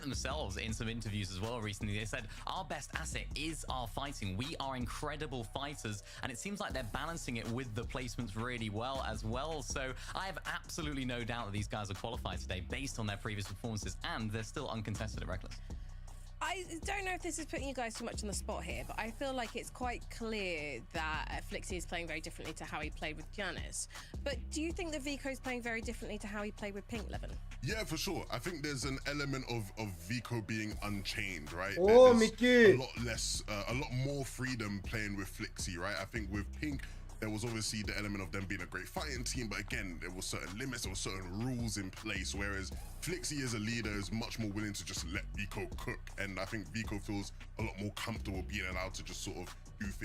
themselves in some interviews as well recently. They said our best asset is our fighting. We are incredible fighters, and it seems like they're balancing it with the placements really well as well. So I have absolutely no doubt that these guys are qualified today based on their previous performances, and they're still uncontested at Reckless. I don't know if this is putting you guys too much on the spot here, but I feel like it's quite clear that Flixie is playing very differently to how he played with Giannis. But do you think that Vico is playing very differently to how he played with Pink, Levin? Yeah, for sure. I think there's an element of Vico being unchained, right? Oh, There's Mickey! a lot more freedom playing with Flixie, right? I think with Pink, there was obviously the element of them being a great fighting team, but again, there were certain limits, there were certain rules in place, whereas Flixie as a leader is much more willing to just let Vico cook, and I think Vico feels a lot more comfortable being allowed to just sort of do things.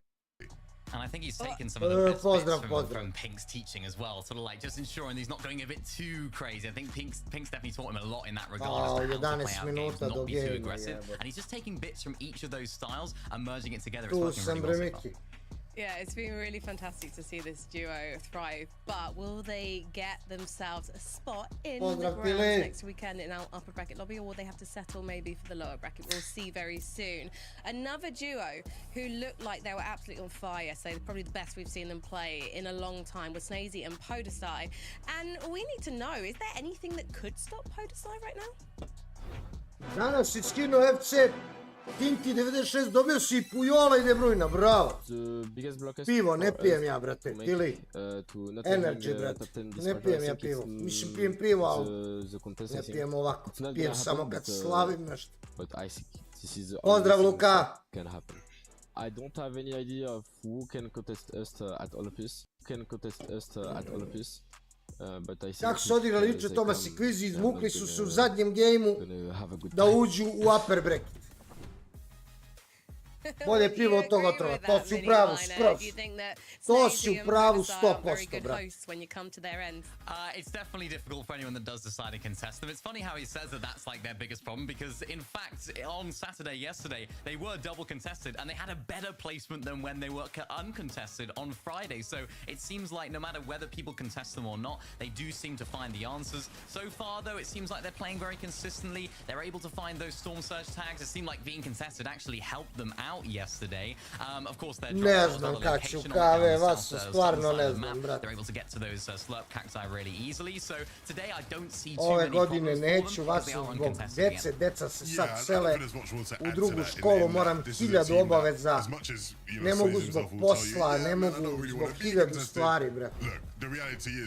And I think he's taken some of the best bits from Pink's teaching as well, sort of like just ensuring he's not going a bit too crazy. I think Pink's definitely taught him a lot in that regard, as to how to play out games, not be too aggressive. And he's just taking bits from each of those styles and merging it together. It's working really well so far. Yeah, it's been really fantastic to see this duo thrive, but will they get themselves a spot in the grounds next weekend in our upper bracket lobby, or will they have to settle maybe for the lower bracket? We'll see very soon. Another duo who looked like they were absolutely on fire yesterday, probably the best we've seen them play in a long time, was Snazy and Podesai. And we need to know, is there anything that could stop Podesai right now? Danas si skinuo FC Tinti 96, dobio si Pujola I De Bruyna, bravo. Pivo ne pijem ja, brate, Tili. Energy, brate, ne pijem ja pivo. Mislim, pijem pivo, ali ne pijem ovako. Pijem samo kad slavim nešto. Pozdrav, Luka! I don't have any idea of who can contest us at Olympus. Kako su odigrali juče Tomas I Kvizi, izvukli su se u zadnjem gejmu da uđu u upper bracket. Bolje pivo od toga otrova, to si u pravu skroz. To si u pravu 100%, brate. It's definitely difficult for anyone that does decide to contest them. It's funny how he says that that's like their biggest problem, because in fact, on Saturday yesterday, they were double contested and they had a better placement than when they were uncontested on Friday. So it seems like no matter whether people contest them or not, they do seem to find the answers. So far, though, it seems like they're playing very consistently. They're able to find those Storm Surge tags. It seemed like being contested actually helped them out yesterday. Of course, they're ne znam kad ću kave, vas stvarno ne znam, brate. They're able to get to those slurp cacti really easily. So today I don't see too ove many godine neću vas zbog djece, deca se sad sele u drugu školu, moram 1000 obaveza, ne mogu zbog posla, ne mogu zbog 1000 stvari, brate.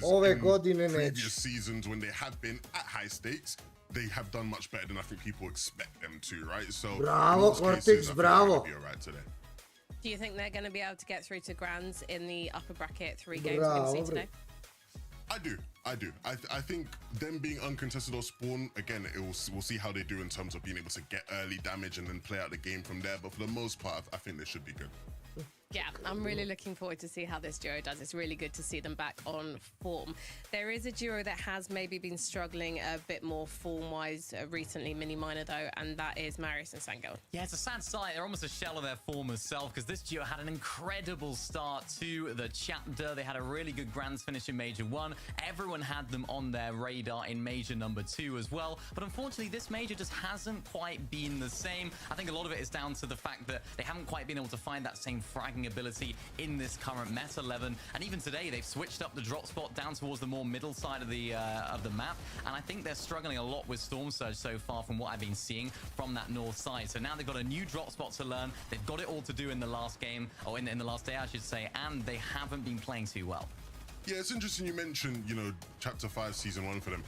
Ove godine neću. They have done much better than I think people expect them to, right? So bravo, Cortex, bravo. Do you think they're going to be able to get through to grands in the upper bracket 3 games we're going to see today? I do. I think them being uncontested or spawn, again, we'll see how they do in terms of being able to get early damage and then play out the game from there. But for the most part, I think they should be good. Yeah, I'm really looking forward to see how this duo does. It's really good to see them back on form. There is a duo that has maybe been struggling a bit more form-wise recently, Mini Minor though, and that is Marius and Sangel. Yeah, it's a sad sight. They're almost a shell of their former self, because this duo had an incredible start to the chapter. They had a really good Grands finish in Major 1. Everyone had them on their radar in Major number 2 as well. But unfortunately, this Major just hasn't quite been the same. I think a lot of it is down to the fact that they haven't quite been able to find that same fragging ability in this current meta 11, and even today they've switched up the drop spot down towards the more middle side of the map, and I think they're struggling a lot with Storm Surge so far from what I've been seeing from that north side. So now they've got a new drop spot to learn. They've got it all to do in the last game, or in the last day I should say, and they haven't been playing too well. Yeah, it's interesting you mentioned, you know, Chapter 5 Season 1 for them.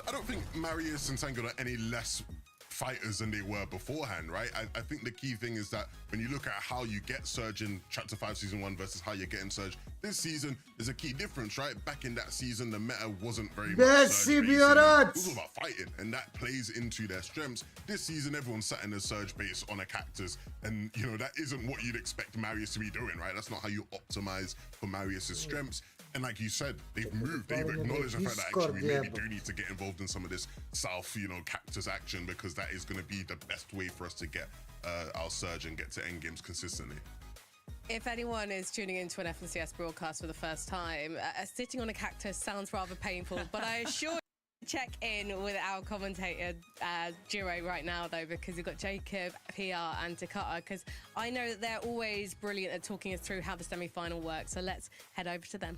I don't think Marius and Sangel are any less fighters than they were beforehand, right? I think the key thing is that when you look at how you get Surge in Chapter 5 Season 1 versus how you're getting Surge this season, there's a key difference, right? Back in that season, the meta wasn't very much Surge based. It was all about fighting, and that plays into their strengths. This season, everyone's sat in a Surge base on a cactus, and you know, that isn't what you'd expect Marius to be doing, right? That's not how you optimize for Marius's strengths. And like you said, they've moved, they've acknowledged the fact that actually we maybe do need to get involved in some of this south, you know, cactus action, because that is going to be the best way for us to get our Surge and get to end games consistently. If anyone is tuning into an FNCS broadcast for the first time, sitting on a cactus sounds rather painful, but I assure Check in with our commentator duo right now, though, because we've got Jacob, PR, and Takata, because I know that they're always brilliant at talking us through how the semi-final works. So let's head over to them.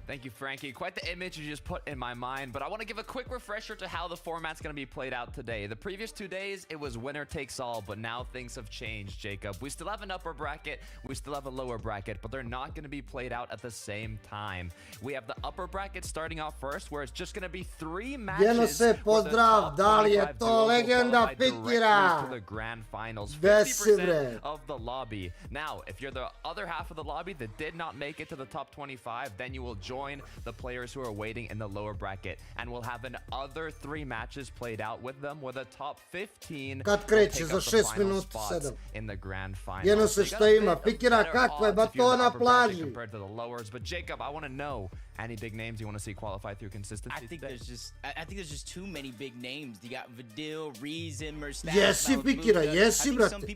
Thank you, Frankie. Quite the image you just put in my mind, but I want to give a quick refresher to how the format's going to be played out today. The previous 2 days, it was winner takes all, but now things have changed, Jacob. We still have an upper bracket, we still have a lower bracket, but they're not going to be played out at the same time. We have the upper bracket starting off first, where it's just going to be 3 matches. Jeno se pozdrav, da li je to legenda Fikira? To the grand finals, Gde si 50% bre? of the lobby. Now, if you're the other half of the lobby that did not make it to the top 25, then you will join the players who are waiting in the lower bracket, and we'll have another 3 matches played out with them, where the top 15 Kad kreće za 6 minuta 7. in the grand final. Jeno se šta ima, Fikira kakve batona plaži. Compared to the lowers, but Jacob, I want to know any big names you want to see qualify through consistency. I think there's just too many big names. You got Vidil, Ryzen, Jesi Fikira, jesi brate.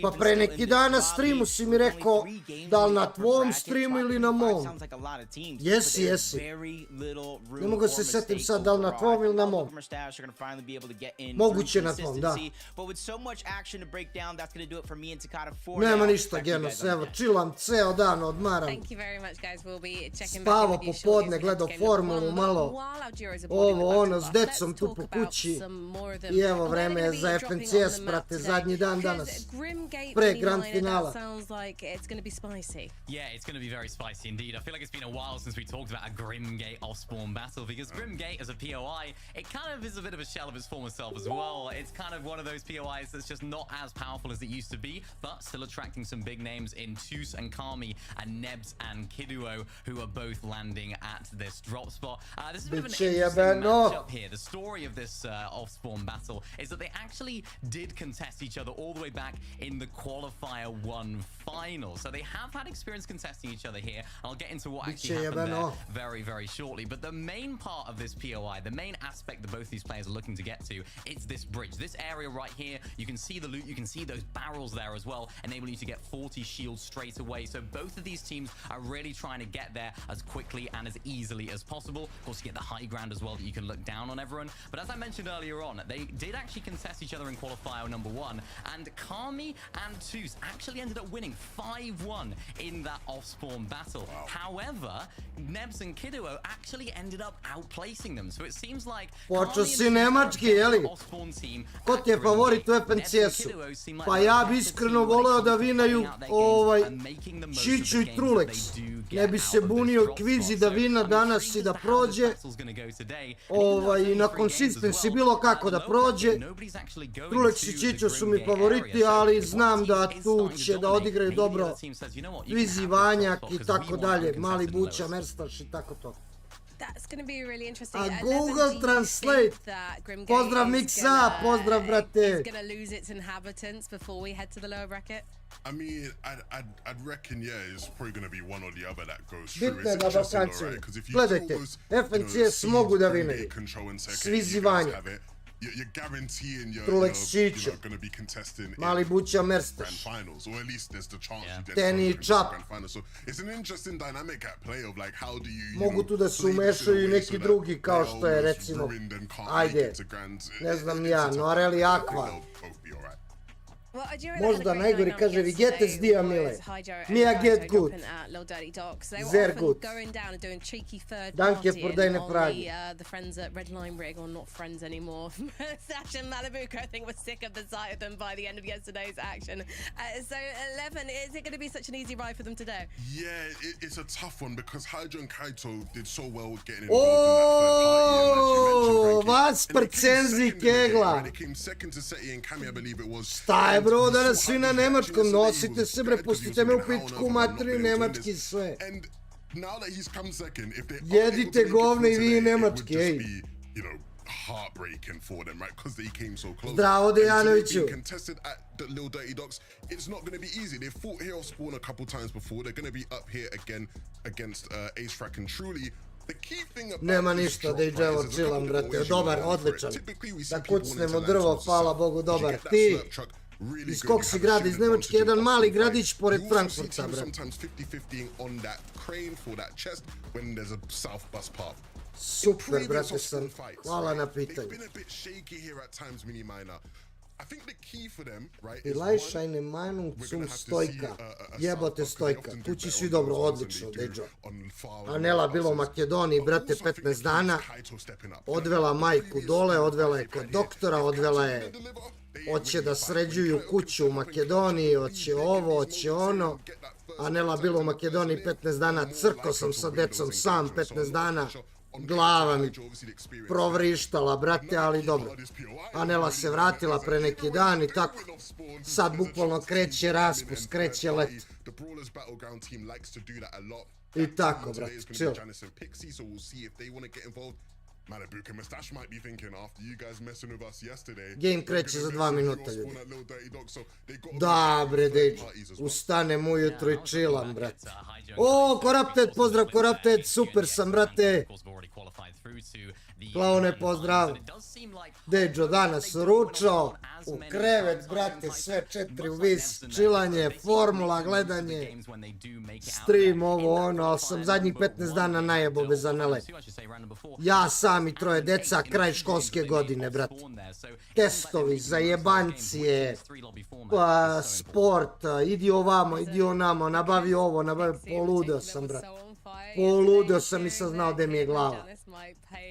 Pa pre neki dan na streamu si mi rekao da li na tvom streamu ili na mom. Jesi, jesi. Ne mogu se setim sad da li na tvom ili na mom. Moguće na tvom, da. Nema ništa, Genos, evo, chillam ceo dan, odmaram. Spavo popodne, gledao formulu malo, ovo ono, s decom tu po kući. I evo, vreme je za FNCS, brate, zadnji dan danas. Pre grand finala. Yeah, it's going to be very spicy indeed. I feel like it's been a while since we talked about a Grimgate off-spawn battle, because Grimgate as a POI, it kind of is a bit of a shell of its former self as well. It's kind of one of those POIs that's just not as powerful as it used to be, but still attracting some big names in Tus and Kami and Nebs and Kiduo, who are both landing at this drop spot. This is a bit of an interesting matchup here. The story of this off-spawn battle is that they actually did contest each other all the way back in the Qualifier 1 final. So they have had experience contesting each other here. I'll get into what actually happened there very, very shortly. But the main part of this POI, the main aspect that both these players are looking to get to, it's this bridge. This area right here, you can see the loot, you can see those barrels there as well, enabling you to get 40 shields straight away. So both of these teams are really trying to get there as quickly and as easily as possible. Of course, you get the high ground as well that you can look down on everyone. But as I mentioned earlier on, they did actually contest each other in qualifier number 1, and Kami and Tus actually ended up winning 5-1 in that off-spawn battle. Wow. However, Nebs and Kiduo actually ended up outplacing them. So it seems like Počeo si nemački, jeli? Ko ti je favorit u FNCS-u? Pa ja bi iskreno voleo da vinaju Čiću i Trulex. Ne bi se bunio Kvizi da vina danas i da prođe. I na konsistenci bilo kako da prođe. Trulex i Čiću su mi favoriti, ali znam da tu će da odigraju dobro Kvizi, Vanjak i tako dalje. Mali Buća, Merstaš i tako to. That's going to be really interesting. A Google Translate. Pozdrav Miksa, pozdrav brate. Is going to lose its inhabitants before we head to the lower bracket? I mean, I'd reckon, yeah, it's probably going to be one or the other that goes through. Bitno je da Balkanci. Gledajte, FNCS mogu da vinaju. Svi zivanja. You're guaranteeing you're going to be contesting Mali Buća, Merstaš. grand finals, or at least there's the chance you get Teni to Čap. grand finals. So it's an interesting dynamic at play of like how do you Mogu tu da se umešaju i neki drugi kao što je recimo, ajde, ne znam ja, Noreli Aqua. Možda najgori kaže Vigetes Diamile. Mia get good. Zer good. Danke for dajne frage. The friends at Red Line Rig, or not friends anymore. Sash and Malibuko, I think, were sick of the sight of them by the end of yesterday's action. So 11, is it going to be such an easy ride for them today? Yeah, it's a tough one because Hydra and Kaito did so well with getting involved in that third party. Vas percenzi kegla. It came second to Seti and Kami, I believe it was. Šta je bro, danas svi na nemačkom, nosite se bre, pustite me u pičku materi, nemački sve. Jedite govne i vi nemački, ej. Heartbreaking for them, right? Because they came so close. Zdravo Dejanoviću. Contested at the Lil Dirty Dogs. It's not going to be easy. They've fought here off spawn a couple times before. They're going to be up here again against Ace Frack and Truly. Nema ništa, DJ-evo, chillam, brate, dobar, odličan. Da kucnemo drvo, hvala Bogu, dobar. Ti, iz kog si grada, iz Nemačke, jedan mali gradić pored Frankfurta, brate. Super, brate, sam. Hvala na pitanju. Ilajšajne manu cum stojka. Jebote stojka. Kući svi dobro, odlično, Djole. Anela bilo u Makedoniji, brate, 15 dana. Odvela majku dole, odvela je kod doktora, odvela je... Hoće da sređuju kuću u Makedoniji, hoće ovo, hoće ono. Anela bilo u Makedoniji 15 dana, crko sam sa decom sam 15 dana. Glava mi provrištala, brate, ali dobro. Anela se vratila pre neki dan i tako. Sad bukvalno kreće raspust, kreće let. I tako, brate, chill. Game kreće za 2 minuta, ljudi. Da, bre, Djole. Ustanem ujutro i chillam, brate. O, Corrupted, pozdrav, Corrupted, super sam, brate. Klaune, pozdrav. Djole danas ručao, u krevet, brate, sve 4 u vis, chillanje, formula, gledanje, stream, ovo, ono, ali sam zadnjih 15 dana najebo bez Anele. Ja sam i 3 deca, kraj školske godine, brate. Testovi, zajebancije, sport, idi ovamo, idi onamo, nabavi ovo, nabavi, poludeo sam, brate. Poludeo sam, nisam znao gde mi je glava.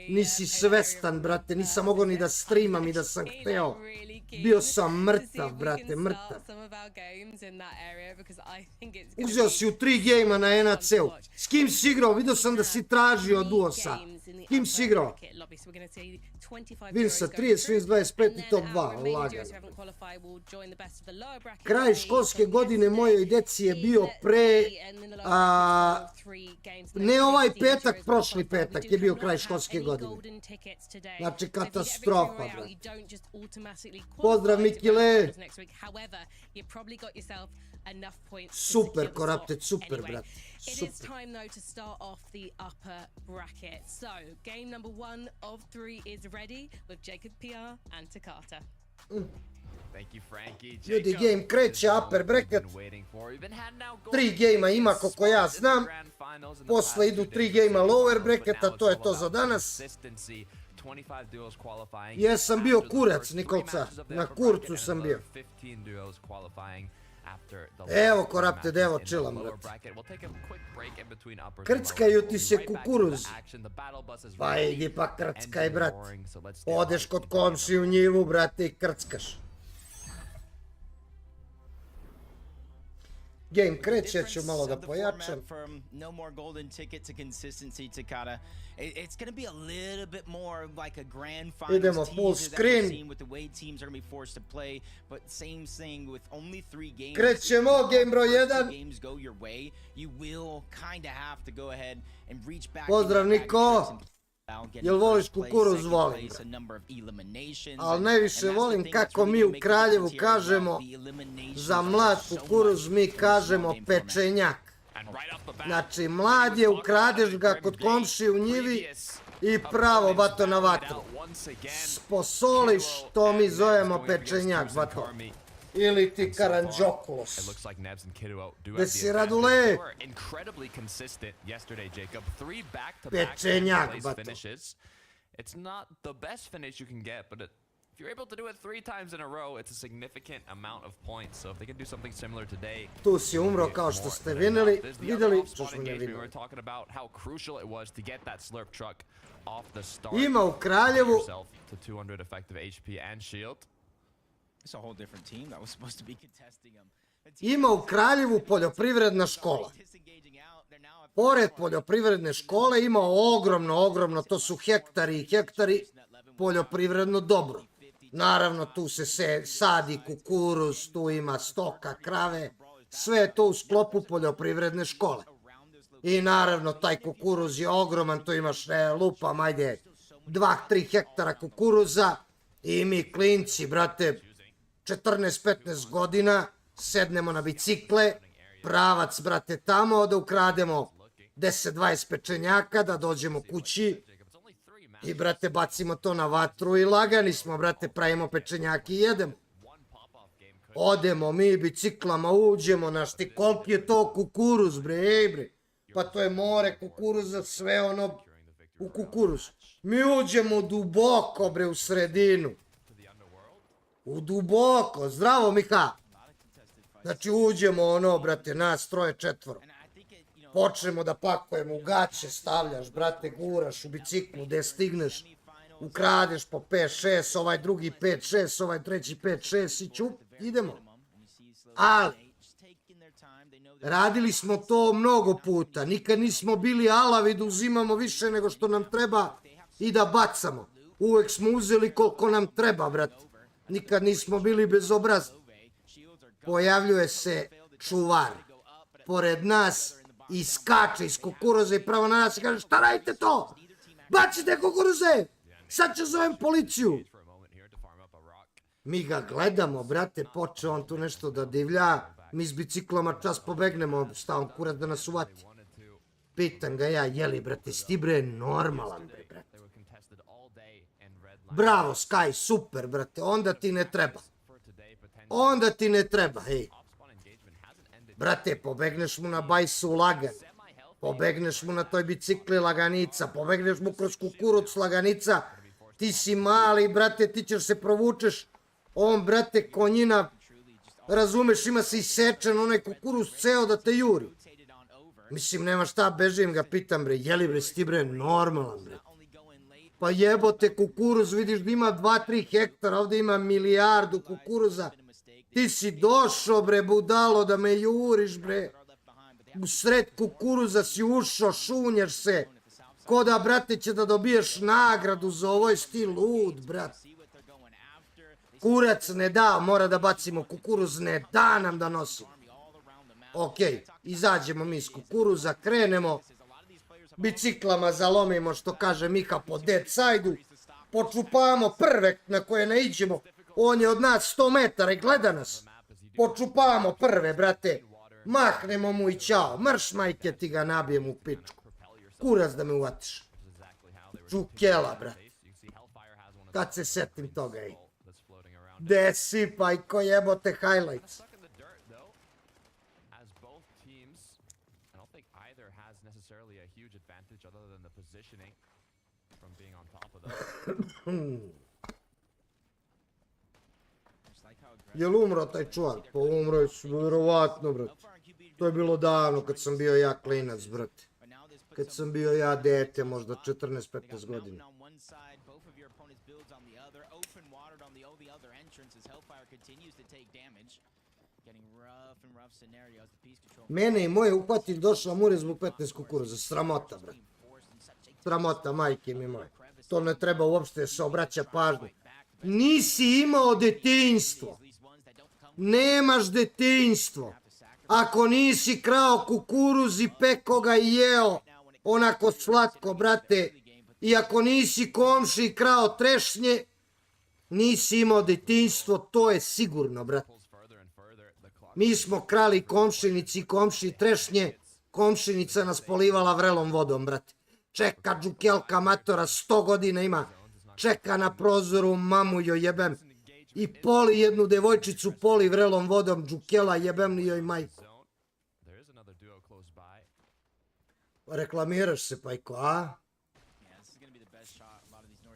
Nisi svestan, brate, nisam mogao ni da streamam i da sam hteo. Bio sam mrtav, brate, mrtav. Uzeo si u 3 gejma na NAC-u. S kim si igrao? Vidio sam da si tražio duosa. S kim si igrao? Win sa 30, win 25 i top 2, lagano. Kraj školske godine mojoj deci je bio pre... Ne ovaj petak, prošli petak je bio kraj školske godine. Znači katastrofa, brate. Pozdrav, Mikile! Super, Corrupted, super, brate. It is time though to start off the upper bracket. So, game number 1 of 3 is ready with Jacob PR and Takata. Ljudi, game kreće, upper bracket. 3 gejma ima koliko ja znam. Posle idu 3 gejma lower bracket, a to je to za danas. Jesam bio kurac, Nikolca. Na kurcu sam bio. Evo, Corrupted, evo, chillam, brate. Krckaju ti se kukuruz. Pa idi pa krckaj, brate. Odeš kod komši u njivu, brate, i krckaš. Game kreće, ću malo da pojačam. No more golden ticket to consistency, Takata. It's going to be a little bit more like a grand finals teaser that we've seen with the way teams are going to be forced to play, but same thing with only 3 games. Krećemo, game broj 1. Games go your way, you will kind of have to go ahead and reach back. Pozdrav, Niko. Jel voliš kukuruz? Volim. Ali najviše volim kako mi u Kraljevu kažemo za mlad kukuruz, mi kažemo pečenjak. Znači mlad je, ukradeš ga kod komši u njivi i pravo bato na vatru. Posoliš, to mi zovemo pečenjak, bato. Ili ti karanđokulos. Gde si, Radule? Pečenjak, bato. It's not the best finish you can get, but if you're able to do it 3 times in a row, it's a significant amount of points. So if they can do something similar today, tu si umro kao što ste videli, we were talking about how crucial it was to get that slurp truck off the start. Ima u Kraljevu to 200 effective HP and shield. It's a whole different team that was supposed to be contesting them. Ima u Kraljevu poljoprivredna škola. Pored poljoprivredne škole ima ogromno, to su hektari i hektari poljoprivredno dobro. Naravno, tu se sadi kukuruz, tu ima stoka, krave, sve je to u sklopu poljoprivredne škole. I naravno, taj kukuruz je ogroman, tu imaš, lupam, ajde, 2-3 hektara kukuruza i mi klinci, brate, 14-15 godina, sednemo na bicikle, pravac, brate, tamo, da ukrademo 10-20 pečenjaka, da dođemo kući i, brate, bacimo to na vatru i lagani smo, brate, pravimo pečenjaki i jedemo. Odemo mi biciklama, uđemo, znaš ti, koliki je to kukuruz, bre, ej, bre. Pa to je more kukuruza, sve ono, u kukuruzu. Mi uđemo duboko, bre, u sredinu. U duboko. Zdravo, MIHA. Znači, uđemo ono, brate, nas troje, četvoro. Počnemo da pakujemo u gaće, stavljaš, brate, guraš u biciklu, gde stigneš, ukradeš po 5-6, ovaj drugi 5-6, ovaj treći 5-6 i čup, idemo. Ali, radili smo to mnogo puta, nikad nismo bili alavi da uzimamo više nego što nam treba i da bacamo. Uvek smo uzeli koliko nam treba, brate. Nikad nismo bili bezobrazni. Pojavljuje se čuvar pored nas i skače iz kukuruza i pravo na nas i kaže šta radite to? Bacite kukuruze! Sad ću zovem policiju. Mi ga gledamo, brate, počeo on tu nešto da divlja. Mi s biciklama čas pobegnemo, šta on kurac da nas uvati. Pitam ga ja, jeli, brate, sti bre normalan, bre, brate. Bravo, Sky, super, brate, onda ti ne treba. Onda ti ne treba, hej. Brate, pobegneš mu na bajsu lagan. Pobegneš mu na toj bicikli laganica. Pobegneš mu kroz kukuruc laganica. Ti si mali, brate, ti ćeš se provučeš. On, brate, konjina, razumeš, ima se isečen onaj kukuruz ceo da te juri. Mislim, nema šta, bežim ga, pitam, bre, jeli, bre, sti, bre, normalan, bre. Pa jebote, kukuruz, vidiš da ima 2-3 hektara, ovdje ima milijardu kukuruza. Ti si došao, bre, budalo, da me juriš, bre. U sred kukuruza si ušao, šunjaš se. Ko da, brate, će da dobiješ nagradu za ovoj sti lud, brate. Kurac ne da, mora da bacimo kukuruz, ne da nam da nosimo. Okej, izađemo mi iz kukuruza, krenemo. Biciklama zalomimo, što kaže MIHA, po dead side-u. Počupamo prve na koje ne iđemo. On je od nas 100 metara i gleda nas. Počupamo prve, brate. Mahnemo mu i ćao. Mrš, majke, ti ga nabijem u pičku. Kurac da me uvatiš. Čukela, brate. Kad se setim toga, ej. Desi, pajko, jebote highlights. Jel umro taj čuvar? Pa umro je vjerovatno, brate. To je bilo davno kad sam bio ja klinac, brate. Kad sam bio ja dete, možda 14-15 godina. Mene i moje uhvatilj došla mure zbog 15 kukuruza. Sramota, brate. Sramota, majke mi moje. To ne treba uopšte se obraća pažnju. Nisi imao detinjstvo. Nemaš detinjstvo. Ako nisi krao kukuruz i peko ga i jeo onako slatko, brate, i ako nisi komši i krao trešnje, nisi imao detinjstvo, to je sigurno, brate. Mi smo krali komšinici i komši trešnje, komšinica nas polivala vrelom vodom, brate. Čeka džukelka matora, 100 godina ima, čeka na prozoru, mamu joj jebem. I poli jednu devojčicu, poli vrelom vodom, džukela jebem ni joj majku. Reklamiraš se, pajko, a?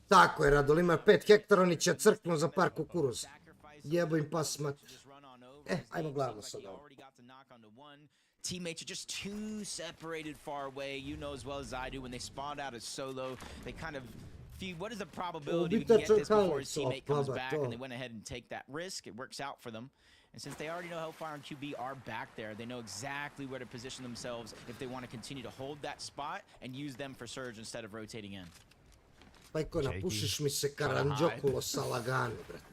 Tako je, Radol, ima 5 hektara, oni će crknu za par kukuruza. Jebo im pas mater. Ajmo glavno sad ovo. Teammates are just too separated far away. You know as well as I do when they spawned out as solo, they kind of what is the probability we can get this before his teammate comes back, and they went ahead and take that risk. It works out for them. And since they already know Hellfire and QB are back there, they know exactly where to position themselves if they want to continue to hold that spot and use them for surge instead of rotating in. Pajko, napušiš mi se karanđokulo sa lagano, brate.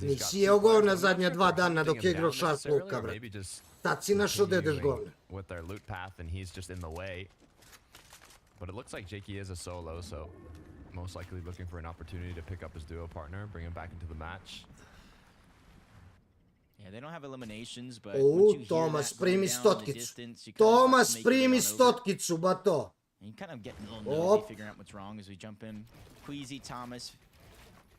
Nisi jeo govna zadnja 2 dana dok je igrao Sharp Luka, brate. Tad si našao da jedeš govna. But it looks like Jakey is a solo, so most likely looking for an opportunity to pick up his duo partner, bring him back into the match. Yeah, they don't have eliminations, but Tomas, primi stotkicu. Tomas, primi stotkicu, bato. You kind of getting a little nosy, figuring out what's wrong as we jump in. Queasy, Thomas.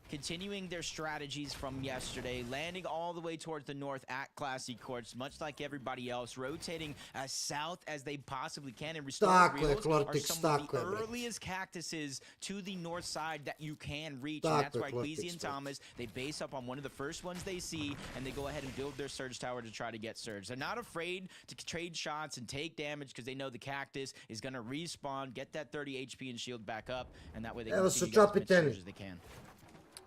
continuing their strategies from yesterday, landing all the way towards the north at Classy Courts, much like everybody else, rotating as south as they possibly can, and restoring reels are some of the earliest cactuses to the north side that you can reach, and that's why Queasy and Thomas, they base up on one of the first ones they see, and they go ahead and build their Surge Tower to try to get Surge. They're not afraid to trade shots and take damage because they know the cactus is going to respawn, get that 30 HP and shield back up, and that way they can continue to get as much Surge as they can.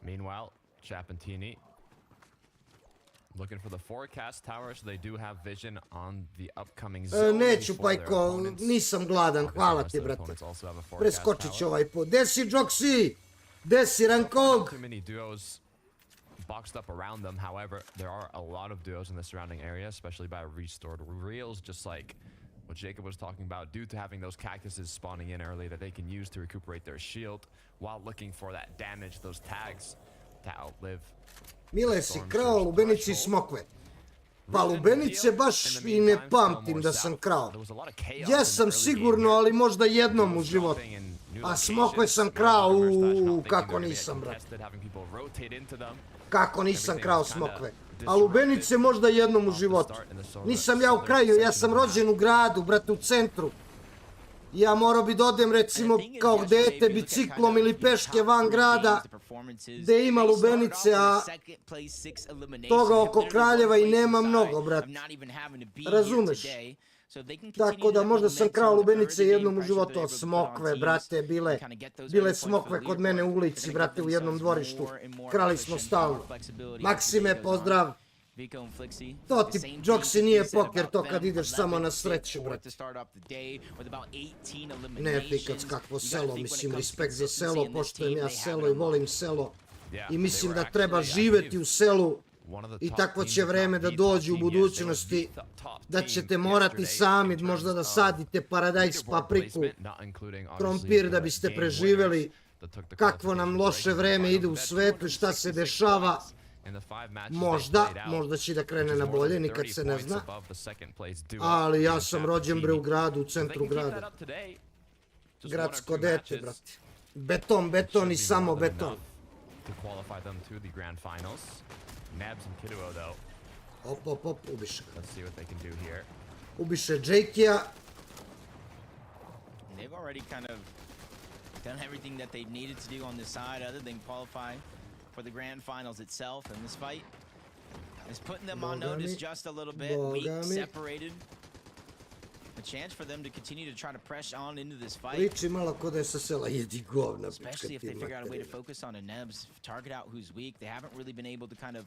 Meanwhile, Chapantini looking for the forecast tower, so they do have vision on the upcoming zone. Neću, Pajko, nisam gladan, hvala ti, brate. Preskočit ću ovaj put. Desi, Joxy! Desi, Rankog! Too many duos boxed up around them. However, there are a lot of duos in the surrounding area, especially by restored reels, just like what Jacob was talking about, due to having those cactuses spawning in early that they can use to recuperate their shield while looking for that damage, those tags to outlive. Mile si krao lubenici i smokve. Pa lubenice baš i ne pamtim da sam krao. Jesam sigurno, ali možda jednom u životu. A smokve sam krao, kako nisam, brate. Kako nisam krao smokve. A lubenice možda jednom u životu. Nisam ja u kraju, ja sam rođen u gradu, brate, u centru. Ja morao bi da odem, recimo, kao dete, biciklom ili peške van grada, gde ima lubenice, a toga oko Kraljeva i nema mnogo, brate. Razumeš? Tako da možda sam krao lubenice jednom u životu, a smokve, brate, bile smokve kod mene u ulici, brate, u jednom dvorištu. Krali smo stalno. Maksime, pozdrav. To ti, Joxy, nije poker, to kad ideš samo na sreću, brate. Ne, pikac, kakvo selo, mislim, respekt za selo, poštujem ja selo i volim selo. I mislim da treba živeti u selu i takvo će vreme da dođe u budućnosti, da ćete morati sami možda da sadite paradajz, papriku, krompir da biste preživjeli. Kakvo nam loše vreme ide u svetu i šta se dešava. Možda će da krene na bolje, nikad se ne zna. Ali ja sam rođen, bre, u gradu, u centru grada. Gradsko dete, brate. Beton, beton i samo beton. Op, ubiše ga. Ubiše Jakey-a. They've already kind of done everything that they needed to do on this side other than qualify for the grand finals itself, and this fight is putting them on notice just a little bit. Weak, separated. A chance for them to continue to try to press on into this fight. Liči malo ko da je sa sela jedi govna. Especially if they figure out a way to focus on a Nebs, target out who's weak. They haven't really been able to kind of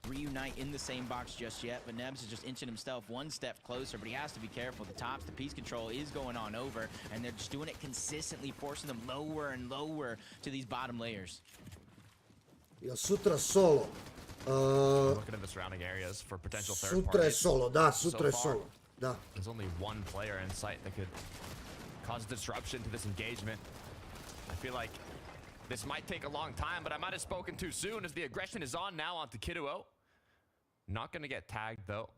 reunite in the same box just yet, but Nebs is just inching himself one step closer, but he has to be careful. The tops, the piece control is going on over, and they're just doing it consistently, forcing them lower and lower to these bottom layers. Ja sutra solo. Looking at the surrounding areas for potential third parties. Sutra je solo, da, sutra je solo. Da. There's only one player in sight that could cause disruption to this engagement. I feel like this might take a long time, but I might have spoken too soon as the aggression is on now onto Kidduo. Not going to get tagged, though.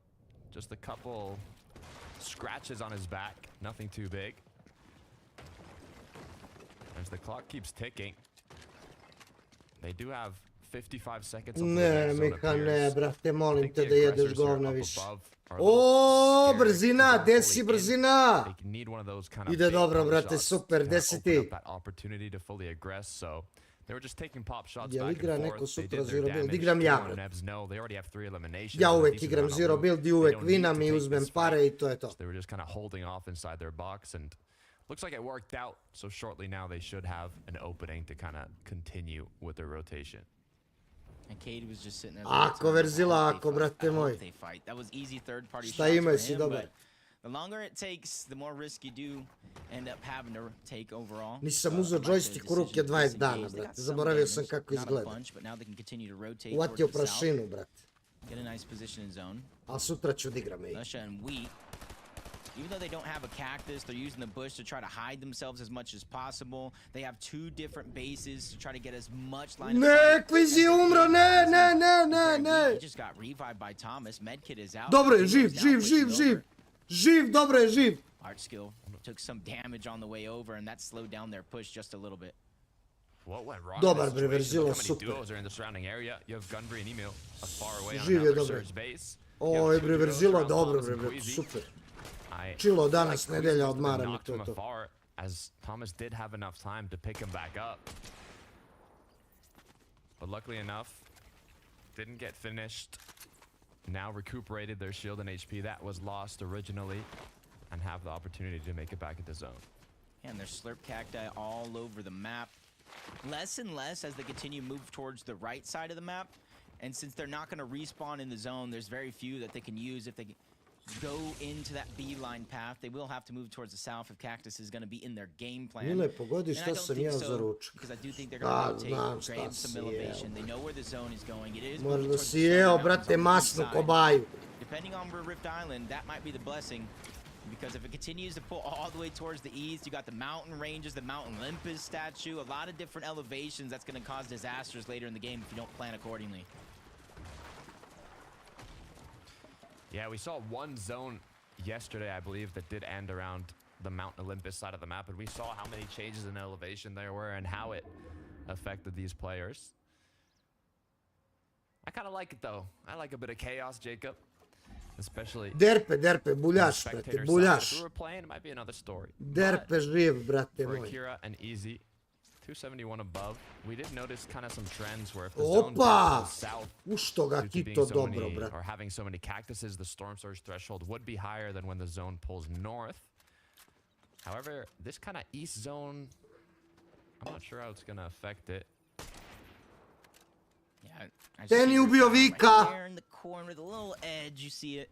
Just a couple scratches on his back. Nothing too big. As the clock keeps ticking. They do have 55 seconds. Ne, Miha, ne, brate, molim te da jedeš govna više. O, brzina, desi brzina. Ide dobro, brate, super, desi ti. Jel igra neko sutra Zero Build? Igram ja, brate. Ja uvek igram Zero Build i uvek vinam i uzmem pare i to je to. Looks like it worked out, so shortly now they should have an opening to kind of continue with their rotation. And Cade was just sitting there. Ako verzila, ako, brate moj. That was easy third party Šta imaju si dobar? The longer it takes, the more risk you do end up having to take overall. Nisam uzeo joystick u ruke 20 dana, brate. Zaboravio sam kako izgleda. Uvatio prašinu, brate. Get a nice position in zone. A sutra ću da igram, ej. Even though they don't have a cactus, they're using the bush to try to hide themselves as much as possible. They have two different bases to try to get as much line of sight. Ne, Quizzy umro, ne. He just got revived by Thomas. Medkit is out. Dobro je, živ. Živ, dobro je, živ. Art skill took some damage on the way over, and that slowed down their push just a little bit. Dobar bre, Verzilo, super. Živ je dobro. Ovo je bre, Verzilo, dobro bre, super. Čilo danas, nedelja, odmaram i to je to. As Thomas did have enough time to pick him back up. But luckily enough, didn't get finished. Now recuperated their shield and HP that was lost originally and have the opportunity to make it back into zone. And there's slurp cacti all over the map. Less and less as they continue to move towards the right side of the map. And since they're not going to respawn in the zone, there's very few that they can use if they go into that beeline path. They will have to move towards the south if Cactus is going to be in their game plan. Mile, pogodi šta sam ja za ručak. Because I do think they're going to rotate, grab some elevation. They know where the zone is going. It is možda si jeo, brate, masnu kobaju. Depending on where Rift Island, that might be the blessing. Because if it continues to pull all the way towards the east, you got the mountain ranges, the Mount Olympus statue, a lot of different elevations that's going to cause disasters later in the game if you don't plan accordingly. Yeah, we saw one zone yesterday, I believe, that did end around the Mount Olympus side of the map, and we saw how many changes in elevation there were and how it affected these players. I kind of like it, though. I like a bit of chaos, Jacob. Especially Derpe, buljaš, brate, buljaš. If we were playing, it might be another story. Derpe živ, brate for moj. Akira and Easy, 271 above. We did notice kind of some trends where if the zone Opa! goes south, Ušto ga due to ti being to so dobro, many, brate. or having so many cactuses, the storm surge threshold would be higher than when the zone pulls north. However, this kind of east zone, I'm not sure how it's going to affect it. Yeah, Ten je ubio Vika. Right there in the corner, the little edge, you see it.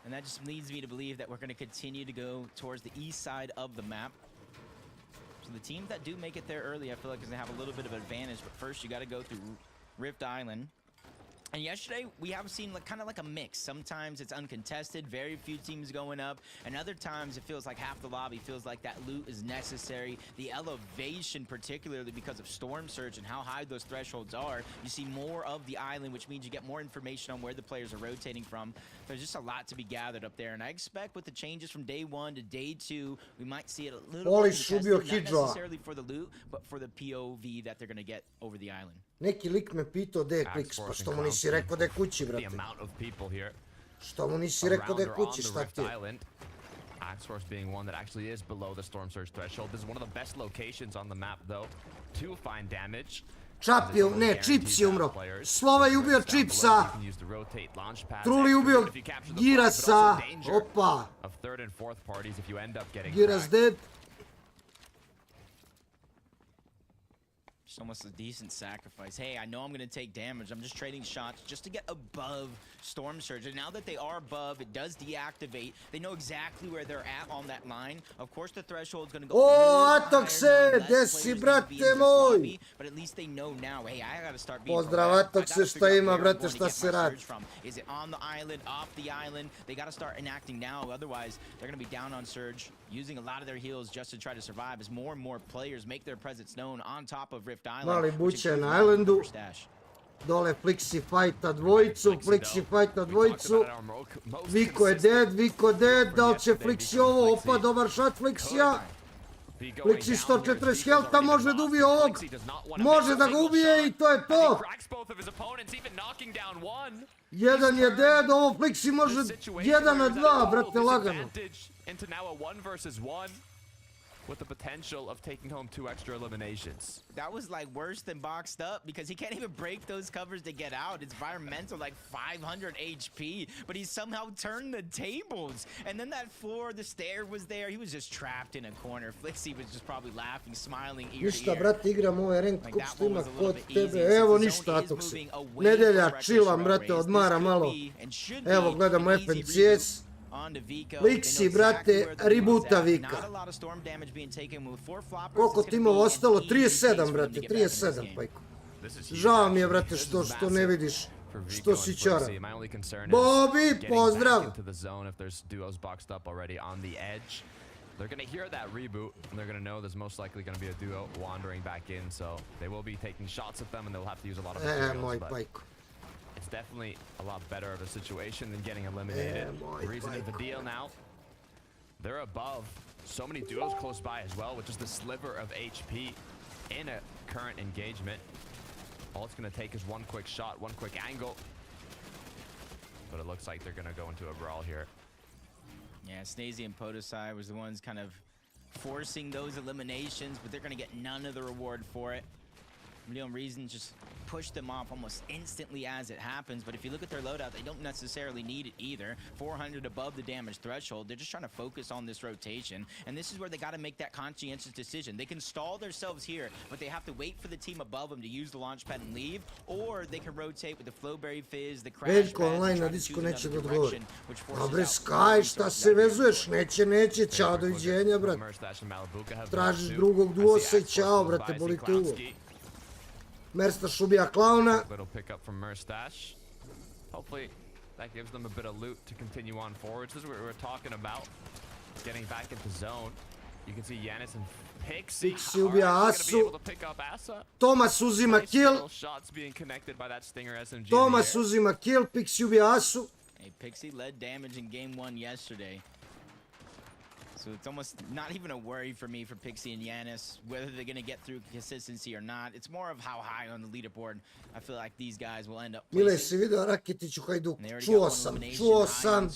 And that just leads me to believe that we're going to continue to go towards the east side of the map. So the teams that do make it there early, I feel like is going to have a little bit of advantage. But first, you got to go through Rift Island. And yesterday, we have seen kind of like a mix. Sometimes it's uncontested, very few teams going up. And other times, it feels like half the lobby feels like that loot is necessary. The elevation, particularly because of Storm Surge and how high those thresholds are, you see more of the island, which means you get more information on where the players are rotating from. There's just a lot to be gathered up there. And I expect with the changes from day 1 to day 2, we might see it a little more contested, not necessarily for the loot, but for the POV that they're going to get over the island. Neki lik me pitao gdje je Kliks, pa što mu nisi rekao da je kući, brate? Što mu nisi rekao da je kući, šta ti je? Axforce being one that actually is below the storm surge threshold. This is one of the best locations on the map, though, to find damage. Čap je, ne, Chips je umro. Slova je ubio Chipsa. Truli je ubio Girasa. Opa. Giras dead. Almost a decent sacrifice. Hey, I know I'm going to take damage. I'm just trading shots just to get above Storm Surge. And now that they are above, it does deactivate. They know exactly where they're at on that line. Of course, the threshold's going to go Atok se, gdje si, brate moj? But at least they know now, hey, I got to start being Pozdrav, Atok se, šta ima, brate, šta se radi? Is it on the island, off the island? They got to start enacting now. Otherwise, they're going to be down on Surge, using a lot of their heals just to try to survive as more and more players make their presence known on top of Rift Island. Mali buće na Islandu. Dole Flixi fajta dvojicu, Viko je dead, da li će Flixi ovo? Opa, dobar shot Flixija. Flixi 140 helta, može da ubije ovog. Može da ga ubije i to je to. Jedan je dead, ovo Flixi može 1 na 2, brate, lagano. With the potential of taking home 2 extra eliminations. That was like worse than boxed up because he can't even break those covers to get out. It's environmental, like 500 HP, but he somehow turned the tables. And then that floor, the stair was there. He was just trapped in a corner. Flixi was just probably laughing, smiling ear to ear. Ništa, brate, igram ovaj rank kup što ima kod tebe. Evo ništa, Atoksi. Nedelja, chillam, brate, odmara malo. Evo, gledamo FNCS. Flixi, brate, rebuta Vika. Koliko timova ostalo? 37, brate, 37, pajko. Žao mi je, brate, što ne vidiš, što si čara. Bobby, pozdrav! They're going to hear that reboot, and they're going to know there's most likely going to be a duo wandering back in, so they will be taking shots at them, and they'll have to use a lot of materials, but it's definitely a lot better of a situation than getting eliminated. Reason is the deal now. They're above. So many duos close by as well, which is the sliver of HP. in a current engagement. All it's going to take is one quick shot, one quick angle. But it looks like they're going to go into a brawl here. Yeah, Snazy and Podosai was the ones kind of forcing those eliminations, but they're going to get none of the reward for it. Ryzen just push them off almost instantly as it happens, but if you look at their loadout, they don't necessarily need it either. 400 above the damage threshold. They're just trying to focus on this rotation, and this is where they got to make that conscientious decision. They can stall themselves here, but they have to wait for the team above them to use the launch pad and leave, or they can rotate with the Flowberry Fizz, the crash Veljko pad, online na and try to disku choose neće da another odgovori. direction, which A forces bre, out Sky, šta se vezuješ? Neće, čao, doviđenja, brat. Tražiš drugog duosa i čao, brate, boli te uvo. Merstaš ubija klauna. Little pick up from Merstash. Hopefully that gives them a bit of loot to continue on forwards. This is what we were talking about. Getting back into zone. You can see Yanis and Pixie. Pixie ubija Asu. Able to pick up Asa. Thomas uzima kill. Shots being connected by that Stinger SMG. Thomas uzima kill, Pixie ubija Asu. Hey, Pixie led damage in game 1 yesterday. So it's almost not even a worry for me for Pixie and Yanis, whether they're going to get through consistency or not. It's more of how high on the leaderboard I feel like these guys will end up placing. Mile, si vidio Raketić u Hajduk? Čuo sam.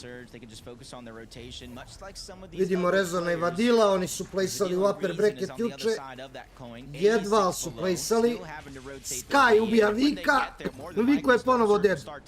Vidimo Rezona i Vadila, oni su placeali u upper bracket juče. Jedva su placeali. Sky ubija Vika. Viko je ponovo dead. So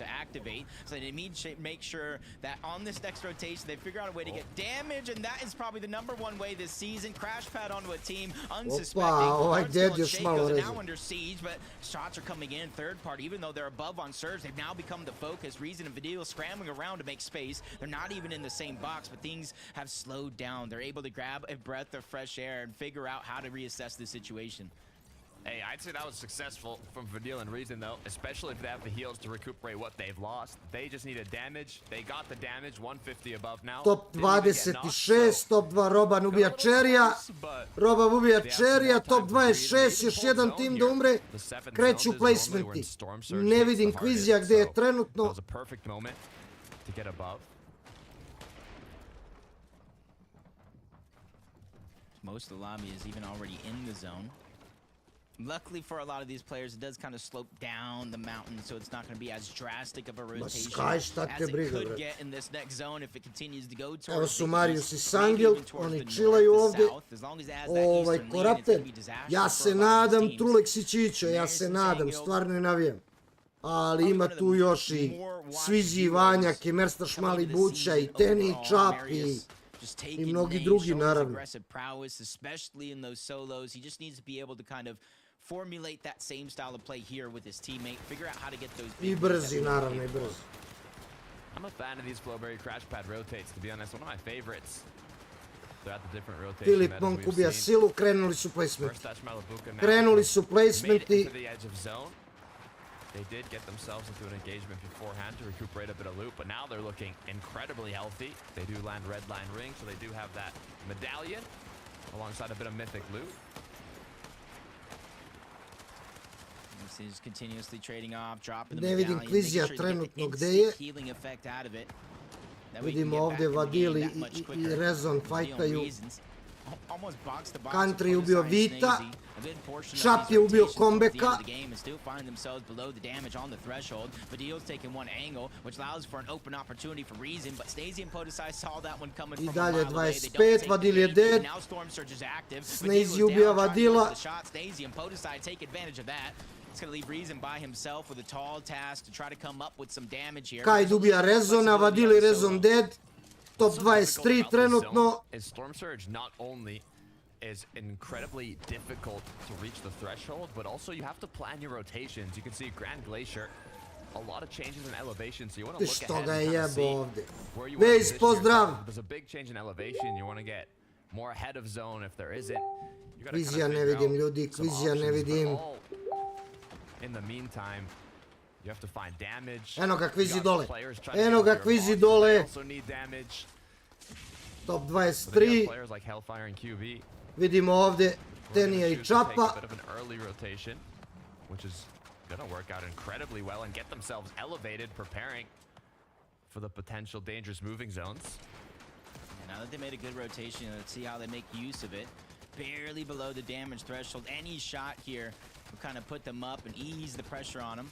they need to make sure that on this next rotation they figure out a way to get damage, and that is probably the #1 way this season. Crash pad onto a team, unsuspecting. Ovaj dead još malo now rezan. under siege, but shots are coming in third party. Even though they're above on surge, they've now become the focus. Ryzen and Video scrambling around to make space. They're not even in the same box, but things have slowed down. They're able to grab a breath of fresh air and figure out how to reassess the situation. Hey, I'd say that was successful from Vadil and Ryzen, though, especially if they have the heals to recuperate what they've lost. They just needed damage. They got the damage, 150 above now. Top 26, top 2 Roban ubija Cherrya. Roban ubija Cherrya, top 26, još jedan tim da umre. Kreću placementi. Ne vidim Quizija gdje je trenutno. Most of the lobby is even already in the zone. Luckily for a lot of these players, it does kind of slope down the mountain, so it's not going to be as drastic of a rotation as it could get in this next zone if it continues to go towards. Evo su Marius i Sangil, oni chillaju ovdje. Korapten, ja se nadam Trulex i Čićo, ja se nadam, stvarno je navijam. Ali ima tu još i Svizi, Vanjak, i Merstaš Mali Buća, i Teni, i Čap, i mnogi drugi, naravno. Formulate that same style of play here with his teammate. Figure out how to get those. I brzi, naravno, i brzi. I'm a fan of these Flowberry crash pad rotates, to be honest. One of my favorites. They're at the different rotation. Filip Monk ubija Silu, krenuli su placementi. Krenuli su placementi. They did get themselves into an engagement beforehand to recuperate a bit of loot, but now they're looking incredibly healthy. They do land red line ring, so they do have that medallion alongside a bit of mythic loot. He's continuously trading off, dropping the ne vidim Quizija trenutno gde je. Vidimo ovdje Vadil i Rezon fajtaju. Country ubio Vita. Chap je ubio Kombeka. I dalje 25, Vadil je dead. Snazy ubija Vadila. It's going to leave Ryzen by himself with a tall task to try to come up with some damage here. Kajd ubija Rezona, Vadil i Rezon dead. Top 23 trenutno. Storm Surge not only is incredibly difficult to reach the threshold, but also you have to plan your rotations. You can see Grand Glacier, a lot of changes in elevation, so you want to look ahead and kind of see where you want to position yourself. There's a big change in elevation. You want to get more ahead of zone if there isn't. Quizija ne vidim, ljudi, Quizija ne vidim. In the meantime, you have to find damage. Eno ga Quizi dole. Eno ga Quizi dole. Top 23. Vidimo ovdje Tenija i Čapa. Which is gonna work out incredibly well and get themselves elevated, preparing for the potential dangerous moving zones. And now that they made a good rotation, let's see how they make use of it. barely below the damage threshold. Any shot here will kind of put them up and ease the pressure on them.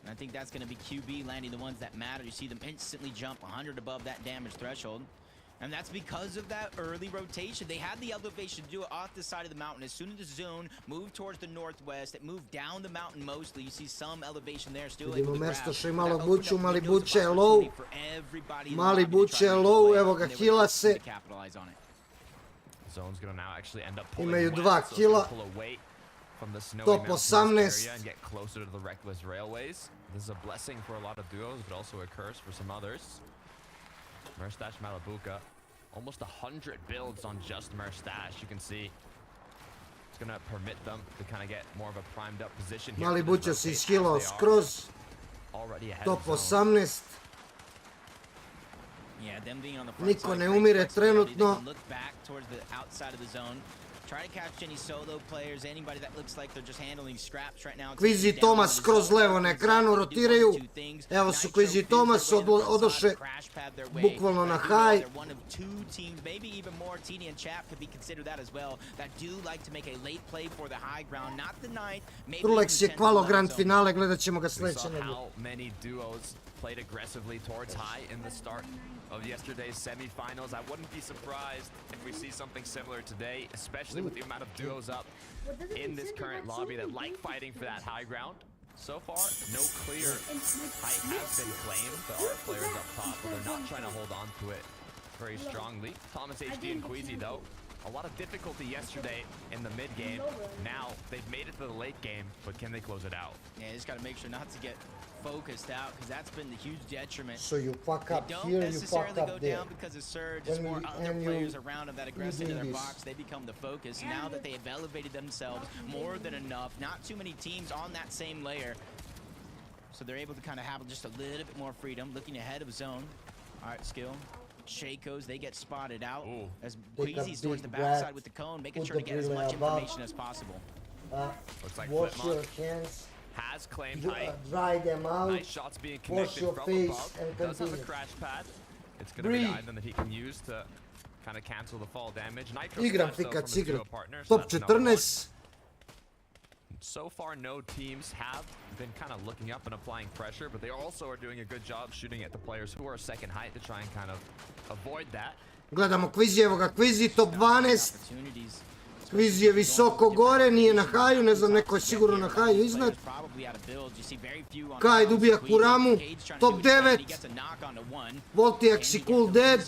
And I think that's going to be QB landing the ones that matter. You see them instantly jump 100 above that damage threshold. And that's because of that early rotation. They had the elevation to do it off the side of the mountain. As soon as the zone moved towards the northwest, it moved down the mountain mostly. You see some elevation there, still able to grab. Merstoša i malo buču, mali buče je low. Mali buče je low, evo ga, hila se. Zone's gonna now actually end up Imaju 2 kila. Top 18. And get closer to the reckless railways. This is a blessing for a lot of duos, but also a curse for some others. Merstash Malabuka, almost 100 builds on just Merstash. You can see it's gonna permit them to kind of get more of a primed up position here. Mali buče se ishilao skroz. Top 18. Niko ne umire trenutno. Try to catch any solo players, anybody that looks like they're just handling scraps right now. Quizy i Thomas skroz levo na ekranu rotiraju. Evo su Quizy i Thomas odoše bukvalno na high. One of 2 teams, maybe even more. TD and Chap could be considered that as well. That do like to make a late play for the high ground, not the night. Trulex je kvalo grand finale, gledat ćemo ga sledeće nedelje. How many duos played aggressively towards high in the start of yesterday's semifinals. I wouldn't be surprised if we see something similar today, especially with the amount of duos up in this current lobby that like fighting for that high ground. So far, no clear height has been claimed. There are players up top, but they're not trying to hold on to it very strongly. Thomas HD and Queasy, though, a lot of difficulty yesterday in the mid game. Now they've made it to the late game, but can they close it out? Yeah, you just got to make sure not to get focused out, because that's been the huge detriment. So you fuck up here, you fuck up go there. Down because of Surge, it's more other players around them that aggress into their box. They become the focus. And now that they have elevated themselves more than enough, not too many teams on that same layer. So they're able to kind of have just a little bit more freedom, looking ahead of zone. All right, skill. Shakos, they get spotted out. Ooh. As Queasy's towards the backside with the cone, making sure to get as much information as possible. Looks like wash your hands. Has claimed height. Dry them out. Nice shots being Wash connected your from face above. and Does have a continue. crash pad. It's going to be the item that he can use to kind of cancel the fall damage. Nitro Igram splash, though, Fikac from his igra. duo partner, so Top that's another one. 14. So far, no teams have been kind of looking up and applying pressure, but they also are doing a good job shooting at the players who are second height to try and kind of avoid that. Gledamo Quizy, evo ga Quizy, top 12. Quizy je visoko gore, nije na haju, ne znam, neko je sigurno na haju iznad. Kaj dobija Kuramu, top 9. Voltiax i Cool Dead.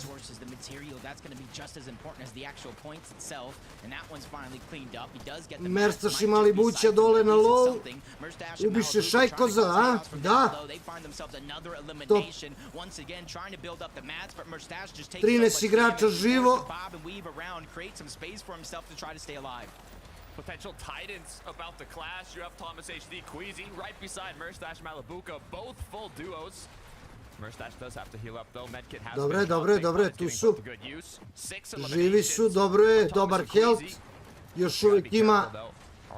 Merstaš i Mali buče dole na low. Ubiše Šajkoza, a? Da. Top 13 igrača živo. Potential titans about to clash. You have Thomas HD Queasy right beside Merstash Malabuka, both full duos. Merstash does have to heal up though. Medkit has Dobre, tu su. Živi su, dobro je, dobar health. Još uvijek ima.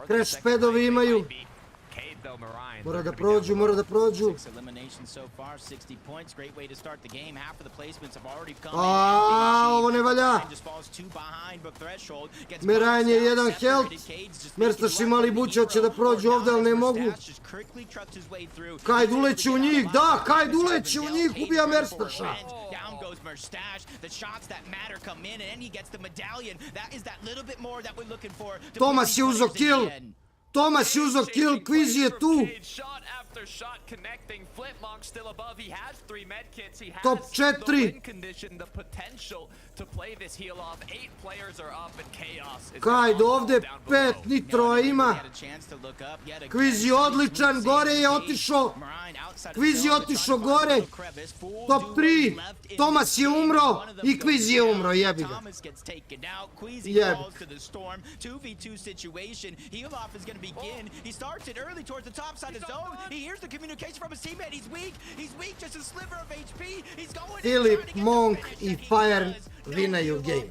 Crash padovi imaju. Mora da prođu. Ovo ne valja. Merajanje je jedan health. Merstaš i Mali buče hoće da prođu ovdje, ali ne mogu. Kajd uleći u njih, da, Kajd uleći u njih, ubija Merstaša. Thomas je uzo kill. Thomas je uzo kill, Quizy je tu. Top 4. Kajd ovdje 5 nitroa ima. Quizy odličan, gore je otišao. Quizy je otišao gore. Top 3. Thomas je umro i Quizy je umro, jebi ga. He starts it early towards the top side of zone. He hears the communication from his teammate. He's weak. He's weak, just a sliver of HP. He's going. Philip, Monk i Fire vinaju game.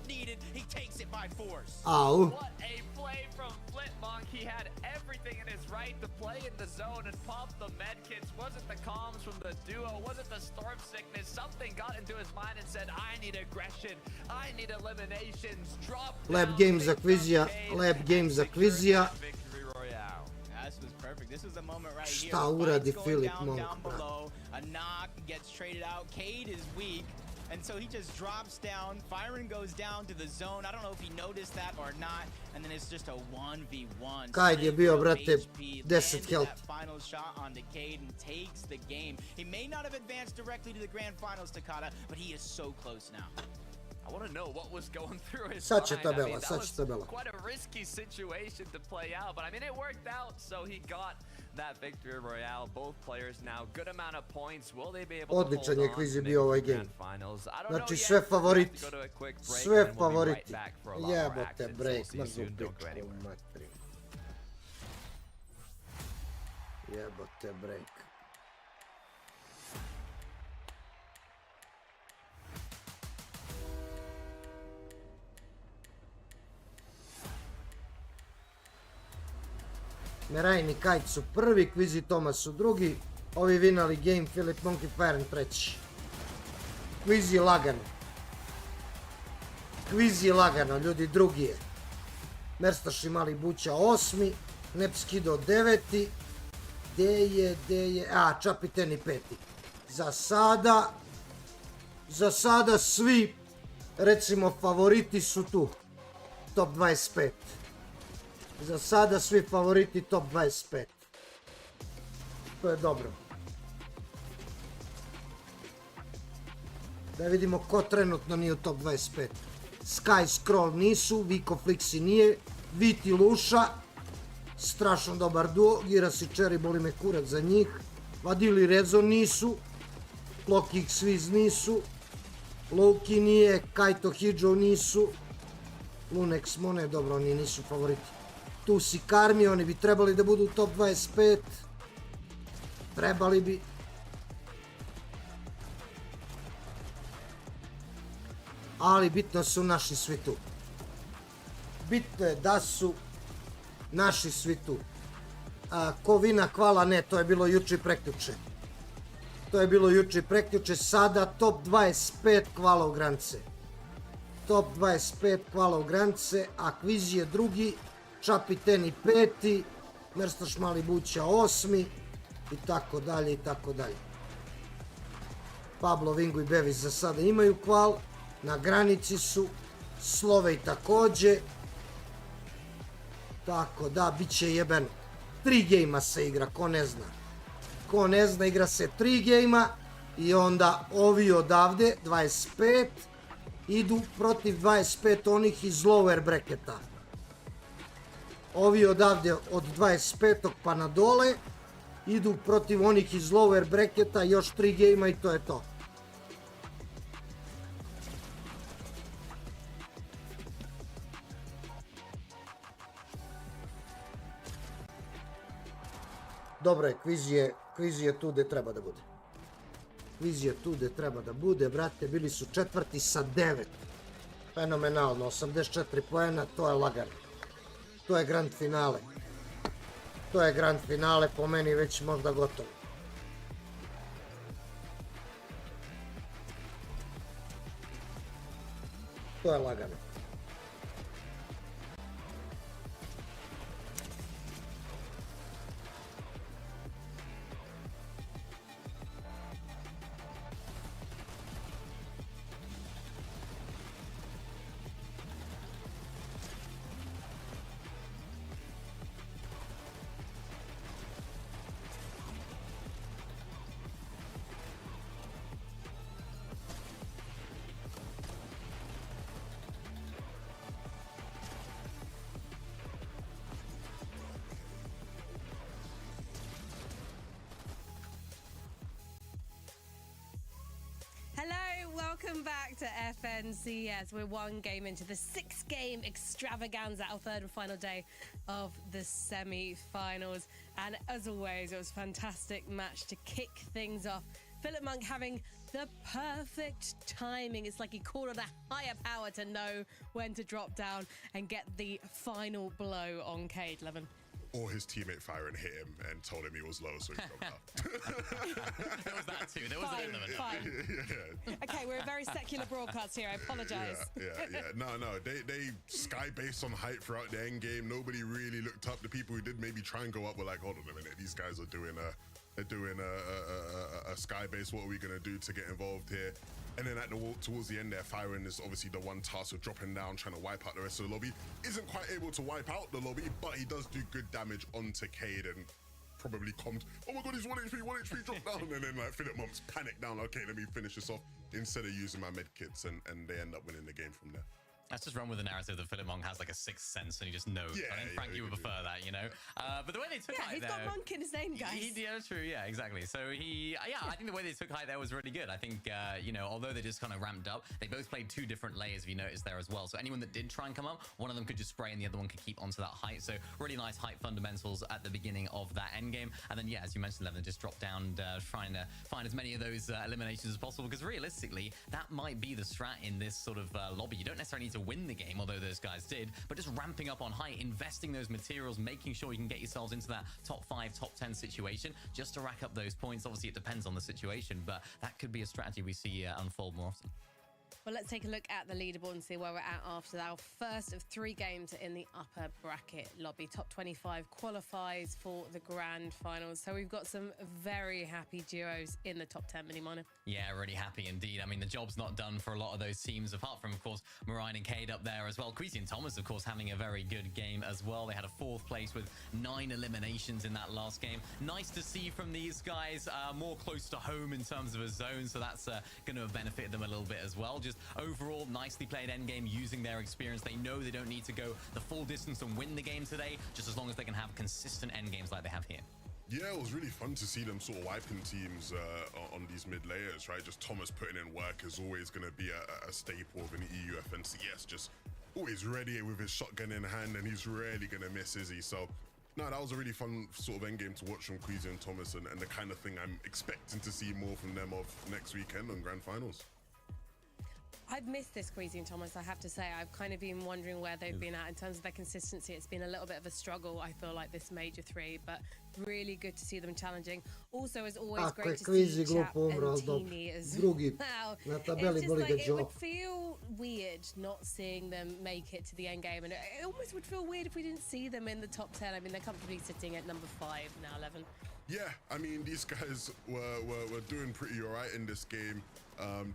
He takes it by force. Au. What a play from Flip Monk. He had everything in his right to play body in the zone and popped the medkits. Was it the comms from the duo? Was it the storm sickness? Something got into his mind and said, I need aggression. I need eliminations. Drop Lab game za Quizija, lab game za Quizija. Victory Royale. This was perfect. This is a moment right here. Šta uradi Fight's Filip going Monk, down brate? below. A knock gets traded out. Cade is weak. And so he just drops down. Firen goes down to the zone. I don't know if he noticed that or not. And then it's just a 1v1. Kajd je bio, brate, HP 10 lands health. that final shot onto Cade and takes the game. He may not have advanced directly to the grand finals, Takata, but he is so close now. I want to know what was going through his Sad će mind. I tabela, mean, that sad was će tabela. quite a risky situation to play out, but I mean, it worked out, so he got that victory royale. Both players now good amount of points. Will they be able to Odličan hold je on Quiz to bio make ovaj it to game. grand finals? I don't Znači know sve yet. We have favoriti, to go to a quick break, sve and then we'll be right favoriti. back for a lot more Jebote action. So we'll break, see you mrzu soon. Don't go pičku anywhere. matri. Jebote break. Merajn i Kajt su prvi, Quiz i Thomas su drugi, ovi vinali game, Filip Monk i Firen treći. Quiz je lagano. Quiz je lagano, ljudi, drugi je. Merstaš i Mali Buća 8. Nepskido 9. Gde je, Čapiteni 5. Za sada svi, recimo, favoriti su tu. Top 25. Za sada svi favoriti top 25. To je dobro. Da vidimo ko trenutno nije u top 25. Sky Scroll nisu, Viko Flixi nije, Viti Luša, strašno dobar duo, Giras i Cherry, boli me kurac za njih, Vadili Rezo nisu, Loki X Viz nisu, Loki nije, Kaito Hidžo nisu, Lunex Mone, dobro, oni nisu favoriti. Tu si Karmi, oni bi trebali da budu u top 25. Trebali bi. Ali bitno su naši svi tu. Bitno je da su naši svi tu. Ko vina, hvala, ne, to je bilo juče i prekjuče. To je bilo juče i prekjuče, sada top 25 hvala u granice. Top 25 hvala u granice, a Quiz je drugi, Čapiteni 5, Merstaš Mali Buća 8 i tako dalje i tako dalje. Pablo, Vingo i Bevis za sada imaju kval, na granici su, Slovej takođe, tako da, bit će jebeno. 3 gejma se igra, ko ne zna. Ko ne zna, igra se 3 gejma i onda ovi odavde, 25, idu protiv 25 onih iz lower bracketa. Ovi odavde od 25. pa na dole idu protiv onih iz lower bracketa, još 3 gejma i to je to. Dobro je, Quiz je tu gde treba da bude. Quiz je tu gde treba da bude, brate, bili su četvrti sa 9. Fenomenalno, 84 poena, to je lagano. To je grand finale. To je grand finale, po meni već možda gotovo. To je lagano. Hello, welcome back to FNCS. We're one game into the 6-game extravaganza, our third and final day of the semi-finals. And as always, it was a fantastic match to kick things off. Philip Monk having the perfect timing. It's like he called on a higher power to know when to drop down and get the final blow on Cade, Levin. or his teammate Firen hit him and told him he was low, so he dropped out. There was that too. There was an element. Fine. Okay, we're a very secular broadcast here. I apologize. Yeah. No. They sky based on height throughout the end game. Nobody really looked up. The people who did maybe try and go up were like, hold on a minute, these guys are doing a sky base. What are we gonna do to get involved here? And then towards the end there, Firen is obviously the one task of dropping down, trying to wipe out the rest of the lobby. Isn't quite able to wipe out the lobby, but he does do good damage onto Cade and probably calmed, oh my god, he's 1 HP, drop down. And then like Philip Mumps panic down, okay, let me finish this off instead of using my med kits, and they end up winning the game from there. Let's just run with the narrative that Philip Monk has like a sixth sense and he just knows. I think Frankie would prefer that, you know? But the way they took height he's there... got Monk in his name, guys. True, exactly. So I think the way they took height there was really good. I think, you know, although they just kind of ramped up, they both played 2 different layers, if you noticed there as well. So anyone that did try and come up, one of them could just spray and the other one could keep onto that height. So really nice height fundamentals at the beginning of that end game. And then, as you mentioned, Levin, just drop down, trying to find as many of those eliminations as possible, because realistically, that might be the strat in this sort of lobby. You don't necessarily need to win the game, although those guys did, but just ramping up on height, investing those materials, making sure you can get yourselves into that top 5, top 10 situation just to rack up those points. Obviously, it depends on the situation, but that could be a strategy we see unfold more often. Well, let's take a look at the leaderboard and see where we're at after our first of 3 games in the upper bracket lobby. Top 25 qualifies for the grand finals. So we've got some very happy duos in the top 10, Mini-Miner. Yeah, really happy indeed. I mean, the job's not done for a lot of those teams, apart from, of course, Marine and Cade up there as well. Queasy and Thomas, of course, having a very good game as well. They had a 4th place with 9 eliminations in that last game. Nice to see from these guys, more close to home in terms of a zone, so that's going to have benefited them a little bit as well. Just overall, nicely played endgame using their experience. They know they don't need to go the full distance and win the game today, just as long as they can have consistent endgames like they have here. Yeah, it was really fun to see them sort of wiping teams on these mid layers, right? Just Thomas putting in work is always going to be a staple of an EU FNCS. Just always ready with his shotgun in hand, and he's rarely going to miss, is he? So, no, that was a really fun sort of endgame to watch from Queasy and Thomas, and the kind of thing I'm expecting to see more from them of next weekend on Grand Finals. I've missed this Queasy and Thomas, I have to say. I've kind of been wondering where they've been at in terms of their consistency. It's been a little bit of a struggle, I feel like, this Major 3, but really good to see them challenging. Also, as always, great to see Chap and Teeny as well. It's just like, it would feel weird not seeing them make it to the end game, and it almost would feel weird if we didn't see them in the top 10. I mean, they're comfortably sitting at number 5 now, 11. Yeah, I mean, these guys were doing pretty all right in this game.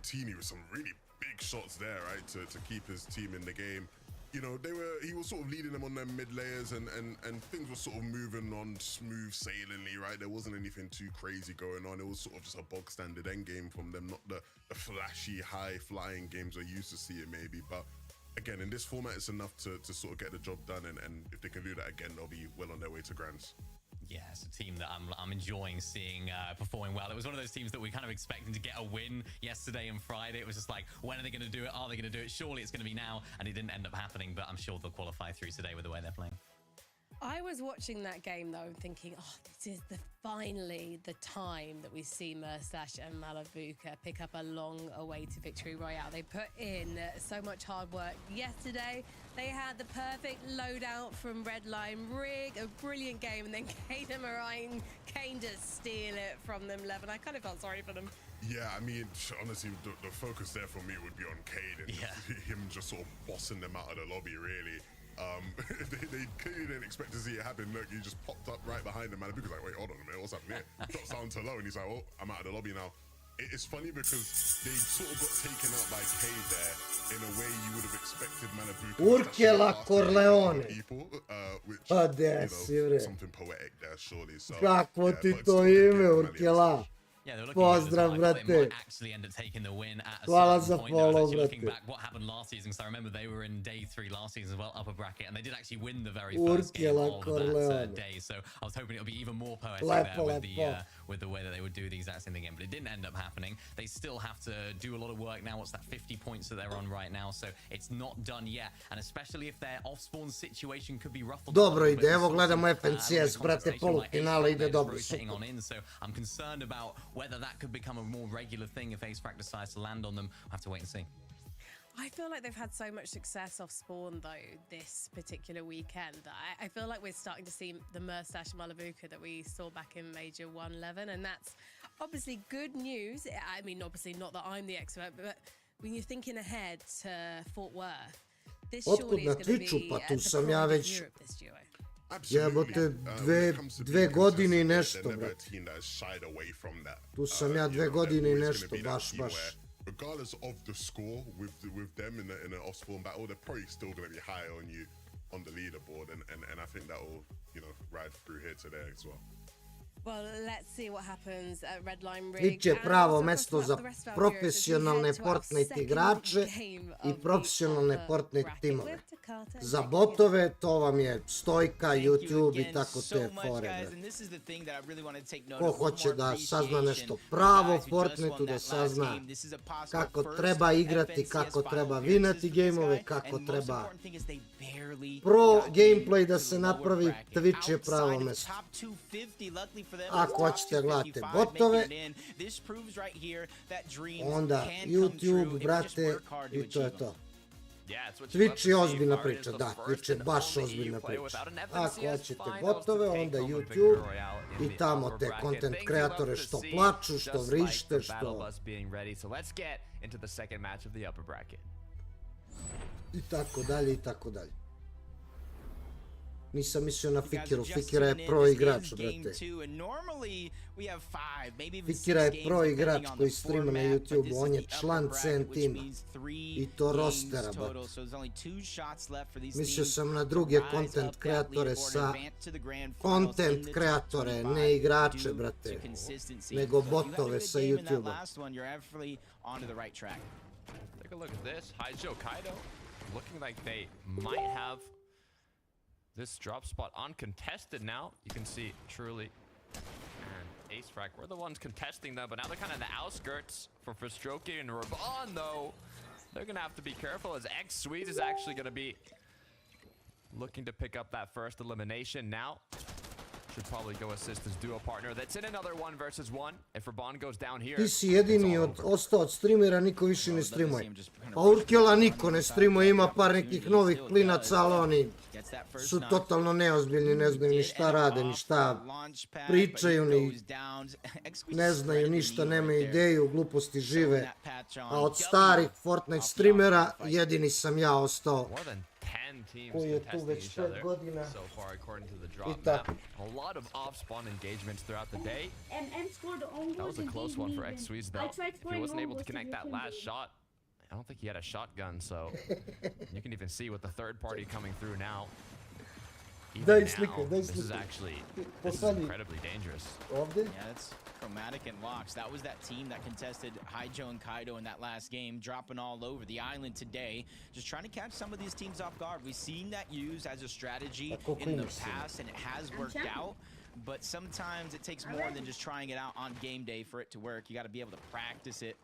Teeny with some really big shots there, right, to keep his team in the game. You know, he was sort of leading them on their mid layers, and things were sort of moving on smooth sailingly, right? There wasn't anything too crazy going on. It was sort of just a bog standard end game from them, not the flashy, high flying games we're used to seeing maybe. But again, in this format, it's enough to sort of get the job done, and if they can do that again, they'll be well on their way to Grands. Yeah, it's a team that I'm enjoying seeing performing well. It was one of those teams that we kind of expecting to get a win yesterday and Friday. It was just like, when are they going to do it? Are they going to do it? Surely it's going to be now. And it didn't end up happening, but I'm sure they'll qualify through today with the way they're playing. I was watching that game, though, and thinking, oh, this is finally the time that we see Murstache and Malabuka pick up a long-awaited victory royale. They put in so much hard work yesterday. They had the perfect loadout from Redline Rig, a brilliant game, and then Cade and Marine came to steal it from them, Levin. I kind of felt sorry for them. Yeah, I mean, honestly, the focus there for me would be on Cade and him just sort of bossing them out of the lobby, really. They clearly didn't expect to see it happen. Look, he just popped up right behind him, and Malabuka's like, wait, hold on a minute, what's happening here? Drops down to low, and he's like, oh, I'm out of the lobby now. It's funny because they sort of got taken out by Cade there in a way you would have expected Malabuka. Urkela Corleone. People, which, you know, something poetic there, surely. So, Kakvo ti to ime, Urkela? Yeah, they're looking Pozdrav, brate. They might actually end up taking the win at a Hvala certain za point. follow, Looking brate. back, what happened last season, because I remember they were in day 3 last season as well, upper bracket, and they did actually win the very first game of that day. So I was hoping it would be even more poetic there with the way that they would do the exact same thing again, but it didn't end up happening. They still have to do a lot of work now. What's that, 50 points that they're on right now? So it's not done yet, and especially if their off-spawn situation could be ruffled. Dobro ide, evo gledamo FNCS, brate, polufinale ide dobro. So I'm concerned about whether that could become a more regular thing if Ace Frac decides to land on them. We'll have to wait and see. I feel like they've had so much success off spawn though this particular weekend. I feel like we're starting to see the mustache Malabuka that we saw back in Major 111, and that's obviously good news. I mean, obviously not that I'm the expert, but when you're thinking ahead to Fort Worth, this surely is going to be the pride of Europe, this duo. Jebote, dve godine i nešto, brate. Tu sam ja 2 godine i nešto, baš. Regardless of the score with them in an off-spawn battle, they're probably still going to be higher on you on the leaderboard, and I think that will, ride through here today as well. Well, let's see what happens at Redline Rig. Biće pravo mesto za profesionalne Fortnite igrače i profesionalne Fortnite timove. Za botove to vam je stojka, YouTube i tako te fore. Ko hoće da sazna nešto pravo Fortniteu, da sazna kako treba igrati, kako treba vinati gameove, kako treba pro gameplay da se napravi, Twitch je pravo mesto. Ako hoćete gledate botove, onda YouTube, brate, i to je to. Twitch je ozbiljna priča, da, Twitch je baš ozbiljna priča. Ako hoćete botove, onda YouTube i tamo te content kreatore što plaču, što vrište, što... I tako dalje, i tako dalje. Nisam mislio na Fikiru, Fikira je pro igrač, brate. Fikira je pro igrač koji streama na YouTube, on je član CN tima. I to rostera, brate. Mislio sam na druge content kreatore content kreatore, ne igrače, brate, nego botove sa YouTube-a. Take a look at this. Djole-kubura looking like they might have this drop spot uncontested now. You can see Truly and Ace Frack were the ones contesting them, but now they're kind of in the outskirts for Stroky and Raban, though. They're going to have to be careful as X-Swedes is actually going to be looking to pick up that first elimination now. Should probably go assist his duo partner. That's in another 1 versus 1. If Raban goes down here... Ti si jedini ostao od streamera, niko više ne streamuje. Pa Urkela niko ne streamuje, ima par nekih novih klinaca, ali oni su totalno neozbiljni, ne znaju ni šta rade, ni šta pričaju, ni ne znaju ništa, nemaju ideju, gluposti žive. A od starih Fortnite streamera jedini sam ja ostao. Koji je tu već 5 godina. I tako. A lot of off-spawn engagements throughout the day. That was a close one for X-Swedes, though. If he wasn't able to connect that last shot, I don't think he had a shotgun, so you can even see with the third party coming through now. Even now, this is actually incredibly dangerous. Yeah, that's Chromatic and Locks. That was that team that contested Hyjo and Kaido in that last game, dropping all over the island today, just trying to catch some of these teams off guard. We've seen that used as a strategy in the past, and it has worked out. But sometimes it takes more than just trying it out on game day for it to work. You got to be able to practice it.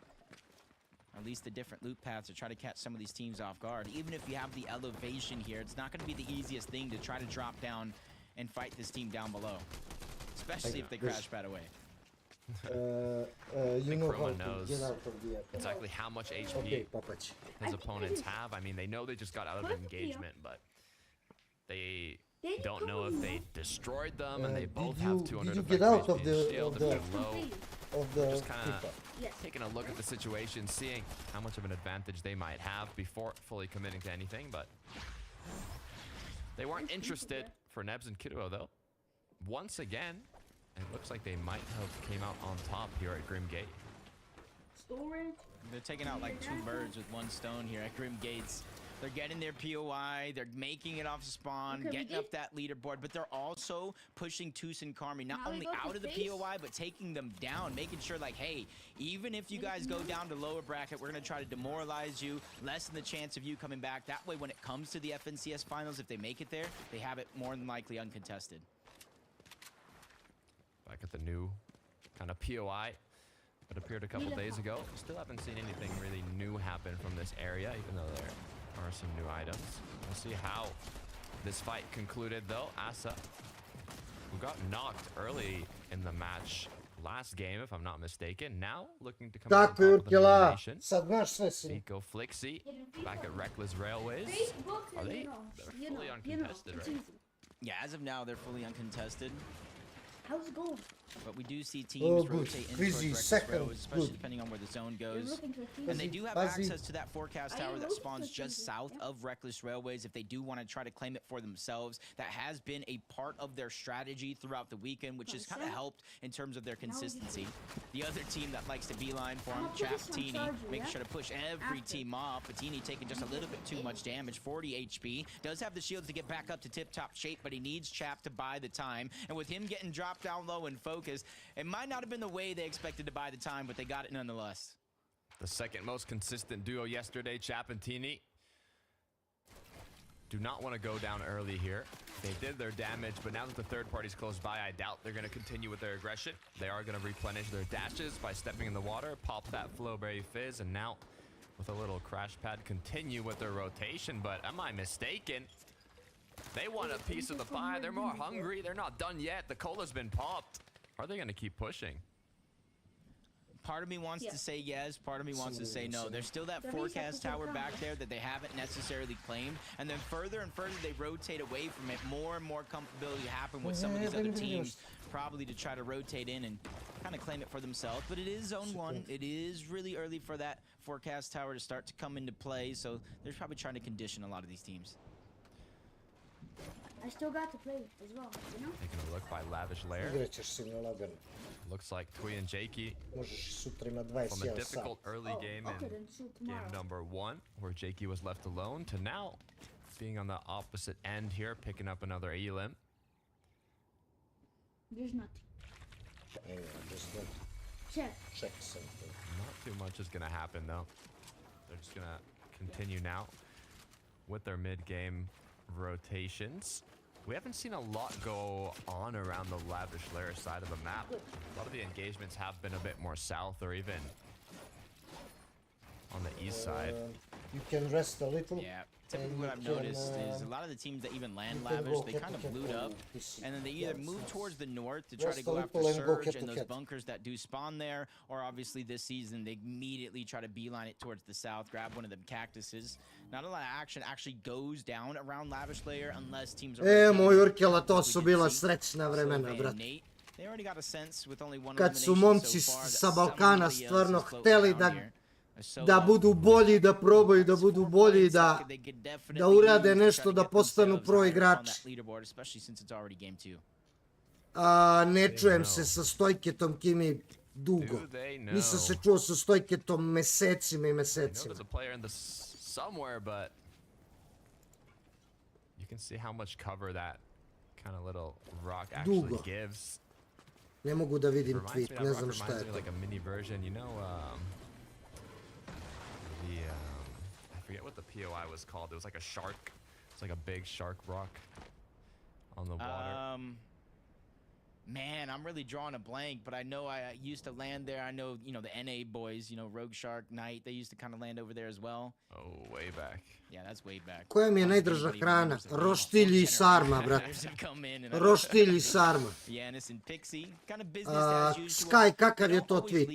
At least the different loop paths to try to catch some of these teams off guard. Even if you have the elevation here, it's not going to be the easiest thing to try to drop down and fight this team down below. Especially if they crash pad away. You know how to knows get out of the exactly how much HP his opponents have. I mean, they know they just got out of engagement, but they don't know if they destroyed them, and they both have 200 Did you get out of the just kind of taking a look at the situation, seeing how much of an advantage they might have before fully committing to anything, but they weren't interested for Nebs and Kiddo, though. Once again, it looks like they might have came out on top here at Grim Gate. They're taking out like 2 birds with 1 stone here at Grim Gates. They're getting their POI, they're making it off spawn, getting up that leaderboard, but they're also pushing Toos and Karmi not only out of the POI, but taking them down, making sure like, hey, even if you guys go down to lower bracket, we're going to try to demoralize you, lessen the chance of you coming back. That way, when it comes to the FNCS finals, if they make it there, they have it more than likely uncontested. Back at the new kind of POI that appeared a couple days ago. Still haven't seen anything really new happen from this area, even though there are some new items. We'll see how this fight concluded, though. Asa, who got knocked early in the match, last game, if I'm not mistaken. Now looking to come Tako out je, on top of the Urkela. elimination. Sad znaš sve si. Nico Flixie back at Reckless Railways. Are they? They're fully uncontested, right? Yeah, as of now, they're fully uncontested. How's it going? But we do see teams good. rotate in towards Easy, Reckless second, Railways, especially good. depending on where the zone You're goes. looking for And they Fizzy. do have Fuzzy. access to that forecast tower that looking spawns for just Fizzy? south of Reckless Railways if they do want to try to claim it for themselves. That has been a part of their strategy throughout the weekend, which has kind of helped in terms of their consistency. The other team that likes to beeline for him, I'ma put this on Teeny, charger, making yeah? sure to push every After. team off. But Teeny taking just a little bit too much damage, 40 HP. Does have the shields to get back up to tip-top shape, but he needs Chap to buy the time. And with him getting dropped down low and focused, it might not have been the way they expected to buy the time, but they got it nonetheless. The second most consistent duo yesterday, Chap and Teeny. Do not want to go down early here. They did their damage, but now that the third party's close by, I doubt they're going to continue with their aggression. They are going to replenish their dashes by stepping in the water, pop that Flowberry Fizz, and now with a little crash pad, continue with their rotation. But am I mistaken? They want a piece of the pie. They're more hungry. They're not done yet. The cola's been popped. Are they going to keep pushing? Part of me wants to say yes, part of me wants to say no. There's still that The forecast reset tower will back come. there that they haven't necessarily claimed. And then further and further they rotate away from it. More and more comfortability happen with some of these other teams, probably to try to rotate in and kind of claim it for themselves. But it is zone one. It is really early for that forecast tower to start to come into play. So they're probably trying to condition a lot of these teams. I still got to play as well, you know? Taking a look by Lavish Lair. Igrat ćeš si lagano. Looks like Tui and Jakey Možeš i sutra ima from a 21 sat. difficult early game okay, in then shoot game tomorrow. number 1, where Jakey was left alone, to now being on the opposite end here, picking up another Elim. There's nothing. Hang on, just let Check. check something. Not too much is going to happen, though. They're just going to continue now with their mid-game rotations. We haven't seen a lot go on around the Lavish Lair side of the map. A lot of the engagements have been a bit more south or even on the east side. You can rest a little. Yeah, typically and what you I've can, noticed is a lot of the teams that even land you can Lavish, go they head kind to of head loot or up, this- and then they either yeah, move it's towards the north to try rest to a go after little and go Surge head and to those head. bunkers that do spawn there, or obviously this season they immediately try to beeline it towards the south, grab one of them cactuses. Not a lot of action actually goes down around Lavish Layer unless teams are... moj rotating. Urkela, to We su did bila see srećna vremena, Sylvain brat. and Nate, they already got a sense with only one Kad su elimination momci so far that sa Balkana somebody else stvarno is floating hteli around da here. So, da budu bolji, da probaju da budu bolji, da urade nešto, da postanu pro igrači. A ne čujem se sa Stojketom Kimi dugo. Do they know? Nisam se čuo sa Stojketom mesecima i I know mesecima. there's a player in the somewhere, but you can see how much cover that kind of little rock actually Dugo. gives. Ne mogu da vidim Reminds me, tweet, that ne rock znam šta reminds je me to. like a mini version, you know, I forget what the POI was called. It was like a shark. It's like a big shark rock on the water. Man, I'm really drawing a blank, but I know I used to land there. I know, you know, the NA boys, you know, Rogue Shark, Knight, they used to kind of land over there as well. Oh, way back. Yeah, that's way back. Koja mi je najdraža hrana? Roštilji i sarma, brat. Roštilji i sarma. Yanis and Pixie, kind of business as usual. Sky, kakav je to tweet?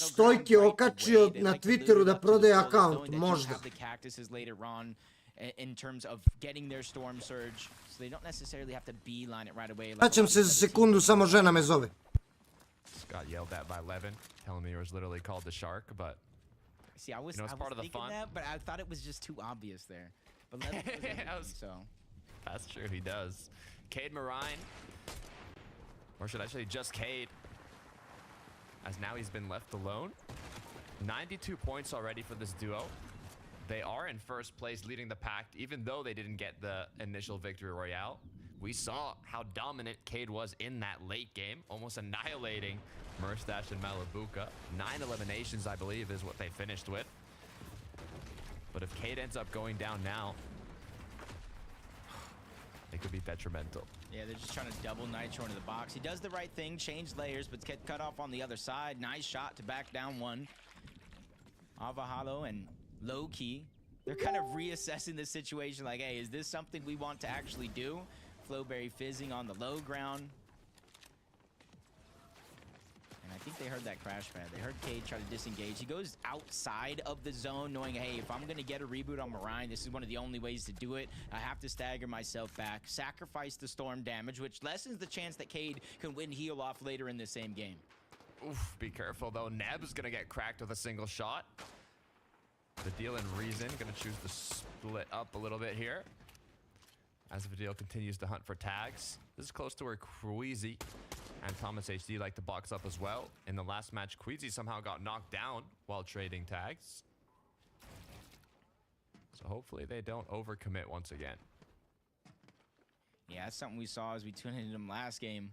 Stojk je okačio na Twitteru da prodaje akaunt, možda. In terms of getting their storm surge, so they don't necessarily have to beeline it right away. Vraćam se za sekundu, samo žena me zove. Got yelled at by Levin, telling me it was literally called the shark, but See, I was, you know, it's I part was of the thinking fun. that, but I thought it was just too obvious there. But Levin doesn't agree, so. That's true, he does. Cade Marine, or should I say just Cade, as now he's been left alone. 92 points already for this duo. They are in first place, leading the pack, even though they didn't get the initial victory royale. We saw how dominant Cade was in that late game, almost annihilating Murstache and Malibuka. 9 eliminations, I believe, is what they finished with. But if Cade ends up going down now, it could be detrimental. Yeah, they're just trying to double Nitro into the box. He does the right thing, change layers, but get cut off on the other side. Nice shot to back down one. Avahalo and Low-key, they're kind of reassessing the situation like, hey, is this something we want to actually do? Flowberry fizzing on the low ground. think they heard that crash pad. They heard Cade try to disengage. He goes outside of the zone knowing, hey, if I'm going to get a reboot on Marine, this is one of the only ways to do it. I have to stagger myself back, sacrifice the storm damage, which lessens the chance that Cade can win heal off later in the same game. Oof, be careful though. Neb's going to get cracked with a single shot. The deal and Ryzen going to choose to split up a little bit here as Vidal continues to hunt for tags. This is close to where Queasy and Thomas HD like to box up as well. In the last match, Queasy somehow got knocked down while trading tags. So hopefully they don't overcommit once again. Yeah, that's something we saw as we tuned into them last game.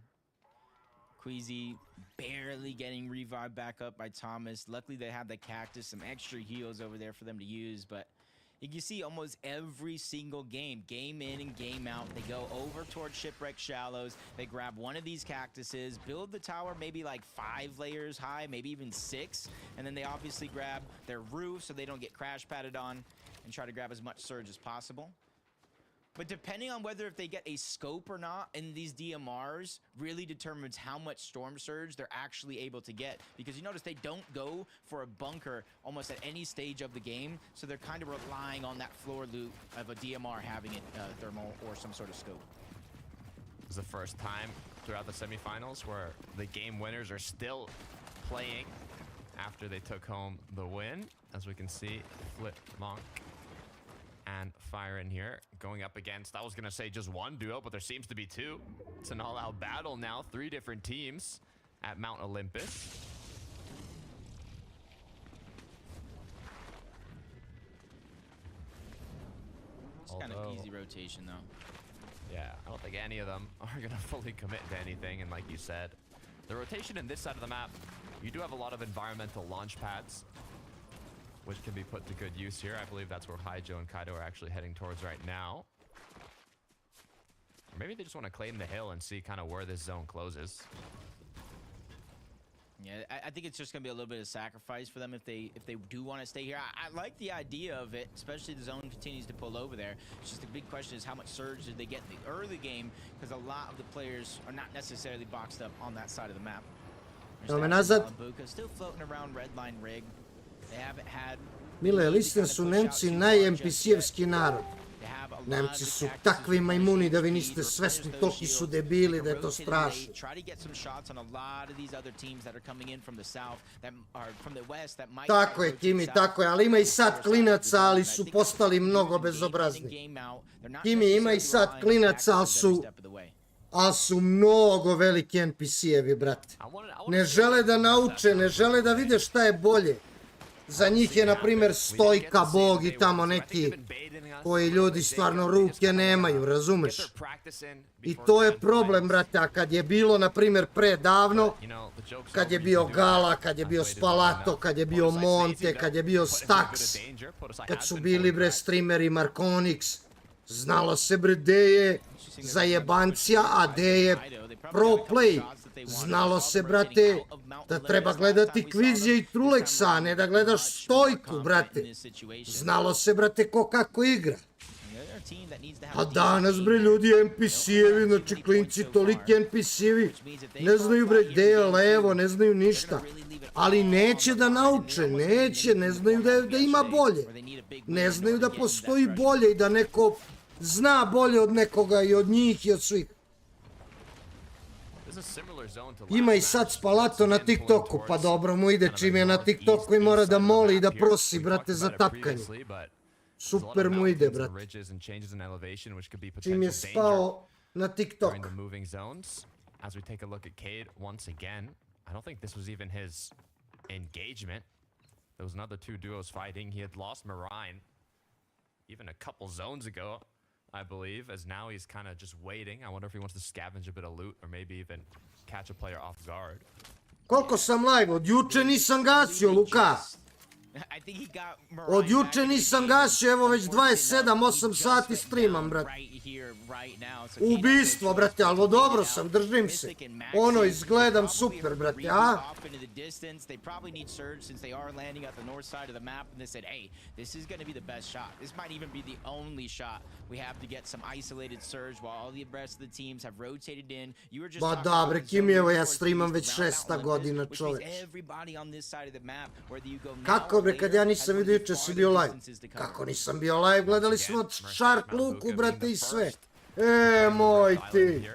Queasy barely getting revived back up by Thomas. Luckily, they had the cactus, some extra heals over there for them to use. But you can see almost every single game, game in and game out, they go over towards Shipwreck Shallows. They grab one of these cactuses, build the tower maybe like 5 layers high, maybe even 6. And then they obviously grab their roof so they don't get crash padded on and try to grab as much surge as possible. But depending on whether if they get a scope or not in these DMRs really determines how much storm surge they're actually able to get. Because you notice they don't go for a bunker almost at any stage of the game. So they're kind of relying on that floor loot of a DMR having it thermal or some sort of scope. This is the first time throughout the semifinals where the game winners are still playing after they took home the win. As we can see, Flip Monk and Fire in here going up against, I was gonna say just one duo, but there seems to be 2. It's an all-out battle now, 3 different teams at Mount Olympus. It's kind of easy rotation though. Yeah, I don't think any of them are gonna fully commit to anything, and like you said, the rotation in this side of the map, you do have a lot of environmental launch pads which can be put to good use here. I believe that's where Haijo and Kaido are actually heading towards right now. Or maybe they just want to claim the hill and see kind of where this zone closes. Yeah, I think it's just going to be a little bit of sacrifice for them if they do want to stay here. I like the idea of it, especially the zone continues to pull over there. It's just the big question is how much surge did they get in the early game, because a lot of the players are not necessarily boxed up on that side of the map. Still floating around Redline Rig. They haven't had... Mile, listen su Nemci naj-NPC-evski narod. Nemci su takvi majmuni da vi niste svesni, toliki su debili da je to strašno. Tako je, Kimi, tako je, ali ima i sad klinaca, ali su postali mnogo bezobrazni. Kimi, ima i sad klinaca, ali su mnogo veliki NPC-evi, brate. Ne žele da nauče, ne žele da vide šta je bolje. Za njih je, na primjer, Stojka, Bog i tamo neki koji ljudi stvarno ruke nemaju, razumeš? I to je problem, brate, a kad je bilo, na primjer, predavno, kad je bio Gala, kad je bio Spalato, kad je bio Monte, kad je bio Staxxgt, kad su bili, bre, streameri Markonix, znalo se, bre, de je zajebancija, a de je pro play. Znalo se, brate, da treba gledati Kvizije i Truleksa, a ne da gledaš Stojku, brate. Znalo se, brate, ko kako igra. A danas, bre, ljudi NPC-evi, znači klinci, toliki NPC-evi, ne znaju, bre, gde je levo, ne znaju ništa. Ali neće da nauče, neće, ne znaju da ima bolje. Ne znaju da postoji bolje i da neko zna bolje od nekoga i od njih i od svih. Ima i sad Spalato na TikToku, pa dobro mu ide čim je na TikToku i mora da moli i da prosi, brate, za tapkanje. Super mu ide, brate. Čim je spao na TikTok. As we take a look at Cade once again, I don't think this was even his engagement. There was another 2 duos fighting. He had lost Marine even a couple zones ago, I believe, as now he's kind of just waiting. I wonder if he wants to scavenge a bit of loot or maybe even catch a player off guard. Koliko sam live, od juče nisam gasio, Luka. I think he got Od juče nisam gasio, evo već 27-8 sati streamam, brate. Ubistvo, brate, ali dobro sam, držim se. Ono, izgledam super, brate, a? They probably need surge since they are landing at the north side of the map, and they said, hey, this is going to be the best shot. This might even be the only shot. We have to get some isolated surge while all the rest of the teams have rotated in. You were just Ba da, bre, Kimi, evo ja streamam već 6. godina, čoveč. Kako, bre, kad ja nisam vidio juče si bio live? Kako nisam bio live? Gledali smo Shark Luku, brate, i sve. Moj ti.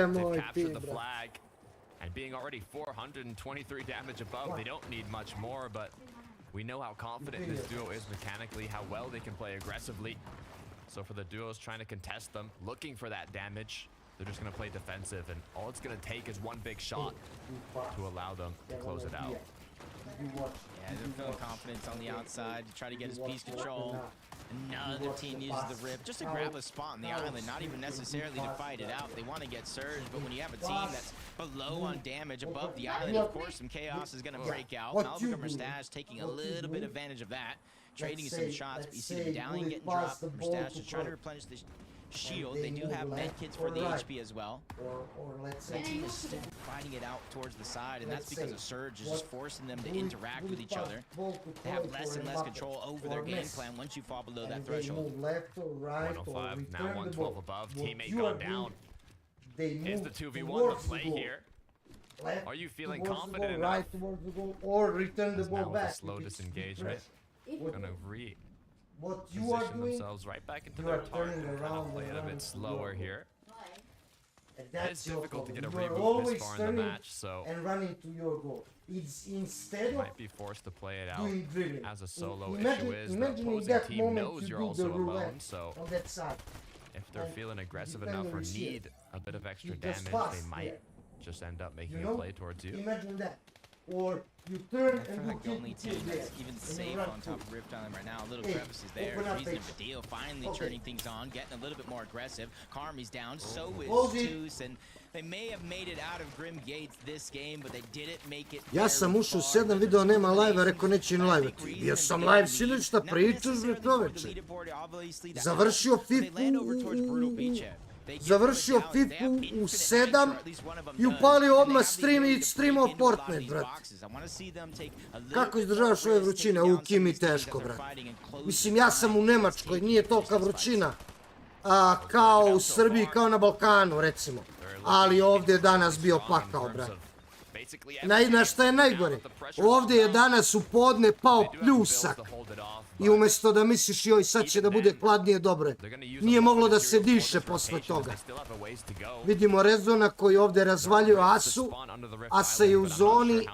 Moj ti, brate. And being already 423 damage above, they don't need much more, but we know how confident this duo is mechanically, how well they can play aggressively. So for the duos trying to contest them, looking for that damage, they're just going to play defensive, and all it's going to take is one big shot to allow them to close it out. Yeah, they're feeling confidence on the outside to try to get his piece control. Another team uses the rip just to grab a spot on the island, not even necessarily to fight it out. They want to get surge, but when you have a team that's below on damage above the island, of course some chaos is going to break out. Mustache taking a little bit advantage of that, trading some shots, but you see the medallion getting dropped. Mustache is trying to replenish the shield. They do have med kits for the HP as well. The team is still fighting it out towards the side, and that's because of surge is just forcing them to interact with each other. They have less and less control over their game plan once you fall below that threshold. 105, now 112 above. Teammate gone down. Is the 2v1 the play here? Are you feeling confident enough? Or return the ball now back. with a slow disengagement, gonna What you are position doing, themselves right back into their target and kind of play it a bit slower here. It's difficult to get a reboot this far in the match, so and running to your goal. It's instead might be forced to play it out doing dribbling. as a solo Imagine, issue is the imagine in opposing that team moment knows you you're do also the alone, roulette so on that side. if they're feeling aggressive you enough can or only see need a bit of extra You just damage, pass, they might just end up making You know? a play towards you. Imagine that. Or you turn I feel and you like the only kick team there. that's even safe on top of Rift Island right now. A little crevices there. open up Reason page. Video finally turning things on, getting a little bit more aggressive. Karmi's down, so Close is it. Toos, and they may have made it out of Grim Gates this game, but they didn't make it. Ja sam ušao u 7 video, nema live, rekao neće ni live. Bio sam live, sinoć šta pričaš, bre čoveče. Završio FIFA u 7 i upalio odmah stream i streamao Fortnite, brate. Kako izdržavaš ove vrućine? U Kimi teško, brate. Mislim, ja sam u Nemačkoj, nije tolika vrućina kao u Srbiji, kao na Balkanu, recimo. Ali ovdje je danas bio pakao, brate. Na šta je najgore? Ovdje je danas u podne pao pljusak. I umjesto da misliš joj sad će da bude hladnije, dobro je. Nije moglo da se diše posle toga. Vidimo Rezona koji ovdje razvaljuje Asu. Asa je u zoni.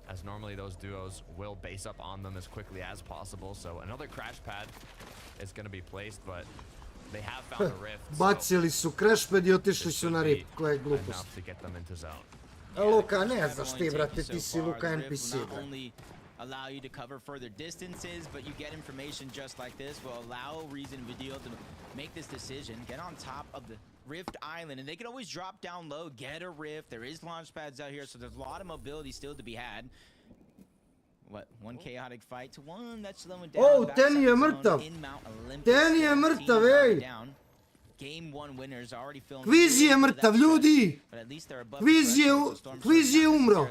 As normally those duos will base up on them as quickly as possible, so another crash pad is going to be placed, but they have found a rift. Bacili su crashpad i otišli su na rip, koja je glupost. Luka, ne znaš ti, brate, ti si Luka NPC, brate. Allow you to cover further distances, but you get information just like this will allow Ryzen Video to make this decision, get on top of the Rift Island, and they can always drop down low, get a rift. There is launch pads out here, so there's a lot of mobility still to be had. What, one chaotic fight to one that's slowing down. Oh, Ten je mrtav. Ten je mrtav, ej. Game 1 winners already filmed. Kviz je mrtav, ljudi. Kviz je umro.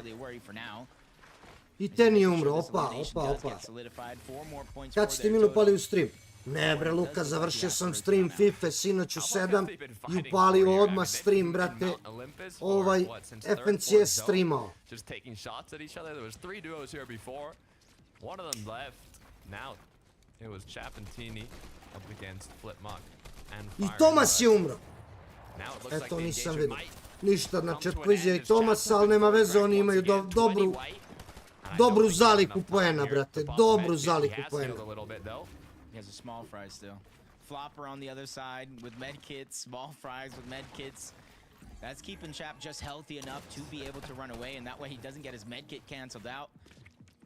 I Ten je umro, opa. Kad ste mi upali u stream? Ne bre Luka, završio sam stream FIFA sinoć u 7 i upalio odmah stream, brate. Ovaj FNCS streamao. I Tomas je umro. Eto, nisam vidio. Ništa, znači otkvizija i Tomasa, ali nema veze, oni imaju dobru zaliku poena, brate. Dobru zaliku poena. He has a small fry still. Flopper on the other side with med kits, small fries with med kits. That's keeping Chap just healthy enough to be able to run away, and that way he doesn't get his med kit canceled out.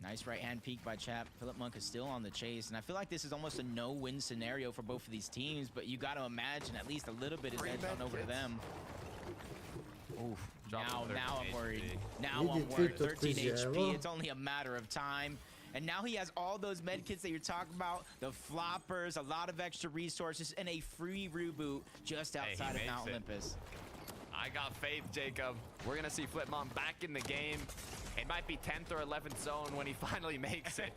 Nice right-hand peek by Chap. Philip Monk is still on the chase, and I feel like this is almost a no-win scenario for both of these teams, but you got to imagine at least a little bit is edged on over to them. Oof. Now I'm worried. Now Vidi I'm worried. tweet od 13 Koji, evo. HP. It's only a matter of time. And now he has all those med kits that you're talking about, the floppers, a lot of extra resources, and a free reboot just outside of Mount Olympus. I got faith, Jacob. We're going to see Flipmon back in the game. It might be 10th or 11th zone when he finally makes it.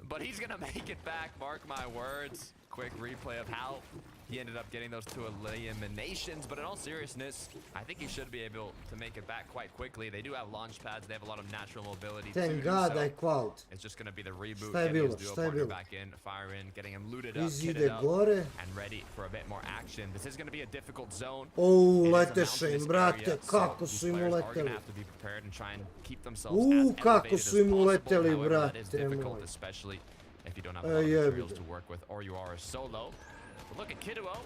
But he's going to make it back, mark my words. Quick replay of how he ended up getting those 2 eliminations. But in all seriousness, I think he should be able to make it back quite quickly. They do have launch pads. They have a lot of natural mobility. Thank God I qualified. It's just going to be the reboot. Šta je Getting bilo? his duo Šta je partner bilo? back in, fire in, getting him looted up, Iz kitted ide up, gore. and ready for a bit more action. This is going to be a difficult zone. Leteše im, brate, kako su im uleteli. Kako su im uleteli, brate moj. If you don't have a lot of materials to work with, or you are a solo. But look at Kiduo.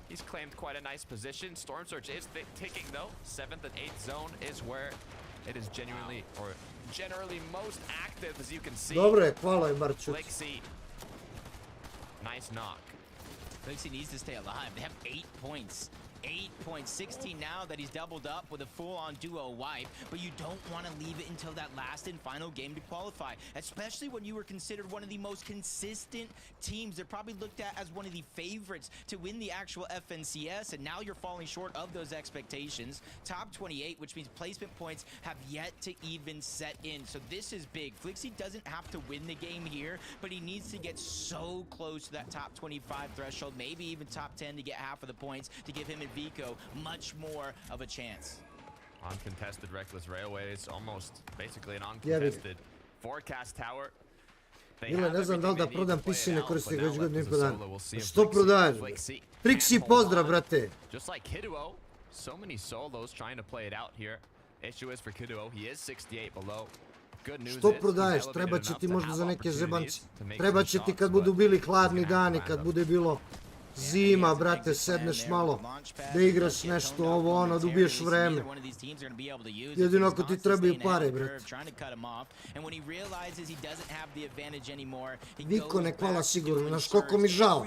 He's claimed quite a nice position. Storm Surge is ticking though. 7th and 8th zone is where it is genuinely or generally most active, as you can see. Dobro je, hvala je Barčut. Flixi. Nice knock. Flixi needs to stay alive. They have 8 points. 8 points, 16 now that he's doubled up with a full-on duo wipe, but you don't want to leave it until that last and final game to qualify, especially when you were considered one of the most consistent teams. They're probably looked at as one of the favorites to win the actual FNCS, and now you're falling short of those expectations. Top 28, which means placement points have yet to even set in, so this is big. Flixi doesn't have to win the game here, but he needs to get so close to that top 25 threshold, maybe even top 10 to get half of the points to give him and Vico much more of a chance. Uncontested Reckless Railways, almost basically an uncontested forecast tower. Mile, ne znam da li da prodam PC, ne koristim već godinu i po dana. Što prodaješ? Trixi, pozdrav, brate. Just like Kiduo, so many solos trying to play it out here. Issue is for Kiduo, he is 68 below. Što prodaješ? Treba će ti možda za neke zebanci. Treba će ti kad budu bili hladni dani, kad bude bilo zima, brate, sedneš malo da igraš nešto ovo, ono, da ubiješ vreme. Jedino ako ti trebaju pare, brate. Viko ne hvala sigurno, znaš koliko mi žao.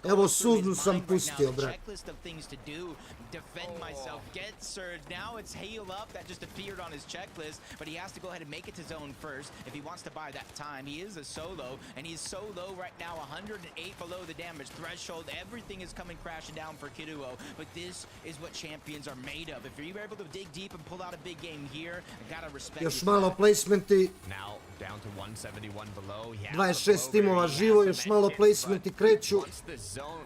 Evo suznu sam pustio, brate. Defend myself, get surged. Now it's heal up that just appeared on his checklist, but he has to go ahead and make it to zone first if he wants to buy that time. He is a solo, and he's so low right now, 108 below the damage threshold. Everything is coming crashing down for Kiduo, but this is what champions are made of. If you're able to dig deep and pull out a big game here, I gotta respect još malo placementi. Now down to 171 below. 26 timova živo, još malo placementi kreću. Once the zone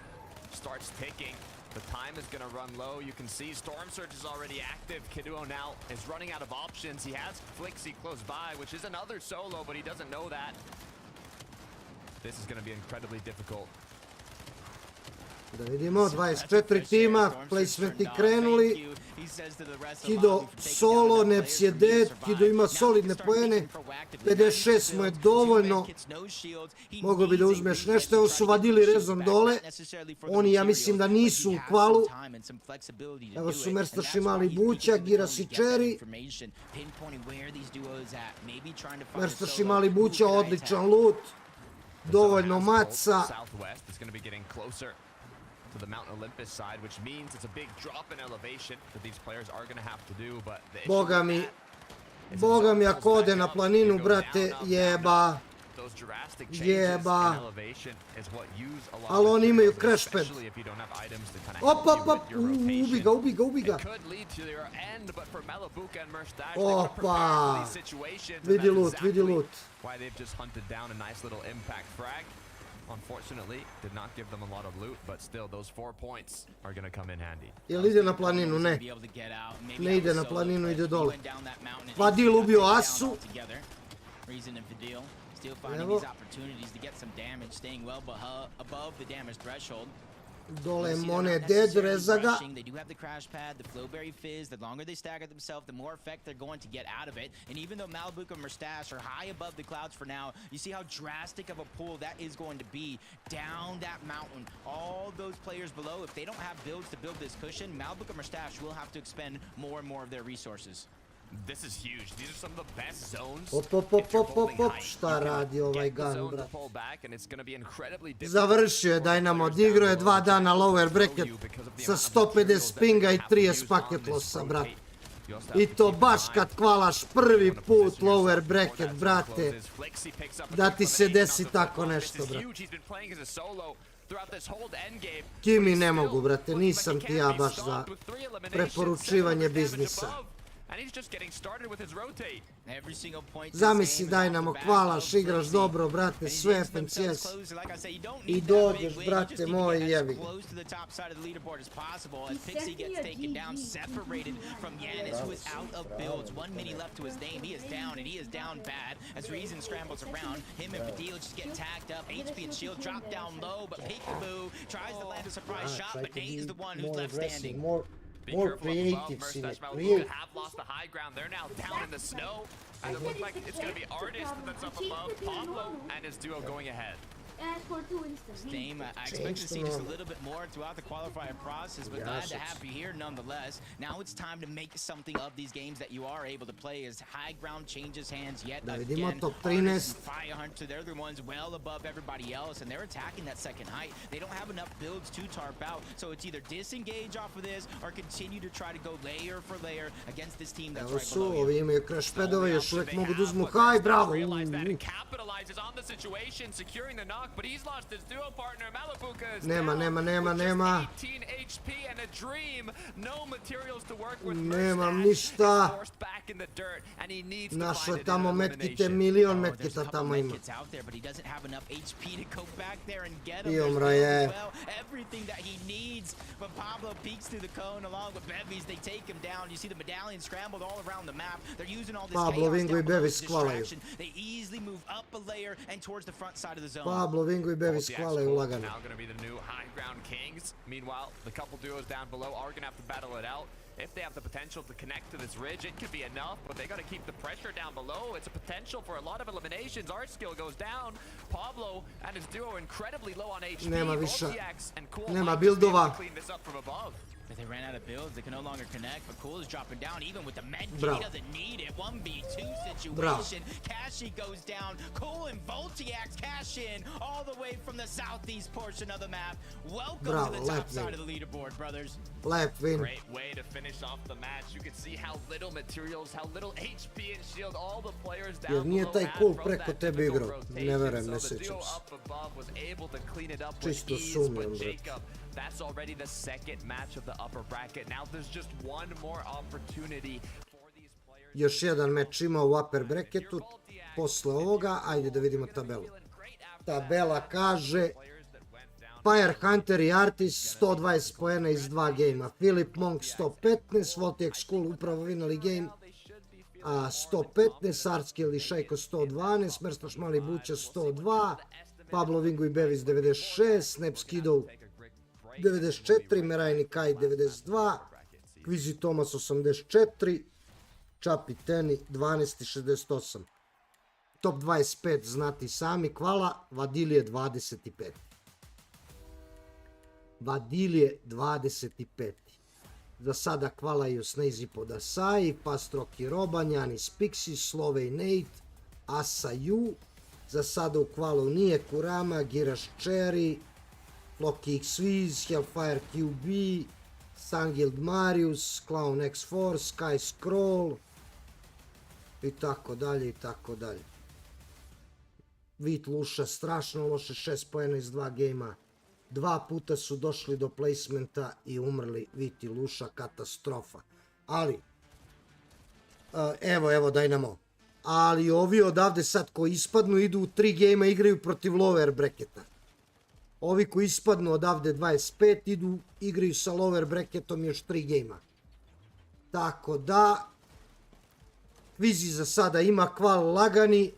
starts ticking, the time is going to run low. You can see Storm Surge is already active. Kiduo now is running out of options. He has Flixi close by, which is another solo, but he doesn't know that. This is going to be incredibly difficult. Da vidimo, 24 tima, placementi krenuli. Kido solo, Neps je dead, Kido ima solidne poene, 56 mu je dovoljno, mogo bi da uzmeš nešto, evo su vadili rezon dole, oni ja mislim da nisu u kvalu, evo su Merstaši mali buća, Giras i Cherry, Merstaši mali buća, odličan loot, dovoljno maca. To the Mount Olympus side, which means it's a big drop in elevation that these players are going to have to do, but the Boga mi ako ode na planinu, brate, jeba. Ali oni imaju crash pad. Op, ubi ga. Opa, vidi loot. Unfortunately, did not give them a lot of loot, but still those 4 points are going to come in handy. Jel ide na planinu? Ne. Ne ide na planinu, ide dole. Vadil ubio Asu. Still finding these opportunities to get some damage, staying well above the damage threshold. Dole Mone dead, reza ga. They do have the crash pad, the flowberry fizz. The longer they stagger themselves, the more effect they're going to get out of it. And even though Malibuca and Mustache are high above the clouds for now, you see how drastic of a pull that is going to be down that mountain. All those players below, if they don't have builds to build this cushion, Malibuca and Mustache will have to expend more and more of their resources. This is huge. These are some of the best zones. Op, šta radi ovaj gun, brat? Završio je Dynamo, odigrao je 2 dana lower bracket sa 150 pinga i 30 paket losa, brat. I to baš kad hvalaš prvi put lower bracket, brate, da ti se desi tako nešto, brate. Kimi ne mogu, brate, nisam ti ja baš za preporučivanje biznisa. Zamisli Dynamo, hvalaš, igraš dobro, brate, sve FNCS i dođeš, brate moj, jebi ga. More creative, creative. Have lost the high ground. They're now down in the snow. And it looks like it's going to be Artist that's up above. Pablo and his duo going ahead. Dame, I expect to see just a little bit more throughout the qualifier process, but glad to have you here nonetheless. Now it's time to make something of these games that you are able to play as high ground changes hands yet again. Artist and Fire Hunter, they're the ones well above everybody else, and they're attacking that second height. They don't have enough builds to tarp out, so it's either disengage off of this or continue to try to go layer for layer against this team that's right below you. Ovi imaju crash padove, još uvijek mogu da uzmu high, bravo! Capitalizes on the situation, securing the knock, but he's lost his duo partner. Malapuka is Nema. 18 HP and a dream. No materials to work with. Nemam ništa. Našao je tamo metkite, milion metkita tamo ima. I umro je. Everything that he needs, but Pablo peeks through the cone along with Bevis. They take him down. You see the medallion scrambled all around the map. They're using all this Pablo, Vingo i Bevis skvalaju. They easily move up a layer and towards the front side of the zone. Pablo, Vingo i Bevis skvalaju lagano. Now going to be the new high ground kings. Meanwhile, the couple duos down below are going to have to battle it out. If they have the potential to connect to this ridge, it could be enough, but they got to keep the pressure down below. It's a potential for a lot of eliminations. Our skill goes down. Pablo and his duo incredibly low on HP. Nema više. Nema buildova. If they ran out of builds, they can no longer connect, but Cool is dropping down even with the med kit. He doesn't need it. 1v2 situation. Kashi goes down. Cool and Voltiax cash in all the way from the southeast portion of the map. Welcome to the top side of the leaderboard, brothers. Lep win. Great way to finish off the match. You can see how little materials, how little HP and shield all the players down Jer nije below taj had Cool from preko that tebe typical igrao. rotation. Ne verujem, So ne the sjećam duo se. up above was able to clean it up with Čisto ease, sumnjam, but brate. Jacob, that's already the second match of the upper bracket. Now there's just one more opportunity for these players. Još jedan meč ima u upper bracketu. Posle ovoga, ajde da vidimo tabelu. Tabela kaže Fire Hunter i Artist 120 poena iz 2 gejma. Philip Monk 115, Voltex Cool upravo vinali game 115, Artskill i Šajko 112, Merstaš Mali Buća 102, Pablo Vingo i Bevis 96, Snap Skidov 94, Merajni Kaj 92, Kvizi Tomas 84, Čapi Teni 12 i 68. Top 25 znati sami, hvala, Vadilije 25. Vadilije 25. Za sada hvalaju Snazy Podasai, Pastroki Roban, Janis Pixi, Slovej Nate, Asa Ju. Za sada u hvalu nije Kurama, Giraš Cherry, Loki X Viz, Hellfire QB, Sangild Marius, Clown X4, Sky Scroll i tako dalje i tako dalje. Vit Luša strašno loše, 6 poena iz 2 gejma. 2 puta su došli do placementa i umrli. Vit i Luša, katastrofa. Ali, evo Dynamo. Ali ovi odavde sad koji ispadnu idu u 3 gejma, igraju protiv lower bracketa. Ovi koji ispadnu odavde 25 igraju sa lower bracketom još 3 gejma. Tako da, Vizi za sada ima kval lagani,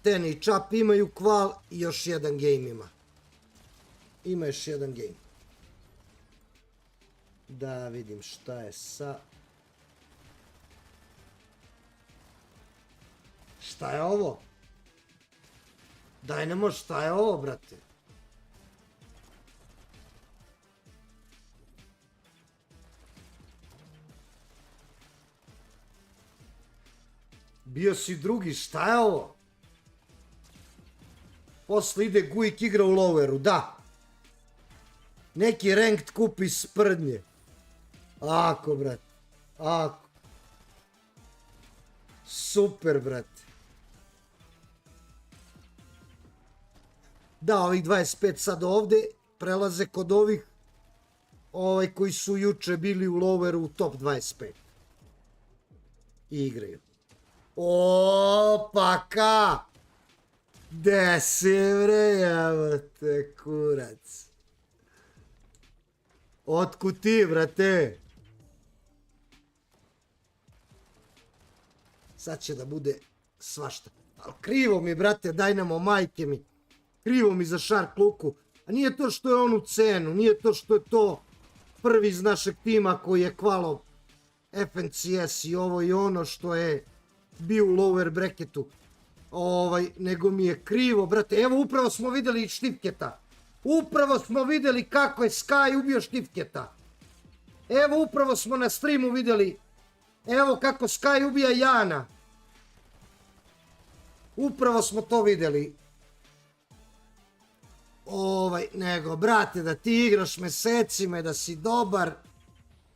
Ten i Čap imaju kval i još jedan game ima. Ima još jedan game. Da vidim šta je sa... Šta je ovo? Dynamo, šta je ovo, brate? Bio si drugi, šta je ovo? Posle ide Gujik igra u loweru, da. Neki ranked kupi sprdnje. Ako, brate. Ako. Super, brate. Da, ovih 25 sad ovde prelaze kod ovih koji su juče bili u loweru u top 25. I igraju. Opa, ka! De si bre, jebote, kurac. Otkud ti, brate? Sad će da bude svašta. Ali krivo mi, brate, daj namo, majke mi. Krivo mi za Shark Luku. A nije to što je on u cenu, nije to što je to prvi iz našeg tima koji je kvalo FNCS i ovo i ono što je bio u lower bracketu. Nego mi je krivo, brate. Evo, upravo smo vidjeli Štifketa. Upravo smo vidjeli kako je Sky ubio Štifketa. Evo, upravo smo na streamu vidjeli. Evo kako Sky ubija Jana. Upravo smo to vidjeli. Nego, brate, da ti igraš mesecima i da si dobar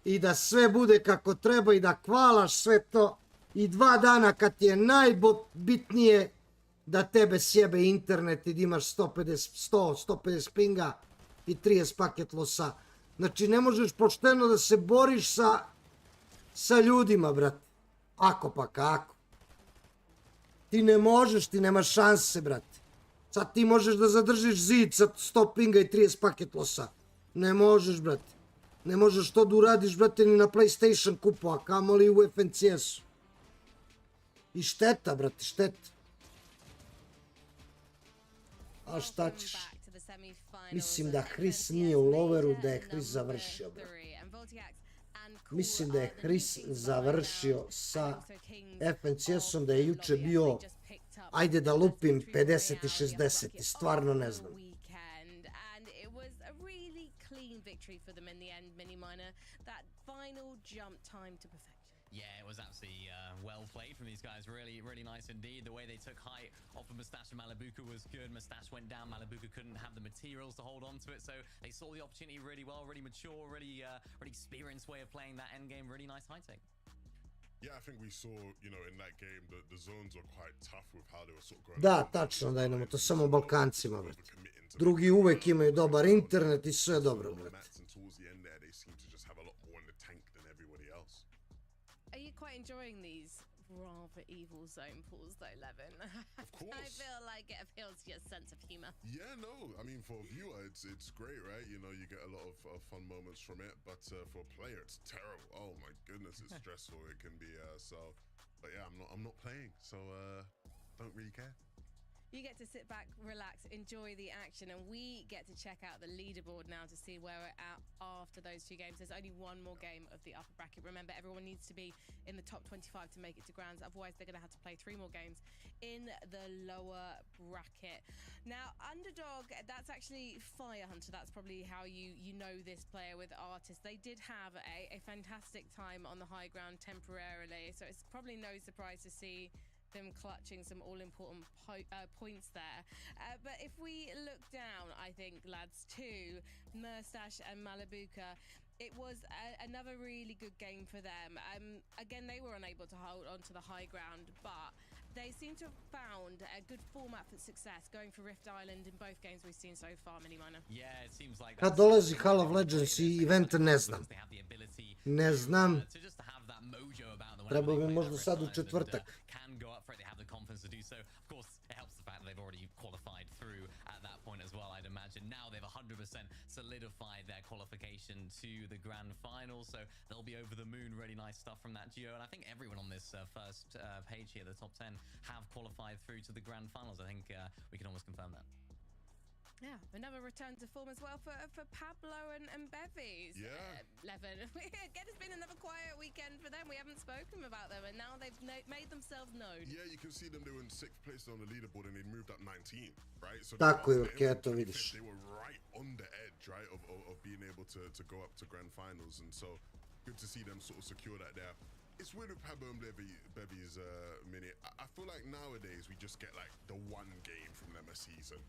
i da sve bude kako treba i da hvalaš sve to i 2 dana kad ti je najbitnije da tebe sjebe internet i da imaš 150 pinga i 30 paket losa. Znači, ne možeš pošteno da se boriš sa ljudima, brate. Ako pa kako. Ti ne možeš, ti nemaš šanse, brate. Sad ti možeš da zadržiš zid sa 100 pinga i 30 paket losa. Ne možeš, brate. Ne možeš to da uradiš, brate, ni na PlayStation kupu, a kamoli u FNCS-u. I šteta, brate, šteta. A šta ćeš? Mislim da Chris nije u loweru, da je Chris završio, brate. Mislim da je Chris završio sa FNCS-om, da je juče bio, ajde da lupim, 50 i 60, stvarno ne znam. Yeah, it was absolutely well played from these guys. Really, really nice indeed. The way they took height off of Mustache and Malibuka was good. Mustache went down. Malibuka couldn't have the materials to hold on to it, so they saw the opportunity really well, really mature, really experienced way of playing that end game. Really nice high take. Yeah, I think we saw, in that game, the zones were quite tough with how they were sort of going. Da, tačno, da idemo to samo Balkancima, brate. Drugi uvek imaju dobar internet i sve dobro, brate. Are you quite enjoying these rather evil zone pools though, Levin? Of course. I feel like it appeals to your sense of humor. Yeah, no, I mean, for a viewer, it's great, right? You get a lot of fun moments from it, but for a player, it's terrible. Oh my goodness, it's stressful. It can be, but yeah, I'm not playing, so don't really care. You get to sit back, relax, enjoy the action, and we get to check out the leaderboard now to see where we're at after those 2 games. There's only one more game of the upper bracket. Remember, everyone needs to be in the top 25 to make it to grands. Otherwise, they're going to have to play 3 more games in the lower bracket. Now, underdog, that's actually Fire Hunter. That's probably how you know this player with Artist. They did have a fantastic time on the high ground temporarily, so it's probably no surprise to see them clutching some all-important points there. But if we look down, I think, lads, to Mustache and Malibuka, it was another really good game for them. Again, they were unable to hold on to the high ground, but they seem to have found a good format for success, going for Rift Island in both games we've seen so far, Miniminer. Yeah, it seems like kad dolazi Hall of Legends i event, ne znam. Ne znam. Treba bi možda sad u četvrtak. To do so. Of course, it helps the fact that they've already qualified through at that point as well, I'd imagine. Now they've 100% solidified their qualification to the grand final, so they'll be over the moon. Really nice stuff from that duo, and I think everyone on this first page here, the top 10, have qualified through to the grand finals. I think we can almost confirm that. Yeah, another return to form as well for Pablo and Bevies. Yeah. Levin. Again, it's been another quiet weekend for them. We haven't spoken about them, and now they've made themselves known. Yeah, you can see them. They were in 6th place on the leaderboard, and they moved up 19, right? So Tako je, Keto, vidiš. They were right on the edge, right, of being able to go up to grand finals, and so good to see them sort of secure that there. It's weird with Pablo and Bevies minute. I feel like nowadays we just get like the one game from them a season,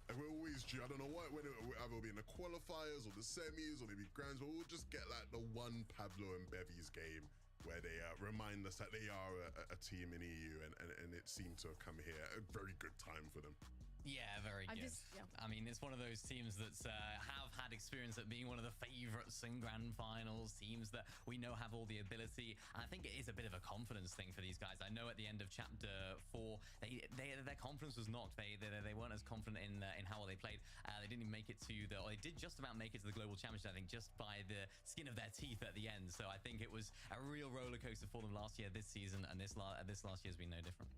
Like we're always due. I don't know what, when it'll be in the qualifiers or the semis or maybe grands, but we'll just get like the one Pablo and Bevies game where they remind us that they are a team in EU, and it seemed to have come here at a very good time for them. Yeah, very good. I mean, it's one of those teams that have had experience at being one of the favorites in grand finals, teams that we know have all the ability. And I think it is a bit of a confidence thing for these guys. I know at the end of chapter 4, their confidence was knocked. They weren't as confident in how well they played. They didn't even make it to or they did just about make it to the global championship, I think, just by the skin of their teeth at the end. So I think it was a real roller coaster for them last year, this season, and this last year has been no different.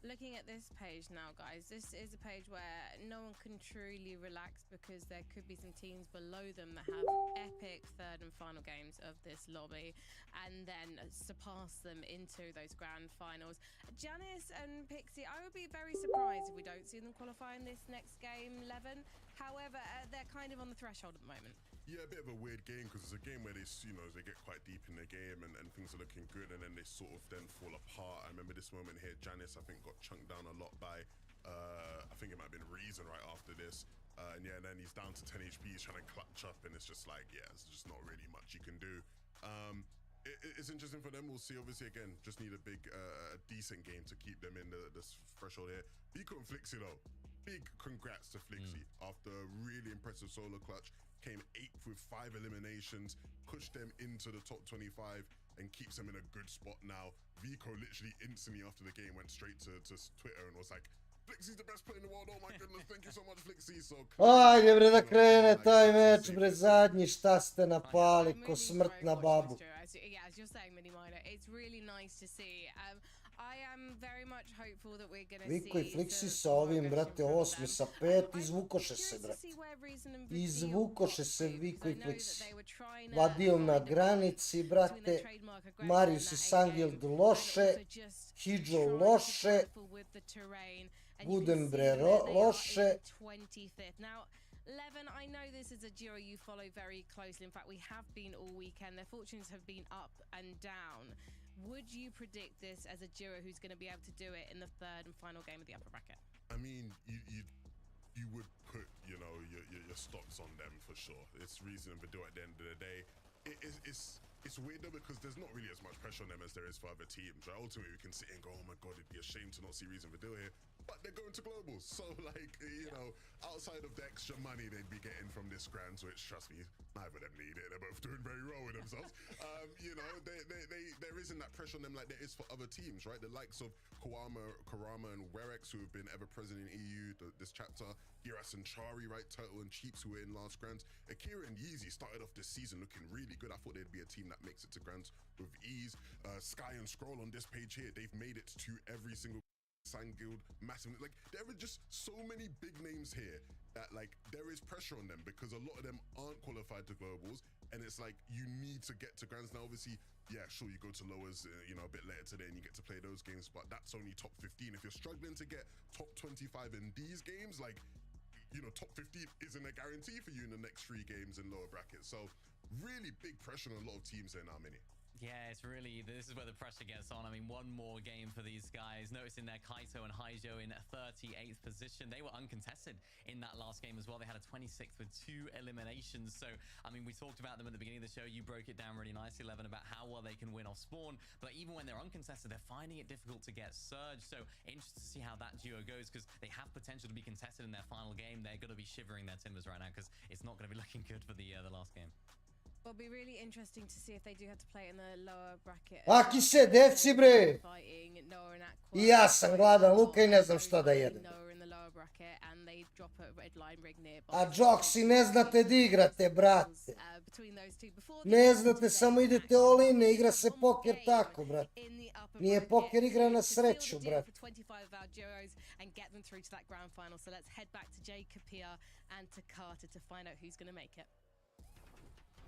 Looking at this page now, guys, this is a page where no one can truly relax because there could be some teams below them that have epic third and final games of this lobby and then surpass them into those grand finals. Janice and Pixie, I would be very surprised if we don't see them qualify in this next game, Levin. However, they're kind of on the threshold at the moment. Yeah, a bit of a weird game because it's a game where they get quite deep in the game and things are looking good, and then they sort of then fall apart. I remember this moment here, Janice, I think, got chunked down a lot by, I think it might have been Ryzen right after this. And yeah, and then he's down to 10 HP, he's trying to clutch up, and it's just like, yeah, it's just not really much you can do. It's interesting for them. We'll see. Obviously, again, just need a big, decent game to keep them in this threshold here. Vico and Flixie, though, big congrats to Flixie after a really impressive solo clutch. Came 8th with 5 eliminations, pushed them into the top 25 and keeps them in a good spot now. Vico literally instantly after the game went straight to Twitter and was like, Flixie's the best player in the world, oh my goodness, thank you so much Flixie. So, ajde bre da krene taj meč bre, zadnji šta ste napali ko smrt na babu. Yeah, as you're saying, Mini Miner, it's really nice to see. I am very much hopeful that we're going to see... Viko i Flixi sa ovim, brate, 8 sa 5, izvukoše se, brate. Izvukoše se Viko i Flixi. Vadil na granici, brate. Marius i Sangild loše. Hidžo loše. Guden bre loše. Levin, I know this is a duo you follow very closely. In fact, we have been all weekend. Their fortunes have been up and down. Would you predict this as a duo who's going to be able to do it in the third and final game of the upper bracket? I mean, you would put, you know, your stocks on them for sure. It's reasonable to do at the end of the day. It's weird though because there's not really as much pressure on them as there is for other teams. Right? Ultimately, we can sit and go, oh my god, it'd be a shame to not see reason for do here. But they're going to globals, so like, you know, outside of the extra money they'd be getting from this grand, which trust me, neither of them need it. They're both doing very well with themselves. You know, there isn't that pressure on them like there is for other teams, right? The likes of Karama and Werex, who have been ever present in EU this chapter, Giras and Chari, right? Turtle and Cheeps, who were in last grands. Akira and Yeezy started off this season looking really good. I thought they'd be a team that makes it to grands with ease. Sky and Scroll on this page here, they've made it to every single Guild, massive, like there are just so many big names here that like there is pressure on them because a lot of them aren't qualified to globals, and it's like you need to get to grands now. Obviously, yeah, sure, you go to lowers, you know, a bit later today and you get to play those games, but that's only top 15. If you're struggling to get top 25 in these games, like, you know, top 15 isn't a guarantee for you in the next 3 games in lower brackets. So really big pressure on a lot of teams there now, Mini. Yeah, it's really, this is where the pressure gets on. I mean, one more game for these guys. Noticing there, Kaito and Haijo in 38th position. They were uncontested in that last game as well. They had a 26th with 2 eliminations. So, I mean, we talked about them at the beginning of the show. You broke it down really nicely, Levin, about how well they can win off spawn. But even when they're uncontested, they're finding it difficult to get surge. So, interested to see how that duo goes because they have potential to be contested in their final game. They're going to be shivering their timbers right now because it's not going to be looking good for the last game. It'll be really interesting to see if they do have to play in the lower bracket. Aki se, devci bre! I ja sam gladan luka i ne znam što da jedem. A Joksi, ne znate da igrate, brate. Ne znate, samo idete all in, ne igra se poker tako, brate. Nije poker igra na sreću, brate.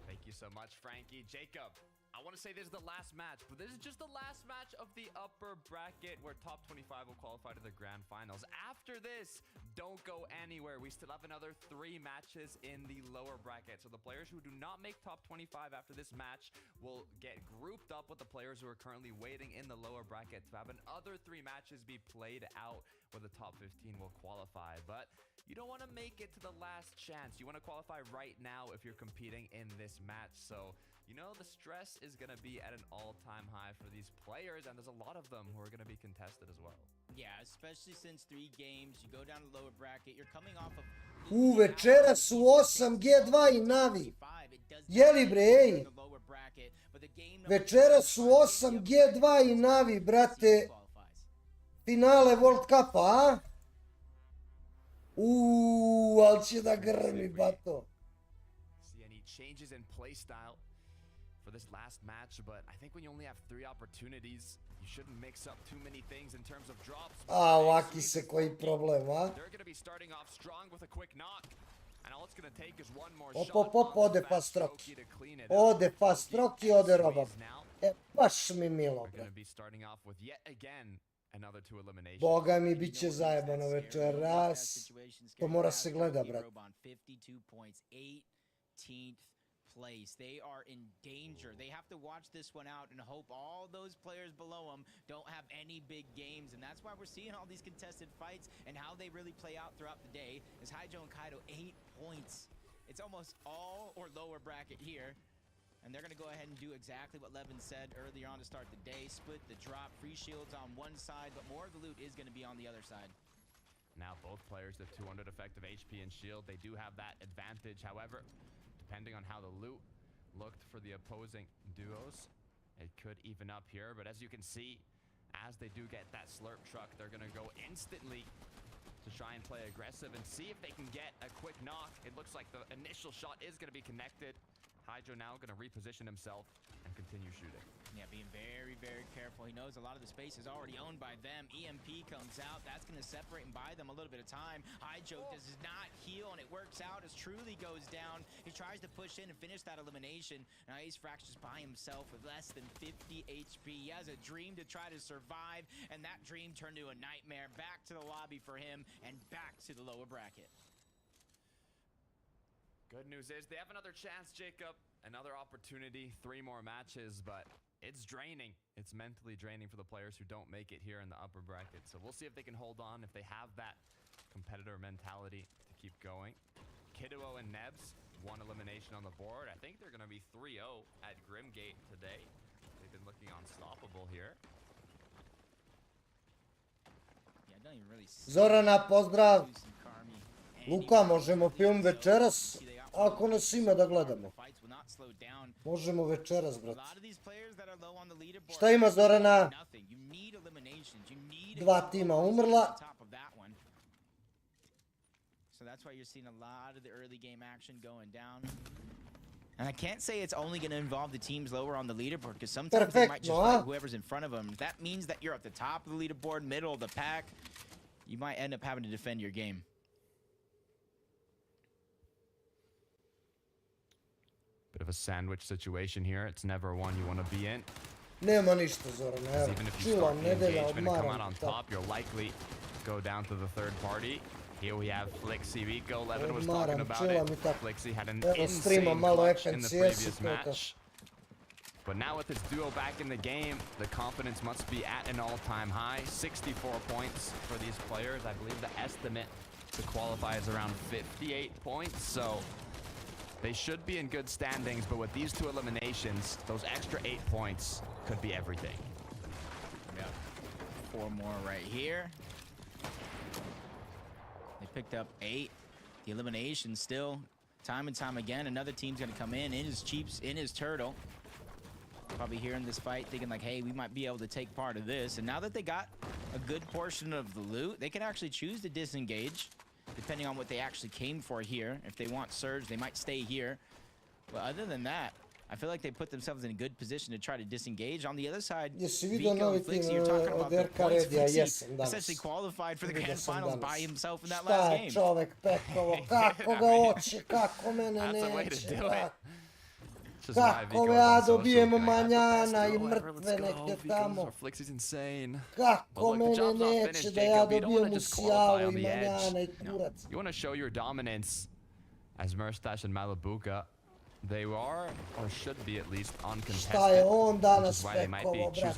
Thank you so much, Frankie. Jacob, I want to say this is the last match, but this is just the last match of the upper bracket where top 25 will qualify to the grand finals. After this, don't go anywhere. We still have another 3 matches in the lower bracket. So the players who do not make top 25 after this match will get grouped up with the players who are currently waiting in the lower bracket to have another 3 matches be played out where the top 15 will qualify. But you don't want to make it to the last chance. You want to qualify right now if you're competing in this match. So, you know, the stress is going to be at an all-time high for these players, and there's a lot of them who are going to be contested as well. Yeah, especially since 3 games, you go down to the lower bracket, you're coming off of... Večeras su 8 G2 i Navi. Jeli bre, ej. Večeras su 8 G2 i Navi, brate. Finale World Cupa, a? Ali će da grmi, bato. See any changes in play style for this last match, but I think when you only have 3 opportunities, you shouldn't mix up too many things in terms of drops. A, ovaki se koji problem, a? They're going to be starting off strong with a quick knock. And all it's going to take is one more Op, ode fast Rocky. Ode fast Rocky, ode Robab. E, baš mi milo, bre. Boga mi bit će zajebano večeras. To mora se gleda, brat. Place. They are in danger. They have to watch this one out and hope all those players below them don't have any big games. And that's why we're seeing all these contested fights and how they really play out throughout the day. As Hydro and Kaido, 8 points. It's almost all or lower bracket here. And they're going to go ahead and do exactly what Levin said earlier on to start the day. Split the drop, free shields on one side, but more of the loot is going to be on the other side. Now both players have 200 effective HP and shield. They do have that advantage. However, depending on how the loot looked for the opposing duos, it could even up here. But as you can see, as they do get that slurp truck, they're going to go instantly to try and play aggressive and see if they can get a quick knock. It looks like the initial shot is going to be connected. Hydro now going to reposition himself and continue shooting. Yeah, being very, very careful. He knows a lot of the space is already owned by them. EMP comes out. That's going to separate and buy them a little bit of time. Hydro does not heal, and it works out as Truly goes down. He tries to push in and finish that elimination. Now Ace Frax just by himself with less than 50 HP. He has a dream to try to survive, and that dream turned to a nightmare. Back to the lobby for him, and back to the lower bracket. Good news is they have another chance, Jacob. Another opportunity, 3 more matches, but it's draining. It's mentally draining for the players who don't make it here in the upper bracket. So we'll see if they can hold on, if they have that competitor mentality to keep going. Kiduo and Nebs, 1 elimination on the board. I think they're going to be 3-0 at Grimgate today. They've been looking unstoppable here. Yeah, I don't even really see Zorana, pozdrav. Luka, možemo film večeras? Ako nas ima da gledamo. Možemo večeras, brat. Šta ima Zorana? 2 tima umrla. So that's why you're seeing a lot of the early game action going down. And I can't say it's only going to involve the teams lower on the leaderboard, because sometimes they might just fight whoever's in front of them. That means that you're at the top of the leaderboard, middle of the pack. You might end up having to defend your game. Bit of a sandwich situation here. It's never one you want to be in. Nema ništa, Zorana. Evo, čuvam, nedelja, odmaram. Come out on top, you'll likely go down to the third party. Here we have Flixi Rico. Levin was talking about it. Flixi had an insane clutch in the previous match. But now with his duo back in the game, the confidence must be at an all-time high. 64 points for these players. I believe the estimate to qualify is around 58 points. So they should be in good standings, but with these 2 eliminations, those extra 8 points could be everything. Yeah. 4 more right here. They picked up 8. The elimination still, time and time again, another team's gonna come in his Chiefs, in his Turtle. Probably here in this fight thinking like, hey, we might be able to take part of this. And now that they got a good portion of the loot, they can actually choose to disengage, depending on what they actually came for here. If they want Surge, they might stay here. But other than that, I feel like they put themselves in a good position to try to disengage. On the other side, Vico and Flixi, you're talking about the points. Flixi essentially qualified for the grand finals by himself in that last game. Šta je čovek Pekovo, kako ga hoće, kako mene neće, kako ja dobijem manjana i mrtve neke tamo, kako mene neće da ja dobijem u sjavu i manjana i kurac. You want to show your dominance as Merstash and Malabuka. They are, or should be at least, uncontested. Šta je on danas Pekovo, brat?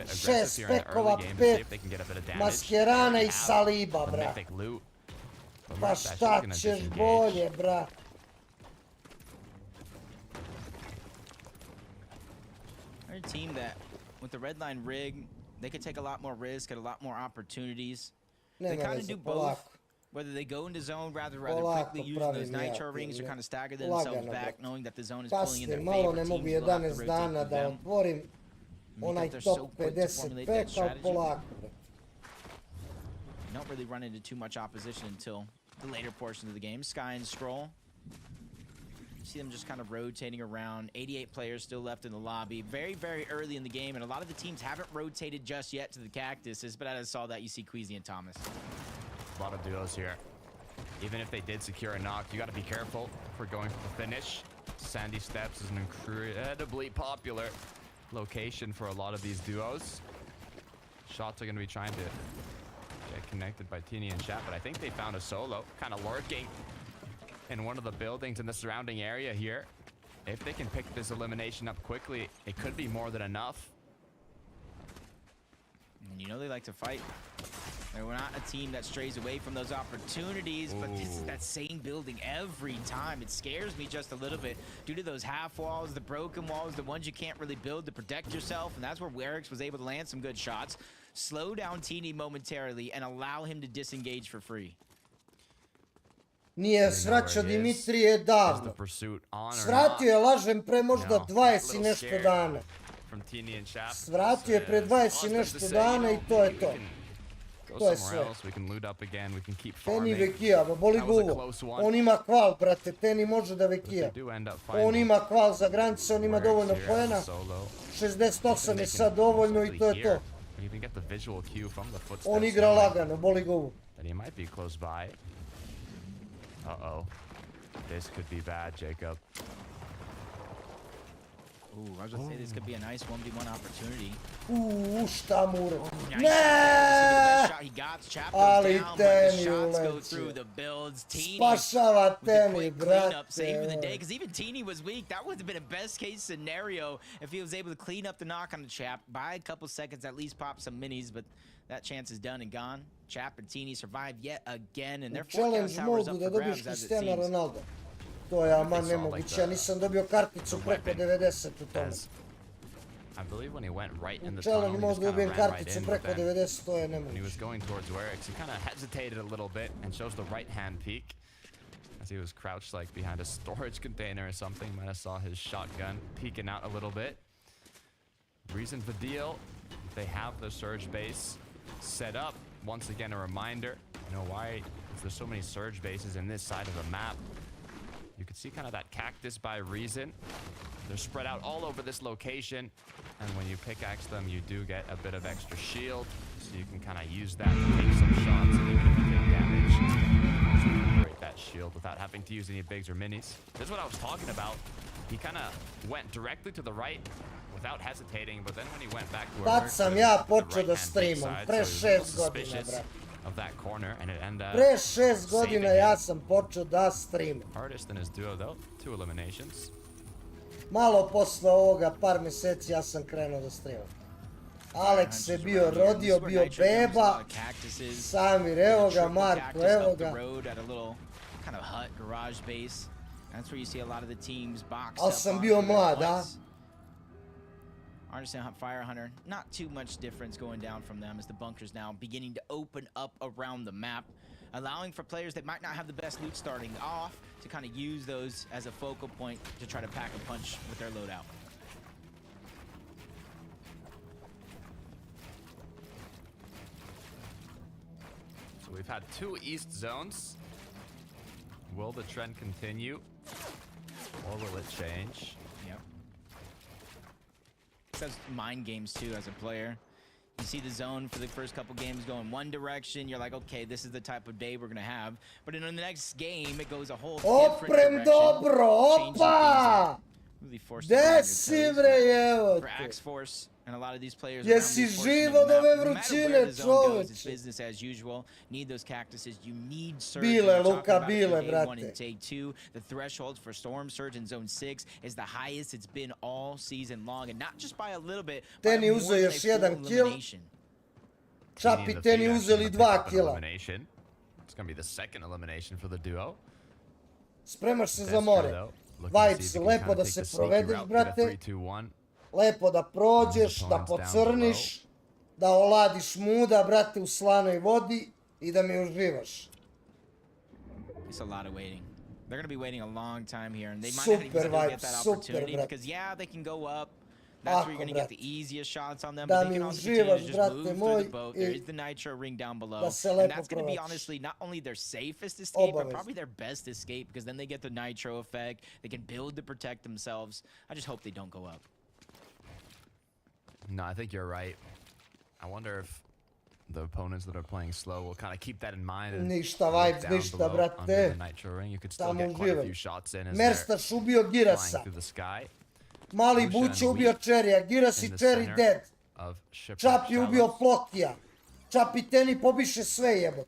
6 Pekova, 5 Mascherana i Saliba, brat. Pa šta ćeš bolje, bra? They're a team that, with the red line rig, they could take a lot more risk, get a lot more opportunities. They kind of do both. Whether they go into zone rather quickly using those nitro rings or kind of stagger themselves back, knowing that the zone is pulling in their favor. Ne mogu 11 dana da otvorim onaj top 50 peka, polako. You don't really run into too much opposition until the later portions of the game. Sky and Stroll. You see them just kind of rotating around. 88 players still left in the lobby. Very, very early in the game, and a lot of the teams haven't rotated just yet to the cactuses, but I saw that you see Queasy and Thomas. A lot of duos here. Even if they did secure a knock, you got to be careful for going for the finish. Sandy Steps is an incredibly popular location for a lot of these duos. Shots are going to be trying to get connected by Teeny and Chat, but I think they found a solo kind of lurking in one of the buildings in the surrounding area here. If they can pick this elimination up quickly, it could be more than enough. And you know they like to fight. They're not a team that strays away from those opportunities, but this is that same building every time. It scares me just a little bit due to those half walls, the broken walls, the ones you can't really build to protect yourself, and that's where Werix was able to land some good shots. Slow down Teeny momentarily and allow him to disengage for free. Nije svraćao Dimitrije davno. Svratio je, lažem, pre možda 20 i nešto dana. Svratio je pre 20 i nešto dana i to je to. To je sve. Teni vekija, ba boli guvo. On ima kval, brate, Teni može da vekija. On ima kval za granice, on ima dovoljno poena. 68 je sad dovoljno i to je to. On igra lagano, boli guvo. Uh-oh. This could be bad, Jacob. Ooh, I was gonna say this could be a nice 1v1 opportunity. Šta mure. Ne! Ali Teni uleće. Spašava Teni, brate. Saving the day, because even Teeny was weak. That would have been a best case scenario if he was able to clean up the knock on the Chap, buy a couple seconds, at least pop some minis, but that chance is done and gone. Chap and Teeny survive yet again, and their forecast towers up for grabs as it seems. To je aman nemoguće, ja nisam dobio karticu preko 90 u tome. I believe when he went right in the tunnel, he just kind of ran right in, but then when he was going towards Werix, he kind of hesitated a little bit and shows the right-hand peek as he was crouched like behind a storage container or something. Might have saw his shotgun peeking out a little bit. Reason for deal, they have the surge base set up. Once again, a reminder, you know, why is there so many surge bases in this side of the map? You can see kind of that cactus by Ryzen. They're spread out all over this location, and when you pickaxe them, you do get a bit of extra shield, so you can kind of use that to take some shots, and even if you take damage, just recuperate that shield without having to use any bigs or minis. This is what I was talking about. He kind of went directly to the right without hesitating, but then when he went back to Tad sam ja počeo da streamam, pre 6 godina, brate. Of that corner, and it ended up pre 6 godina ja sam počeo da streamam. Hardest in his duo though, 2 eliminations. Malo posle ovoga, par meseci, ja sam krenuo da streamam. Alex se bio rodio, bio beba, Samir, evo ga, Marko, evo ga. Ali sam bio mlad, a? Artisan Fire Hunter, not too much difference going down from them as the bunkers now beginning to open up around the map, allowing for players that might not have the best loot starting off to kind of use those as a focal point to try to pack a punch with their loadout. So we've had 2 east zones. Will the trend continue, or will it change? Yep. That's mind games too as a player. You see the zone for the first couple games going one direction, you're like, okay, this is the type of day we're gonna have. But in the next game, it goes a whole different direction. Dobro, opa! Really forced Gde si bre, evo for te? Axe Force and a lot of these players. Jesi živ od ove vrućine, čoveče? Business as usual. Need those cactuses. You need surge. Bile, Luka, bile, brate. Take 2. The threshold for Storm Surge in Zone 6 is the highest it's been all season long, and not just by a little bit. Teni uzeo još jedan kill. Čapi Teni uzeli 2 killa. It's going to be the second elimination for the duo. Spremaš se za more. Vibes, lepo da se provedeš, brate. Lepo da prođeš, da pocrniš, da oladiš muda, brate, u slanoj vodi i da mi uživaš. It's a lot of waiting. They're going to be waiting a long time here, and they might not even get that opportunity because, yeah, they can go up. That's where you're going to get the easiest shots on them, but they can also continue to just move through the boat. There is the nitro ring down below, and that's going to be, honestly, not only their safest escape, but probably their best escape, because then they get the nitro effect. They can build to protect themselves. I just hope they don't go up. No, I think you're right. I wonder if the opponents that are playing slow will kind of keep that in mind and ništa vibes, ništa, brate. Tamo uživaj. Merstaš ubio Girasa. Mali Buć je ubio Cherrya, Giras i Cherry dead. Čap je ubio Flokija. Čap i Teni pobiše sve, jebot.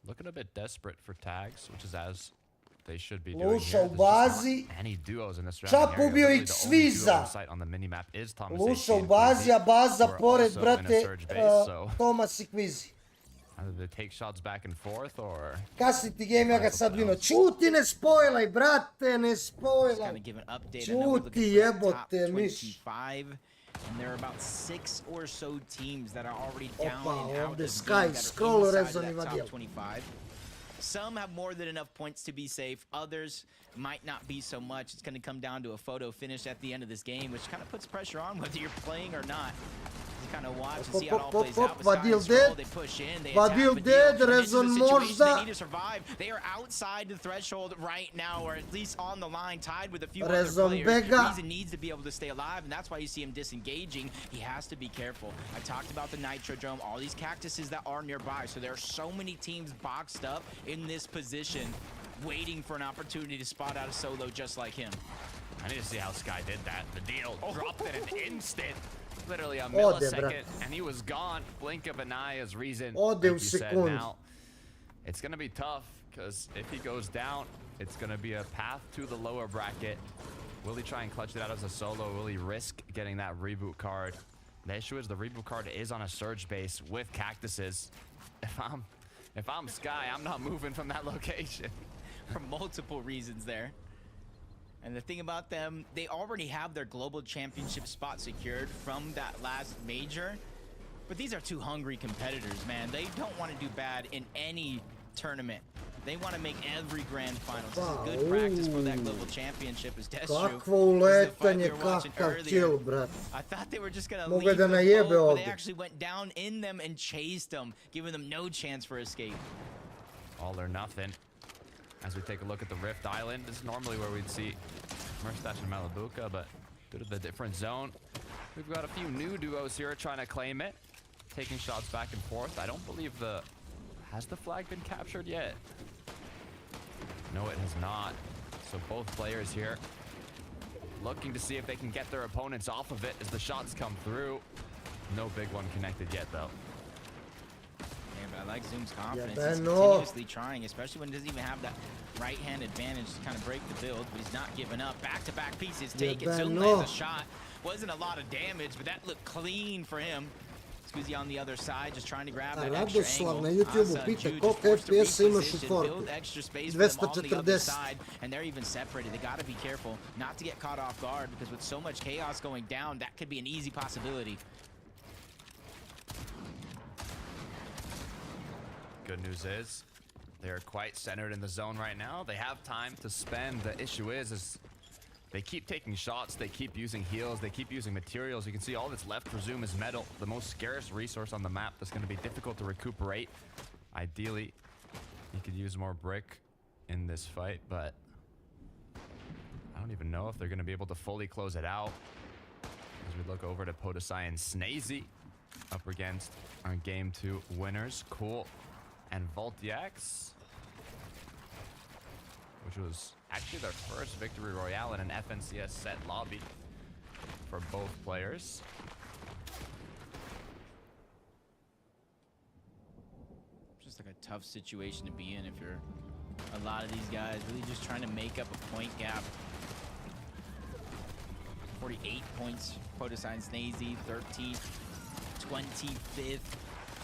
Looking a bit desperate for tags, which is as they should be doing Luša here. u bazi. Čap ubio i Cviza. Luša u bazi, a baza pored, brate, Tomas i Kvizi. Either they take shots back and forth or kasni ti game, ja ga sad vino. Čuti, ne spojlaj, brate, ne spojlaj. Čuti, jebote, miš. And there are about 6 or so teams that are already down and out of the Sky scroll reseni vadijel. 25. Some have more than enough points to be safe. Others might not be so much. It's going to come down to a photo finish at the end of this game, which kind of puts pressure on whether you're playing or not. You kind of watch and see how it all plays out. Vadil dead. They push in, they Vadil dead, Rezon možda. They need to survive. They are outside the threshold right now, or at least on the line, tied with a few other players. Ryzen needs to be able to stay alive, and that's why you see him disengaging. He has to be careful. I talked about the Nitrodrome, all these cactuses that are nearby, so there are so many teams boxed up in this position, waiting for an opportunity to spot out a solo just like him. I need to see how Sky did that. The deal dropped it in an instant. Literally a millisecond, and he was gone. Blink of an eye as Ryzen, like you said. Now, it's going to be tough, because if he goes down, it's going to be a path to the lower bracket. Will he try and clutch it out as a solo? Will he risk getting that reboot card? The issue is the reboot card is on a surge base with cactuses. If I'm Sky, I'm not moving from that location. For multiple reasons there. And the thing about them, they already have their global championship spot secured from that last major. But these are two hungry competitors, man. They don't want to do bad in any tournament. They want to make every grand finals. This is good practice for that global championship, as Destru. I thought they were just going to leave the boat, but they actually went down in them and chased them, giving them no chance for escape. All or nothing. As we take a look at the Rift Island, this is normally where we'd see Merstash and Malabuka, but due to the different zone, we've got a few new duos here trying to claim it, taking shots back and forth. I don't believe has the flag been captured yet? No, it has not. So both players here looking to see if they can get their opponents off of it as the shots come through. No big one connected yet, though. I like Zoom's confidence. He's continuously trying, especially when he doesn't even have that right-hand advantage to kind of break the build, but he's not giving up. Back-to-back pieces taken. Zoom lands a shot. Wasn't a lot of damage, but that looked clean for him. Squeezy on the other side, just trying to grab that extra angle. Na YouTube pita koliko FPS imaš u Fortnite. 240. And they're even separated. They got to be careful not to get caught off guard, because with so much chaos going down, that could be an easy possibility. Good news is they're quite centered in the zone right now. They have time to spend. The issue is they keep taking shots, they keep using heals, they keep using materials. You can see all that's left for Zoom is metal, the most scarce resource on the map that's going to be difficult to recuperate. Ideally, you could use more brick in this fight, but I don't even know if they're going to be able to fully close it out. As we look over to Podesai and Snazy up against our game 2 winners, Cool and Voltiax, which was actually their first victory royale in an FNCS set lobby for both players. Just like a tough situation to be in if you're a lot of these guys really just trying to make up a point gap. 48 points, Podesai and Snazy, 13th, 25th.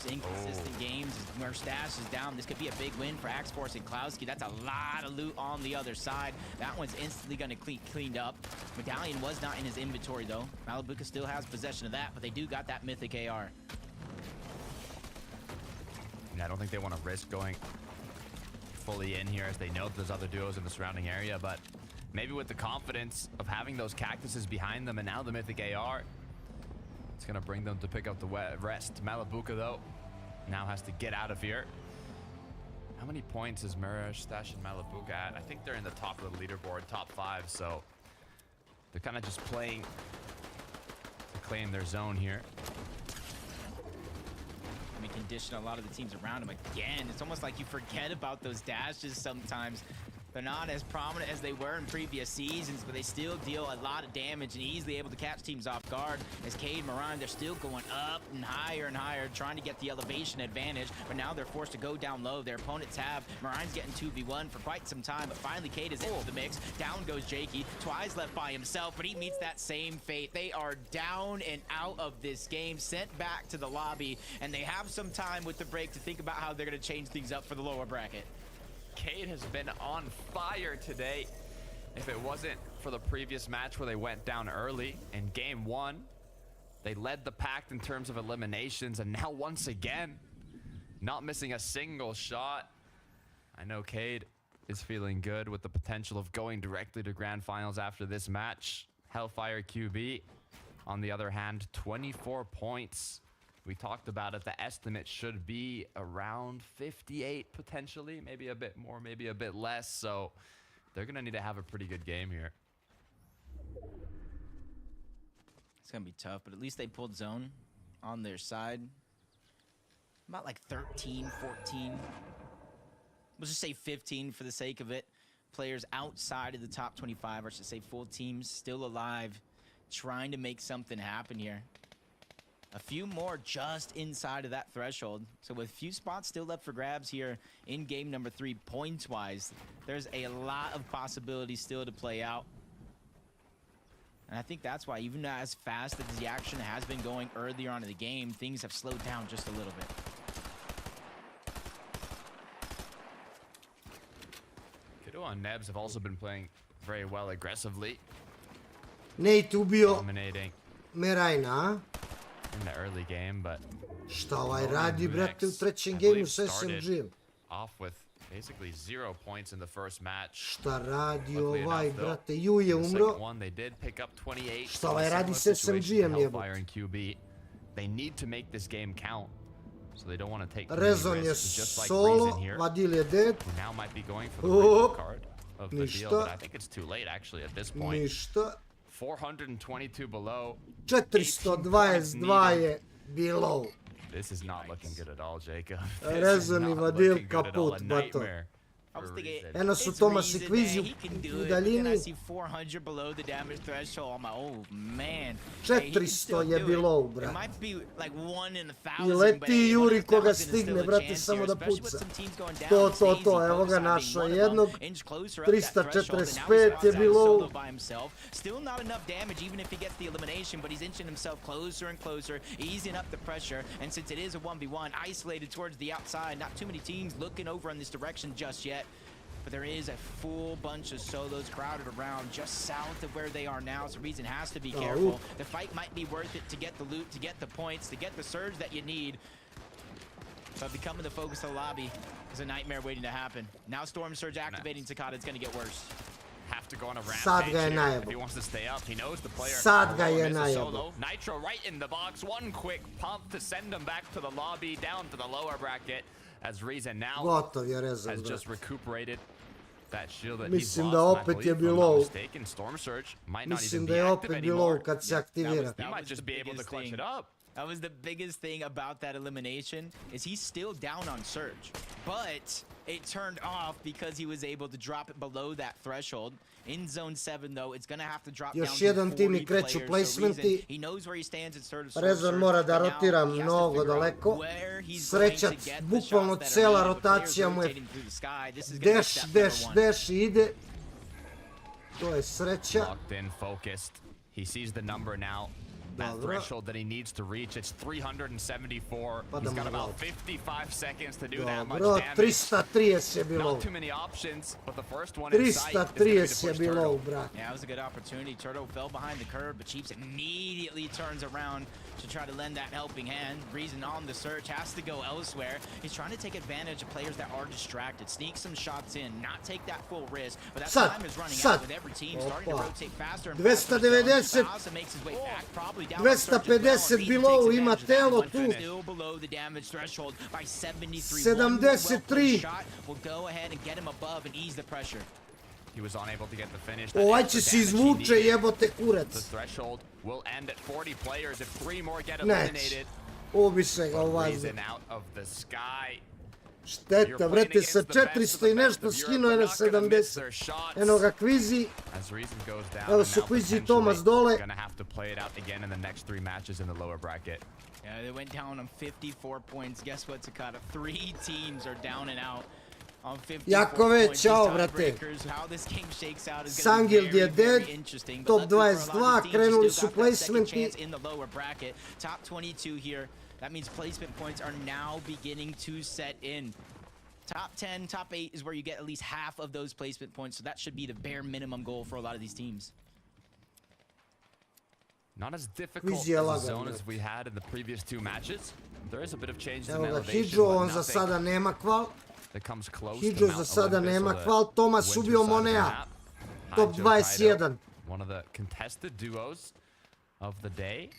just inconsistent games where Stash is down. This could be a big win for Axforce and Klowski. That's a lot of loot on the other side. That one's instantly going to cleaned up. Medallion was not in his inventory, though. Malibuca still has possession of that, but they do got that mythic AR. And I don't think they want to risk going fully in here as they know there's other duos in the surrounding area, but maybe with the confidence of having those cactuses behind them and now the mythic AR, it's going to bring them to pick up the rest. Malibuca, though, now has to get out of here. How many points is Mirage, Stash, and Malibuca at? I think they're in the top of the leaderboard, top 5, so they're kind of just playing to claim their zone here. Condition a lot of the teams around him again. It's almost like you forget about those dashes sometimes. They're not as prominent as they were in previous seasons, but they still deal a lot of damage and easily able to catch teams off guard. As Cade and Moran, they're still going up and higher, trying to get the elevation advantage, but now they're forced to go down low. Their opponents have. Moran's getting 2v1 for quite some time, but finally Cade is into the mix. Down goes Jakey. Twi's left by himself, but he meets that same fate. They are down and out of this game, sent back to the lobby, and they have some time with the break to think about how they're going to change things up for the lower bracket. Cade has been on fire today. If it wasn't for the previous match where they went down early in game 1, they led the pack in terms of eliminations, and now once again, not missing a single shot. I know Cade is feeling good with the potential of going directly to grand finals after this match. Hellfire QB, on the other hand, 24 points. We talked about it. The estimate should be around 58 potentially, maybe a bit more, maybe a bit less. So they're going to need to have a pretty good game here. It's going to be tough, but at least they pulled zone on their side. About like 13, 14. We'll just say 15 for the sake of it. Players outside of the top 25, or I should say full teams, still alive, trying to make something happen here. A few more just inside of that threshold. So with a few spots still left for grabs here in game number 3, points-wise, there's a lot of possibilities still to play out. And I think that's why, even as fast as the action has been going earlier on in the game, things have slowed down just a little bit. Kiddo and Nebs have also been playing very well aggressively. Nate ubio dominating Merajna. In the early game, but šta ovaj radi, brate, u trećem gameu sa SMG-em? Off with basically 0 points in the first match. Šta radi ovaj, brate, Ju je umro. Šta ovaj radi sa SMG-em, jebote? They need to make this game count. So they don't want to take Rezon je solo, Vadil je dead. Now might be going for the breakout card of the deal, but I think it's too late actually at this point. Ništa. 422 below. 422 je below. This is not looking good at all, Jacob. Rezon i Vadil kaput, bato. Eno su Tomas i Kvizi u daljini. 400 je below, brate. I leti i juri koga stigne, brate, samo da puca. To, evo ga našao jednog. 345 je below. Still not enough damage even if he gets the elimination, but he's inching himself closer and closer, easing up the pressure, and since it is a 1v1, isolated towards the outside, not too many teams looking over in this direction just yet. But there is a full bunch of solos crowded around just south of where they are now, so Ryzen has to be careful. The fight might be worth it to get the loot, to get the points, to get the surge that you need. But becoming the focus of the lobby is a nightmare waiting to happen. Now Storm Surge activating Takata, it's going to get worse. Have to go on a rampage here if he wants to stay up. He knows the player. Sad ga je najebo. Nitro right in the box. One quick pump to send him back to the lobby, down to the lower bracket. As Ryzen now has just recuperated that shield that he's lost. Mislim da opet je below. Storm Surge might not Mislim even da be je active opet anymore. below kad se aktivira. He might just be able to clutch it up. That was the biggest thing about that elimination, is he's still down on Surge, but it turned off because he was able to drop it below that threshold. In zone 7 though, it's gonna have to drop down to 40 players, so Ryzen, he knows where he stands in sort of Rezon mora da rotira mnogo daleko. Sreća, bukvalno cela rotacija mu je dash i ide. To je sreća. Locked in, focused. He sees the number now. that threshold that he needs to reach. It's 374. He's got about 55 seconds to do that much damage. 330 je bilo. Not too many options, but the first one in sight is going to be to push 330 je bilo, Turtle. brat. Yeah, that was a good opportunity. Turtle fell behind the curve, but Chiefs immediately turns around to try to lend that helping hand. Reason on the search has to go elsewhere. He's trying to take advantage of players that are distracted, sneak some shots in, not take that full risk. But that time is running out with every team starting to rotate faster and faster. 250 below, ima telo tu. Still below the damage threshold by 73. 73. Shot will go ahead and get him above and ease the pressure. He was unable to get the finish. Ovaj će se izvuče, jebote kurac. The threshold will end at 40 players if 3 more get eliminated. Ovo bi se ga uvazio. Ryzen out of the sky. Šteta, vrete, sa 400 i nešto skino je na 70. Eno ga kvizi. Evo su kvizi i Tomas dole. Gonna have to play it out again in the next 3 matches in the lower bracket. Yeah, they went down on 54 points. Guess what, Takata? 3 teams are down and out. Jakove, čao, brate. Sangil je dead, top 22, krenuli su placementi. Top 22 here. That means placement points are now beginning to set in. Top 10, top 8 is where you get at least half of those placement points, so that should be the bare minimum goal for a lot of these teams. Not as difficult a zone as we had in the previous 2 matches. There is a bit of change in elevation. Hidžo, on za sada nema kval. Hidžo za sada nema kval. Tomas ubio Monea. Top 21. One of the contested duos of the day.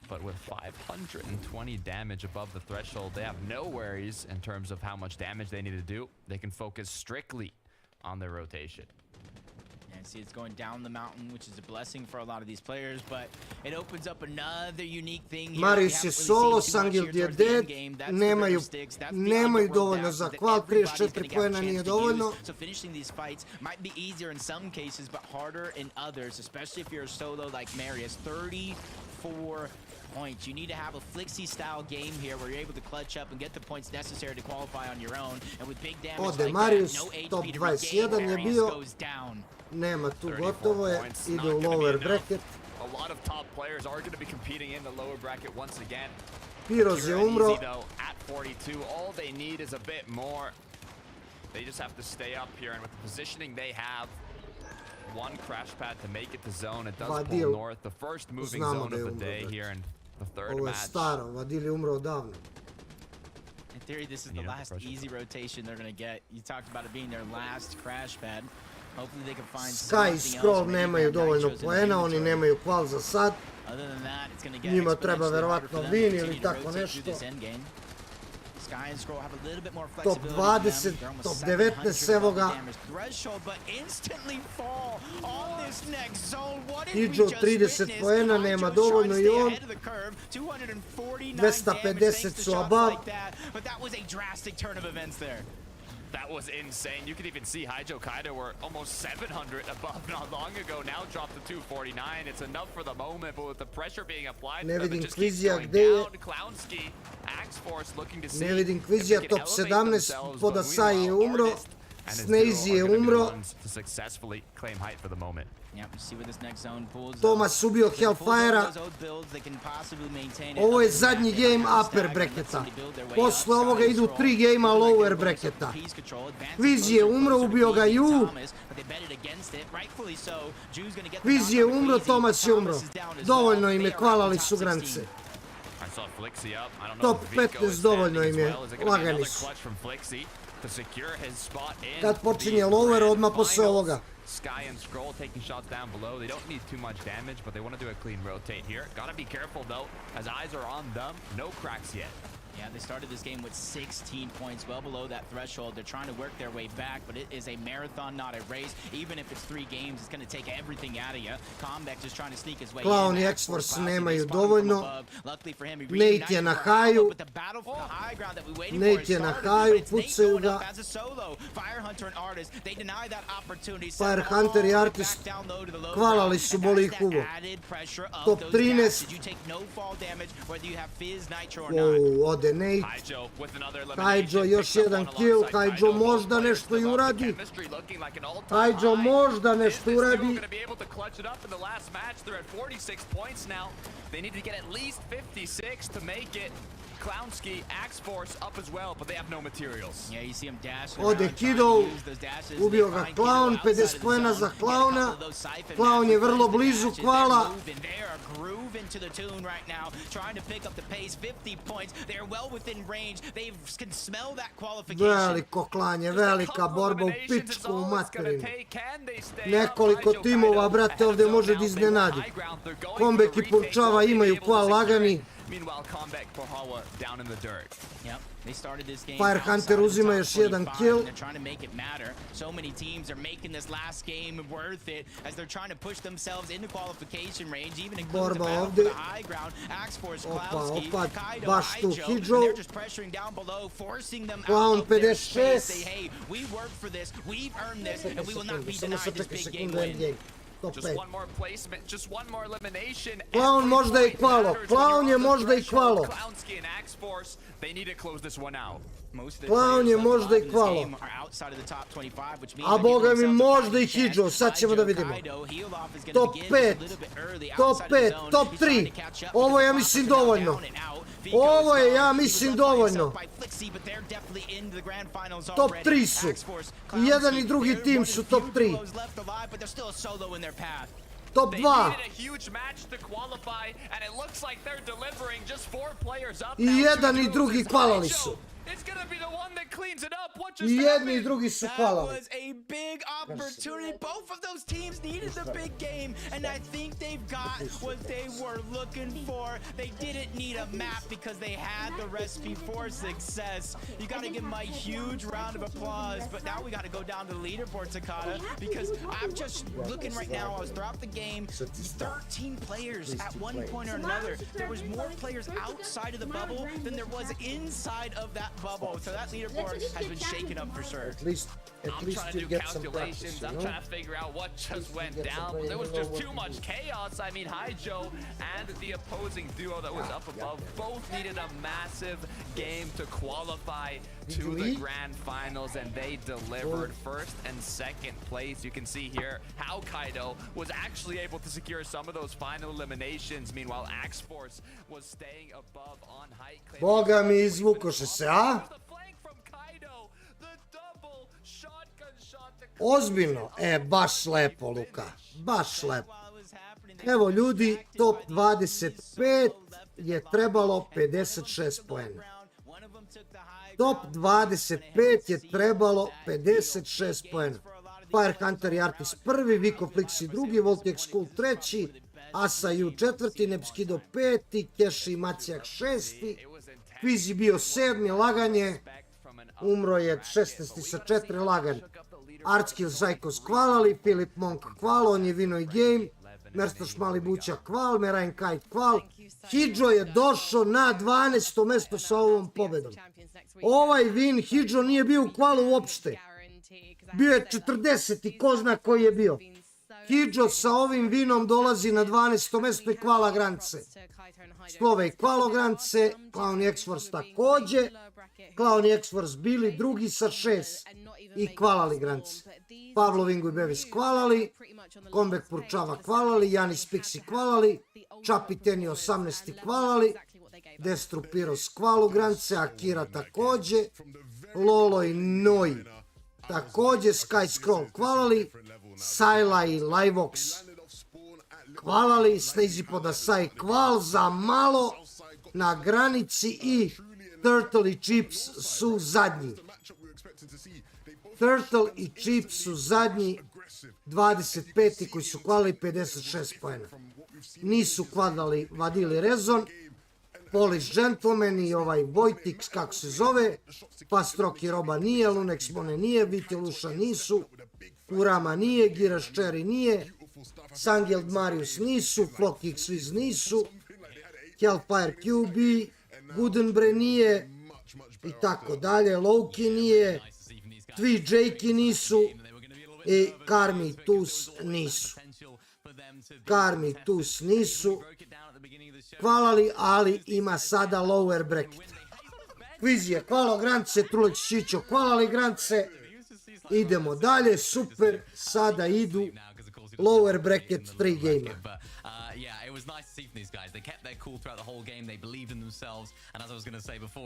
But with 520 damage above the threshold, they have no worries in terms of how much damage they need to do. They can focus strictly on their rotation. And see, it's going down the mountain, which is a blessing for a lot of these players, but it opens up another unique thing here. Marius je solo, Sangil je dead, nemaju dovoljno za kval, 34 poena nije dovoljno. So finishing these fights might be easier in some cases, but harder in others, especially if you're a solo like Marius. 34 points. You need to have a Flixie-style game here where you're able to clutch up and get the points necessary to qualify on your own. And with big damage like Marius, that, no HP top to regain, 21 je Marius bio. goes down. Nema tu, gotovo je, ide u lower bracket. A lot of top players are going to be competing in the lower bracket once again. Piroz je umro. At 42, all they need is a bit more. They just have to stay up here, and with the positioning they have, one crash pad to make it to zone. It does pull north. The first moving zone of the day here in the third match. Ovo je staro, Vadil je umro odavno. In theory, this is the last easy rotation they're going to get. You talked about it being their last crash pad. Hopefully they can find Sky i Scroll nemaju dovoljno poena, oni nemaju kval za sad. Njima treba verovatno win ili tako nešto. Top 20, top 19, evo ga. Hidžo 30 poena, nema dovoljno i on. 250 su above. That was insane. You could even see Hydro Kaido were almost 700 above not long ago. Now dropped to 249. It's enough for the moment, but with the pressure being applied to them, it just keeps going down. Clownski, Axe Force looking to see Ne vidim Kvizija, top 17, Podasai je umro. Snazy je umro. To successfully claim height for the moment. Tomas ubio Hellfire-a. Ovo je zadnji game upper bracketa. Posle ovoga idu 3 gamea lower bracketa. Kviz je umro, ubio ga Ju. Kviz je umro, Tomas je umro. Dovoljno im je, kvalali su granice. Top 15 dovoljno im je, lagani su. Kad počinje lower, odmah posle ovoga. Sky and Scroll taking shots down below. They don't need too much damage, but they want to do a clean rotate here. Gotta be careful though, as eyes are on them. No cracks yet. Yeah, they started this game with 16 points, well below that threshold. They're trying to work their way back, but it is a marathon, not a race. Even if it's 3 games, it's going to take everything out of you. Combat just trying to sneak his way in. Clown i X-Force nemaju dovoljno. Nate je na haju. Nate je na haju, pucaju ga. Fire Hunter i Artist kvalali su, boli ih uvo. Top 13. Ode Ode Nate. Kaijo još jedan kill. Kaijo možda nešto i uradi. Kaijo možda nešto uradi. They need to get at least 56 to make it. Clownski, Axe Force up as well, but they have no materials. Yeah, you see him dash. Ode Kidov, ubio ga Clown, 50 poena za Clowna. Clown je vrlo blizu Kvala. Into the tune right now, trying to pick up the pace. 50 points. They're well within range. They can smell that qualification. Veliko klanje, velika borba u pičku u materinu. Nekoliko timova, brate, ovdje može da iznenadi. Kombek i Purčava imaju kval lagani. Meanwhile, Comeback Pohawa down in the dirt. Yep, they started this game. Fire Hunter uzima još jedan kill. They're trying to make it matter. So many teams are making this last game worth it as they're trying to push themselves into qualification range, even including the battle for the high ground. Axe Force, Clownski, Kaido, Hydro, they're just pressuring down below, forcing them out of their space. Say, hey, we worked for this, we've earned this, and we will not be denied this big game win. Just one more placement, just one more elimination. Clown možda i kvalo. Clown je možda i kvalo. Clownski and Axe Force, they need to close this one out. Clown je možda i kvalo. A boga mi možda i Hidžo, sad ćemo da vidimo. Top 5, top 5, top 3. Ovo je, ja mislim, dovoljno. Ovo je, ja mislim, dovoljno. Top 3 su. I jedan i drugi tim su top 3. Top 2. I jedan i drugi kvalali su. I jedni i drugi su kvalali. That was a big opportunity. Both of those teams needed the big game, and I think they've got what they were looking for. They didn't need a map because they had the recipe for success. You got to give them a huge round of applause. But now we got to go down to the leaderboard, Takata, because I'm just looking right now. I was throughout the game, 13 players at one point or another. There was more players outside of the bubble than there was inside of that bubble. So that leaderboard has been shaken up for sure. At least you get some practice, you know? I'm trying to figure out what just went down. But there was just too much chaos. I mean, Hydro and the opposing duo that was up above both needed a massive game to qualify to the grand finals, and they delivered first and second place. You can see here how Kaido was actually able to secure some of those final eliminations. Meanwhile, Axe Force was staying above on height. Boga mi izvukoše se, a? Ozbiljno? Baš lepo, Luka. Baš lepo. Evo, ljudi, top 25 je trebalo 56 poena. Top 25 je trebalo 56 poena. Fire Hunter i Artis prvi, Viko Flixi drugi, Voltex School treći, Asaju četvrti, Nepskido peti, Keši i Macijak šesti, Fizi bio sedmi, laganje, umro je 16. sa 4 laganje. Artskill Zajkos kvalali, Filip Monk kval, on je vino i game, Merstoš Mali Buća kval, Merain Kajt kval. Hidžo je došao na 12. mesto sa ovom pobedom. Ovaj win Hidžo nije bio u kvalu uopšte. Bio je 40. ko zna koji je bio. Hidžo sa ovim vinom dolazi na 12. mesto i kvala granice. Slove i kvalo granice, Clown i X-Force takođe. Clown i X-Force bili drugi sa 6 i kvalali granice. Pavlo Vingo i Bevis kvalali, Comeback Purčava kvalali, Janis Pixi kvalali, Čapi Teni 18. kvalali, Destru Piros kvalu granice, Akira takođe, Lolo i Noi takođe, Sky Scroll kvalali, Sajla i Liveox kvalali, Snazy Podasai kval za malo na granici i Turtle i Chips su zadnji. Turtle i Chips su zadnji 25. koji su kvalili 56 poena. Nisu kvalali vadili Rezon, Polish Gentleman i ovaj Vojtix, kako se zove, Pastroki Roba nije, Lunex Mone nije, Viti Luša nisu, Kurama nije, Giraš Cherry nije, Sangeld Marius nisu, Flock X Wiz nisu, Hellfire QB, Gudenbre nije i tako dalje, Lowki nije, Twi Jakey nisu i CarryMeToos nisu. CarryMeToos nisu kvalali, ali ima sada lower bracket. Kvizije, hvala Grance, Truleć Čićo, hvala li Grance. Idemo dalje, super, sada idu lower bracket 3 game.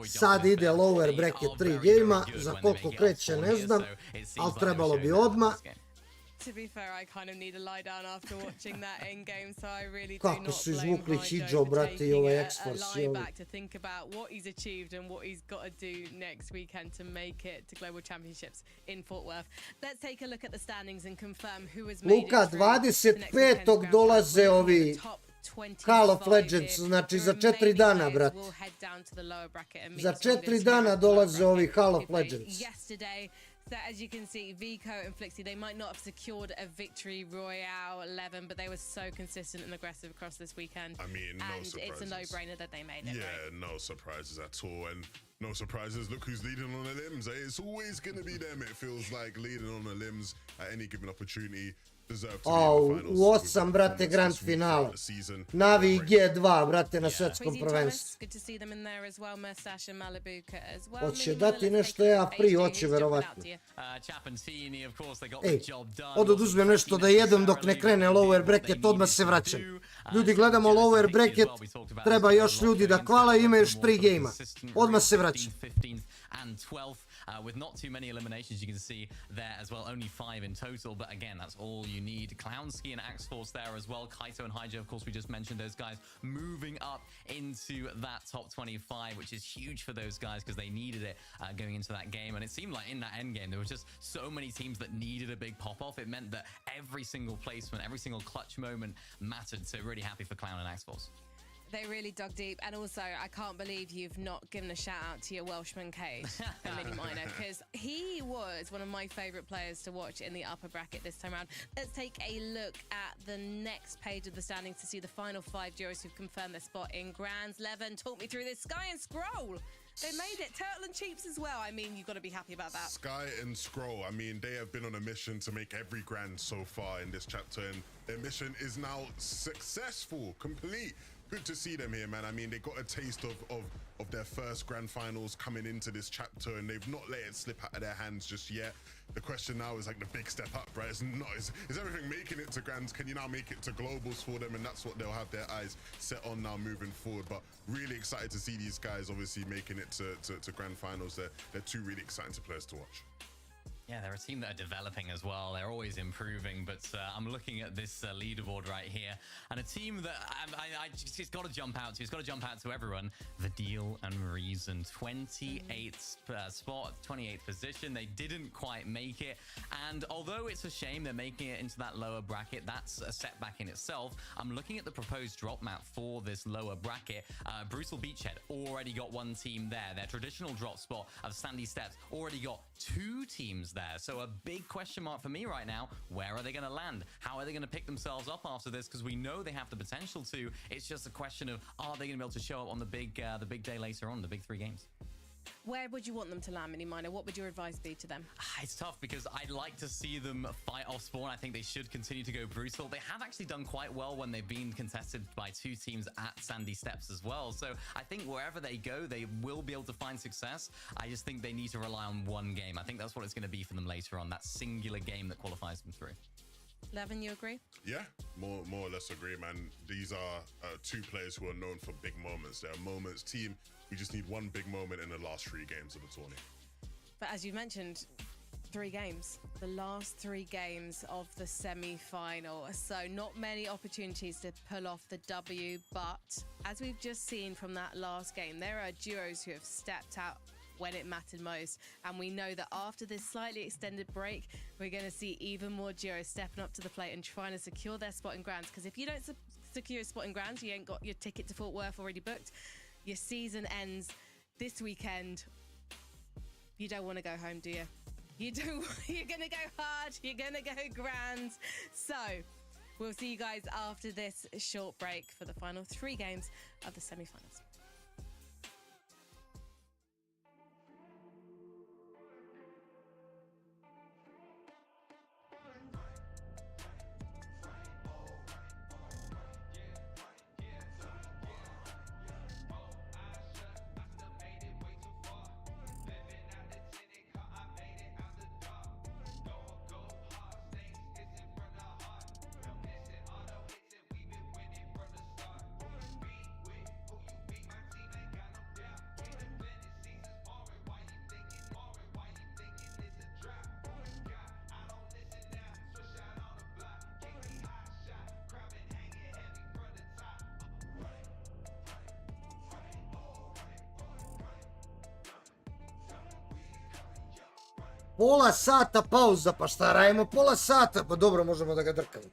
Sad ide lower bracket 3 game, za koliko kreće ne znam, ali trebalo bi odmah. To be fair, I kind of need a lie down after watching that end game, so I really do Kako not su blame izvukli Hyjo Hijo, for brate, i taking ovaj a X-Force, lie jel? back to think about what he's achieved and what he's got to do next weekend to make it to Global Championships in Fort Worth. Let's take a look at the standings and confirm who has made Luka, it through the next weekend's 25. grand dolaze final. ovi Top 25 Call of Legends, here. znači The za 4 remaining dana, players brat. will head down to the lower bracket and meet Za the strongest 4 here dana in the lower dolaze ovi bracket. Call of Who played Legends. yesterday. So as you can see, Vico and Flixie, they might not have secured a victory royale 11, but they were so consistent and aggressive across this weekend. I mean, no and surprises. it's a no-brainer that they made it. Yeah, Right? no surprises at all. And no surprises, look who's leading on the limbs. Eh? It's always going to be them, it feels like, leading on the limbs at any given opportunity. U 8, brate, grand finale. Navi i G2, brate, na svetskom prvenstvu. Hoće dati nešto free, hoće verovatno. Ej, odo uzmem nešto da jedem dok ne krene lower bracket, odmah se vraćam. Ljudi, gledamo lower bracket, treba još ljudi da hvala, ima još 3 gejma. Odmah se vraćam. With not too many eliminations, you can see there as well, only 5 in total, but again, that's all you need. Clownski and Axforce there as well. Kaito and Hyjo, of course, we just mentioned those guys moving up into that top 25, which is huge for those guys because they needed it going into that game. And it seemed like in that end game, there was just so many teams that needed a big pop-off. It meant that every single placement, every single clutch moment mattered. So really happy for Clown and Axforce. They really dug deep, and also I can't believe you've not given a shout out to your Welshman Cage, because he was one of my favourite players to watch in the upper bracket this time around. Let's take a look at the next page of the standings to see the final 5 duos who've confirmed their spot in Grands. Levin, talk me through this. Sky and Scroll. They made it. Turtle and Cheeps as well. I mean, you've got to be happy about that. Sky and Scroll, I mean, they have been on a mission to make every grand so far in this chapter, and their mission is now successful, complete. Good to see them here, man. I mean, they got a taste of their first grand finals coming into this chapter, and they've not let it slip out of their hands just yet. The question now is like the big step up, right? It's not, is everything making it to grands? Can you now make it to globals for them? And that's what they'll have their eyes set on now moving forward. But really excited to see these guys obviously making it to grand finals. They're 2 really exciting players to watch. Yeah, they're a team that are developing as well. They're always improving, but I'm looking at this leaderboard right here, and a team that it's got to jump out to. It's got to jump out to everyone. The Deal and Reason, 28th spot, 28th position. They didn't quite make it, and although it's a shame they're making it into that lower bracket, that's a setback in itself. I'm looking at the proposed drop map for this lower bracket. Brutal Beachhead already got 1 team there. Their traditional drop spot of Sandy Steps already got 2 teams there. So a big question mark for me right now, where are they going to land? How are they going to pick themselves up after this? Because we know they have the potential to. It's just a question of, are they going to be able to show up on the big day later on, the big 3 games? Where would you want them to land, Miniminer? What would your advice be to them? It's tough because I'd like to see them fight off spawn. I think they should continue to go brutal. They have actually done quite well when they've been contested by 2 teams at Sandy Steps as well. So I think wherever they go, they will be able to find success. I just think they need to rely on 1 game. I think that's what it's going to be for them later on, that singular game that qualifies them through. Levin, you agree? Yeah, more or less agree, man. These are 2 players who are known for big moments. They're moments team. We just need 1 big moment in the last 3 games of the tournament. But as you mentioned, 3 games, the last 3 games of the semi-final. So not many opportunities to pull off the W, but as we've just seen from that last game, there are duos who have stepped out when it mattered most, and we know that after this slightly extended break, we're going to see even more duos stepping up to the plate and trying to secure their spot in Grands, because if you don't secure a spot in Grands, you ain't got your ticket to Fort Worth already booked. Your season ends this weekend. You don't want to go home, do you? You're going to go hard. You're going to go Grands. So we'll see you guys after this short break for the final 3 games of the semi-finals. Pola sata pauza, pa šta radimo pola sata? Pa dobro, možemo da ga drkamo.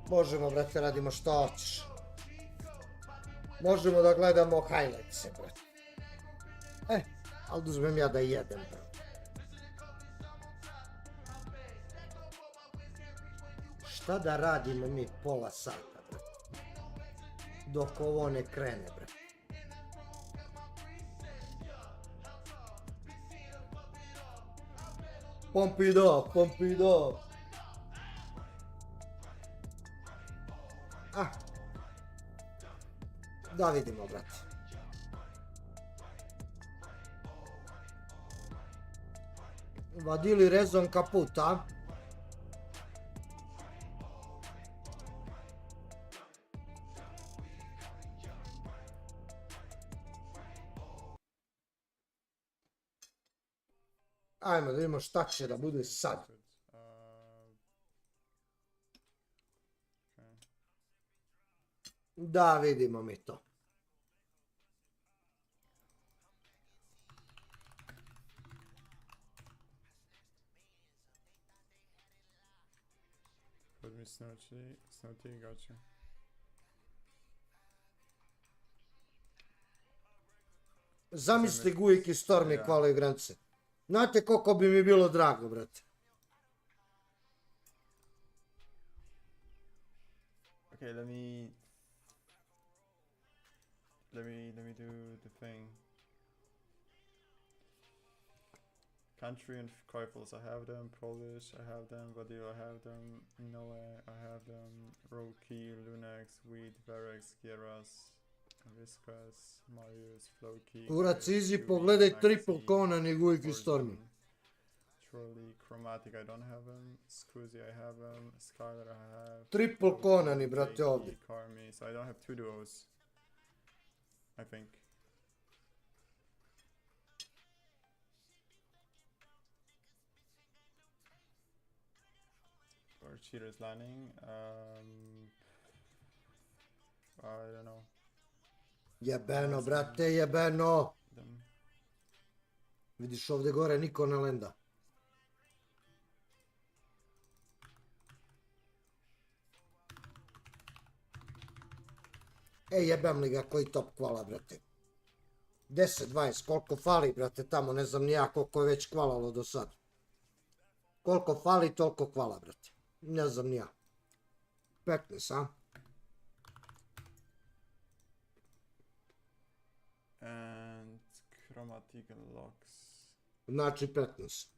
Možemo, brate, radimo šta hoćeš. Možemo da gledamo highlights, brate. Ali da uzmem ja da jedem, brate. Šta da radimo mi pola sata, brate? Dok ovo ne krene, brate. Pompido, pompido. Da vidimo, brate. Vadili rezon kaput, a? Ajmo da vidimo šta će da bude sad. Da vidimo mi to. Put me snooty, gotcha. Zamislite Gujik i Stormy kvalaju granice. Znate koliko bi mi bilo drago, brate. Okay, let me do the thing. Country and rifles, I have them. Polish, I have them. Vadil, I have them. Noe, I have them. Roki, Lunex, Weed, Verex, Geras, Viscas, Marius, Floki. Kurac, easy, pogledaj triple Conan i Gujik i Stormy. Trolley, Chromatic, I don't have them. Scusi, I have them. Skylar, I have. Triple Conan i, brate, ovdje. Carmi, so I don't have two duos. I think. Or cheaters landing. I don't know. Jebeno, brate, jebeno. Vidiš ovdje gore niko ne lenda. Jebem li ga koji top kvala, brate. 10, 20, koliko fali, brate, tamo, ne znam ni ja koliko je već kvalalo do sad. Koliko fali, toliko kvala, brate. Ne znam ni ja. 15, a? And chromatic locks. Znači 15.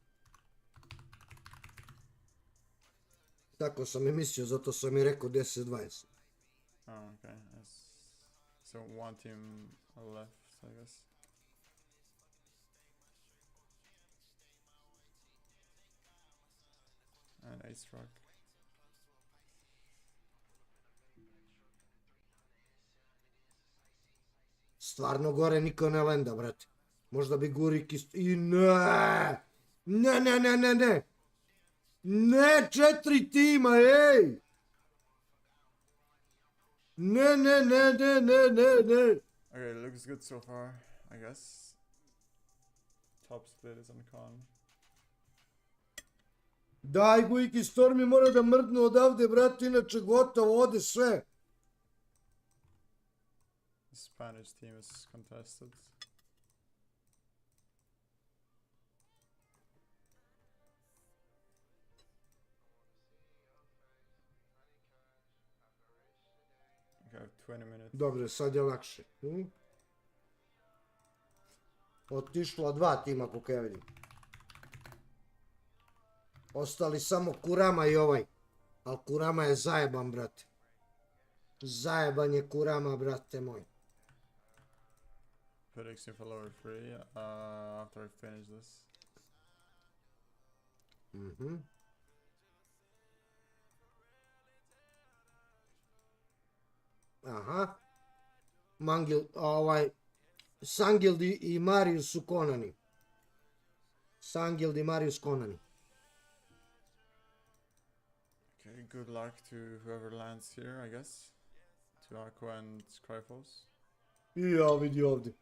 Tako sam i mislio, zato sam i rekao 10, 20. Oh, okay. So one team left, I guess. And ace rock. Stvarno gore niko ne lenda, brate. Možda bi Gurik i ne! Ne, ne, ne, ne, ne! Ne, 4 tima, ej! Ne, ne, ne, ne, ne, ne, ne! Okay, looks good so far, I guess. Top split is on the con. Daj, Gujik i Stormy mora da mrdnu odavde, brate, inače gotovo, ode sve. The Spanish team is contested. Okay, 20 minutes. Dobre, sad je lakše. Otišlo 2 tima, koliko ja vidim. Ostali samo Kurama i ovaj. Ali Kurama je zajeban, brate. Zajeban je Kurama, brate moj. Prediction for lower 3 after I finish this. Aha. Sangildi i Marius su konani. Sangildi i Marius konani. Okay, good luck to whoever lands here, I guess. To Aqua and Cryphos. I ja vidi ovdje.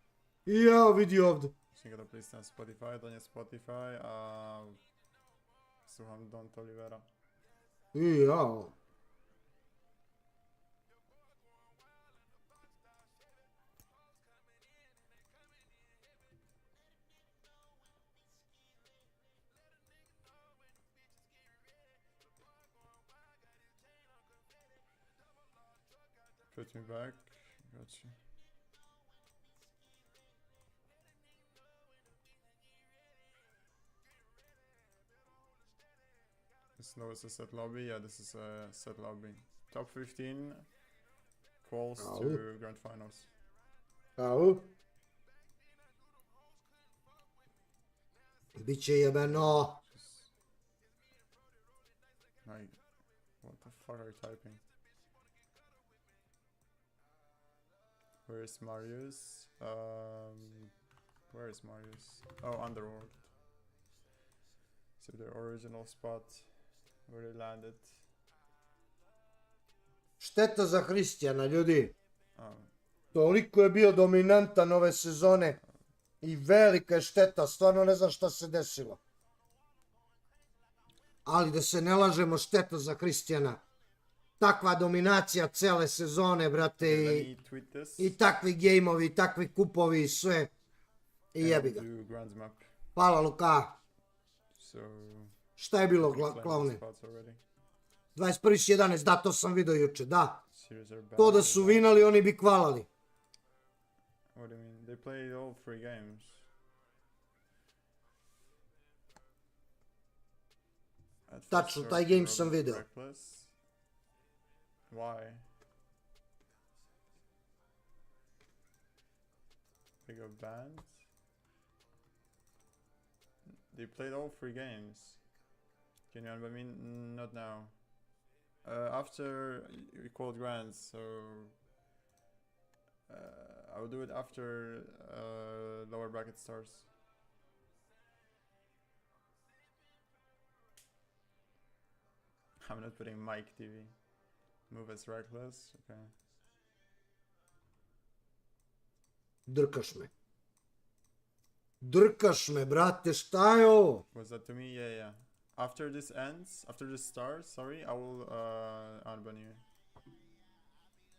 I ja vidi ovdje. Single please na Spotify, dan je Spotify. to him, don't Oliveira. I ja. Put me back. Gotcha. This is a set lobby. Yeah, this is a set lobby. Top 15 calls to grand finals. Au. Biće jebeno. Like, what the fuck are you typing? Where's Marius? Where is Marius? Oh, Underworld. So the original spot where they landed. Šteta za Hristijana, ljudi. Toliko je bio dominantan ove sezone i velika je šteta, stvarno ne znam šta se desilo. Ali da se ne lažemo, šteta za Hristijana. Takva dominacija cele sezone, brate, i takvi gejmovi, i takvi kupovi, i sve. I jebi ga. Hvala, Luka. Šta je bilo, glavne? 21.11, da, to sam vidio juče, da. To da su vinali, oni bi kvalali. What do you mean? They played all 3 games. Tačno, taj game sam vidio. Why? They got banned? They played all 3 games. Can you I mean, not now. After we called grands, so I will do it after lower bracket starts. I'm not putting Mike TV. Move as reckless, okay. Drkaš me. Drkaš me, brate, šta je ovo? Was that to me? Yeah, yeah. After this ends, after this starts, sorry, I will unban you.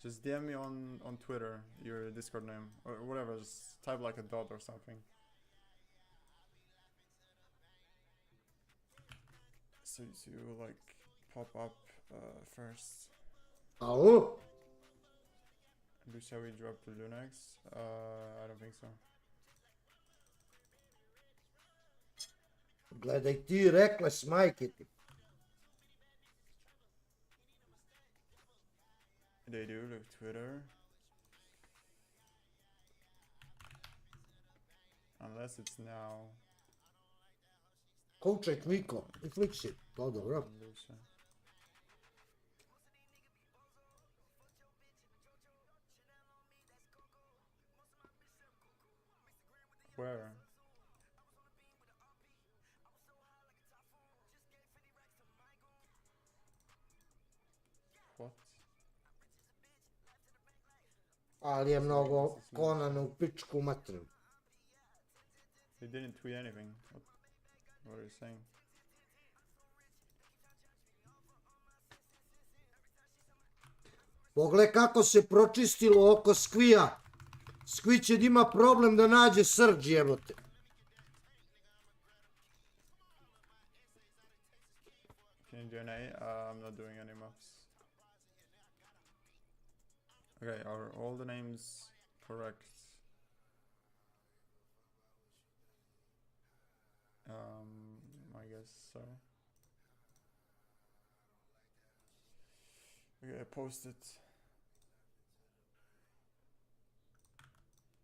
Just DM me on Twitter, your Discord name, or whatever, just type like a dot or something. So you like pop up first. Au? Shall we drop the Lunex? I don't think so. Gledaj ti, rekles, majke ti. They do, look, Twitter. Unless it's now. Koučaj Tviko i Flixi, to dobro. Where? What? Ali je mnogo Konana u pičku materiju. They didn't tweet anything. What are you saying? Pogledaj kako se pročistilo oko Skvija. Skvi će da ima problem da nađe Srđ, jebote. Can you do an A? I'm not doing any maps. Okay, are all the names correct? I guess so. Okay, I posted.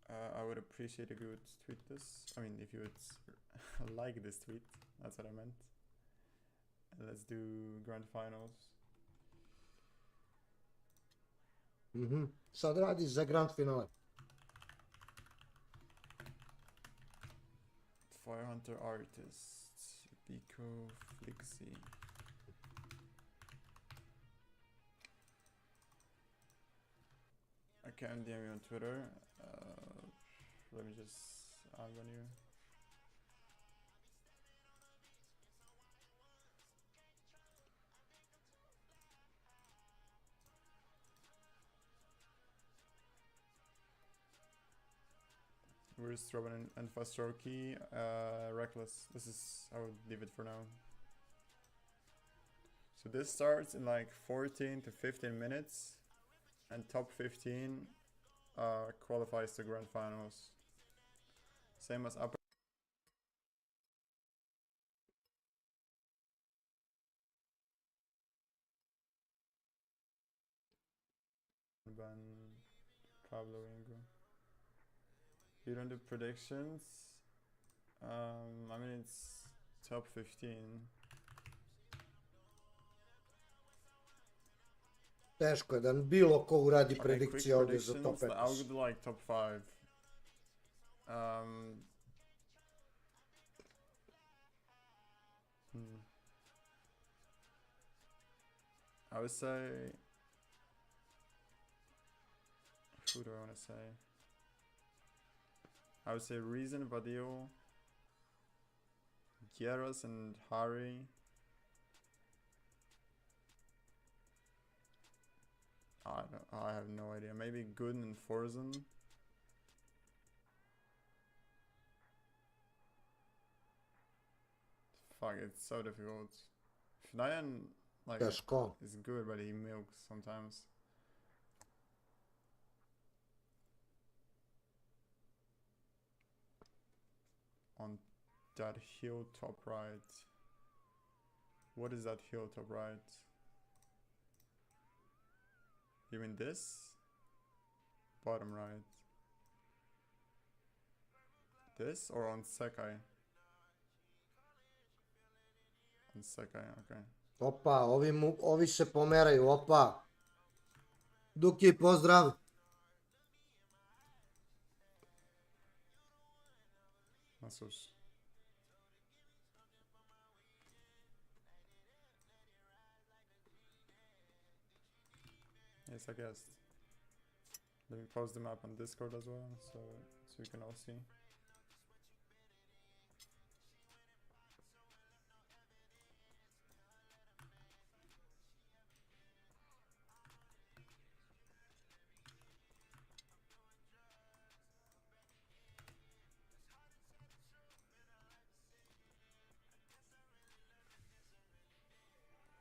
I would appreciate if you would tweet this. I mean, if you would like this tweet. That's what I meant. Let's do grand finals. Sad radiš za grand finale. Fire Hunter Artist. Pico Flixi. I can DM you on Twitter. Let me just unban you. Where's Robin and Fastroki? Reckless. This is, I would leave it for now. So this starts in like 14 to 15 minutes, and top 15 qualifies to grand finals. Same as upper. Pablo Ingo. You don't do predictions. I mean, it's top 15. Teško je da bilo ko uradi predikcije ovdje za top 15. I'll do like top 5. I would say, who do I want to say? I would say Ryzen, Vadio, Gieras and Hari. I have no idea. Maybe Gooden and Forzen. Fuck, it's so difficult. Fnayan, like, is good, but he milks sometimes. On that hill top right. What is that hill top right? You mean this? Bottom right. This or on Sekai? On Sekai, okay. Opa, ovi se pomeraju, opa. Duki, pozdrav. Asus. Yes, I guess. Let me post the map on Discord as well, so you can all see.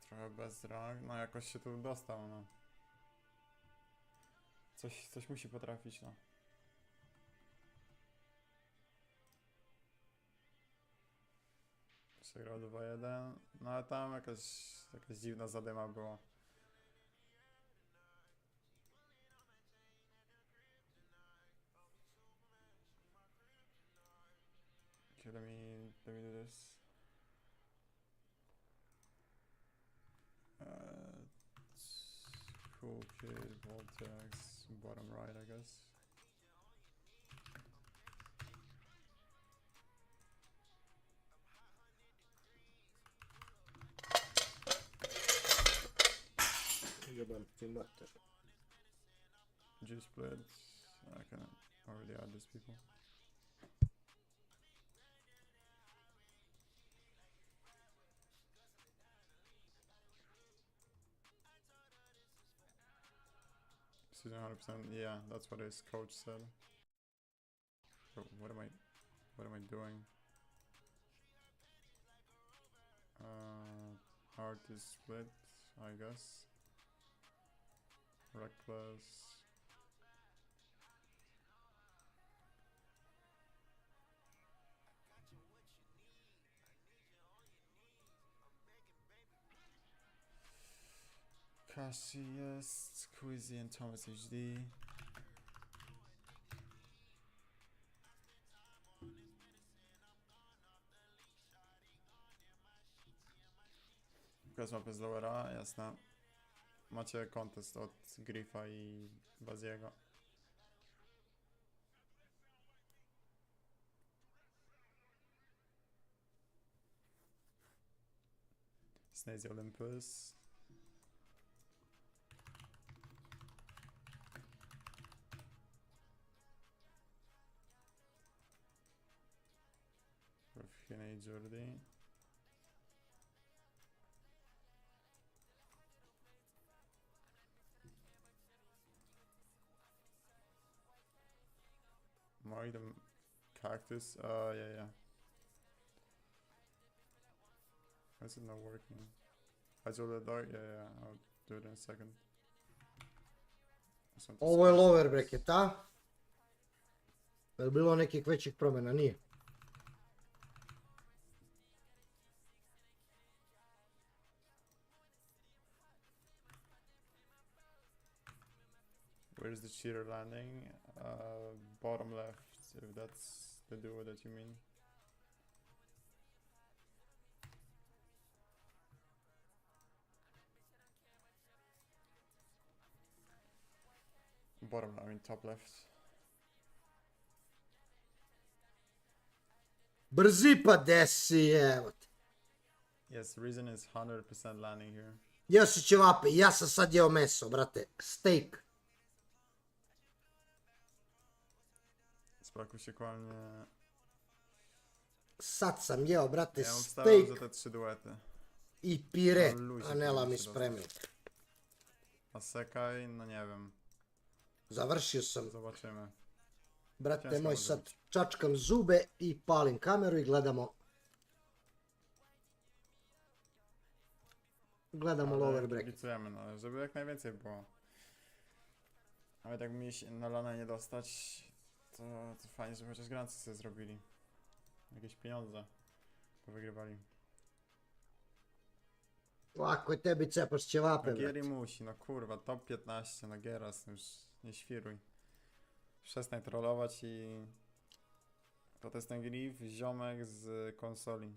Trochę bez rąk, no jakoś się tu dostał, no. Coś musi potrafić, no. Przegrał 2-1, no ale tam jakaś dziwna zadyma była. Okay, let me do this. Cool kid, Voltex, bottom right, I guess. G split. I can already add these people. She's 100%. Yeah, that's what his coach said. So what am I doing? Artist split, I guess. Reckless. Cassius, Quizzy, and Thomas HD. Pokaż mapę z lowera, jasne. Macie kontest od Griffa i Baziego. Snazy Olympus. Refhine Jordi. Cactus. Yeah. Why is it not working? Djole-kubura. Yeah. I'll do it in a second. Ovo je lower bracket, a? Je li bilo nekih većih promjena? Nije. Where's the cheater landing? Bottom left, if that's the duo that you mean. Bottom, I mean top left. Brzi pa desi, evo te. Yes, Ryzen is 100% landing here. Jeo si ćevape, ja sam sad jeo meso, brate. Steak. Spraku się kłamie. Sad sam jeo, brate, Ja obstawiam za steak te 3 duety. i pire. No, luźno Anela powinno mi się spremio. A sekaj, no nie wiem. Završio sam. Zobaczymy. Brate Ciężko moj, może sad być. čačkam zube i palim kameru i gledamo. Gledamo lower bracket. Kibicujemy, no, żeby jak najwięcej było. Nawet jak mi się na lana nie dostać, to fajnie, żeby chociaż grancy sobie zrobili. Jakieś pieniądze powygrywali. Lako je tebi cepaš ćevape, No Gieri brate. musi, no kurwa, top 15, no Gieras, już nie świruj. Przestań trollować i... To jest ten grif, ziomek z konsoli.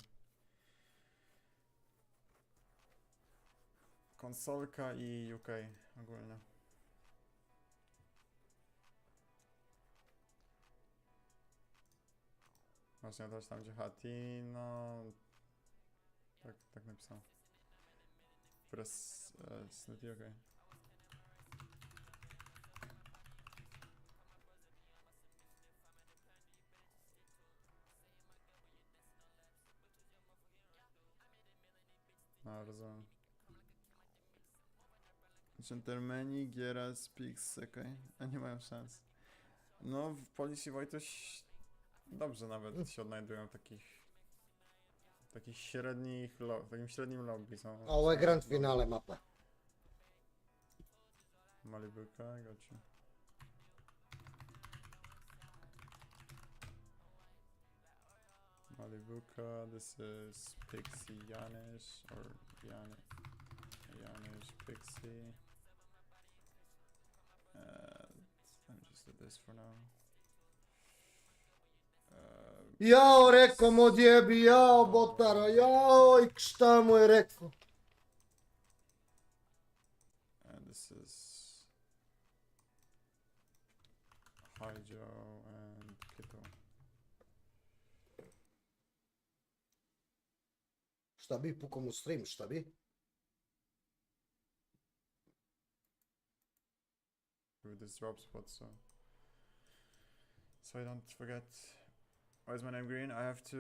Konsolka i UK ogólnie. Właśnie dać tam gdzie Hati, no... Tak napisał. Press... Snutty, okej. No, rozumiem. Gentlemani, Gieras, Pix, okej. A nie mają szans. No, w Policji Wojtuś dobrze nawet się odnajdują w takich średnich, w takim średnim lobby są. A ovo je grand finale mapa. Malibuka, gotcha. Malibuka, this is Pixie Janish, or Janish Pixie. Let me just do this for now. Jao, rekao mu odjebi, jao, botara, jao, i šta mu je rekao? And this is Hijo and Kito. Šta bi, pukao mu stream, šta bi? With this drop spot, so I don't forget. Why is my name green? I have to,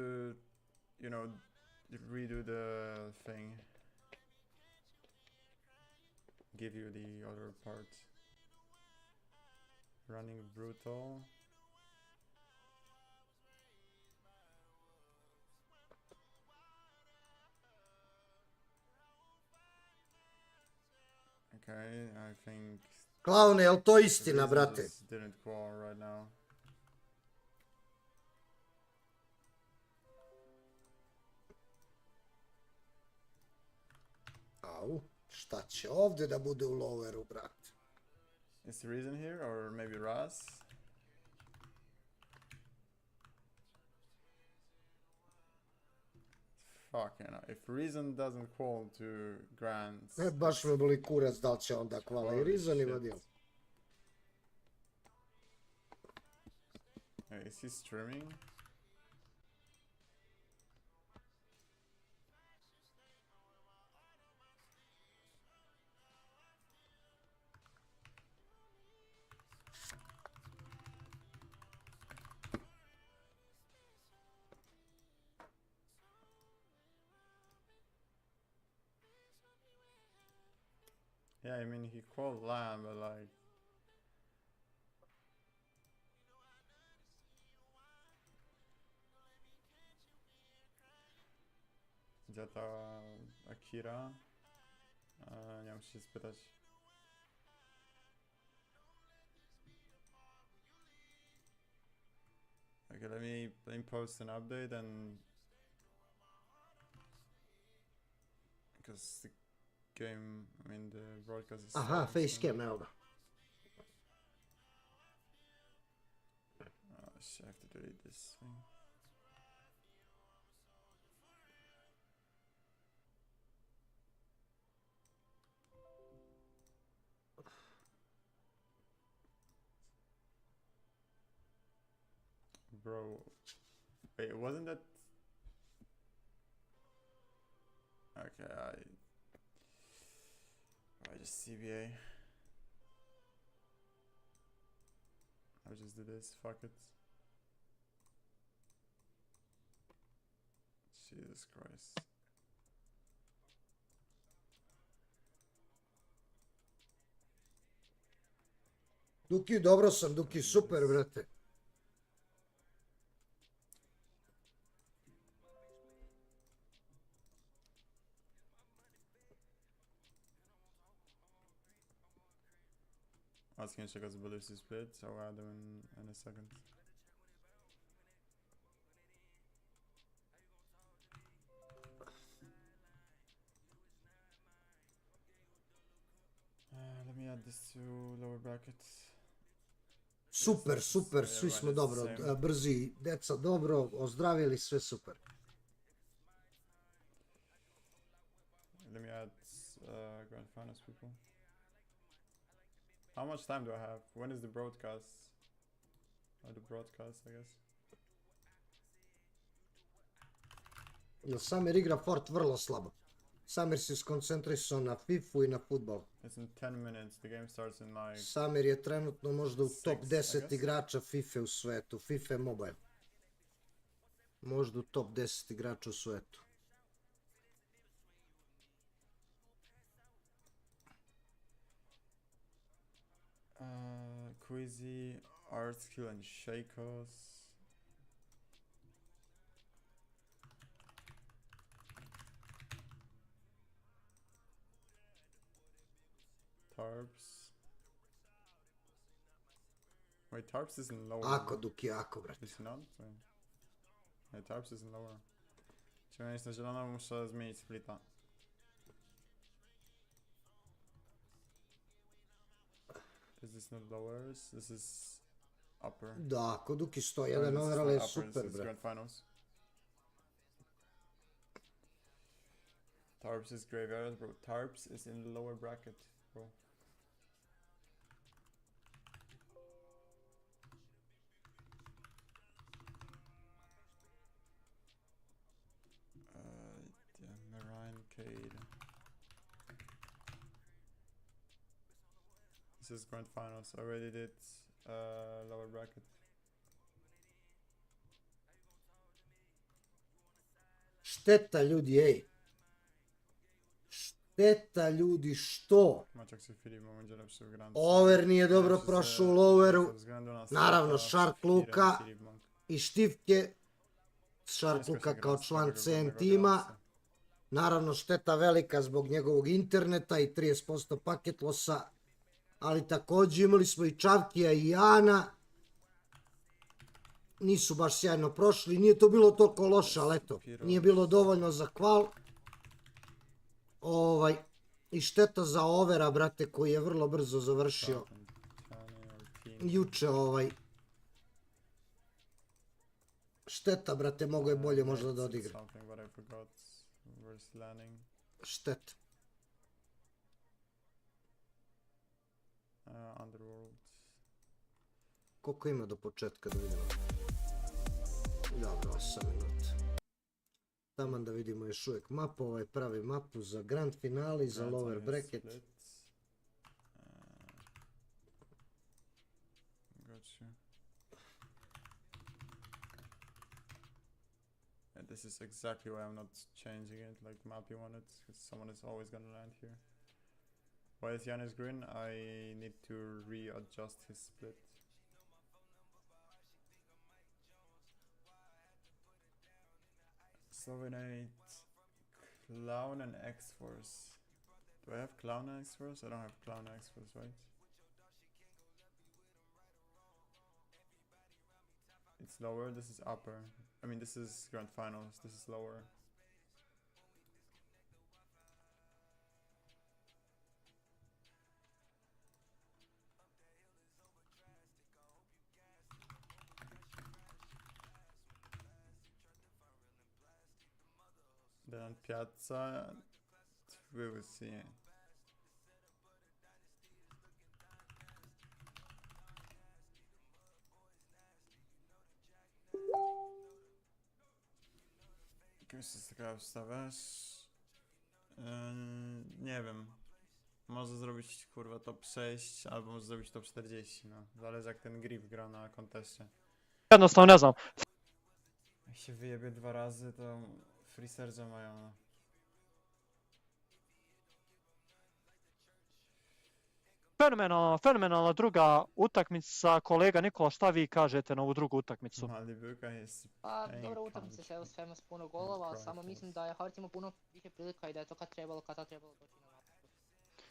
you know, redo the thing. Give you the other part. Running brutal. Okay, I think Klaune, jel to istina, Ryzen brate? just didn't call right now. Au, šta će ovdje da bude u loweru, brate? Is the Ryzen here or maybe Ras? Fuck, you know, if Ryzen doesn't call to grants... Baš me boli kurac da li će onda kvala i Ryzen i vadio. Hey, is he streaming? Yeah, I mean, he called lamb, but like... Gdzie ta Akira? Nie muszę się spytać. Okay, let me post an update and because the game, I mean the broadcast is Aha, starting facecam, soon. evo ga. Oh shit, I have to delete this thing. Bro, wait, wasn't that... Okay, I just CBA. I'll just do this, fuck it. Jesus Christ. Duki, dobro sam, Duki, super, brate. I was gonna check out the ballistic split, so I'll add them in a second. Let me add this to lower bracket. Super, super, svi smo dobro, brzi, deca dobro, ozdravili, sve super. Let me add grand finals people. How much time do I have? When is the broadcast? Or the broadcast, I guess. Jer Samir igra Fort vrlo slabo. Samir se skoncentrisao na FIFA i na futbol. It's in 10 minutes, the game starts in like... Samir je trenutno možda u top 10 guess. igrača FIFA u svetu, FIFA mobile. Možda u top 10 igrača u svetu. Quizzy, art skill and shakos. Tarps. Wait, Tarps isn't lower. Ako, Duki, ako, brate. Is he not? Yeah, Tarps isn't lower. Czyli jest na zielono, muszę zmienić splita. Is this not lowers? This is upper. Da, ako Duki 101 overall je super, This is brate. grand finals. Tarps is graveyard, bro. Tarps is in the lower bracket, bro. Marine Cade. This is grand finals. I already did lower bracket. Šteta ljudi, ej. Šteta ljudi, što? Mačak se Filip momentje lepše v grand. Over nije dobro prošao u loweru. Naravno, Shark Luka i Štivke. Shark Luka kao član CN tima. Naravno, šteta velika zbog njegovog interneta i 30% paket losa. Ali također imali smo i Čavkija i Jana. Nisu baš sjajno prošli. Nije to bilo toliko loše, ali eto. Nije bilo dovoljno za kval. I šteta za overa, brate, koji je vrlo brzo završio. Juče šteta, brate, mogo je bolje možda da odigra. Šteta. Koliko ima do početka da vidimo? Dobro, 8 minuta. Taman da vidimo još uvijek mapu, pravi mapu za grand finale i za lower bracket. This is exactly why I'm not changing it like Mappy wanted, because someone is always gonna land here. Why is Jan is green? I need to readjust his split. Slovenate, Clown and X-Force. Do I have Clown and X-Force? I don't have Clown and X-Force, right? It's lower, this is upper. I mean, this is Grand Finals, this is lower. Then on Piazza, we will see. Kim się taka wstawiasz? Nie wiem. Może zrobić kurwa top 6 albo może zrobić top 40, no. Zależy jak ten Griff gra na konteście. Jednostavno ne znam. Jak się wyjebie 2 razy, to free surge'a mają, no. Fenomenalna druga utakmica. Kolega Nikola, šta vi kažete na ovu drugu utakmicu? Mali Buka je Pa, dobra utakmica se s svema s puno golova, samo mislim da je Havertz imao puno više prilika i da je to kad trebalo doći na napad.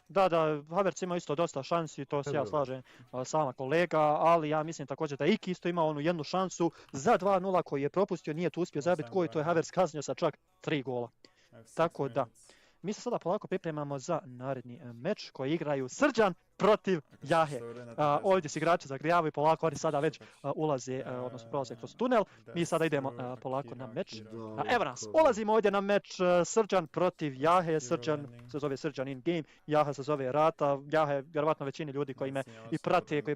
Da, Havertz ima isto dosta šansi, to se ja slažem sama kolega, ali ja mislim također da je Iki isto imao onu jednu šansu za 2-0 koji je propustio, nije tu uspio zabiti koji, to je Havertz kaznio sa čak 3 gola. Tako da, mi se sada polako pripremamo za naredni meč koji igraju Srđan protiv Jahe. Ovdje se igrači zagrijavaju polako, oni sada već ulaze, odnosno prolaze kroz tunel. Mi sada idemo polako na meč. Evo nas, ulazimo ovdje na meč Srđan protiv Jahe. Srđan se zove Srđan in game, Jaha se zove Rata. Jaha je vjerovatno većini ljudi koji me i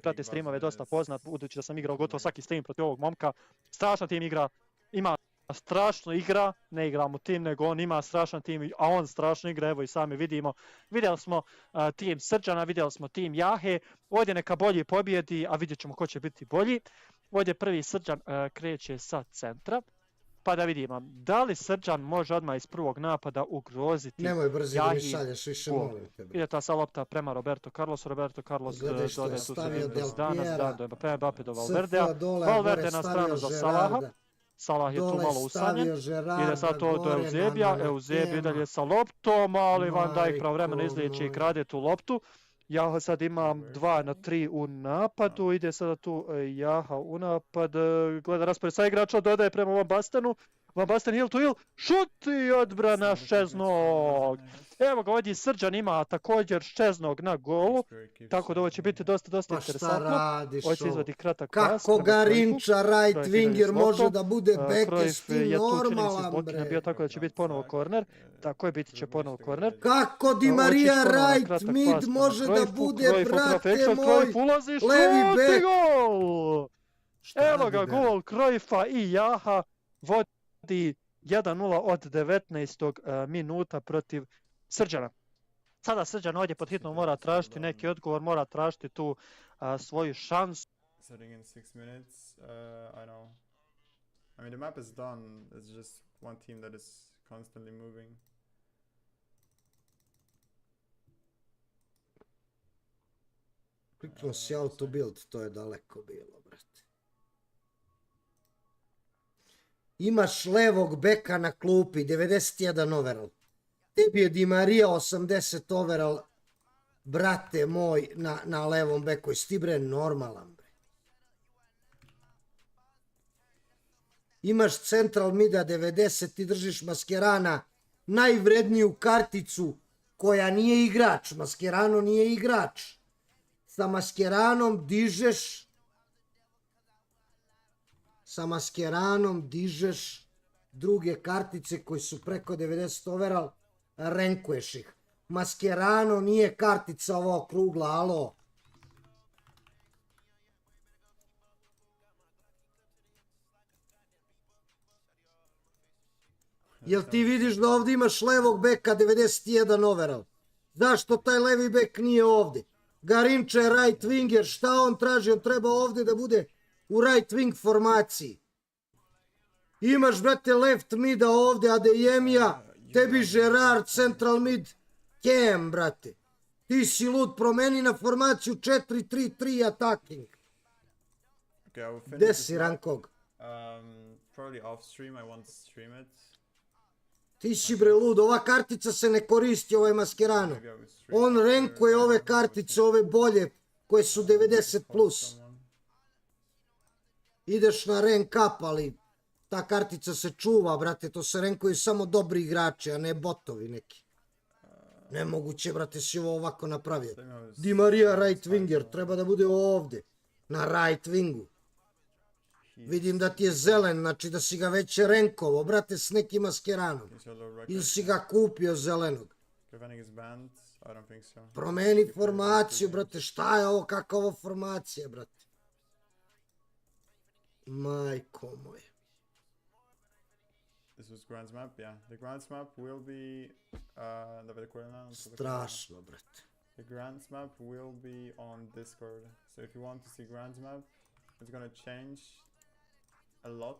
prate streamove dosta poznat, budući da sam igrao gotovo svaki stream protiv ovog momka. Strašan tim igra, ima strašno igra, ne igramo tim, nego on ima strašan tim, a on strašno igra, evo i sami vidimo. Vidjeli smo tim Srđana, vidjeli smo tim Jahe, ovdje neka bolji pobjedi, a vidjet ćemo ko će biti bolji. Ovdje prvi Srđan kreće sa centra, pa da vidimo, da li Srđan može odmah iz prvog napada ugroziti Jahi. Nemoj brzi da mi šalješ više, molim tebe. Ide ta sa lopta prema Roberto Carlos dode tu se danas do Mbappe do Valverdea, Valverde na stranu za Salaha. Salah je tu malo usanjen, ide sad to do Eusebija, Eusebi dalje sa loptom, ali Van Dijk pravovremeno izliječi i krade tu loptu. Jaha sad imam 2-3 u napadu, ide sada tu Jaha u napad, gleda raspored sa igrača, dodaje prema Van Bastenu. Van Basten hill to hill, šut i odbrana Ščeznog. Evo ga ovdje Srđan ima također Ščeznog na golu, tako da ovo će biti dosta interesantno. Ovo će izvadi kratak pas. Kako ga rinča right winger može da bude beke s tim normalan bre. Bio tako da će biti ponovo korner, tako je, biti će ponovo korner. Kako Di Maria right mid može da bude, brate moj, levi bek. Evo ga gol Cruyffa i Jaha vodi 1-0 od 19. minuta protiv Srđana. Sada Srđan ovdje pod hitnom mora tražiti neki odgovor, mora tražiti tu svoju šansu. Setting in 6 minutes, I know. I mean, the map is done, it's just one team that is constantly moving. Kliknuo si auto build, to je daleko bilo, brate. Imaš levog beka na klupi, 91 overall. Tebi je Di Maria 80 overall, brate moj, na levom beku. Jesi ti bre normalan, bre? Imaš central mida 90, ti držiš Mascherana, najvredniju karticu koja nije igrač. Mascherano nije igrač. Sa Mascheranom dižeš druge kartice koji su preko 90 overall, renkuješ ih. Mascherano nije kartica ova okrugla, alo. Jel ti vidiš da ovdje imaš levog beka 91 overall? Zašto taj levi bek nije ovdje? Garinče je right winger, šta on traži? On treba ovdje da bude u right wing formaciji. Imaš, brate, left mida ovdje, Adeyemija, tebi Gerard, central mid, Kem, brate. Ti si lud, promeni na formaciju 4-3-3 attacking. Gde si Rankog? Probably off stream, I won't stream it. Ti si bre lud, ova kartica se ne koristi, ovaj maskerano. On renkuje ove kartice, ove bolje, koje su 90+. Ideš na rank up, ali ta kartica se čuva, brate, to se renkuju samo dobri igrači, a ne botovi neki. Nemoguće, brate, si ovo ovako napravio. Di Maria right winger, treba da bude ovde, na right wingu. Vidim da ti je zelen, znači da si ga već renkovo, brate, s nekim maskeranom. Ili si ga kupio zelenog. Promeni formaciju, brate, šta je ovo, kakva ovo formacija, brate. Majko moje. This was Grand's map, yeah. The Grand's map will be... Strašno, brate. The Grand's map will be on Discord. So if you want to see Grand's map, it's gonna change a lot.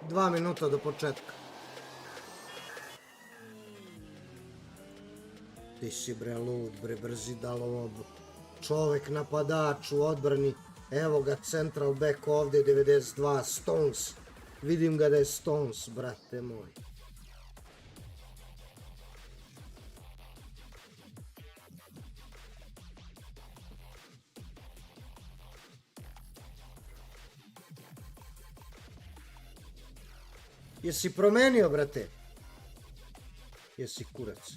2 minuta do početka. Ti si bre lud, bre brzi dalob. Čovek napadač u odbrani. Evo ga central back ovdje 92. Stones. Vidim ga da je Stones, brate moj. Jesi promenio, brate? Jesi kurac.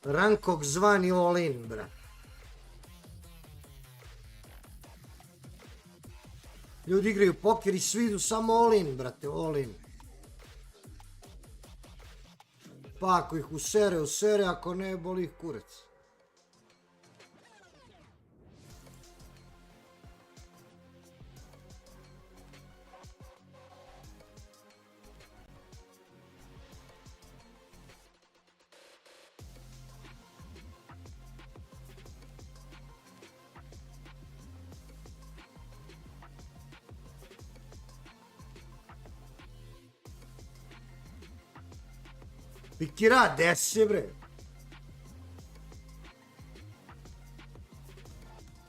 Rankog zvani all in, brat. Ljudi igraju poker i svi idu samo all in, brate, all in. Pa ako ih usere, ako ne, boli ih kurac. Pikira, desi bre.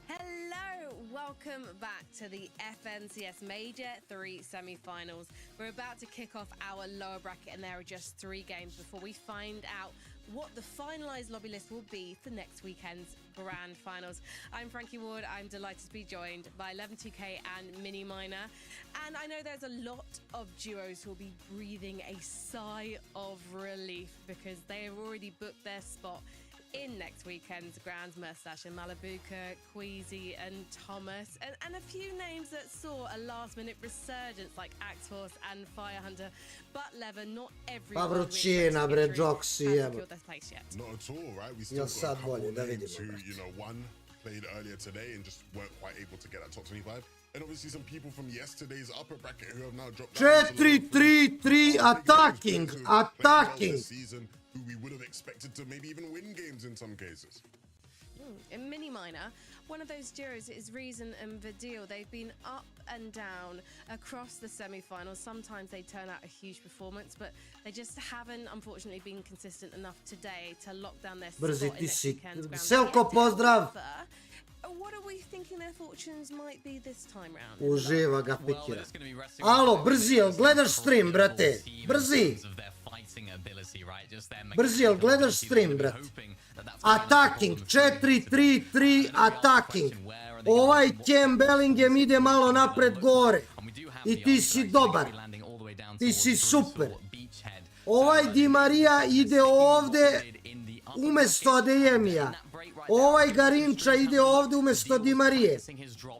Hello, welcome back to the FNCS Major 3 semi-finals. We're about to kick off our lower bracket and there are just 3 games before we find out what the finalised lobby list will be for next weekend's grand finals. I'm Frankie Ward. I'm delighted to be joined by 112K and Mini Miner. And I know there's a lot of duos who will be breathing a sigh of relief because they have already booked their spot in next weekend's Grand Mustache and Malabuka, Queasy and Thomas, and a few names that saw a last-minute resurgence like Axforce and Firehunter, but Lever, not everyone has secured their place yet. Not at all, right? We still got a couple names who, you know, one played earlier today and just weren't quite able to get that top 25. And obviously some people from yesterday's upper bracket who have now dropped down. 4-3-3 attacking. Who we would have expected to maybe even win games in some cases. In Mini Miner, one of those duos is Ryzen and Vidil. They've been up and down across the semi-finals. Sometimes they turn out a huge performance, but they just haven't, unfortunately, been consistent enough today to lock down their spot in next weekend's Grand Selko, pozdrav! What are we thinking their fortunes might be this time round? Uživa ga Pikira. Alo, brzi, jel gledaš stream, brate? Brzi! Brzi, jel gledaš stream, brate? Attacking, 4-3-3 attacking. Ovaj Cam Bellingham ide malo napred gore. I ti si dobar. Ti si super. Ovaj Di Maria ide ovde umjesto Adeyemija. Ovaj Garinča ide ovde umjesto Di Marije.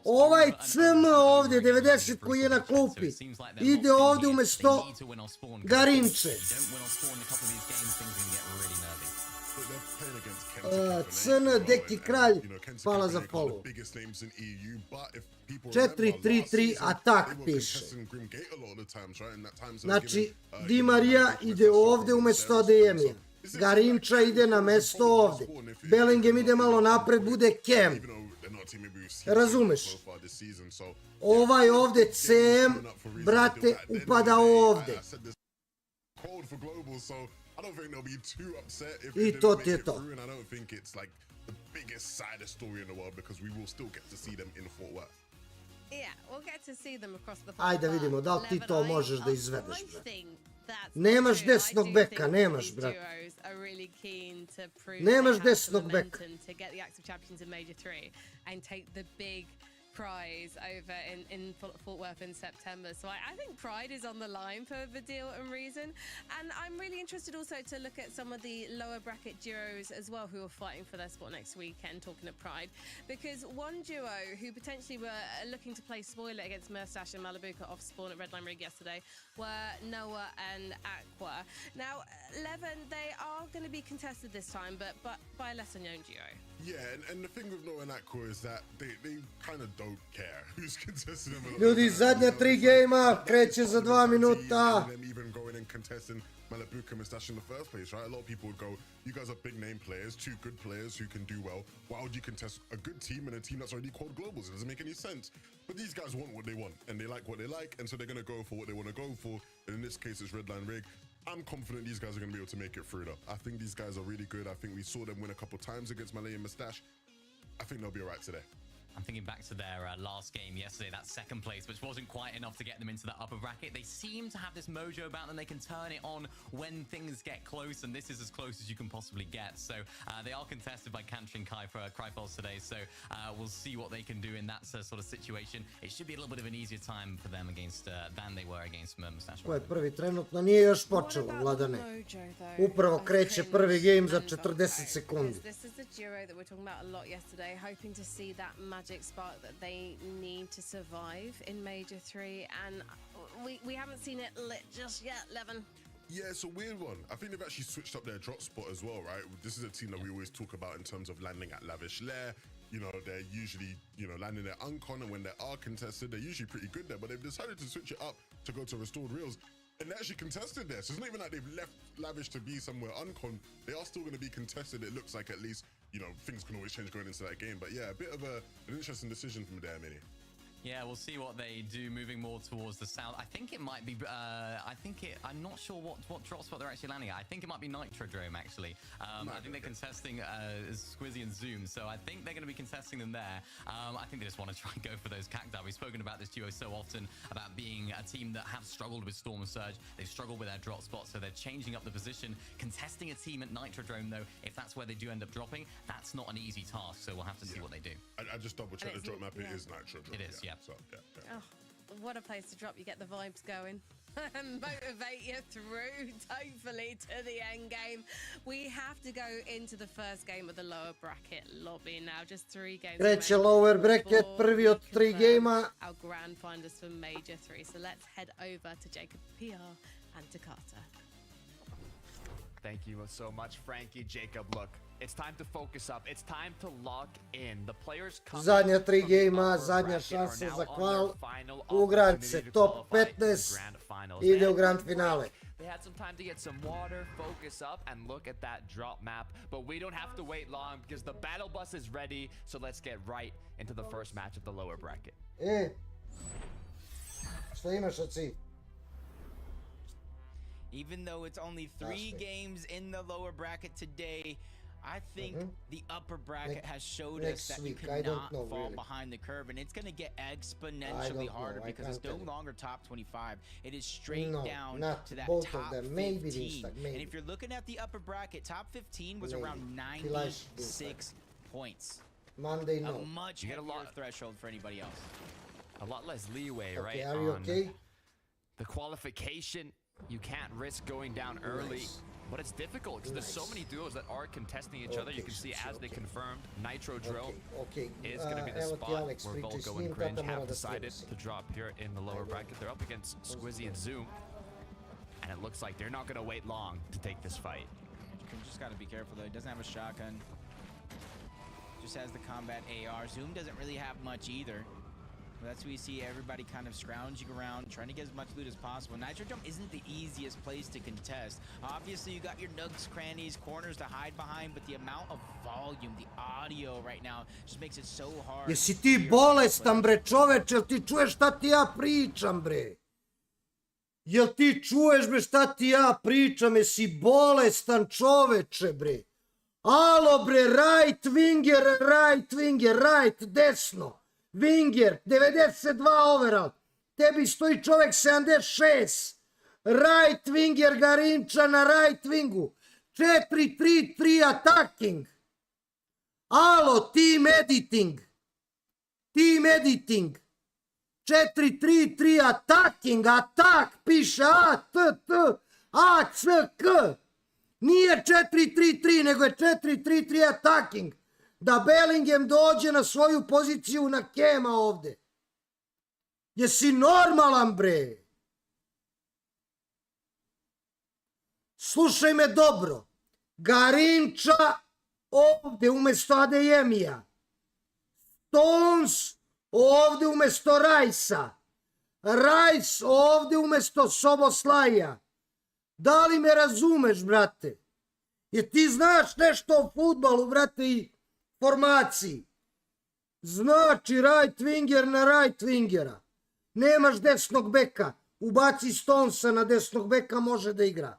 Ovaj CM ovde, 90 koji je na klupi, ide ovde umjesto Garinče. CN, Deki Kralj, hvala za follow. 4-3-3 atak piše. Znači, Di Maria ide ovde umjesto ADM-a. Garinča ide na mesto ovde. Bellingham ide malo napred, bude Cam. Razumeš? Ovaj ovde CM, brate, upada ovde. I to ti je to. Ajde vidimo, da li ti to možeš da izvedeš, brate. Nemaš desnog beka, nemaš, brate. Nemaš desnog beka. Prize over in Fort Worth in September. So I think pride is on the line for Vidil and Reason. And I'm really interested also to look at some of the lower bracket duos as well who are fighting for their spot next weekend, talking of pride. Because one duo who potentially were looking to play spoiler against Murstache and Malibuka off spawn at Redline Rig yesterday were Noah and Aqua. Now, Levin, they are going to be contested this time, but by a lesser known duo. Yeah, and the thing with Noah and Aqua is that they kind of don't care who's contesting them. Ljudi, zadnja 3 gejma, kreće za 2 minuta. Them even going and contesting Malibuka and Moustache in the first place, right? A lot of people would go, you guys are big name players, 2 good players who can do well. Why would you contest a good team and a team that's already called globals? It doesn't make any sense. But these guys want what they want, and they like what they like, and so they're going to go for what they want to go for. And in this case, it's Redline Rig. I'm confident these guys are going to be able to make it through, though. I think these guys are really good. I think we saw them win a couple times against Malay and Moustache. I think they'll be all right today. I'm thinking back to their last game yesterday, that second place, which wasn't quite enough to get them into the upper bracket. They seem to have this mojo about them. They can turn it on when things get close, and this is as close as you can possibly get. So they are contested by Kantri and Cryfalls today, so we'll see what they can do in that sort of situation. It should be a little bit of an easier time for them against than they were against Moustache. Ko je prvi trenutno, nije još počelo, Vladane. Upravo kreće prvi game za 40 sekundi. This is the duo that we're talking about a lot yesterday, hoping to see that magic spark that they need to survive in Major 3, and we haven't seen it lit just yet, Levin. Yeah, it's a weird one. I think they've actually switched up their drop spot as well, right? This is a team that we always talk about in terms of landing at Lavish Lair. You know, they're usually, landing their uncon, and when they are contested, they're usually pretty good there, but they've decided to switch it up to go to restored reels. And they actually contested there. So it's not even like they've left Lavish to be somewhere uncon. They are still going to be contested. It looks like, at least, things can always change going into that game. But yeah, a bit of an interesting decision from there, Mini. Yeah, we'll see what they do moving more towards the south. I think it might be, I'm not sure what drop spot they're actually landing at. I think it might be Nitrodrome, actually. I think they're contesting Squizzy and Zoom, so I think they're going to be contesting them there. I think they just want to try and go for those cacti. We've spoken about this duo so often, about being a team that have struggled with Storm Surge. They've struggled with their drop spot, so they're changing up the position. Contesting a team at Nitrodrome, though, if that's where they do end up dropping, that's not an easy task, so we'll have to see what they do. I just double-checked the drop map. It is Nitrodrome. It is, yeah. So, yeah. Oh, what a place to drop. You get the vibes going and motivate you through, hopefully, to the end game. We have to go into the first game of the lower bracket lobby now. Just 3 games. Kreće lower bracket, prvi od 3 gejma. Our grand finalists for Major 3. So let's head over to Jacob PR and to Carter. Thank you so much, Frankie. Jacob, look, it's time to focus up. It's time to lock in. The players come. Zadnja 3 gejma, zadnja šansa za kval. Ugrat se top 15. Ide u grand finale. They had some time to get some water, focus up, and look at that drop map. But we don't have to wait long because the battle bus is ready. So let's get right into the first match of the lower bracket. Šta imaš od si? Even though it's only 3 games in the lower bracket today, I think the upper bracket has showed us that you cannot fall behind the curve, and it's going to get exponentially harder because it's no longer top 25. It is straight down to that top 15. And if you're looking at the upper bracket, top 15 was around 96 points. Monday, no. A much heavier threshold for anybody else. A lot less leeway, right? Are you okay? The qualification. You can't risk going down early, but it's difficult because there's so many duos that are contesting each other. You can see as they confirmed, Nitrodrome is going to be the spot where Volko and Cringe have decided to drop here in the lower bracket. They're up against Squizzy and Zoom, and it looks like they're not going to wait long to take this fight. Just gotta be careful though. He doesn't have a shotgun. Just has the combat AR. Zoom doesn't really have much either. That's where you see everybody kind of scrounging around, trying to get as much loot as possible. Nitro Jump isn't the easiest place to contest. Obviously, you got your nooks, crannies, corners to hide behind, but the amount of volume, the audio right now just makes it so hard. Jesi ti bolestan, bre, čoveče, jel ti čuješ šta ti ja pričam, bre? Jel ti čuješ, bre, šta ti ja pričam? Jesi bolestan, čoveče, bre? Alo, bre, right winger, right, desno. Winger, 92 overall. Tebi stoji čovek 76. Right winger Garinča na right wingu. 4-3-3 attacking. Alo, team editing. 4-3-3 attacking. Attack piše A-T-T-A-C-K. Nije 4-3-3, nego je 4-3-3 attacking. Da Bellingham dođe na svoju poziciju na Kema ovde. Jesi normalan, bre? Slušaj me dobro. Garinča ovde umesto Adeyemija. Stones ovde umesto Rajsa. Rajs ovde umesto Soboslaja. Da li me razumeš, brate? Jer ti znaš nešto o fudbalu, brate, i formaciji. Znači right winger na right wingera. Nemaš desnog beka. Ubaci Stonesa na desnog beka, može da igra.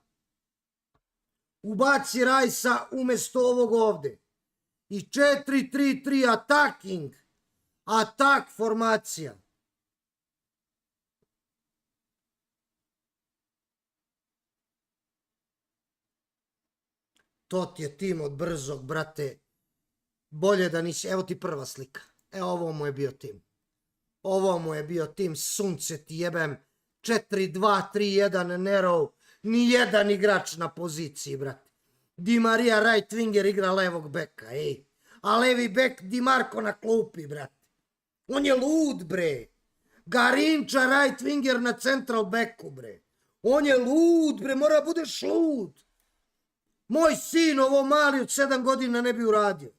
Ubaci Rajsa umesto ovog ovde. I 4-3-3 attacking. Atak formacija. To ti je tim od brzog, brate. Bolje da nisi, evo ti prva slika. Evo ovo mu je bio tim. Ovo mu je bio tim, sunce ti jebem. 4-2-3-1 Nerov. Nijedan igrač na poziciji, brate. Di Maria right winger igra levog beka, ej. A levi bek Di Marko na klupi, brate. On je lud, bre. Garinča right winger na central beku, bre. On je lud, bre, mora budeš lud. Moj sin ovo mali od 7 godina ne bi uradio.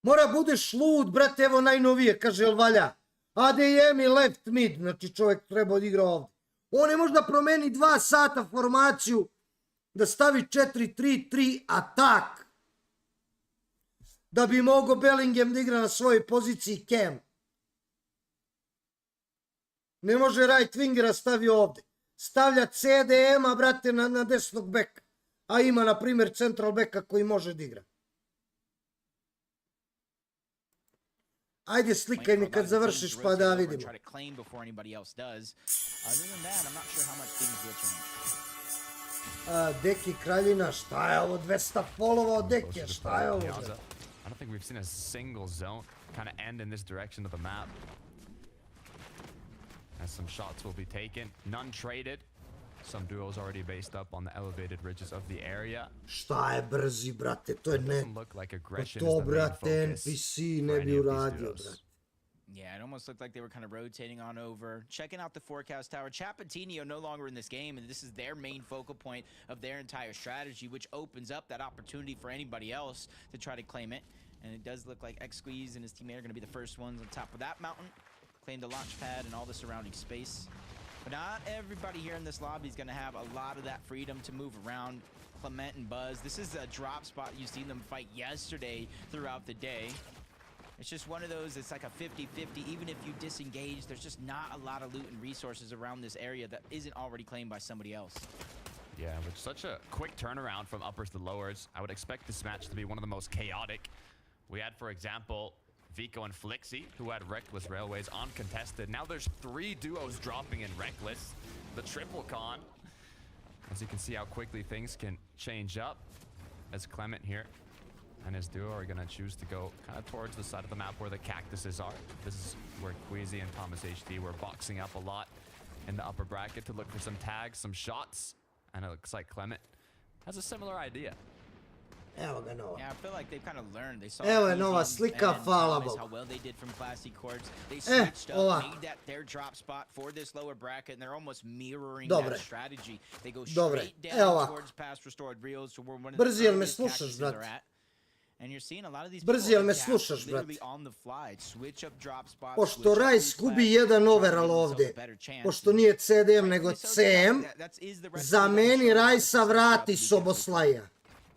Mora budeš lud, brate, evo najnovije, kaže, jel valja? Adeyemi left mid, znači čovjek treba odigra ovdje. On je možda promeni 2 sata formaciju da stavi 4-3-3 atak. Da bi mogao Bellingham da igra na svojoj poziciji Cam. Ne može right wingera stavi ovdje. Stavlja CDM-a, brate, na desnog beka. A ima, na primjer, central beka koji može da igra. Ajde, slikaj mi kad završiš pa da vidimo. Deki Kraljina, šta je ovo? 200 followa od Dekija, šta je ovo? I don't think we've seen a single zone kind of end in this direction of the map. As some shots will be taken, none traded. Some duos already based up on the elevated ridges of the area. Šta je brzi, brate, to je ne... To, brate, NPC ne bi uradio, brate. Yeah, it almost looked like they were kind of rotating on over. Checking out the forecast tower. Chapatinho no longer in this game, and this is their main focal point of their entire strategy, which opens up that opportunity for anybody else to try to claim it. And it does look like X-Squeeze and his teammate are going to be the first ones on top of that mountain. Claim the launch pad and all the surrounding space. But not everybody here in this lobby is going to have a lot of that freedom to move around. Clement and Buzz, this is a drop spot you've seen them fight yesterday throughout the day. It's just one of those, it's like a 50-50. Even if you disengage, there's just not a lot of loot and resources around this area that isn't already claimed by somebody else. Yeah, with such a quick turnaround from uppers to lowers, I would expect this match to be one of the most chaotic. We had, for example, Vico and Flixie, who had Reckless Railways uncontested. Now there's 3 duos dropping in Reckless. The triple con. As you can see how quickly things can change up. As Clement here and his duo are going to choose to go kind of towards the side of the map where the cactuses are. This is where Queasy and Thomas HD were boxing up a lot in the upper bracket to look for some tags, some shots. And it looks like Clement has a similar idea. Evo ga nova. Yeah, I feel like they've kind of learned. They saw Evo je nova Susan slika, and hvala Thomas, Bogu. how well they did from classy courts. They switched up, ova. made that their drop spot for this lower bracket, and they're almost mirroring Dobre. that strategy. They go Dobre. straight Evo down ovako. towards past restored reels to where one of Brzi, the jel me earliest slušaš, cactuses brate? are at. And you're seeing a lot of these Brzi, people jel me adapt slušaš, literally brate? on the fly, switch up drop spots, Pošto switch up Ryzen blue gubi flags, jedan try to overall give themselves ovde, a better chance. pošto nije CDM nego CM, zameni Rajsa, vrati Soboslaja.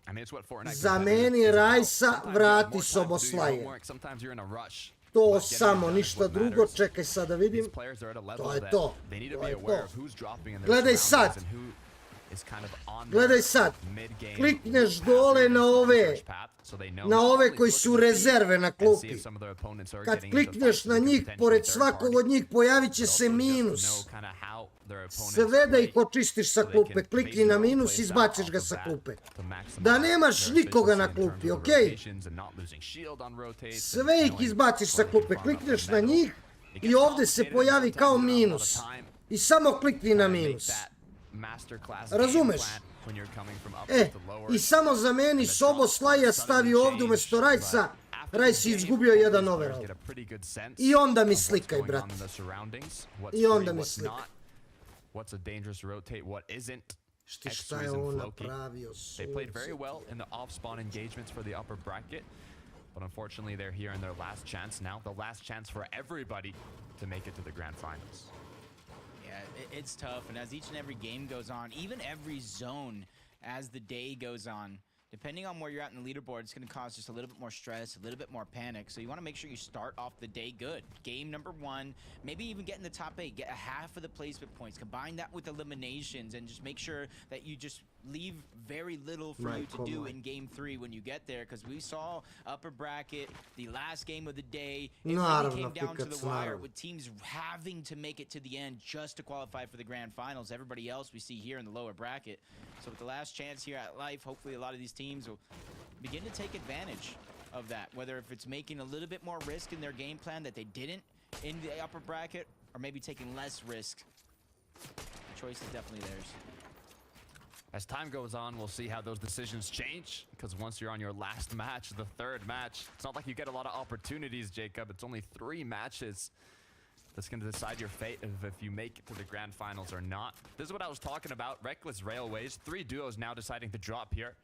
I mean, it's what Fortnite Zameni Rajsa, vrati Soboslaja. Sometimes you're in a rush. To samo, ništa drugo, čekaj sad da vidim. Players are at a level To je that to. they need to To be je aware to. of who's dropping in their Gledaj sad. surroundings and who is kind of on Gledaj their sad. mid-game Klikneš dole na ove, path, so they know na not ove only koji look su at the feed rezerve na and see klupi. if some of their opponents are Kad getting into klikneš fights na that could njih, potentially pored third svakog party, od njih pojavit će but se also just to minus. know kinda how their opponents Sve da ih play očistiš sa so they klupe, can klikni base na their own minus, playstyle izbaciš off ga of sa that klupe. to maximize Da nemaš their nikoga na efficiency in klupi, terms of okej? rotations and not losing shield on rotates and Sve ih knowing izbaciš sa where they klupe, can farm up klikneš the na metal. njih It i gets ovde se complicated and pojavi sometimes kao you don't have a lot minus. of time I samo klikni na to make minus. that masterclass Razumeš? game plan when you're coming from upwards to lower. I samo zameni Soboslaja, stavi ovde umesto Rajsa, Rajs je izgubio jedan overall. Get a pretty good sense I onda mi of what's slikaj, going on brate. in the surroundings, what's I onda free, mi what's slikaj. not, what's a dangerous rotate, what isn't. Šti X, šta je Ryzen, on Floki. napravio, They played very sunce. well in the off-spawn engagements for the upper bracket, but unfortunately they're here in their last chance now, the last chance for everybody to make it to the grand finals. Yeah, it's tough, and as each and every game goes on, even every zone as the day goes on, depending on where you're at in the leaderboard, it's going to cause just a little bit more stress, a little bit more panic. So you want to make sure you start off the day good. Game number 1, maybe even get in the top 8, get a half of the placement points, combine that with eliminations, and just make sure that you just leave very little for you to do in game 3 when you get there, because we saw upper bracket, the last game of the day, it really came down to the wire with teams having to make it to the end just to qualify for the grand finals. Everybody else we see here in the lower bracket. So with the last chance here at life, hopefully a lot of these teams will begin to take advantage of that, whether if it's making a little bit more risk in their game plan that they didn't in the upper bracket, or maybe taking less risk. The choice is definitely theirs. As time goes on, we'll see how those decisions change, because once you're on your last match, the third match, it's not like you get a lot of opportunities, Jacob. It's only 3 matches that's going to decide your fate of if you make it to the grand finals or not. This is what I was talking about. Reckless Railways, 3 duos now deciding to drop here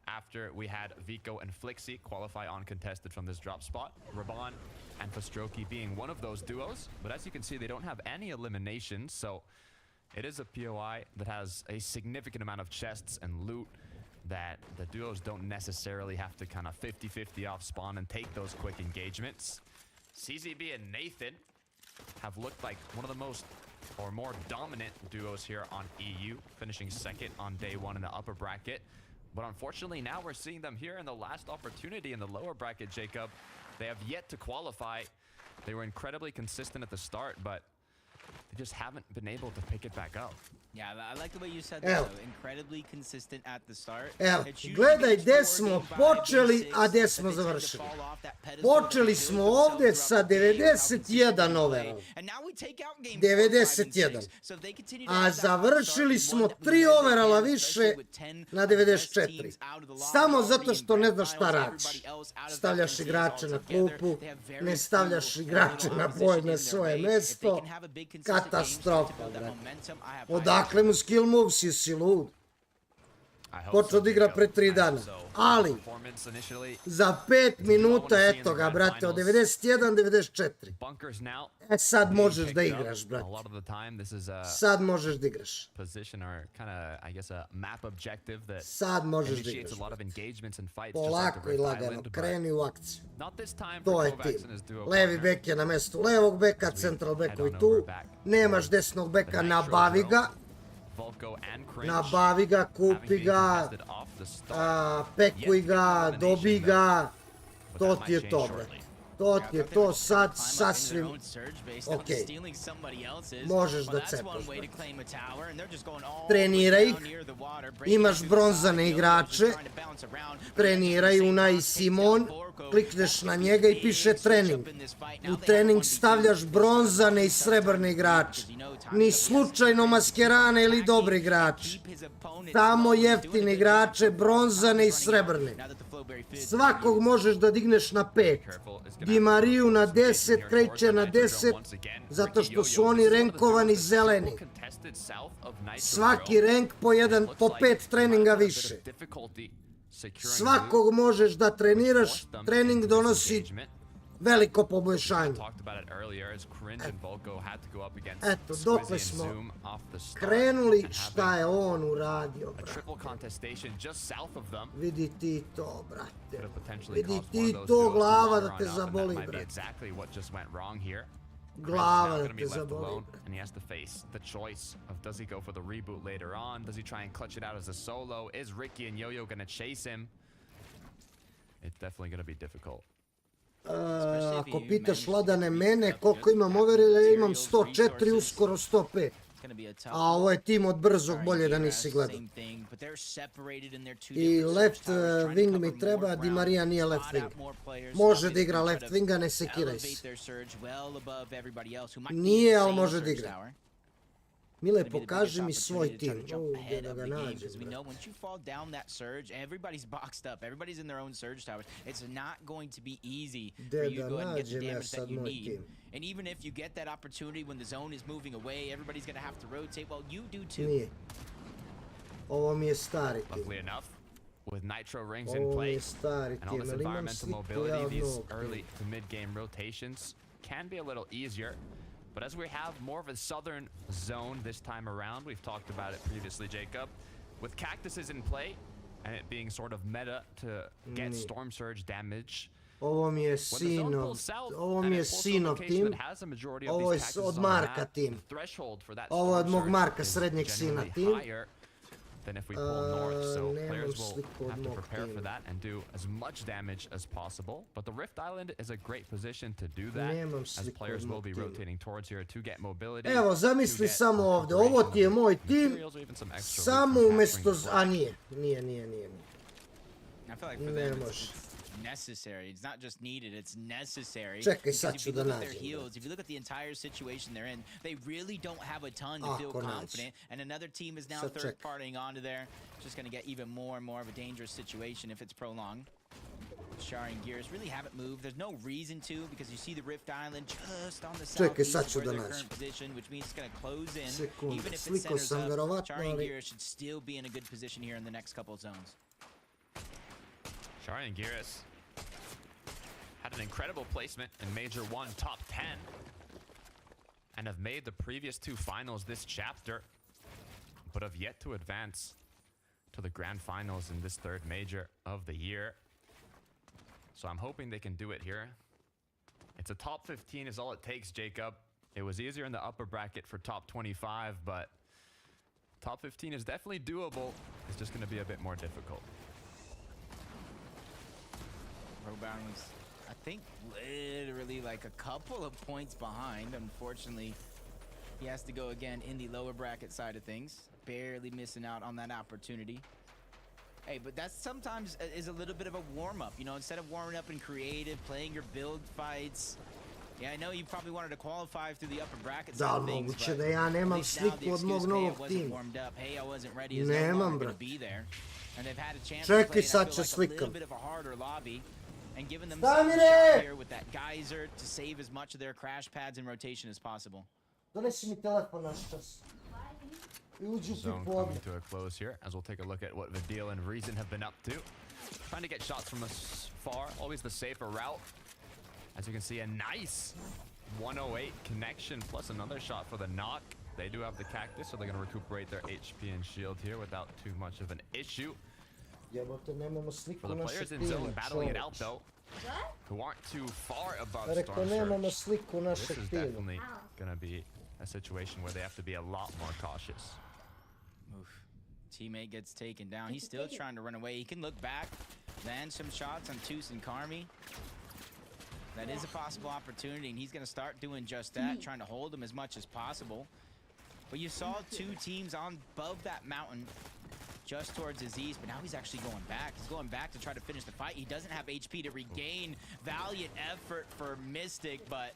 after we had Vico and Flixie qualify uncontested from this drop spot. Raban and Fastroki being one of those duos. But as you can see, they don't have any eliminations, so it is a POI that has a significant amount of chests and loot that the duos don't necessarily have to kind of 50-50 off spawn and take those quick engagements. CZB and Nathan have looked like one of the most or more dominant duos here on EU, finishing second on day 1 in the upper bracket. But unfortunately, now we're seeing them here in the last opportunity in the lower bracket, Jacob. They have yet to qualify. They were incredibly consistent at the start, but they just haven't been able to pick it back up. Yeah, I like the way you said that, though. Incredibly consistent at the start. Evo, gledaj gde smo počeli, a gde smo završili. Počeli smo ovde sa 91 overall. 91. A završili smo 3 overalla više na 94. Samo zato što ne znaš šta radiš. Stavljaš igrače na klupu, ne stavljaš igrače na svoje mesto. Katastrofa, brate. Odakle mu skill moves, si lud? Počeo da igra pre 3 dana. Ali, za 5 minuta, eto ga, brate, od 91-94. E, sad možeš da igraš, brate. Sad možeš da igraš. Sad možeš da igraš, brate. Polako i lagano, kreni u akciju. To je tim. Levi bek je na mestu levog beka, central bekovi tu. Nemaš desnog beka, nabavi ga. Nabavi ga, kupi ga, pekuj ga, dobi ga, to ti je to, brate. To ti je to sad sasvim okej. Možeš da cepaš, brate. Treniraj ih, imaš bronzane igrače, treniraj Unai Simon, klikneš na njega i piše trening. U trening stavljaš bronzane i srebrne igrače. Ni slučajno maskerane ili dobri igrači. Tamo jeftine igrače, bronzane i srebrne. Svakog možeš da digneš na 5. Di Mariju na 10, Kreće na 10, zato što su oni renkovani zeleni. Svaki renk po 5 treninga više. Svakog možeš da treniraš, trening donosi veliko poboljšanje. Eto, dokle smo krenuli, šta je on uradio, brate. Vidi ti to, brate. Vidi ti to, glava da te zaboli, brate. Glava da te zaboli, brate. And he has to face the choice of does he go for the reboot later on? Does he try and clutch it out as a solo? Is Ricky and Yo-Yo gonna chase him? It's definitely gonna be difficult. Ako pitaš Vladane mene, koliko imam overile, imam 104, uskoro 105. A ovo je tim od brzog, bolje da nisi gledao. I left wing mi treba, Di Marija nije left wing. Može da igra left winga, ne sekiraj se. Nije, ali može da igra. Mile, pokaži mi svoj tim. Gdje da ga nađem. Once you fall down that surge, everybody's boxed up. Everybody's in their own surge towers. It's not going to be easy for you to go ahead and get the damage that you need. And even if you get that opportunity when the zone is moving away, everybody's going to have to rotate. Well, you do too. Nije. Ovo mi je stari tim. Luckily enough, with nitro rings in play and all this environmental mobility, these early to mid-game rotations can be a little easier. But as we have more of a southern zone this time around, we've talked about it previously, Jacob, with cactuses in play and it being sort of meta to get storm surge damage. Ovo mi je sinov tim. Ovo je od Marka tim. Ovo je od mog Marka, srednjeg sina tim. Than if we pull north, so players will have to prepare for that and do as much damage as possible. But the Rift Island is a great position to do that, as players will be rotating towards here to get mobility. Evo, zamisli samo ovdje, ovo ti je moj tim, samo umjesto... A nije. Ne može. Necessary. It's not just needed, it's necessary. Čekaj, sad ću da nađem. If you look at the entire situation they're in, they really don't have a ton to feel confident. And another team is now third partying onto there. Just going to get even more and more of a dangerous situation if it's prolonged. Shari and Gears really haven't moved. There's no reason to, because you see the Rift Island just on the southeast where their current position, which means it's going to close in. Even if it centers up, Shari and Gears should still be in a good position here in the next couple of zones. Shari and Gears had an incredible placement in Major 1 top 10 and have made the previous 2 finals this chapter, but have yet to advance to the grand finals in this 3rd major of the year. So I'm hoping they can do it here. It's a top 15 is all it takes, Jacob. It was easier in the upper bracket for top 25, but top 15 is definitely doable. It's just going to be a bit more difficult. Robound was, I think, literally like a couple of points behind. Unfortunately, he has to go again in the lower bracket side of things. Barely missing out on that opportunity. Hey, but that sometimes is a little bit of a warm-up. You know, instead of warming up in creative, playing your build fights. Yeah, I know you probably wanted to qualify through the upper bracket side of things, but at least now the excuse, hey, I wasn't warmed up. Hey, I wasn't ready as no longer going to be there. And they've had a chance to play it, I feel like a little bit of a harder lobby. And giving themselves a shot here with that geyser to save as much of their crash pads in rotation as possible. Zone coming to a close here, as we'll take a look at what Vidil and Ryzen have been up to. Trying to get shots from far, always the safer route. As you can see, a nice 108 connection, plus another shot for the knock. They do have the cactus, so they're going to recuperate their HP and shield here without too much of an issue. For the players in zone battling it out though, who aren't too far above Storm Surge, this is definitely going to be a situation where they have to be a lot more cautious. Oof. Teammate gets taken down. He's still trying to run away. He can look back, land some shots on Toos and Karmi. That is a possible opportunity, and he's going to start doing just that, trying to hold him as much as possible. But you saw 2 teams on above that mountain just towards his east, but now he's actually going back. He's going back to try to finish the fight. He doesn't have HP to regain. Valiant effort for Mystic, but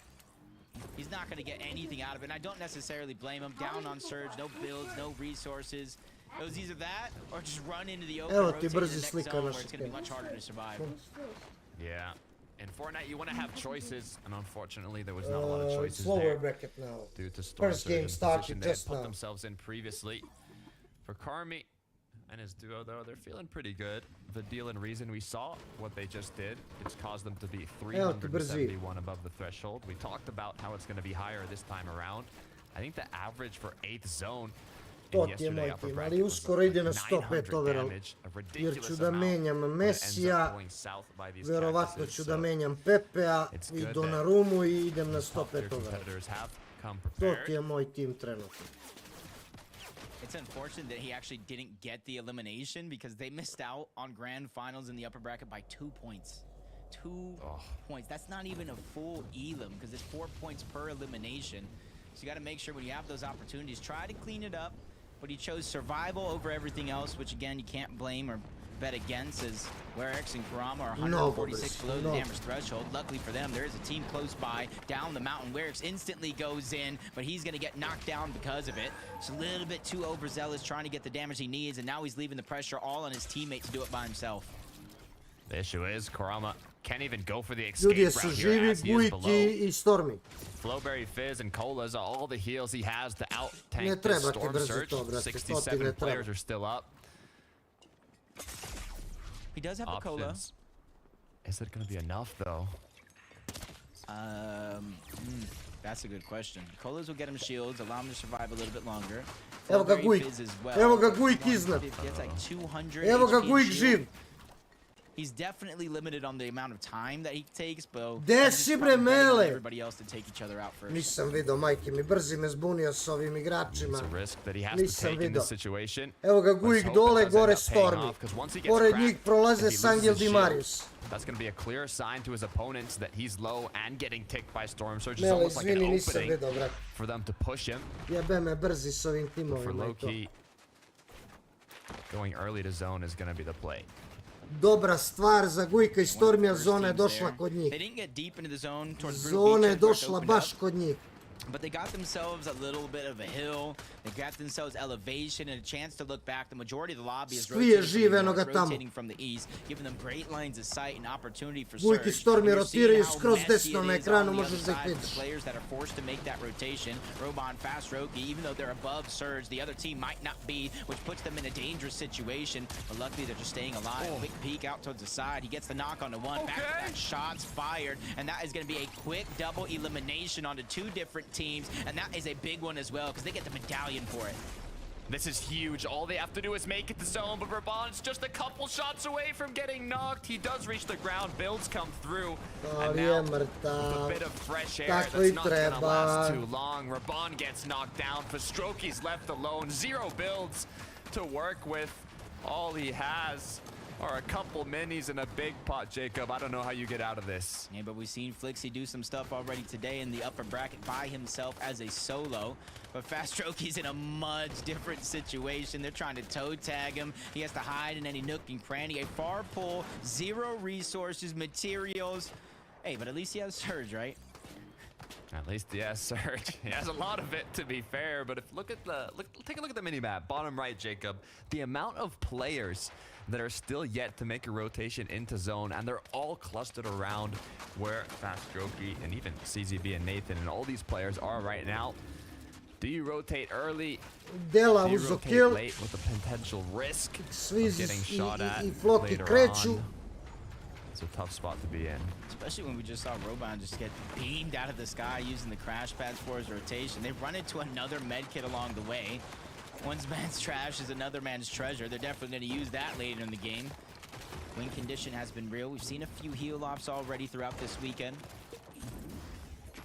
he's not going to get anything out of it. And I don't necessarily blame him. Down on Surge, no builds, no resources. It was either that or just run into the open, Evo rotate ti to the brzi next slika zone where naša it's going to be tema. much harder to survive. Yeah. In Fortnite, you want to have choices, and unfortunately, there was not a lot of choices Slower there bracket now. due to Storm First Surge game and the started position they had just put now. themselves in previously. For Carmi and his duo, though, they're feeling pretty good. The deal and reason we saw what they just did, it's caused them to be 371 above the threshold. We talked about how it's going to be higher this time around. I think the average for 8th zone To ti je moj tim, ali uskoro ide na 105 overall, jer ću da menjam Mesija, verovatno ću da menjam Pepea i Donarumu i idem na 105 overall. To ti je moj tim trenutno. It's unfortunate that he actually didn't get the elimination because they missed out on grand finals in the upper bracket by 2 points. 2 points. That's not even a full elim because it's 4 points per elimination. So you got to make sure when you have those opportunities, try to clean it up. But he chose survival over everything else, which again, you can't blame or bet against, as Werex and Kurama are 146 below the damage threshold. Luckily for them, there is a team close by down the mountain. Werex instantly goes in, but he's going to get knocked down because of it. It's a little bit too overzealous trying to get the damage he needs, and now he's leaving the pressure all on his teammate to do it by himself. The issue is Kurama can't even go for the escape Ljudi route su here živi, as he is below. Bujki i Stormy. Flowberry, Fizz, and Colas are all the heals he has to Ne out-tank treba this ti Storm brzo Surge. to, brate, to ti 67 ne players treba. are still up. He does have the cola. Options. Is it going to be enough, though? That's a good question. Colas will get him shields, allow him to survive a little bit longer. Evo ga Flowberry, Gujk. Fizz as well. Evo ga Gujk iznad. Gets like 200 Evo ga HP Gujk shield. živ. He's definitely limited on the amount of time that he takes, but Gde he's si, probably bre, betting on Mele? everybody else to take each other out first. Nisam vidio, majke mi, brzi me zbunio s ovim igračima. It's a risk that he has to Nisam take in vidio. this situation. Evo ga Let's Gujk hope it dole, does gore end up paying Stormy. off, 'cause once he gets Pored cracked, njih if prolaze he loses Sangel his Di shield, Marius. that's going to be a clear sign to his opponents that he's low and getting ticked by Storm Surge. It's Mele, almost like an izvini, nisam opening vidio, brate. for them to push him. Jebe me brzi s ovim For timovima i to. low-key, going early to zone is going to be the play. Dobra stvar za Gujka i Stormija, zona je došla kod njih. They didn't get deep into the zone towards Brutal Zona je Beach, where it's došla opened baš up. kod njih. But they got themselves a little bit of a hill. They got themselves elevation and a chance to look back. The majority of the lobby is Svi je rotating from žive, the eno north, ga tamo. rotating from the east, giving them great lines of sight and opportunity for Gujk i surge. Stormy You're seeing rotiraju how skroz messy desno it na is ekranu, on the možeš other da ih side for the vidiš. players that are forced to make that rotation. Robon, Fast Roki, even though they're above surge, the other team might not be, which puts them in a dangerous situation. But luckily, they're just staying alive. Quick peek out towards the side. He gets the knock onto one. Back-to-back shots fired, and that is going to be a quick double elimination onto 2 different teams, and that is a big one as well because they get the medallion for it. This is huge. All they have to do is make it to zone, but Raban's just a couple shots away from getting knocked. He does reach the ground. Builds come through. And Ali je now, with a mrtav. bit of fresh air, Tako that's i not going to last treba. too long. Raban gets knocked down. Fastroki's left alone. 0 builds to work with. All he has are a couple minis and a big pot, Jacob. I don't know how you get out of this. Yeah, but we've seen Flixie do some stuff already today in the upper bracket by himself as a solo. But Fast Stroky's in a much different situation. They're trying to toe tag him. He has to hide in any nook and cranny. A far pull, 0 resources, materials. Hey, but at least he has Surge, right? At least he has Surge. He has a lot of it, to be fair. But if take a look at the minimap, bottom right, Jacob. The amount of players that are still yet to make a rotation into zone, and they're all clustered around where Fast Strokey and even CZB and Nathan and all these players are right now. Do you rotate early? Dela Do you uzo rotate kill. late with the potential risk Svi of getting shot at i Floki later kreću. on? It's a tough spot to be in. Especially when we just saw Robon just get beamed out of the sky using the crash pads for his rotation. They run into another med kit along the way. One man's trash is another man's treasure. They're definitely going to use that later in the game. Win condition has been real. We've seen a few heal offs already throughout this weekend.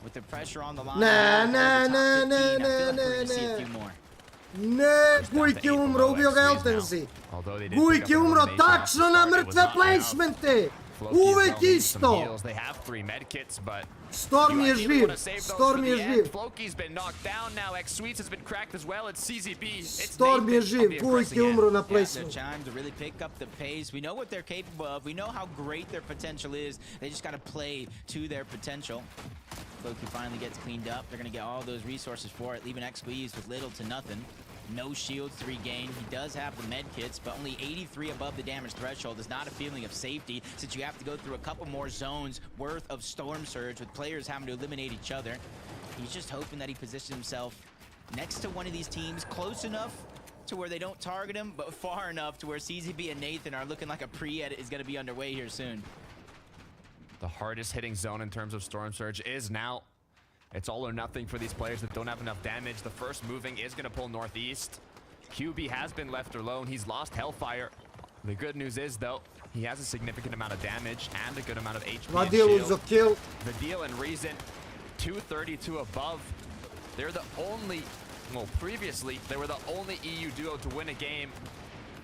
With the pressure on the line, I feel like we're going to see a few more. Ne, Gujk je umro, ubio ga Eltenzi. Gujk je umro tačno na mrtve placemente. Uvek isto. They have 3 medkits, but Storm je živ. Storm je živ. Floki's been knocked down now. X Sweets has been cracked as well. It's CZB. It's Storm je živ. Gujk je umro na Yeah, placementu. their time to really pick up the pace. We know what they're capable of. We know how great their potential is. They just got to play to their potential. Loki finally gets cleaned up. They're going to get all those resources for it, leaving X Squeeze with little to nothing. no shields to regain. He does have the med kits, but only 83 above the damage threshold is not a feeling of safety, since you have to go through a couple more zones worth of Storm Surge with players having to eliminate each other. He's just hoping that he positions himself next to one of these teams, close enough to where they don't target him, but far enough to where CZB and Nathan are looking like a pre-edit is going to be underway here soon. The hardest hitting zone in terms of Storm Surge is now. It's all or nothing for these players that don't have enough damage. The first moving is going to pull northeast. QB has been left alone. He's lost Hellfire. The good news is, though, he has a significant amount of damage and a good amount of HP and shield. The deal and Reason, 232 above. They're the only, well, previously, they were the only EU duo to win a game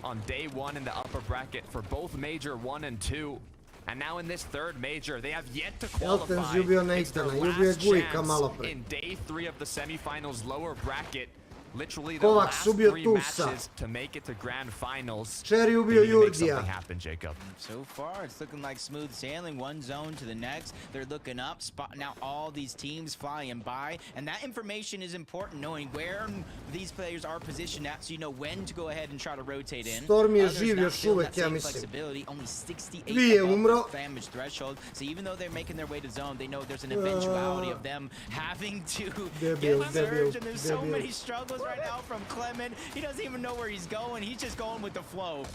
on day one in the upper bracket for both Major 1 and 2. And now in this third major, they have yet to qualify. It's their last chance in day 3 of the semifinals lower bracket. Literally the last 3 matches to make it to grand finals. Cherry ubio Jurdija. Something happen, Jacob. So far, it's looking like smooth sailing. One zone to the next. They're looking up, spotting out all these teams flying by. And that information is important, knowing where these players are positioned at, so you know when to go ahead and try to rotate in. Storm je živ još uvek, ja mislim. Only 68 Dvije umro. damage threshold. So even though they're making their way to zone, they know there's an eventuality of them having to get surge, and there's so many struggles right now from Clement. He doesn't even know where he's going. He's just going with the flow.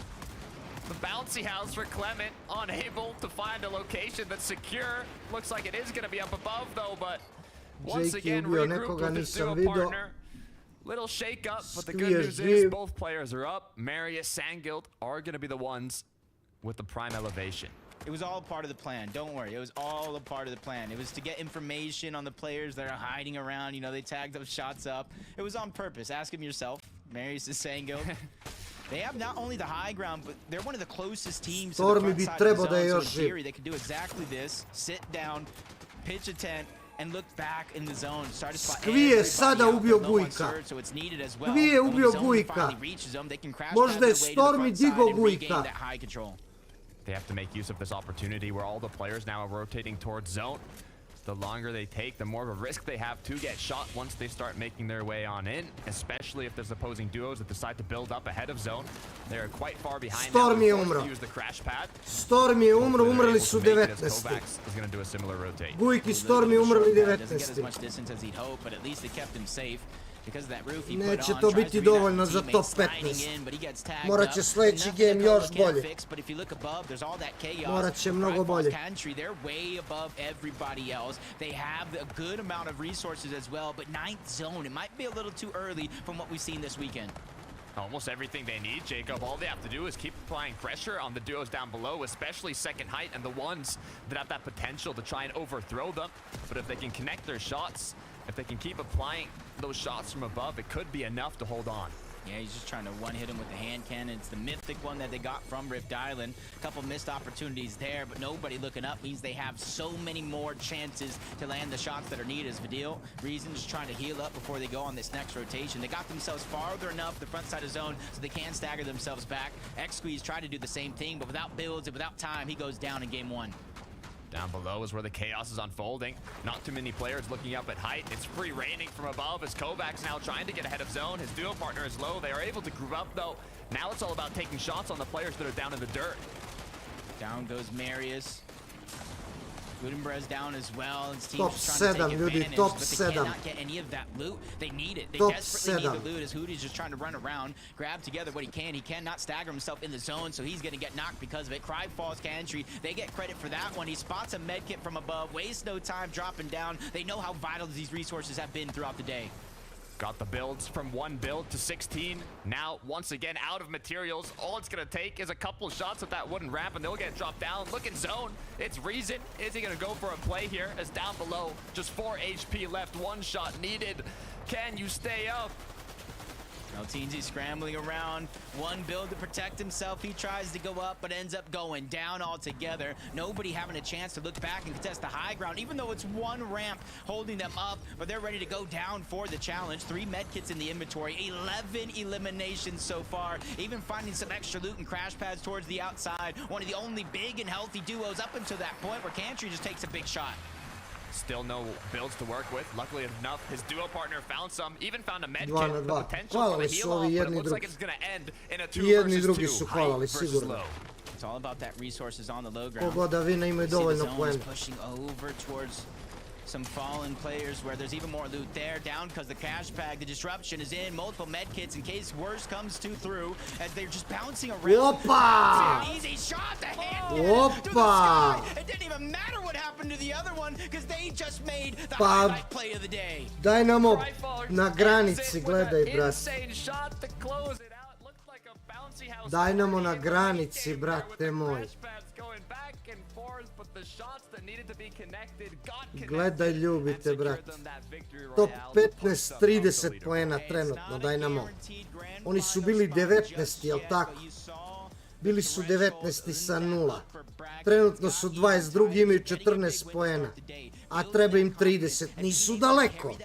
The bouncy house for Clement, unable to find a location that's secure. Looks like it is going to be up above, though, but once again, regroup with his duo partner. Little shake up, but the good news is both players are up. Marius, Sandguild are going to be the ones with the prime elevation. It was all part of the plan. Don't worry. It was all a part of the plan. It was to get information on the players that are hiding around. You know, they tagged those shots up. It was on purpose. Ask him yourself. Marius is Sandguild. They have not only the high ground, but they're one of the closest teams to the front side of the zone. So in theory, they could do exactly this. Sit down, pitch a tent, and look back in the zone. Start to spot Skvije sada ubio Gujka. Skvije ubio Gujka. Možda je Stormy digo Gujka. They have to make use of this opportunity where all the players now are rotating towards zone. The longer they take, the more of a risk they have to get shot once they start making their way on in, especially if there's opposing duos that decide to build up ahead of zone. They're quite far behind. Stormy je umro. Stormy je umro, umrli su 19. Gujki Stormy umrli 19. Neće to biti dovoljno za top 15. Morat će sljedeći game još bolje. Morat će mnogo bolje. They have a good amount of resources as well, but 9th zone, it might be a little too early from what we've seen this weekend. Almost everything they need, Jacob. All they have to do is keep applying pressure on the duos down below, especially second height and the ones that have that potential to try and overthrow them. But if they can connect their shots, if they can keep applying those shots from above, it could be enough to hold on. Yeah, he's just trying to one-hit him with the hand cannon. It's the mythic one that they got from Rift Island. A couple missed opportunities there, but nobody looking up means they have so many more chances to land the shots that are needed as Vidil. Reason just trying to heal up before they go on this next rotation. They got themselves farther enough the front side of zone so they can stagger themselves back. X-Squeeze tried to do the same thing, but without builds and without time, he goes down in game 1. Down below is where the chaos is unfolding. Not too many players looking up at height. It's free raining from above as Kovacs now trying to get ahead of zone. His duo partner is low. They are able to group up though. Now it's all about taking shots on the players that are down in the dirt. Down goes Marius. Gutenberg's down as well. His team's Top just trying to 7, take ljudi, advantage, top but they 7. cannot get any of that loot. They need it. They Top desperately 7. need the loot as Hootie's just trying to run around, grab together what he can. He cannot stagger himself in the zone, so he's going to get knocked because of it. Cry falls Cantry. They get credit for that one. He spots a med kit from above, wastes no time dropping down. They know how vital these resources have been throughout the day. Got the builds from 1 build to 16. Now, once again, out of materials. All it's going to take is a couple shots at that wooden ramp, and they'll get dropped down. Look in zone. It's Reason. Is he going to go for a play here? As down below, just 4 HP left. 1 shot needed. Can you stay up? Teensy scrambling around. 1 build to protect himself. He tries to go up, but ends up going down altogether. Nobody having a chance to look back and contest the high ground, even though it's 1 ramp holding them up, but they're ready to go down for the challenge. 3 medkits in the inventory, 11 eliminations so far, even finding some extra loot and crash pads towards the outside. One of the only big and healthy duos up until that point where Cantry just takes a big shot. Still no builds to work with. Luckily enough, his duo partner found some, even found a med kit. 2 na 2. Hvalali su ovi jedni i drugi. I jedni i drugi su hvalali, sigurno. It's all about that resources on the low ground. Kogoda vina imaju dovoljno poena. Pushing over towards some fallen players where there's even more loot there. Down because the cash bag, the disruption is in. Multiple med kits in case worst comes through as they're just bouncing around. Opa! Easy shot to hand Opa! to the sky. It didn't even matter what happened to the other one because they just made the highlight play of the day. Dynamo na granici, gledaj, brat. Dynamo na granici, brate moj. Gledaj, ljubite, brate. Top 15-30 poena trenutno, Dynamo. Oni su bili 19, jel tako? Bili su 19 sa 0. Trenutno su 22, imaju 14 poena. A treba im 30. Nisu daleko.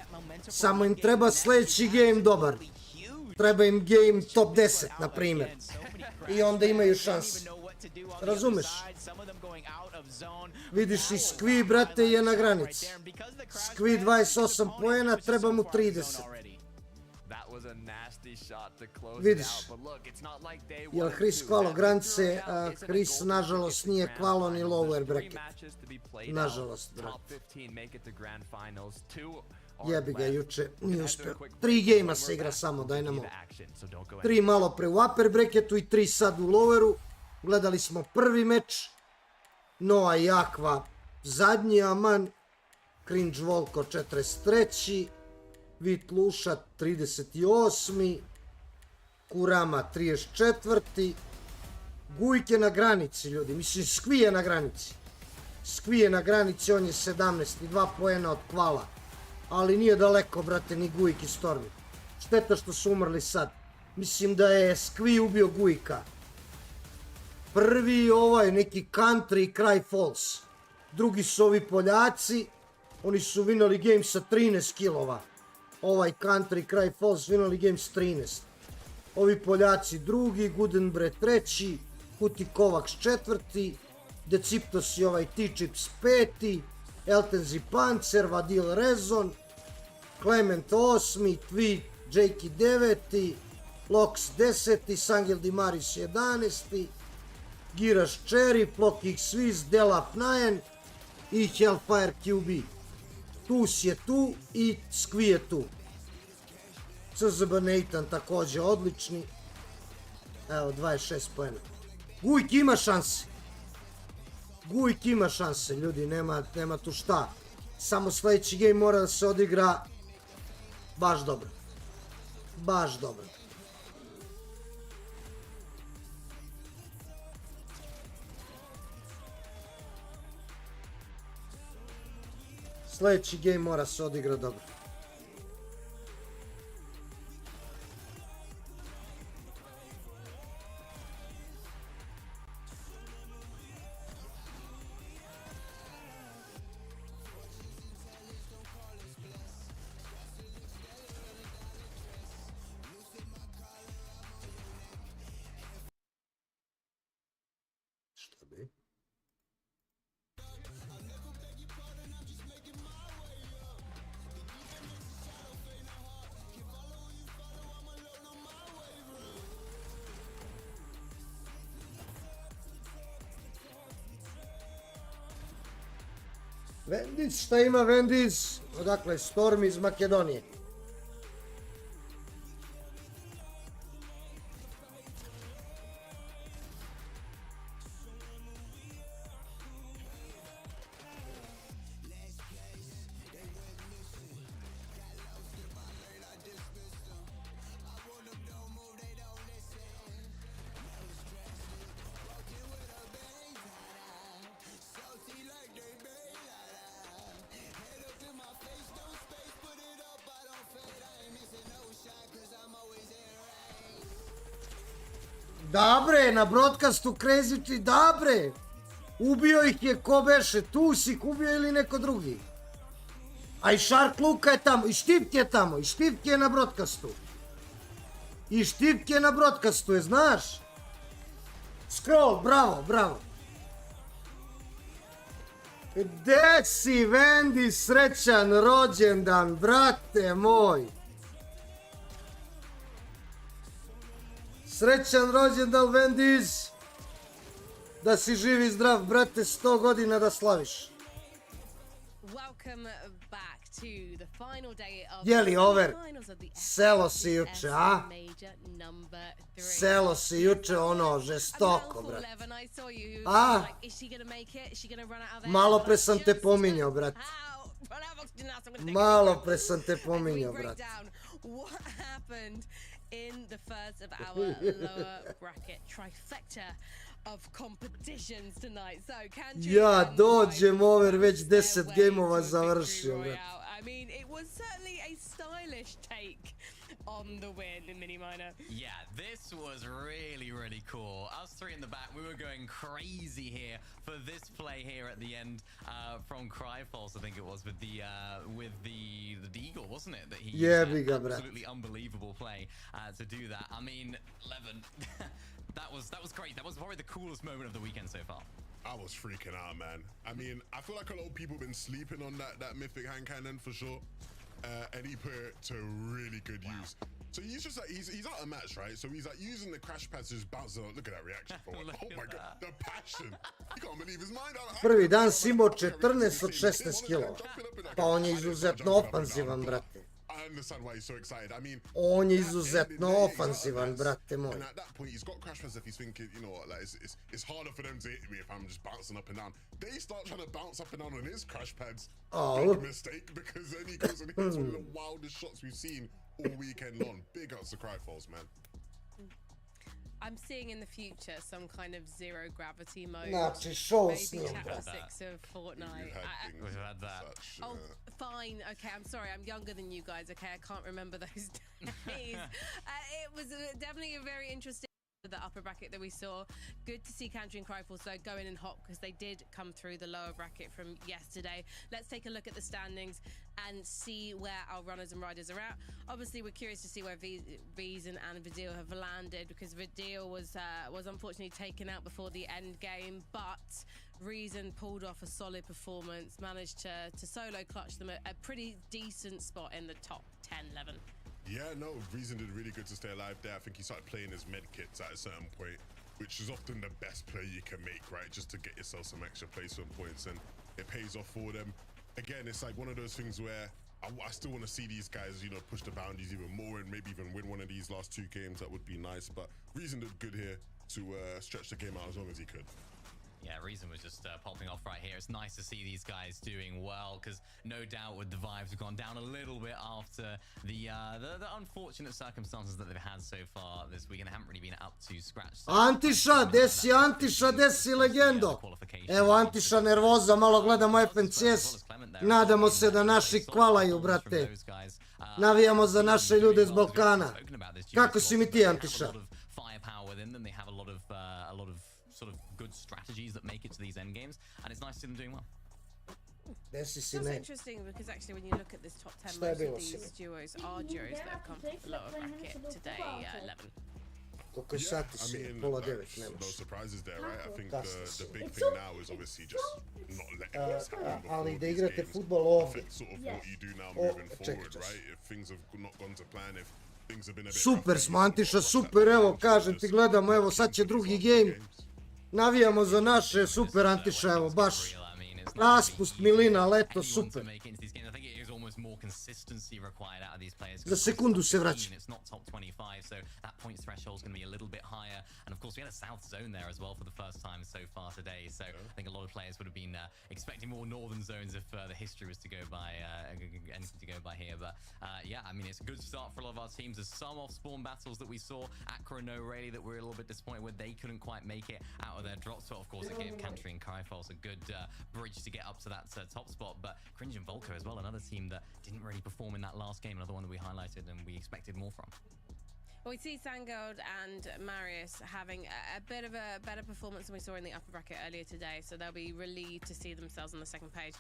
Samo im treba sljedeći game dobar. Treba im game top 10, na primjer. I onda imaju šanse. Razumeš? Vidiš i Skvi, brate, je na granici. Skvi 28 poena, treba mu 30. Vidiš? Jel Chris kvalo granice, Chris nažalost nije kvalo ni lower bracket. Nažalost, brate. Jebi ga, juče nije uspio. 3 gejma se igra samo, Dynamo. 3 malo pre u upper bracketu i 3 sad u loweru. Gledali smo prvi meč. Noa i Aqua zadnji, aman. Cringe Volko 43. Vit Luša 38. Kurama 34. Gujk je na granici, ljudi. Mislim, Skvi je na granici. Skvi je na granici, on je 17 i 2 poena od kvala. Ali nije daleko, brate, ni Gujk i Stormi. Šteta što su umrli sad. Mislim da je Skvi ubio Gujka. Prvi ovaj neki country i kraj falls. Drugi su ovi Poljaci. Oni su vinali game sa 13 kilova. Ovaj country i kraj falls vinali game s 13. Ovi Poljaci drugi, Gudenbre treći, Kuti Kovacs četvrti, Deciptos i ovaj T-Chips peti, Eltenzi Pancer, Vadil Rezon, Clement 8, Tweet, Jakey 9, Lox 10, Sangel Dimaris 11, Giraš Cherry, Plok X Swiss, Delap 9 i Hellfire QB. Tus je tu i Skvi je tu. CZB Nathan također odlični. Evo, 26 poena. Gujk ima šanse. Gujk ima šanse, ljudi, nema tu šta. Samo sljedeći game mora da se odigra baš dobro. Baš dobro. Sljedeći game mora se odigra dobro. Vendic, šta ima Vendic? Odakle, Storm iz Makedonije. Dabre, na broadcastu Crazy, dabre. Ubio ih je ko beše, Tusik ubio ili neko drugi. A i Shark Luka je tamo, i Štivke je tamo, i Štivke je na broadcastu. I Štivke je na broadcastu, je, znaš? Scroll, bravo, bravo. Gde si, Vendi, srećan rođendan, brate moj. Srećan rođendan, Vendis. Da si živ i zdrav, brate, 100 godina da slaviš. Je li over? Selo si juče, a? Selo si juče ono žestoko, brate. A? Malo pre sam te pominjao, brate. Malo pre sam te pominjao, brate. In the first of our lower bracket trifecta of competitions tonight. So ja dođem over, već 10 gameova završio, brate. I mean, it was certainly a stylish take on the win in mini minor. Yeah, this was really cool. Us three in the back, we were going crazy here for this play here at the end from Cryfalls, I think it was, with the eagle, wasn't it? That he used absolutely unbelievable play to do that. I mean, Levin, that was great. That was probably the coolest moment of the weekend so far. I was freaking out, man. I mean, I feel like a lot of people have been sleeping on that mythic hand cannon for sure. And he put it to really good use. So he's just like, he's out of match, right? So he's like using the crash pads to just bounce on. Look at that reaction. Oh my God, the passion. He can't believe his mind. Prvi dan si imao 14 od 16 kilova. Pa on je izuzetno ofanzivan, brate. I understand why he's so excited. I mean, on je izuzetno ofanzivan, brate moj. And at that point, he's got crash pads if he's thinking, you know what, like it's harder for them to hit me if I'm just bouncing up and down. They start trying to bounce up and down on his crash pads. Big mistake, because then he goes and hits one of the wildest shots we've seen all weekend long. Big ups to Cryfalls, man. I'm seeing in the future some kind of zero gravity mode. Znači, show s njim. Maybe chapter 6 of Fortnite. We've had that. Oh, fine. Okay, I'm sorry. I'm younger than you guys. Okay, I can't remember those days. It was definitely a very interesting the upper bracket that we saw. Good to see Country and Cryfalls though go in and hot because they did come through the lower bracket from yesterday. Let's take a look at the standings and see where our runners and riders are at. Obviously, we're curious to see where Ryzen and Vidil have landed because Vidil was unfortunately taken out before the end game, but Ryzen pulled off a solid performance, managed to solo clutch them a pretty decent spot in the top 10, 11. Yeah, no, Ryzen did really good to stay alive there. I think he started playing his med kits at a certain point, which is often the best play you can make, right? Just to get yourself some extra placement points, and it pays off for them. Again, it's like one of those things where I still want to see these guys, you know, push the boundaries even more and maybe even win one of these last 2 games. That would be nice, but Ryzen did good here to stretch the game out as long as he could. Yeah, Ryzen was just popping off right here. It's nice to see these guys doing well because no doubt with the vibes have gone down a little bit after the unfortunate circumstances that they've had so far this week and haven't really been up to scratch. Antiša, desi legendo. Evo Antiša nervoza, malo gledamo FNCS. Nadamo se da naši kvalaju, brate. Navijamo za naše ljude iz Balkana. Kako si mi ti, Antiša? Sort of good strategies that make it to these end games, and it's nice to see them doing well. It's also interesting because actually when you look at this top 10, most of these duos are duos that have come from the lower bracket today, 11. No surprises there, right? I think the big thing now is obviously just not letting this happen ali da igrate fudbal ovdje. Sort of what you do now moving forward, right? If things have not gone to plan, if things have been a bit super smo, Antiša, super, evo, kažem ti, gledamo, evo, sad će drugi game. Navijamo za naše, super, Antiša, evo, baš raspust, milina, leto, super. Za sekundu se vraća. It's not top 25, so that points threshold is going to be a little bit higher. And of course, we had a south zone there as well for the first time so far today. So I think a lot of players would have been expecting more northern zones if the history was to go by, anything to go by here. But yeah, I mean, it's a good start for a lot of our teams. There's some off-spawn battles that we saw. Akra No Rayleigh that we're a little bit disappointed with. They couldn't quite make it out of their drops. But of course, it gave Country and Cryfalls a good bridge to get up to that top spot. But Cringe and Volko as well, another team that didn't really perform in that last game, another one that we highlighted and we expected more from. Well, we see Sangod and Marius having a bit of a better performance than we saw in the upper bracket earlier today, so they'll be relieved to see themselves on the second page.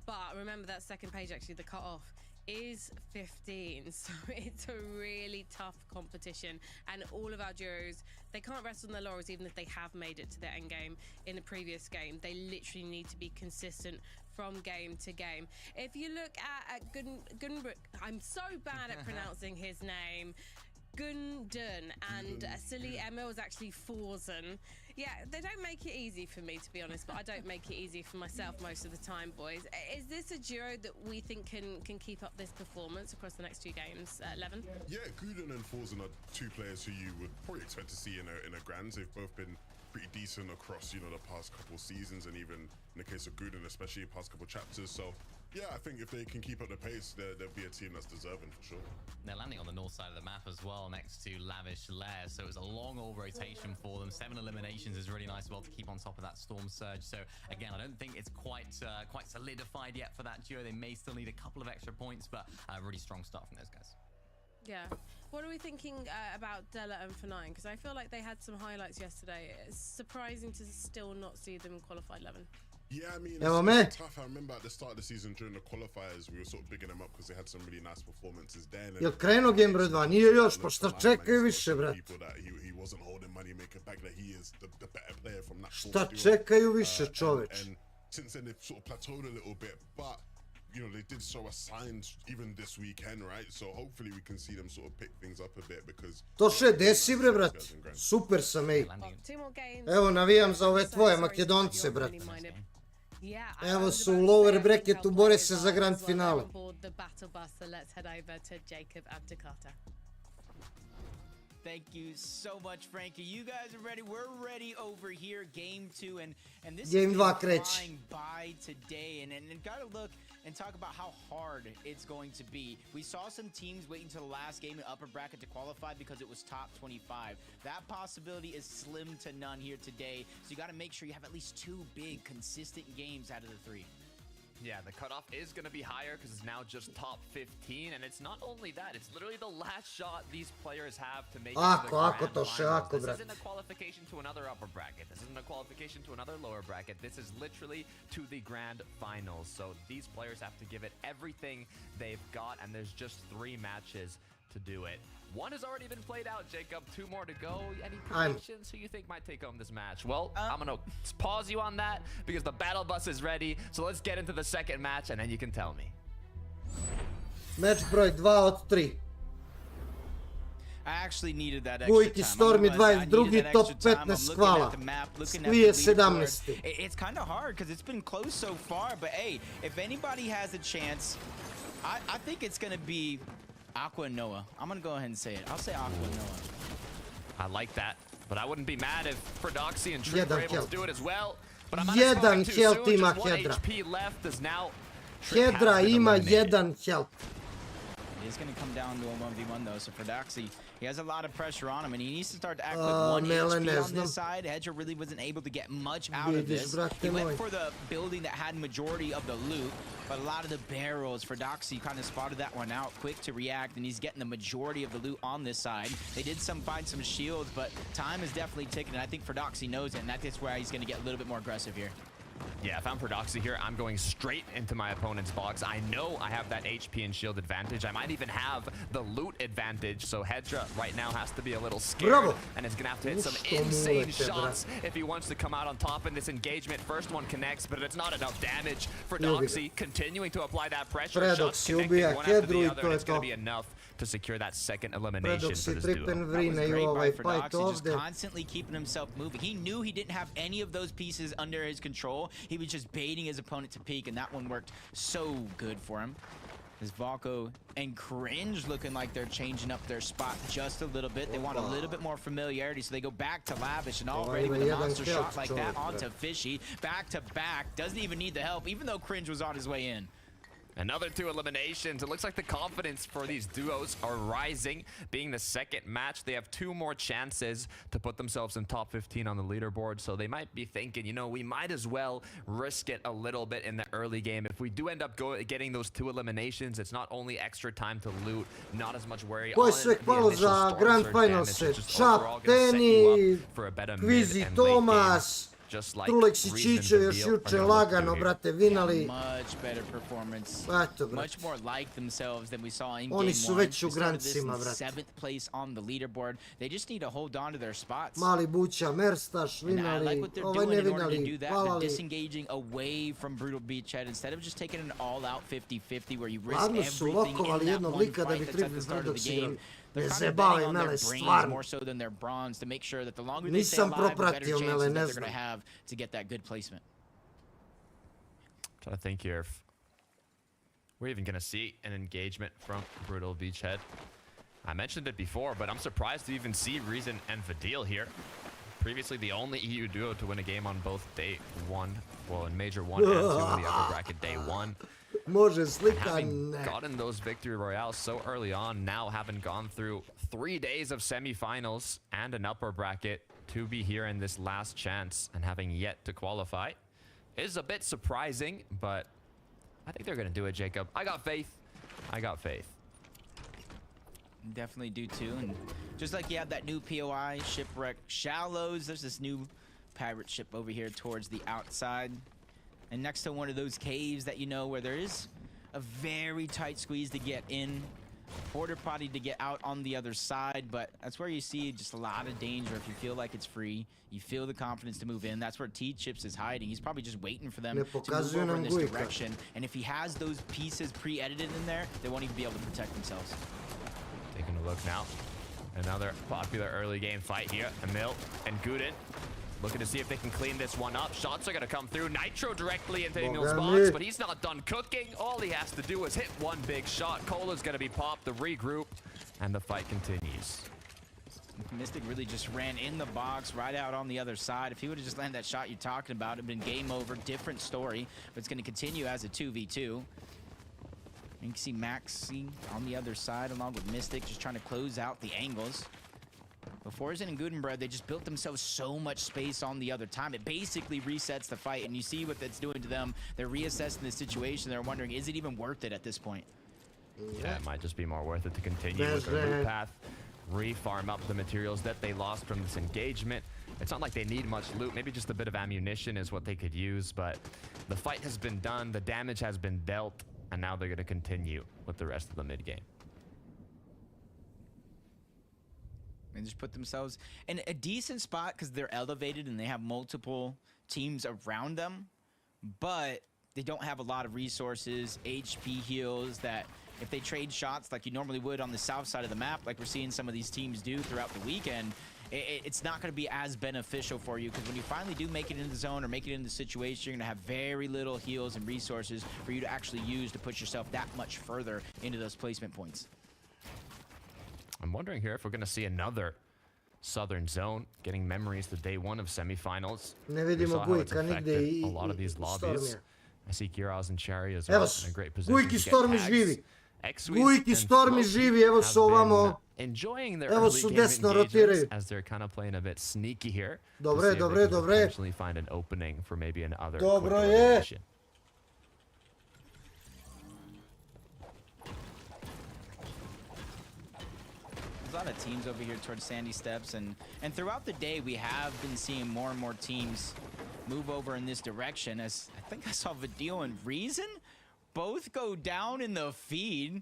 But remember that second page, actually, the cut-off is 15, so it's a really tough competition, and all of our duos, they can't rest on their laurels even if they have made it to their end game in the previous game. They literally need to be consistent from game to game. If you look at Gunbrook, I'm so bad at pronouncing his name. Gundun and Silly Emma was actually Forzen. Yeah, they don't make it easy for me, to be honest, but I don't make it easy for myself most of the time, boys. Is this a duo that we think can keep up this performance across the next 2 games, Levin? Yeah, Gundun and Forzen are 2 players who you would probably expect to see in a Grands. They've both been pretty decent across, you know, the past couple seasons, and even in the case of Gundun, especially the past couple chapters. So yeah, I think if they can keep up the pace, there'll be a team that's deserving for sure. They're landing on the north side of the map as well, next to Lavish Lair. So it was a long all rotation for them. 7 eliminations is really nice as well to keep on top of that Storm Surge. So again, I don't think it's quite solidified yet for that duo. They may still need a couple of extra points, but a really strong start from those guys. Yeah. What are we thinking about Della and F9? Because I feel like they had some highlights yesterday. It's surprising to still not see them qualified 11. Yeah, I mean, it's tough. I remember at the start of the season during the qualifiers, we were sort of bigging them up because they had some really nice performances then. Jel krenuo game broj 2? Nije još, pa šta čekaju više, brat? He wasn't holding moneymaker back, that he is the better player from that. Šta čekaju više, čoveč? And since then they've sort of plateaued a little bit, but you know, they did show us signs even this weekend, right? So hopefully we can see them sort of pick things up a bit because... To še desi, bre, brat. Super sam, ej. Evo, navijam za ove tvoje Makedonce, brat. Evo su u lower bracketu, bore se za grand finale. Thank you so much, Frankie. You guys are ready. We're ready over here. Game 2, and this Game is 2 kreće. flying by today, and gotta look and talk about how hard it's going to be. We saw some teams wait until the last game in upper bracket to qualify because it was top 25. That possibility is slim to none here today. So you got to make sure you have at least 2 big, consistent games out of the 3. Yeah, the cutoff is going to be higher because it's now just top 15, and it's not only that, it's literally the last shot these players have to make it to the grand finals. This isn't a qualification to another upper bracket. This isn't a qualification to another lower bracket. This is literally to the grand finals. So these players have to give it everything they've got, and there's just 3 matches to do it. 1 has already been played out, Jacob. 2 more to go. Any predictions who you think might take home this match? Well, I'm going to pause you on that because the battle bus is ready. So let's get into the second match, and then you can tell me. Meč broj 2 od 3. I actually needed that extra Vujki time. Stormi 22, top 15, hvala. Skvije 17. It's kind of hard because it's been close so far, but hey, if anybody has a chance, I think it's going to be Aqua and Noah. I'm going to go ahead and say it. I'll say Aqua and Noah. I like that, but I wouldn't be mad if Prodoxy and Trip were able to do it as well. But I'm Jedan health ima Hedra. Hedra ima 1 health. It's going to come down to a 1v1 though, so Prodoxy, he has a lot of pressure on him, and he needs to start to act with 1 HP on this side. Hedra really wasn't able to get much out of this. He went for the building that had majority of the loot, but a lot of the barrels, Prodoxy kind of spotted that one out, quick to react, and he's getting the majority of the loot on this side. They did find some shields, but time is definitely ticking, and I think Prodoxy knows it, and that's where he's going to get a little bit more aggressive here. Yeah, if I'm Prodoxy here, I'm going straight into my opponent's box. I know I have that HP and shield advantage. I might even have the loot advantage, so Hedra right now has to be a little scared. And is going to have to hit some insane shots if he wants to come out on top in this engagement. First one connects, but it's not enough damage. Prodoxy continuing to apply that pressure. Shots connecting one after the other, and it's going to be enough to secure that second elimination for this duo. That was great by Prodoxy, just constantly keeping himself moving. He knew he didn't have any of those pieces under his control. He was just baiting his opponent to peek, and that one worked so good for him. As Valko and Cringe looking like they're changing up their spot just a little bit. They want a little bit more familiarity, so they go back to Lavish, and already with a monster shot like that onto Fishy. Back to back. Doesn't even need the help, even though Cringe was on his way in. Another 2 eliminations. It looks like the confidence for these duos are rising. Being the second match, they have 2 more chances to put themselves in top 15 on the leaderboard. So they might be thinking, you know, we might as well risk it a little bit in the early game. If we do end up getting those 2 eliminations, it's not only extra time to loot, not as much worry on sve hvala za Grand Finals. Čap, Teni, Kvizi, Tomas, just like Trulex i Ryzen Čičo još Vadil are juče gonna look to lagano, here. brate, vinali. Much better performance. Eto, brate. Much more like themselves than we saw in Oni game su 1. već u They started this in grancima, brate. 7th place on the leaderboard. They just need to hold on to their spots. Mali Buća, Merstaš, And I like vinali, what they're ovaj doing ne in order to vinali, do that. They're palali. disengaging away from Brutal Beachhead instead of just taking an all-out 50-50 where you risk Ladno su everything lokovali in that jednog one lika da bi fight that's at the tripli start of dok the si game. ne They're kind of zebavaju betting on mele, their brains stvarno. more so than their bronze to make sure that the longer they stay Nisam alive, the better propratio chances mele, that ne they're going to znam. have to get that good placement. Trying to think here if we're even going to see an engagement from Brutal Beachhead. I mentioned it before, but I'm surprised to even see Ryzen and Vadil here. Previously, the only EU duo to win a game on both day 1, well, in Major 1 and 2 in the upper bracket day 1. Može And slika, having ne. gotten those victory royales so early on, now having gone through 3 days of semifinals and an upper bracket to be here in this last chance and having yet to qualify is a bit surprising, but I think they're going to do it, Jacob. I got faith. I got faith. Definitely do too. And just like you have that new POI, Shipwreck Shallows, there's this new pirate ship over here towards the outside. And next to one of those caves that you know where there is a very tight squeeze to get in. Porter potty to get out on the other side, but that's where you see just a lot of danger if you feel like it's free. You feel the confidence to move in. That's where T-Chips is hiding. He's probably just waiting for them to move over in this direction. And if he has those pieces pre-edited in there, they won't even be able to protect themselves. Taking a look now. Another popular early game fight here. Emil and Guden looking to see if they can clean this one up. Shots are going to come through. Nitro directly into Emil's box, but he's not done cooking. All he has to do is hit one big shot. Cola's going to be popped, the regroup, and the fight continues. Mystic really just ran in the box right out on the other side. If he would have just landed that shot you're talking about, it'd been game over. Different story, but it's going to continue as a 2v2. You can see Maxi on the other side along with Mystic just trying to close out the angles. Before Ryzen and Gutenberg, they just built themselves so much space on the other time. It basically resets the fight, and you see what that's doing to them. They're reassessing the situation. They're wondering, is it even worth it at this point? Yeah, it might just be more worth it to continue with their loot path. Re-farm up the materials that they lost from this engagement. It's not like they need much loot. Maybe just a bit of ammunition is what they could use, but the fight has been done. The damage has been dealt, and now they're going to continue with the rest of the mid-game. They just put themselves in a decent spot because they're elevated and they have multiple teams around them, but they don't have a lot of resources, HP heals that if they trade shots like you normally would on the south side of the map, like we're seeing some of these teams do throughout the weekend, it's not going to be as beneficial for you because when you finally do make it into the zone or make it into the situation, you're going to have very little heals and resources for you to actually use to push yourself that much further into those placement points. I'm wondering here if we're going to see another Southern Zone, getting memories to day 1 of semifinals. Ne vidimo Gujka nigde i a lot of these lobbies. Stormija. I see Giraz and Cherry as well in a great position. Gujki Stormi živi. X-Wiz Gujki and Stormi Smoky živi, evo su have been ovamo. enjoying their Evo early su game desno engagements rotiraju. as they're kind of playing a bit sneaky here. Dobre, to see if dobre, they can dobre. potentially find an opening for maybe another Dobro quick je. elimination. A lot of teams over here towards Sandy Steps, and throughout the day we have been seeing more and more teams move over in this direction. As I think I saw Vadil and Ryzen both go down in the feed.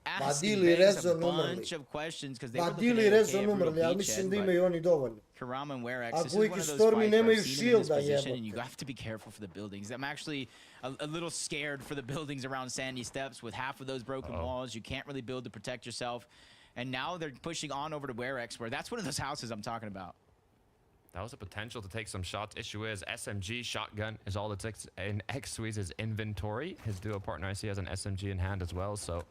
Asking Vadil i Banks a Rezon umrli. bunch of questions because they were Vadil looking i at Rezon okay, umrli, ali beachhead, mislim da but imaju oni dovoljno. Karama and Werex, A this is one Gujki of those Stormi fights where nemaju I've seen them in this shielda, position, and you jebote. have to be careful for the buildings. I'm actually a little scared for the buildings around Sandy Steps with half of those broken walls. You can't really build to protect yourself. And now they're pushing on over to Werex, where that's one of those houses I'm talking about. That was a potential to take some shots. Issue is SMG shotgun is all that's in X-Sweeze's inventory. His duo partner I see has an SMG in hand as well, so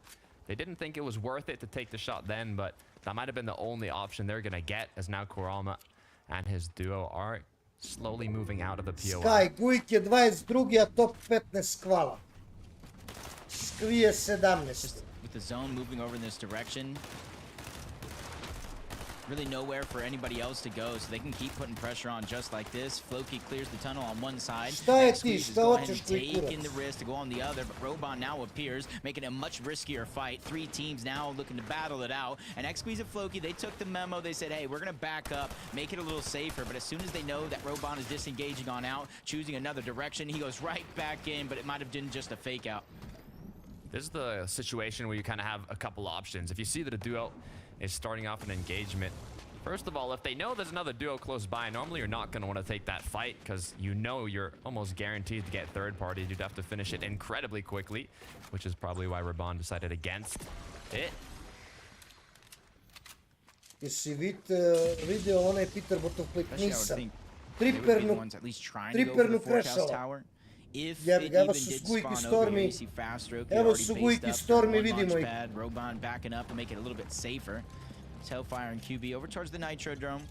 they didn't think it was worth it to take the shot then, but that might have been the only option they're going to get, as now Kurama and his duo are slowly moving out of the POI. Sky, Gujk je 22, a top 15 kvala. Skrije 17. With the zone moving over in this direction, really nowhere for anybody else to go, so they can keep putting pressure on just like this. Floki clears the tunnel on one side. Squeeze is going ahead and taking the risk to go on the other, but Robon now appears, making a much riskier fight. 3 teams now looking to battle it out, and X-Squeeze and Floki, they took the memo. They said, hey, we're going to back up, make it a little safer, but as soon as they know that Robon is disengaging on out, choosing another direction, he goes right back in, but it might have been just a fake out. This is the situation where you kind of have a couple options. If you see that a duo is starting off an engagement, first of all, if they know there's another duo close by, normally you're not going to want to take that fight because you know you're almost guaranteed to get third party. You'd have to finish it incredibly quickly, which is probably why Robon decided against it. Jesi video onaj Peter Butterflick? Nisam. Tripernu krešala. Evo su Squeaky Stormy. Evo su Squeaky Stormy, vidimo ih. Robon backing up and make it a little bit safer. Hellfire and QB over towards the Nitro Drone.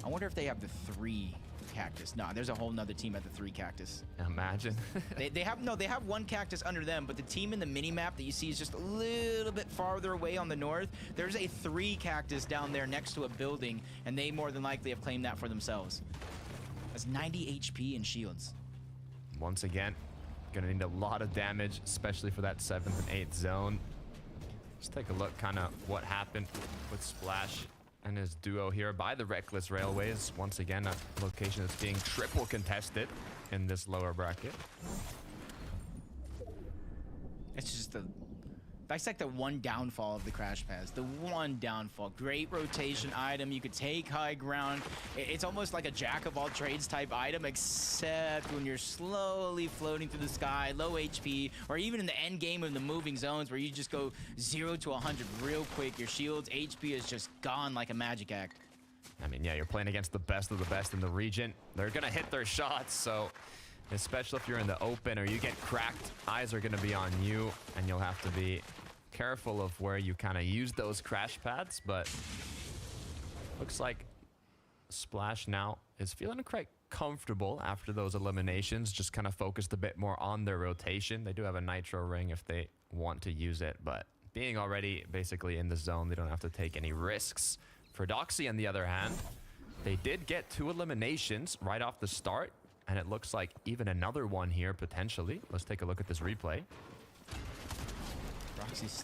I wonder if they have the 3 cactus. No, there's a whole nother team at the 3 cactus. Imagine. they have 1 cactus under them, but the team in the mini map that you see is just a little bit farther away on the north. There's a 3 cactus down there next to a building, and they more than likely have claimed that for themselves. That's 90 HP and shields. Once again, gonna need a lot of damage, especially for that 7th and 8th zone. Let's take a look kind of what happened with Splash and his duo here by the Reckless Railways. Once again, a location that's being triple contested in this lower bracket. It's just that's like the one downfall of the crash pads. The one downfall. Great rotation item. You could take high ground. It's almost like a jack of all trades type item, except when you're slowly floating through the sky, low HP, or even in the end game of the moving zones where you just go 0 to 100 real quick. Your shield's HP is just gone like a magic act. I mean, yeah, you're playing against the best of the best in the region. They're gonna hit their shots, so especially if you're in the open or you get cracked, eyes are gonna be on you, and you'll have to be careful of where you kind of use those crash pads. But looks like Splash now is feeling quite comfortable after those eliminations, just kind of focused a bit more on their rotation. They do have a nitro ring if they want to use it, but being already basically in the zone, they don't have to take any risks. For Doxy, on the other hand, they did get 2 eliminations right off the start, and it looks like even another one here potentially. Let's take a look at this replay.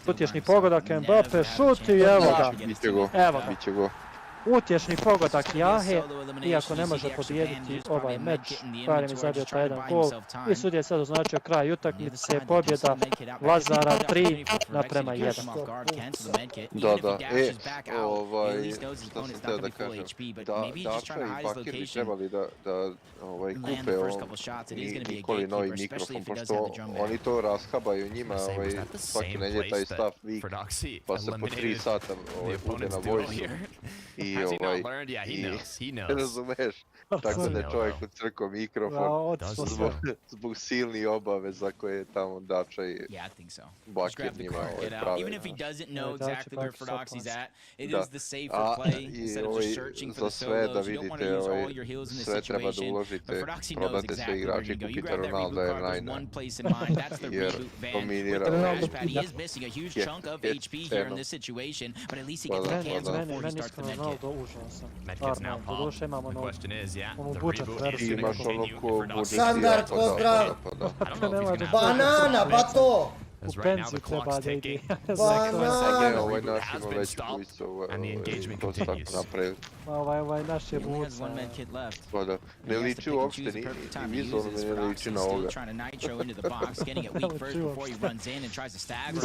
Utješni pogodak Mbappe, šuti i evo ga. Evo ga. Utješni pogodak Jahe, iako ne može pobijediti ovaj meč, Karim je zabio taj jedan gol i sudija je sad označio kraj utakmice, pobjeda Lazara 3:1. Da, što sam htio da kažem, Dača i Bakir bi trebali da kupe Nikoli novi mikrofon, pošto oni to rashabaju njima, svaki nedje taj stav vik, pa se po 3 sata bude na vojsu. I razumeš, tako da je čovjek ucrkao mikrofon zbog silnih obaveza koje je tamo Dača i Bakir njima prave. Even if he doesn't know exactly where Frodoxy's at, it is the safer play instead of just searching for the solos. You don't want to use all your heals in this situation, but Frodoxy knows exactly where to go. You grab that reboot card, there's one place in mind, that's the reboot van. With the crash pad, he is missing a huge chunk of HP here in this situation, but at least he gets the cans before he starts the medkit. Medkit's now popped. The question is, yeah, the budžet reboot is verziju. going to continue for Donacije. Standard, pozdrav! Banana, pa to! As right now the clock's ticking. And the engagement continues. Ovaj naš je He has 1 medkit left. Ne liči uopšte, ni vizualno ne liči na ovoga. Trying to nitro into the box, getting it weak first before he runs in and tries to stagger. Mi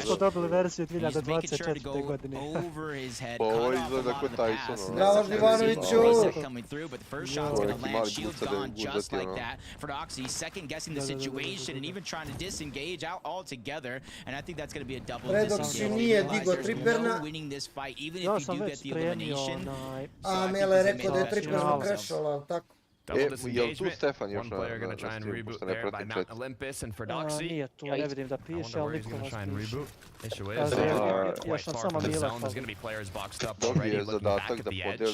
smo dobili verziju 2024. godine. Over his head. Ovo izgleda kod Tyson. Bravo, Ivanoviću! Coming through, but the first shot's gonna land. Shield's gone just like that. For Doxy, second guessing the situation and even trying to disengage out altogether. And I think that's going to be a double disengage. No winning this fight, even if you do get the elimination. A Mele je rekao da je Triperno krešala, ali tako? Double disengagement. One player going to try and reboot there by Mount Olympus, and for Doxy, Nije tu, ne vidim da I piše, wonder ali where he's niko going to vas try and piše. reboot. Issue is, they're quite far from the zone. There's going to be players boxed up already looking back at the edge. We'll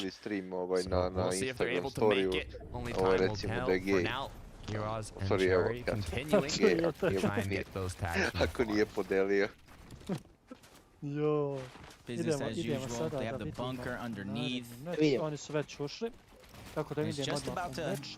see if they're able to make it. Only time will tell. For now, Heroes and Cherry continuing to try and get those tags. Ako nije podelio. Jo. Business as Idemo usual. sada They da have the vidimo bunker underneath. Oni su već ušli. Tako da It's vidimo just odmah about u to. meč.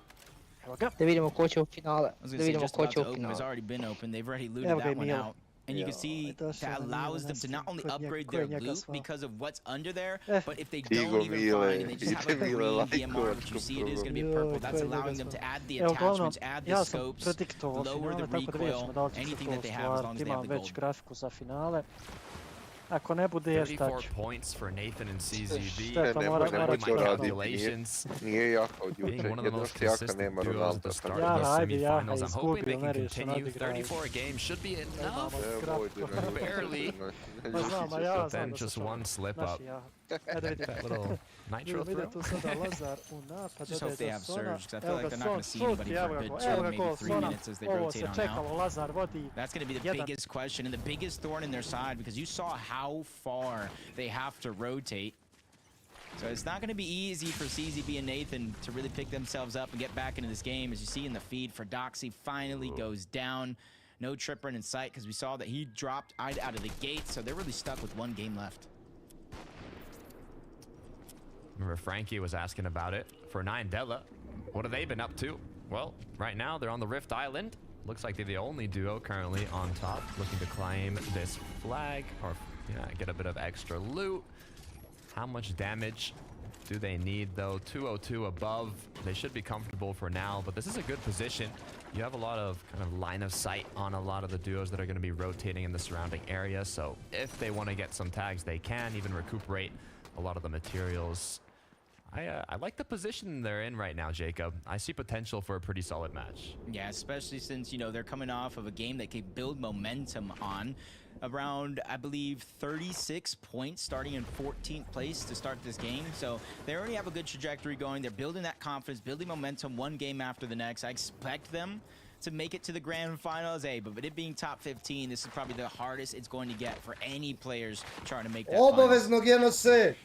Evo ga. Da vidimo ko će u finale. I was Da gonna say vidimo just ko about će to u open. It's finale. already been open. They've already looted Evo ga that i one Milo. out. And you can see that allows them to not only upgrade their loot because of what's under there, but if they don't even find and they just have a green DMR, which you see it is going to be purple, that's allowing them to add the attachments, add the scopes, lower the recoil, anything that they have as long as they have the već gold. grafiku za finale. Ako ne bude, 34 points for Nathan and CZB. Šteta, mora to raditi. Nije jaka od juče. Jedno što jaka nema Ronaldo. Jaha, I'm hoping they izgubio, can ne riješio, continue. nadigraju. 34 games should be enough. Barely. Pa znam, a ja But znam then da se just to- one slip naši up. jaha. Ajde vidite. That little nitro Ide throw. tu sada Lazar u napad. Just hope they have surge, because I feel Evo like ga they're not going to Son, see anybody evo for a ga good gol, evo 2, ga maybe gol 3 Sona. minutes as they Ovo rotate se on now. čekalo, Lazar vodi. That's going to be the Jedan. biggest question and the biggest thorn in their side, because you saw how far they have to rotate. So it's not going to be easy for CZB and Nathan to really pick themselves up and get back into this game. As you see in the feed, for Doxy finally goes down. No tripper in sight, because we saw that he dropped out of the gate, so they're really stuck with one game left. Remember, Frankie was asking about it. For 9 Della, what have they been up to? Well, right now they're on the Rift Island. Looks like they're the only duo currently on top, looking to claim this flag or get a bit of extra loot. How much damage do they need though? 202 above. They should be comfortable for now, but this is a good position. You have a lot of kind of line of sight on a lot of the duos that are going to be rotating in the surrounding area. So if they want to get some tags, they can even recuperate a lot of the materials. I like the position they're in right now, Jacob. I see potential for a pretty solid match. Yeah, especially since, you know, they're coming off of a game that can build momentum on. Around, I believe, 36 points starting in 14th place to start this game. So they already have a good trajectory going. They're building that confidence, building momentum one game after the next. I expect them to make it to the grand finals. Hey, but with it being top 15, this is probably the hardest it's going to get for any players trying to make that Obavezno genose.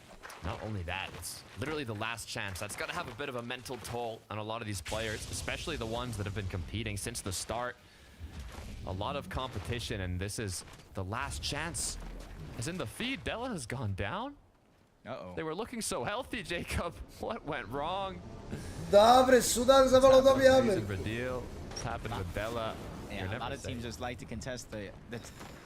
Not only that, it's literally the last chance. That's got to have a bit of a mental toll on a lot of these players, especially the ones that have been competing since the start. A lot of competition, and this is the last chance. As in the feed, Della has gone down. Uh-oh. They were looking so healthy, Jacob. What went wrong? Dobre, Sudan za malo dobijame. What's happened with Della? Yeah, a lot of teams just like to contest the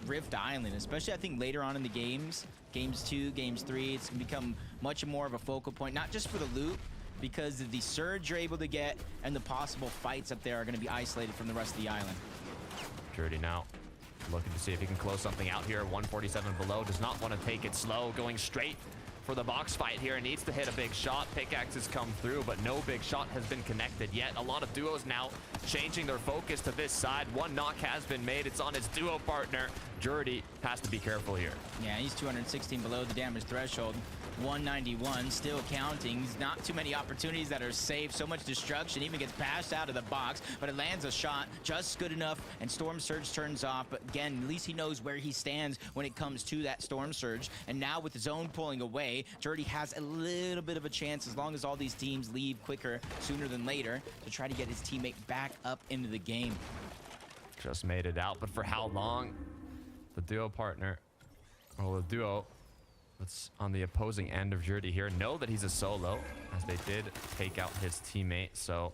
Rift Island, especially I think later on in the games, games 2, games 3, it's gonna become much more of a focal point, not just for the loot, because of the surge you're able to get and the possible fights up there are gonna be isolated from the rest of the island. Jordy now looking to see if he can close something out here. 147 below, does not want to take it slow, going straight for the box fight here. Needs to hit a big shot. Pickaxes come through, but no big shot has been connected yet. A lot of duos now changing their focus to this side. One knock has been made. It's on his duo partner. Jordy has to be careful here. Yeah, he's 216 below the damage threshold. 191, still counting. Not too many opportunities that are safe. So much destruction, even gets passed out of the box, but it lands a shot just good enough, and Storm Surge turns off. But again, at least he knows where he stands when it comes to that Storm Surge. And now with the zone pulling away, Jordy has a little bit of a chance, as long as all these teams leave quicker, sooner than later, to try to get his teammate back up into the game. Just made it out, but for how long? The duo partner, well, the duo that's on the opposing end of Jordy here know that he's a solo, as they did take out his teammate. So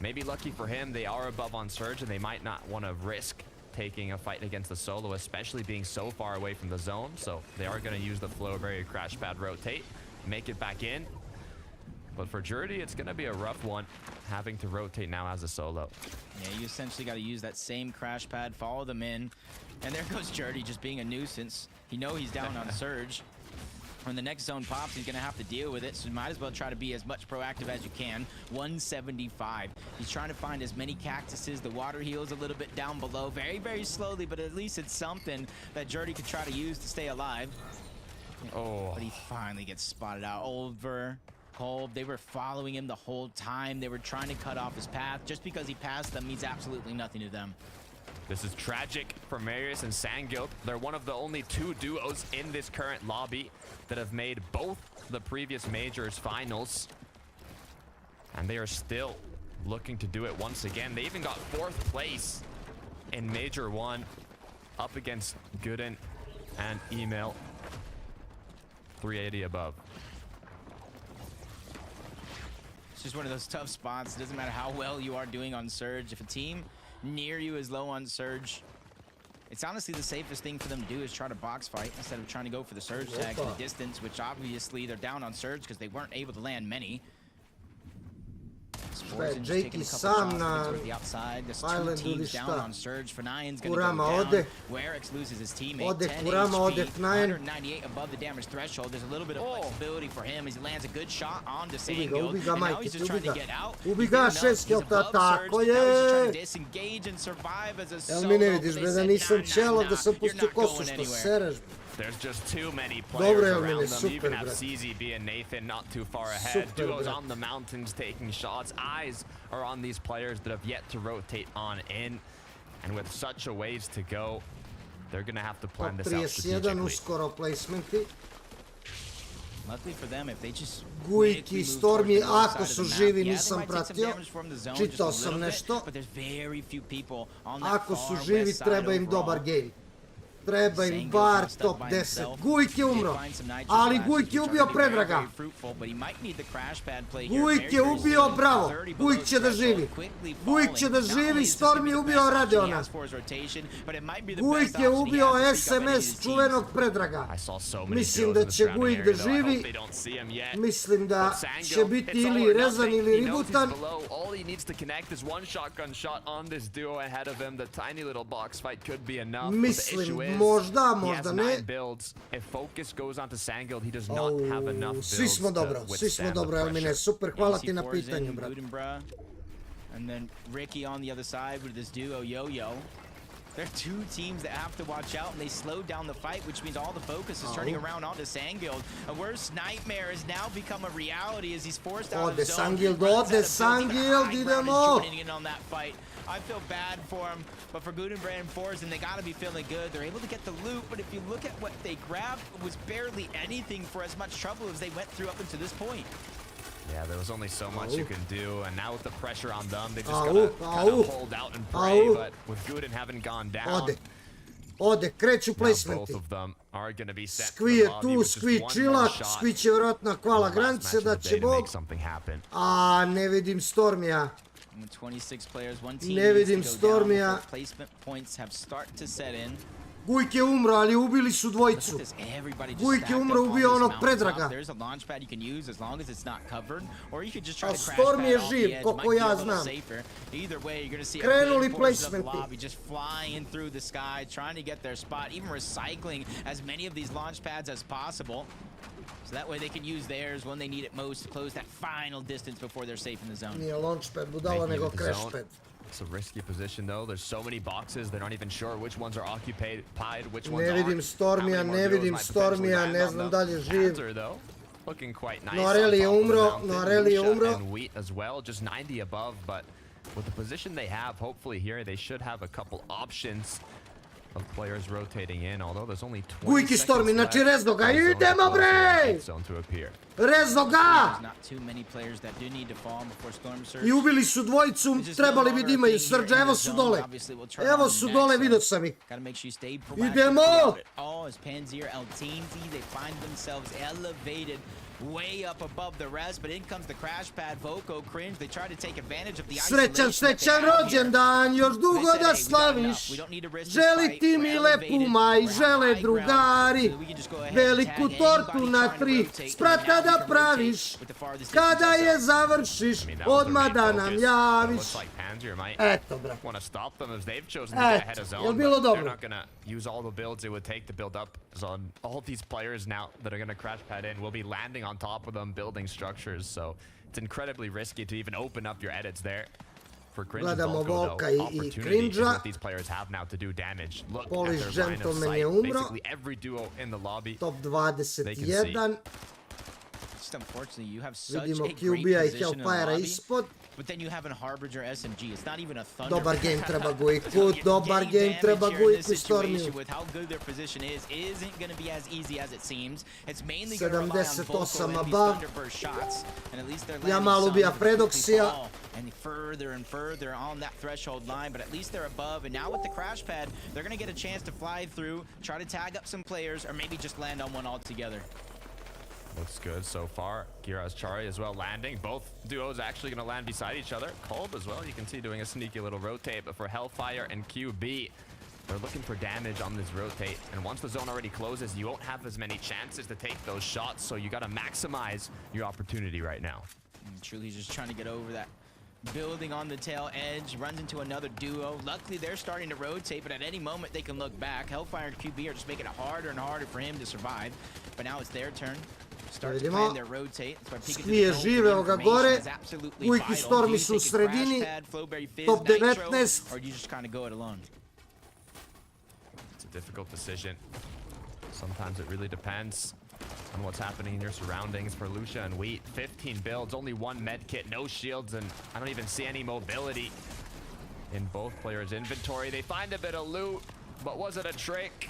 maybe lucky for him, they are above on Surge, and they might not want to risk taking a fight against the solo, especially being so far away from the zone. So they are going to use the flow barrier crash pad rotate, make it back in. But for Jordy, it's going to be a rough one, having to rotate now as a solo. Yeah, you essentially got to use that same crash pad, follow them in. And there goes Jordy just being a nuisance. You know he's down on Surge. When the next zone pops, he's going to have to deal with it, so you might as well try to be as much proactive as you can. 175. He's trying to find as many cactuses. The water heals a little bit down below, very, very slowly, but at least it's something that Jordy could try to use to stay alive. Oh. But he finally gets spotted out. Over. Kolb, they were following him the whole time. They were trying to cut off his path. Just because he passed them means absolutely nothing to them. This is tragic for Marius and Sangilk. They're one of the only 2 duos in this current lobby that have made both the previous majors finals. And they are still looking to do it once again. They even got 4th place in Major 1 up against Gooden and email 380 above. It's just one of those tough spots. It doesn't matter how well you are doing on Surge. If a team near you is low on Surge, it's honestly the safest thing for them to do is try to box fight instead of trying to go for the Surge tag in the distance, which obviously they're down on Surge because they weren't able to land many. Jakey sam na Islandu ili šta? Kurama ode. Ode Kurama, ode Fnajen. Ubi ga, majke, ubi ga. Ubi ga, 6 kilta, tako je. Jel mi ne vidiš, bre, da nisam ćelo, da sam pustio kosu, što sereš, bre. There's just too many players around them, even have CZB and Nathan not too far ahead. Duo's on the mountains taking shots. Eyes are on these players that have yet to rotate on in. And with such a ways to go, they're going to have to plan this out strategically. Uskoro placementi. Luckily for them, if they just Gujki, Stormy, ako su živi, nisam pratio. Čitao sam nešto. Ako su živi, treba im dobar game. Treba im bar top 10. Gujk je umro, ali Gujk je ubio Predraga. Gujk je ubio, bravo. Gujk će da živi. Gujk će da živi, Storm je ubio Radeona. Gujk je ubio SMS čuvenog Predraga. Mislim da će Gujk da živi. Mislim da će biti ili rezan ili ributan. Mislim, možda, možda ne. Svi smo dobro, Elmine, super, hvala ti na pitanju, brat. And then Ricky on the other side with this duo Yo-Yo. There are two teams that have to watch out, and they slowed down the fight, which means all the focus is turning around onto Sanghild. A worst nightmare has now become a reality as he's forced out of the zone. Sanghild, idemo! I feel bad for him, but for Gudenbrand and Forzen, they gotta be feeling good. They're able to get the loot, but if you look at what they grabbed, it was barely anything for as much trouble as they went through up until this point. Yeah, there was only so much you can do, and now with the pressure on them, they just gotta kind of hold out and pray, but with Guden having gone down, Ode, kreću placementi. Skvi je tu, Skvi čila, Skvi će vjerojatno hvala granice da će Bog. A ne vidim Stormija. Ne vidim Stormija. Gujk je umro, ali ubili su dvojicu. Gujk je umro, ubio onog Predraga. A Storm je živ, koliko ja znam. Krenuli placementi. So that way they can use theirs when they need it most to close that final distance before they're safe in the zone. Nije launchpad budala nego crashpad. It's a risky position though. There's so many boxes, they're not even sure which ones are occupied, which ones aren't. Ne vidim Stormija, ne znam da li je živ. Looking quite nice. Noareli je umro. And Wheat as well, just 90 above, but with the position they have, hopefully here they should have a couple options of players rotating in, although there's only 20 seconds Stormi, znači rezno ga, idemo bre! Rezno ga! I ubili su dvojicu, trebali bi da imaju Surge, evo su dole. Evo su dole, vidio sam ih. Idemo! Way up above the rest, but in comes the crash pad. Voco cringe. They try to take advantage of the isolation. Srećan rođendan, još dugo da slaviš. Želi ti mile puma i žele drugari. Veliku tortu na 3 sprata da praviš. Kada je završiš, odmah da nam javiš. Eto, bro. Eto, je bilo dobro? Use all the builds it would take to build up on all these players now that are going to crash pad in will be landing on top of them, building structures, so it's incredibly risky to even open up your edits there. For Cringe and Volko, though, opportunities that these players have now to do damage. Look Polish at their line of Gentleman je sight. umro. Basically every duo in the lobby. Top 21. just unfortunately you have such a Vidimo great QB-a i position in the Hellfire-a lobby, ispod. but then you have a Harbinger SMG. It's not even a Thunder. Dobar game treba Gujku, dobar game treba Gujku i Stormiju. With how good their position isn't going to be as easy as it seems. It's mainly going to rely on Volko and these Thunderburst shots, and at least they're Jamal ubija Predoxija. and further and further on that threshold line, but at least they're above. And now with the crash pad, they're going to get a chance to fly through, try to tag up some players, or maybe just land on one altogether. Looks good so far. Kira's Chari as well landing. Both duos actually going to land beside each other. Kolb as well, you can see doing a sneaky little rotate, but for Hellfire and QB, they're looking for damage on this rotate. And once the zone already closes, you won't have as many chances to take those shots, so you got to maximize your opportunity right now. And Truly's just trying to get over that building on the tail edge, runs into another duo. Luckily, they're starting to rotate, but at any moment, they can look back. Hellfire and QB are just making it harder and harder for him to survive. But now it's their turn. Start to plan their rotate. Skvije žive, evo ga gore. Uvijek i Stormi su u sredini. Top 19. Or you just kind of go it alone. It's a difficult decision. Sometimes it really depends on what's happening in your surroundings. For Lucia and Wheat, 15 builds, only one med kit, no shields, and I don't even see any mobility in both players' inventory. They find a bit of loot, but was it a trick?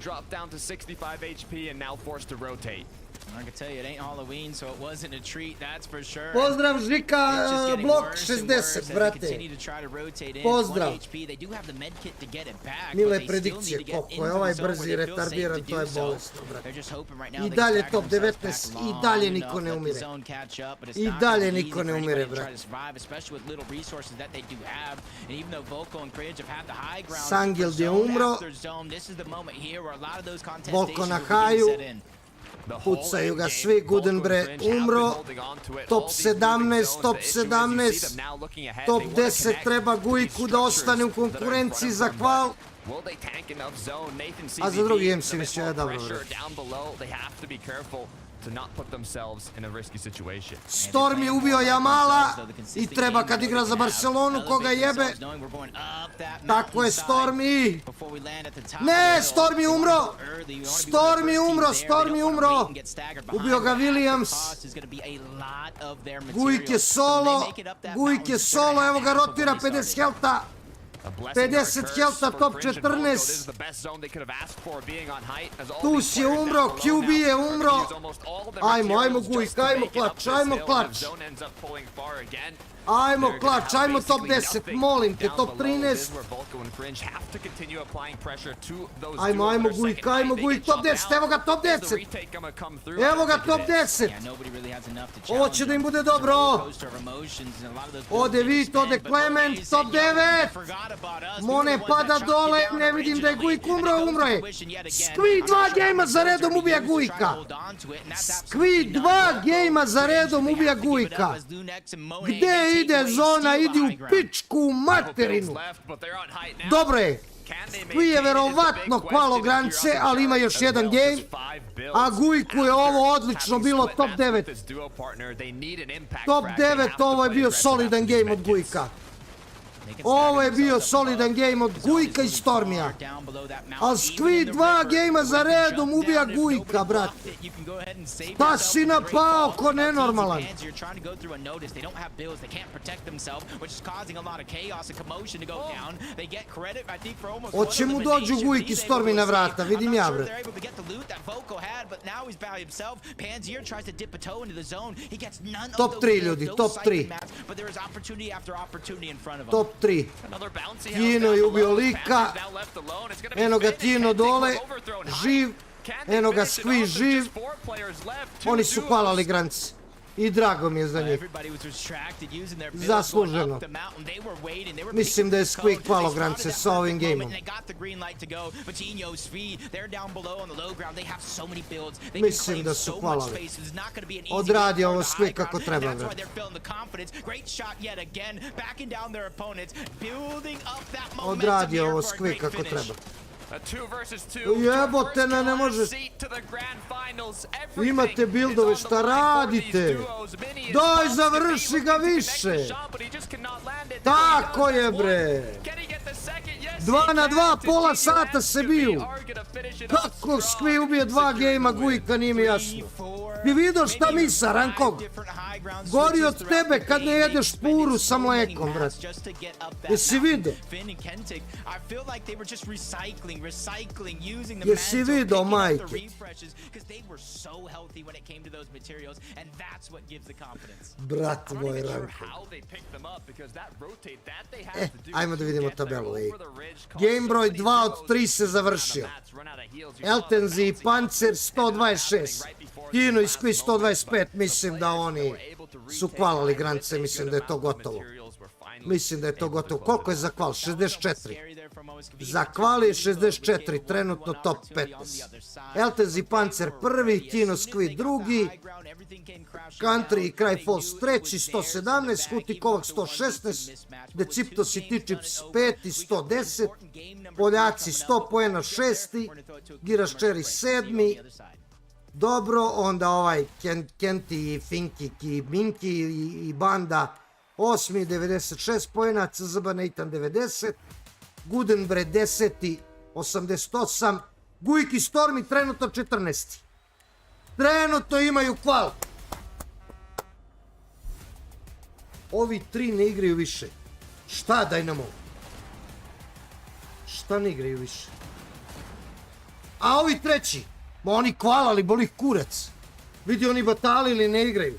Dropped down to 65 HP and now forced to rotate. I can tell you, it ain't Halloween, so it wasn't a treat, that's for sure. Pozdrav Žika, blok 60, brate. Pozdrav. Mile predikcije, koliko je ovaj brzi retardiran, to je bolestno, brate. I dalje top 19, i dalje niko ne umire. I dalje niko ne umire, brate. Sangild je umro. Volko na haju. Pucaju ga svi, Gudenbre umro, top 17, top 17, top 10 treba Gujku da ostane u konkurenciji za kval. A za drugi MC mislio je dobro vrlo. Storm je ubio Jamala i treba kad igra za Barcelonu koga jebe. Tako je Stormi. Ne, Stormi umro. Stormi umro, Stormi umro. Ubio ga Williams. Gujk je solo. Gujk je solo, evo ga rotira 50 helta. 50 helta, top 14. Tus je umro, QB je umro. Ajmo Gujk, ajmo klač, ajmo klač. Ajmo klač, ajmo top 10, molim te, top 13. Ajmo Gujk, top 10, evo ga top 10. Evo ga top 10. Ovo će da im bude dobro. Ode Vit, ode Clement, top 9. Mone pada dole, ne vidim da je Gujk umro, umro je. Skvi 2 gejma za redom ubija Gujka. Skvi 2 gejma za redom ubija Gujka. Gde ide zona, idi u pičku materinu. Dobro je. Skvi je verovatno kvalo granice, ali ima još jedan game. A Gujku je ovo odlično bilo, top 9. Top 9, ovo je bio solidan game od Gujka. Ovo je bio solidan game od Gujka i Stormija. Ali Skvi 2 gejma za redom ubija Gujka, brate. Pa si napao ko nenormalan. Oće mu dođu Gujk i Stormi na vrata, vidim ja, brate. Top 3 ljudi, top 3. Top 3. Tino je ubio lika. Eno ga Tino dole. Živ. Eno ga Skvi živ. Oni su hvalali granice. I drago mi je za njih. Zasluženo. Mislim da je Skvi hvalao granice sa ovim gameom. Mislim da su hvalali. Odradio ovo Skvi kako treba, brate. Odradio ovo Skvi kako treba. Jebote, ne možeš. Imate buildove, šta radite? Daj, završi ga više. Tako je, bre. 2 na 2, pola sata se biju. Kako Skvi ubije 2 gejma, Gujka, nije mi jasno. Ti vidio šta mi sa rankom? Gori od tebe kad ne jedeš puru sa mlekom, brat. Jesi vidio? Jesi vidio, majke? Brat moj, ranko. Ajmo da vidimo tabelu. Game broj 2 od 3 se završio. Eltenzi i Pancer 126. Kino i Skvi 125. Mislim da oni su kvalali granice. Mislim da je to gotovo. Mislim da je to gotovo. Koliko je za kval? 64. Za kval je 64. Trenutno top 15. Eltenzi i Pancer prvi. Kino Skvi drugi. Country i Cry Falls treći. 117. Huti Kovak 116. Deciptos i Tičips 5. 110. Poljaci 100 poena 6. Giraš Čeri 7. Dobro, onda ovaj Kenti i Finki i Minki i Banda 8. 96 pojena, CZB Nathan 90, Gudenbre 10. 88, Gujki Stormy trenutno 14. Trenutno imaju kval. Ovi 3 ne igraju više. Šta Dynamo? Šta ne igraju više? A ovi treći? Ma oni kvalali, boli ih kurac. Vidi, oni batalili, ne igraju.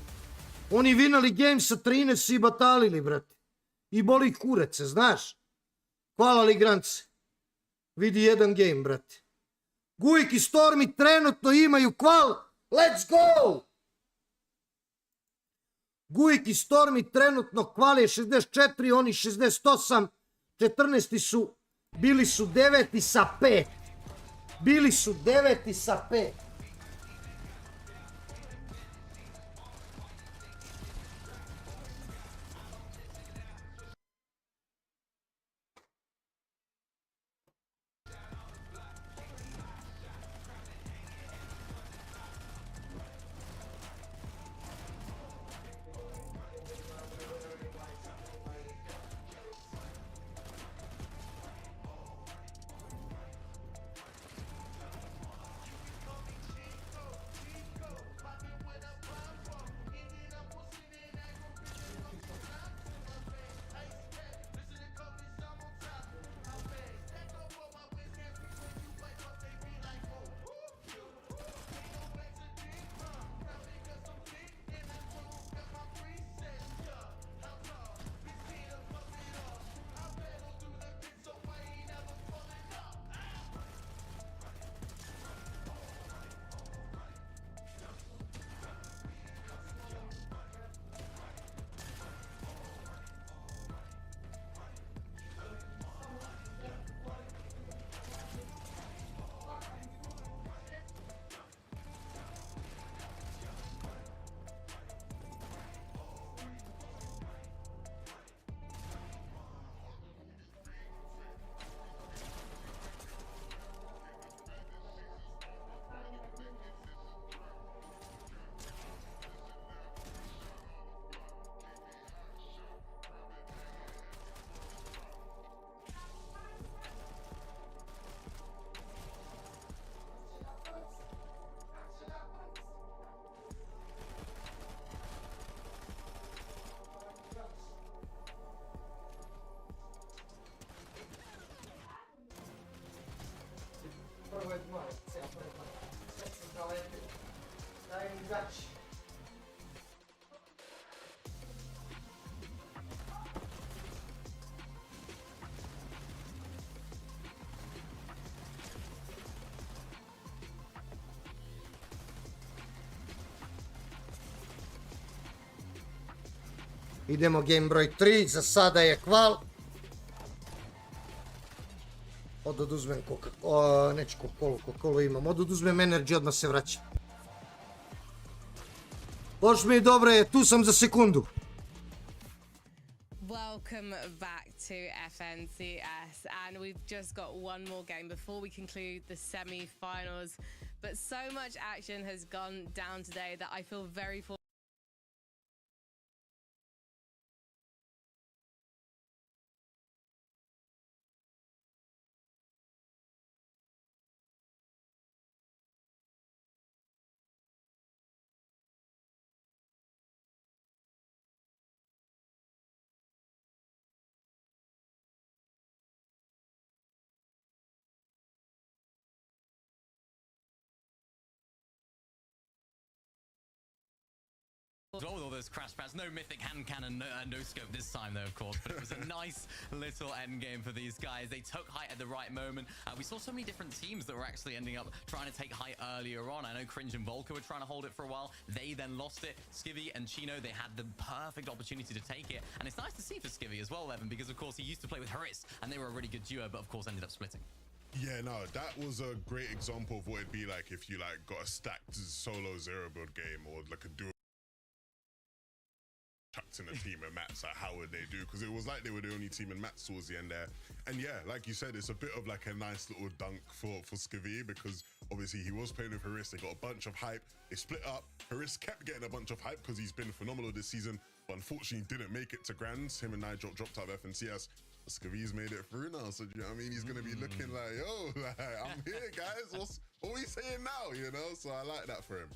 Oni vinali game sa 13 i batalili, brate. I boli ih kurac, znaš? Kvalali grance. Vidi jedan game, brate. Gujk i Stormy trenutno imaju kval. Let's go! Gujk i Stormy trenutno kval je 64, oni 68. 14 su, bili su 9 sa 5. Bili su 9 sa 5. Idemo game broj 3, za sada je kval. Oduzmem neću Coca-Cola imam, oduzmem energy, odmah se vraćam. Bož mi dobro je, tu sam za sekundu. Welcome back to FNCS, and we've just got one more game before we conclude the semi-finals. But so much action has gone down today that I feel very fortunate. well with all those crash pads. No mythic hand cannon, no scope this time though, of course, but it was a nice little end game for these guys. They took height at the right moment. We saw so many different teams that were actually ending up trying to take height earlier on. I know Cringe and Volker were trying to hold it for a while. They then lost it. Skivvy and Chino, they had the perfect opportunity to take it. And it's nice to see for Skivvy as well, Evan, because of course he used to play with Haris and they were a really good duo, but of course ended up splitting. Yeah, no, that was a great example of what it'd be like if you like got a stacked solo zero build game or like a duo chucked in a team of mats. Like, how would they do? Because it was like they were the only team in mats towards the end there. And yeah, like you said, it's a bit of like a nice little dunk for Skivvy, because obviously he was playing with Haris. They got a bunch of hype. They split up. Haris kept getting a bunch of hype because he's been phenomenal this season, but unfortunately didn't make it to Grands. Him and Nigel dropped out of FNCS. Skivvy's made it through now, so do you know what I mean? He's gonna be looking like, yo, like, I'm here, guys. What are we saying now? You know, so I like that for him.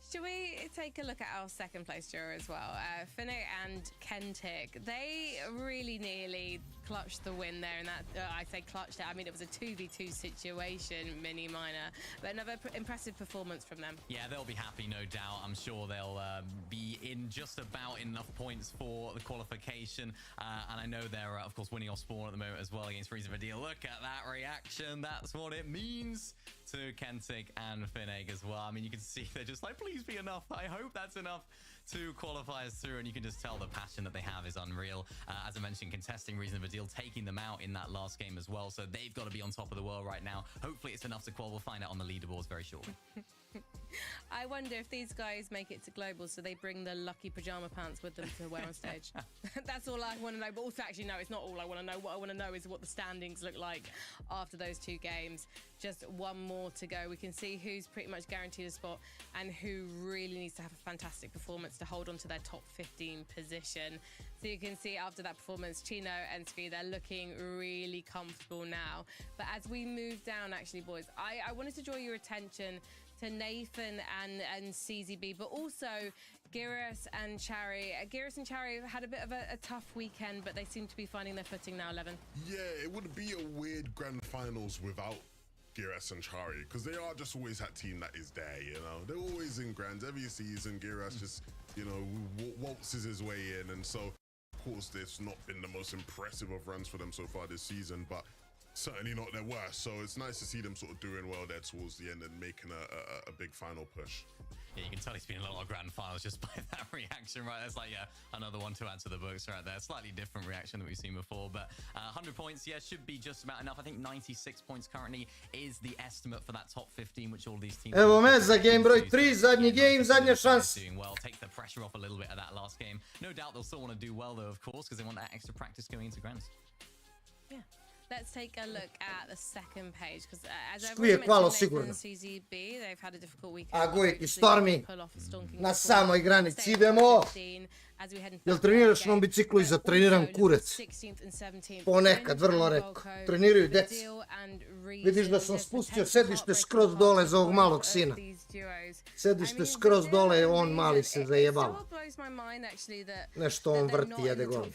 Should we take a look at our second place duo as well? Finnick and Kentic, they really nearly clutched the win there, and that I say clutched it, I mean it was a 2v2 situation, mini minor, but another impressive performance from them. Yeah, they'll be happy, no doubt. I'm sure they'll be in just about enough points for the qualification, and I know they're of course winning off spawn at the moment as well against Reason for Deal. Look at that reaction. That's what it means to Kentic and Finnick as well. I mean, you can see they're just like, please be enough. I hope that's enough to qualify us through, and you can just tell the passion that they have is unreal. As I mentioned, contesting Reason for Deal, taking them out in that last game as well, so they've got to be on top of the world right now. Hopefully it's enough to qual. We'll find out on the leaderboards very shortly. I wonder if these guys make it to global, so they bring the lucky pajama pants with them to wear on stage. That's all I want to know. But also, actually, no, it's not all I want to know. What I want to know is what the standings look like after those two games. Just one more to go. We can see who's pretty much guaranteed a spot and who really needs to have a fantastic performance to hold on to their top 15 position. So you can see after that performance, Chino and Skivvy, they're looking really comfortable now. But as we move down, actually, boys, I wanted to draw your attention to Nathan and CZB, but also Giras and Chari. Giras and Chari have had a bit of a tough weekend, but they seem to be finding their footing now, 11. Yeah, it would be a weird grand finals without Giras and Chari, because they are just always that team that is there, you know. They're always in grands every season. Giras just, you know, waltzes his way in, and so, of course, it's not been the most impressive of runs for them so far this season, but certainly not their worst. So it's nice to see them sort of doing well there towards the end and making a big final push. Yeah, you can tell he's been in a lot of grand finals just by that reaction, right? That's like, yeah, another one to add to the books right there. Slightly different reaction that we've seen before, but 100 points, yeah, should be just about enough. I think 96 points currently is the estimate for that top 15, which all these teams... Evo me za game broj 3, zadnji game, zadnja šansa. Doing well, take the pressure off a little bit of that last game. No doubt they'll still want to do well, though, of course, because they want that extra practice going into grands. Yeah. Let's take a look at the second page, because as I've Svi je kvalo mentioned, sigurno. Nathan and CZB, they've had a difficult weekend. A Gojek i Stormi Pull off a stonking na performance. samoj granici. Idemo! As we head into Jel the treniraš game. na biciklu i zatreniram kurac? 16th and 17th. Ponekad, vrlo retko. Treniraju deca. Vidiš da sam spustio sedište skroz dole za ovog malog sina. Sedište skroz dole, on mali se zajebao. Nešto on vrti, jede gol.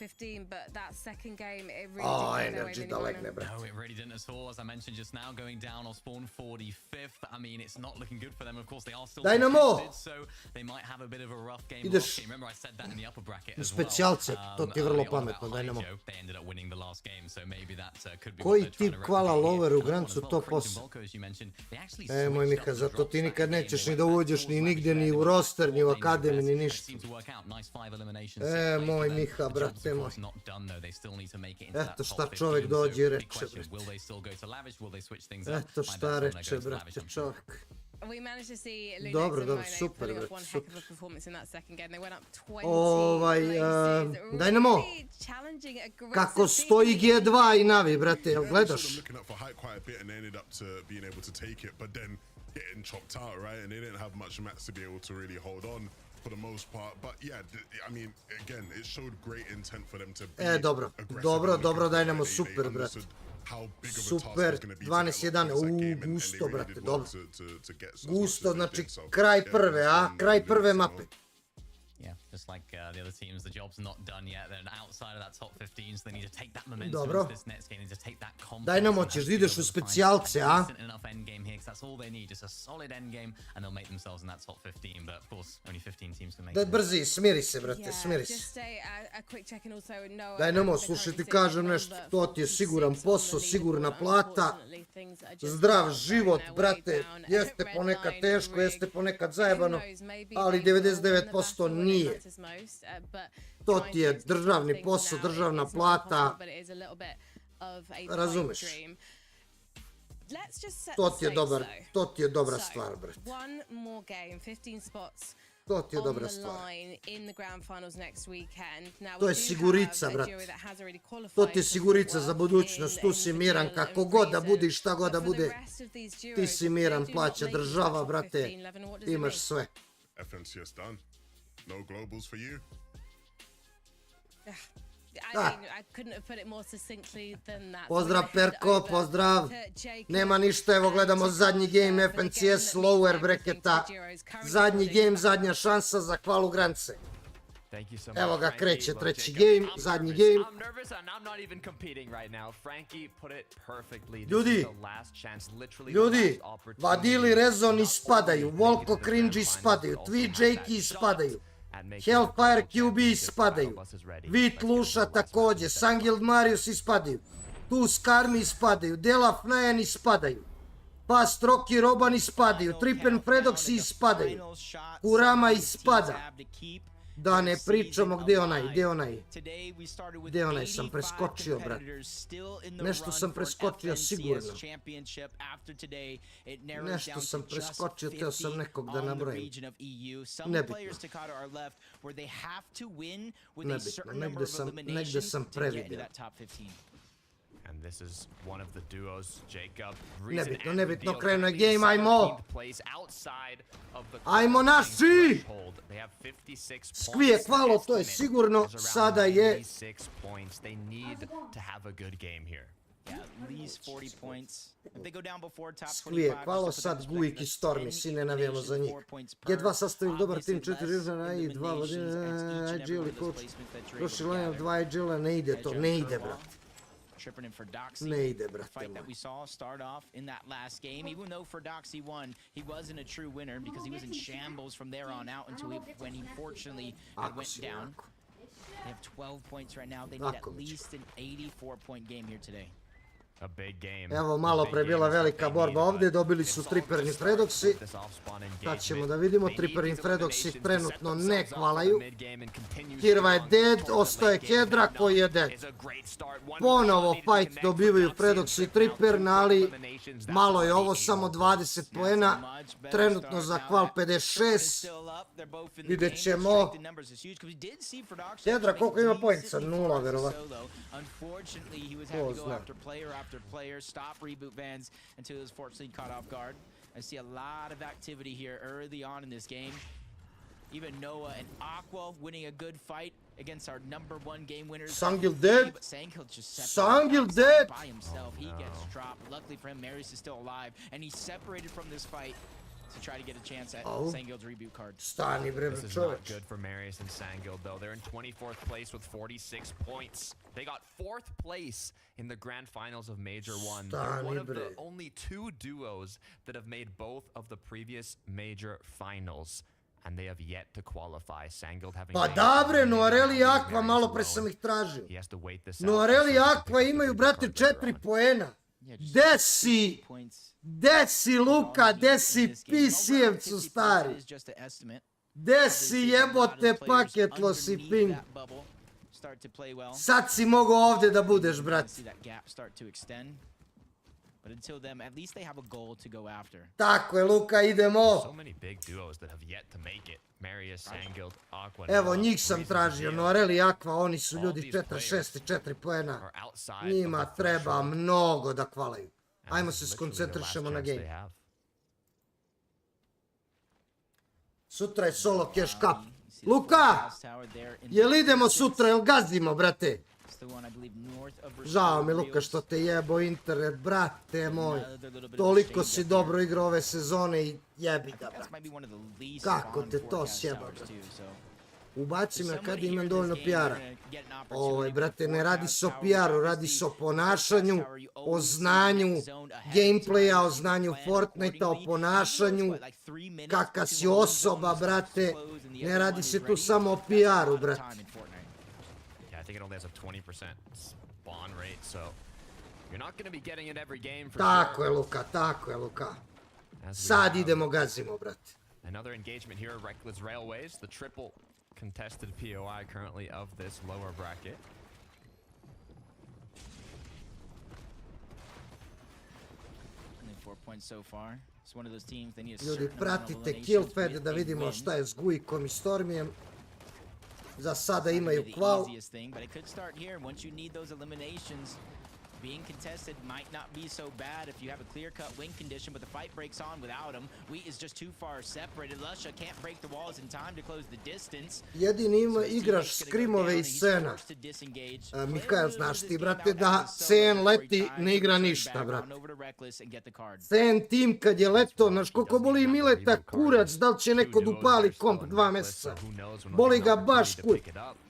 Oh, energy da legne, brate. No, it really didn't at all. As I mentioned just now, going down on spawn 45th. I mean, it's not looking good for them. Of course, they are still contested, so they might have a bit of a rough game. Remember, I said that in the upper bracket as well. Specijalce, to ti je vrlo pametno, daj nemo. They ended up winning the last game, so maybe that could be Koji tip kvala lover u grancu, to posao. Moj Miha, zato ti nikad nećeš ni da uđeš ni nigdje, ni u roster, ni u akademi, ni ništa. Moj Miha, brate moj. Eto šta čovjek dođe i reče, brate. Eto šta reče, brate, čovjek. We managed to see Dobro, super, brate, super. Dajnemo, kako stoji G2 i Navi, brate, jel gledaš? For the most part, but yeah, I mean, again, it showed great intent for them to be dobro, dajnemo, super, brate. Super, 12-1, gusto, brate, dobro. Gusto, znači kraj prve, kraj prve mape. Yeah, just like the other teams, the job's not done yet. They're outside of that top 15, so they need to take that momentum Dobro. into this next game. They need to take that confidence. Daj nam, hoćeš da ideš u specijalce, a? here because that's all they need. Just a solid end game and they'll make themselves in that top 15. But of course, only 15 teams can make Daj it. brzi, smiri se, brate, smiri se. Daj nemoj slušati, kažem nešto, to ti je siguran posao, sigurna plata, zdrav život, brate, jeste ponekad teško, jeste ponekad zajebano, ali 99% nije. To ti je državni posao, državna plata, razumeš? To ti je dobra stvar, brate. To ti je dobra stvar. To je sigurica, brate. To ti je sigurica za budućnost, tu si miran, kako god da bude i šta god da bude. Ti si miran, plaća država, brate, imaš sve. FNCS done. No globals for you. Pozdrav Perko, pozdrav. Nema ništa, evo gledamo zadnji game FNCS lower bracketa. Zadnji game, zadnja šansa za kvalu grance. Evo ga kreće treći game, zadnji game. Ljudi, Vadili Rezon ispadaju, Volko Cringe ispadaju, Tweejake ispadaju. Hellfire QB ispadaju, Vit Luša također, Sangild Marius ispadaju, Tu Skarmi ispadaju, Delaf Najan ispadaju, Fast Rocky Roban ispadaju, Tripen Fredoxi ispadaju, Kurama ispada. Da ne pričamo gdje onaj sam preskočio, brat. Nešto sam preskočio sigurno. Nešto sam preskočio, teo sam nekog da nabrojim. Nebitno. Nebitno, negdje sam previdio. Nebitno, krenuo je game, ajmo! Ajmo naši! Skvije hvalo, to je sigurno, sada je... Skvije hvalo, sad Gujik i Stormy, svi ne navijamo za njih. G2 sastavili dobar tim, 4 Ryzena i 2 vodine, Djole i coach. Prošli line-up 2 Djole, ne ide to, ne ide, brat. Ne ide, brate moj. Ako si jako. Ako mi ću. Evo, malo pre bila velika borba ovdje, dobili su Triperni Fredoxi. Sad ćemo da vidimo, Triperni Fredoxi trenutno ne hvalaju. Kirva je dead, ostaje Hedra koji je dead. Ponovo fight dobivaju Fredoxi i Triperni, ali malo je ovo, samo 20 poena. Trenutno za kval 56. Vidjet ćemo. Hedra koliko ima pojenca? 0, verovatno. Ko zna. Player stop reboot vans until he was fortunately caught off guard. I see a lot of activity here early on in this game. Even Noah and Aqua winning a good fight against our #1 game winners. Sangild dead. Sangild dead. By himself, he gets dropped. Luckily for him, Marius is still alive, and he's separated from this fight to try to get a chance at Sangild's reboot card. Stani bre, This is not good for Marius and Sangild though. They're in 24th place with 46 points. They got 4th place in the grand finals of Major 1. They're one of the only 2 duos that have made both of the previous Major finals. And they have yet to qualify. Sangild having... Pa dobre, Noareli i Aqua, malo pre sam ih tražio. Noareli i Aqua imaju, brate, 4 poena. Desi Luka, desi PC-evcu stari. Desi jebote paketlo si ping. Sad si mogo ovdje da budeš, brate. Tako je, Luka, idemo. Evo, njih sam tražio, Noareli i Aqua, oni su ljudi 4-6 i 4 poena. Njima treba mnogo da hvalaju. Ajmo se skoncentrišemo na game. Sutra je solo cash cup. Luka! Jel idemo sutra, jel gazimo, brate? Žao mi, Luka, što te jebo internet, brate moj. Toliko si dobro igrao ove sezone i jebi ga, brate. Kako te to sjeba, brate. Ubacim ja kad imam dovoljno PR-a. Brate, ne radi se o PR-u, radi se o ponašanju, o znanju gameplaya, o znanju Fortnite-a, o ponašanju, kakva si osoba, brate. Ne radi se tu samo o PR-u, brate. Tako je, Luka, tako je, Luka. Sad idemo, gazimo, brate. Another engagement here, Reckless Railways, the triple contested POI currently of this lower bracket. Only 4 points so far. It's one of those teams they need a Ljudi, certain amount of pratite eliminations Killfed with da a vidimo win. šta je s Gujkom i Stormijem. Za sada It's not imaju gonna be the kval. easiest thing, but it could start here. Once you need those eliminations, being contested might not be so bad if you have a clear-cut win condition, but the fight breaks on without him. Wheat is just too far separated. Lusha can't break the walls in time to close the distance. Jedini ima igraš skrimove iz Sena. Mikael, znaš ti, brate, da Sen leti ne igra ništa, brate. Sen tim kad je leto, znaš koliko boli Mileta kurac, da li će neko da upali komp 2 meseca. Boli ga baš kuj.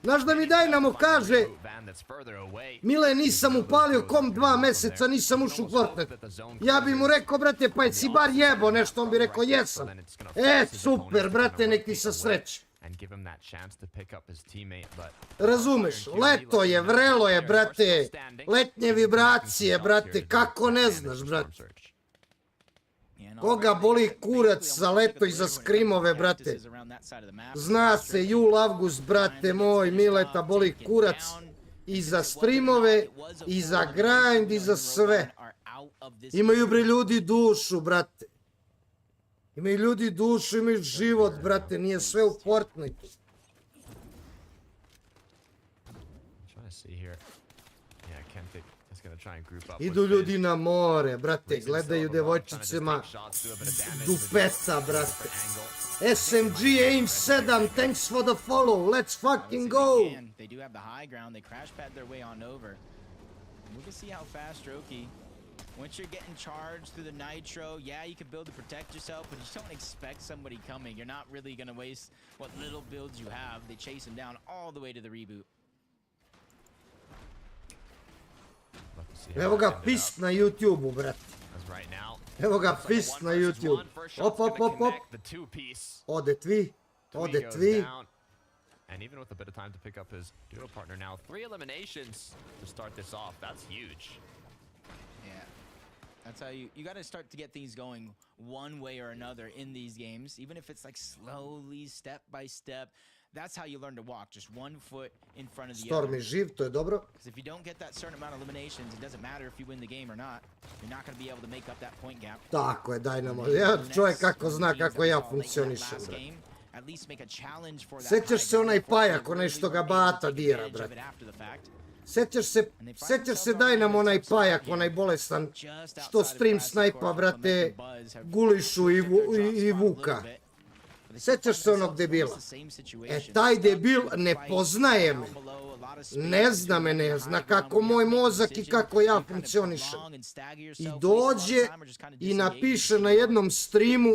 Znaš da mi Dynamo kaže, Mile, nisam upalio komp 2 meseca, nisam ušao u Fortnite. Ja bi mu rekao, brate, pa jesi bar jebo nešto, on bi rekao, jesam. Super, brate, nek ti sa sreće. Razumeš, leto je, vrelo je, brate, letnje vibracije, brate, kako ne znaš, brate. Koga boli kurac za leto i za skrimove, brate. Zna se, jul, avgust, brate moj, Mileta boli kurac. I za streamove, i za grind, i za sve. Imaju bre ljudi dušu, brate. Imaju ljudi dušu, imaju život, brate, nije sve u Fortnite. Idu ljudi na more, brate, gledaju devojčicama dupeta, brate. SMG Aim 7, thanks for the follow, let's fucking go! They do have the high ground, they crash pad their way on over. We can see how fast Strokey, once you're getting charged through the nitro, yeah, you can build to protect yourself, but you don't expect somebody coming. You're not really going to waste what little builds you have. They chase him down all the way to the reboot. Evo ga fist na YouTube-u, brate. Evo ga fist na YouTube. Op, op, op, op. Ode tvi. Ode tvi. And even with a bit of time to pick up his duo partner now, 3 eliminations to start this off. That's huge. Yeah. That's how you got to start to get things going one way or another in these games, even if it's like slowly, step by step. That's how you learn to walk, just 1 foot in front of the other. Storm je živ, to je dobro. Because if you don't get that certain amount of eliminations, it doesn't matter if you win the game or not. You're not going to be able to make up that point gap. Tako je, Dynamo. Ja, čovjek kako zna kako ja funkcionišem, brate. Sjećaš se onaj pajak, onaj što ga bata dira, brate. Sjećaš se Dynamo, onaj pajak, onaj bolestan, što stream snajpa, brate, Gulišu i Vuka. Sjećaš se onog debila? Taj debil ne poznaje me. Ne zna me, ne zna kako moj mozak i kako ja funkcionišem. I dođe i napiše na jednom streamu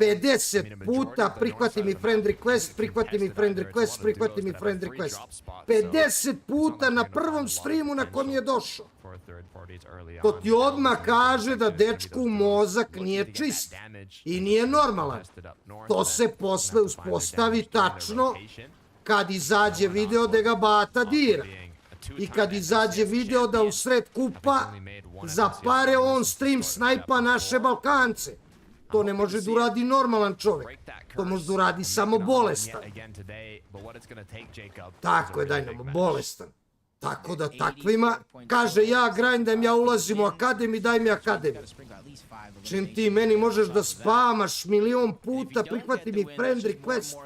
50 puta prihvati mi friend request, prihvati mi friend request, prihvati mi friend request. 50 puta na prvom streamu na kom je došao. To ti odmah kaže da dečku mozak nije čist i nije normalan. To se posle uspostavi tačno kad izađe video da ga bata dira. I kad izađe video da u sred kupa za pare on stream snajpa naše Balkance. To ne može da uradi normalan čovjek. To može da uradi samo bolestan. Tako je, Dynamo, bolestan. Tako da takvima, kaže ja grindam, ja ulazim u akademiju, daj mi akademiju. Čim ti meni možeš da spamaš milion puta, prihvati mi friend request,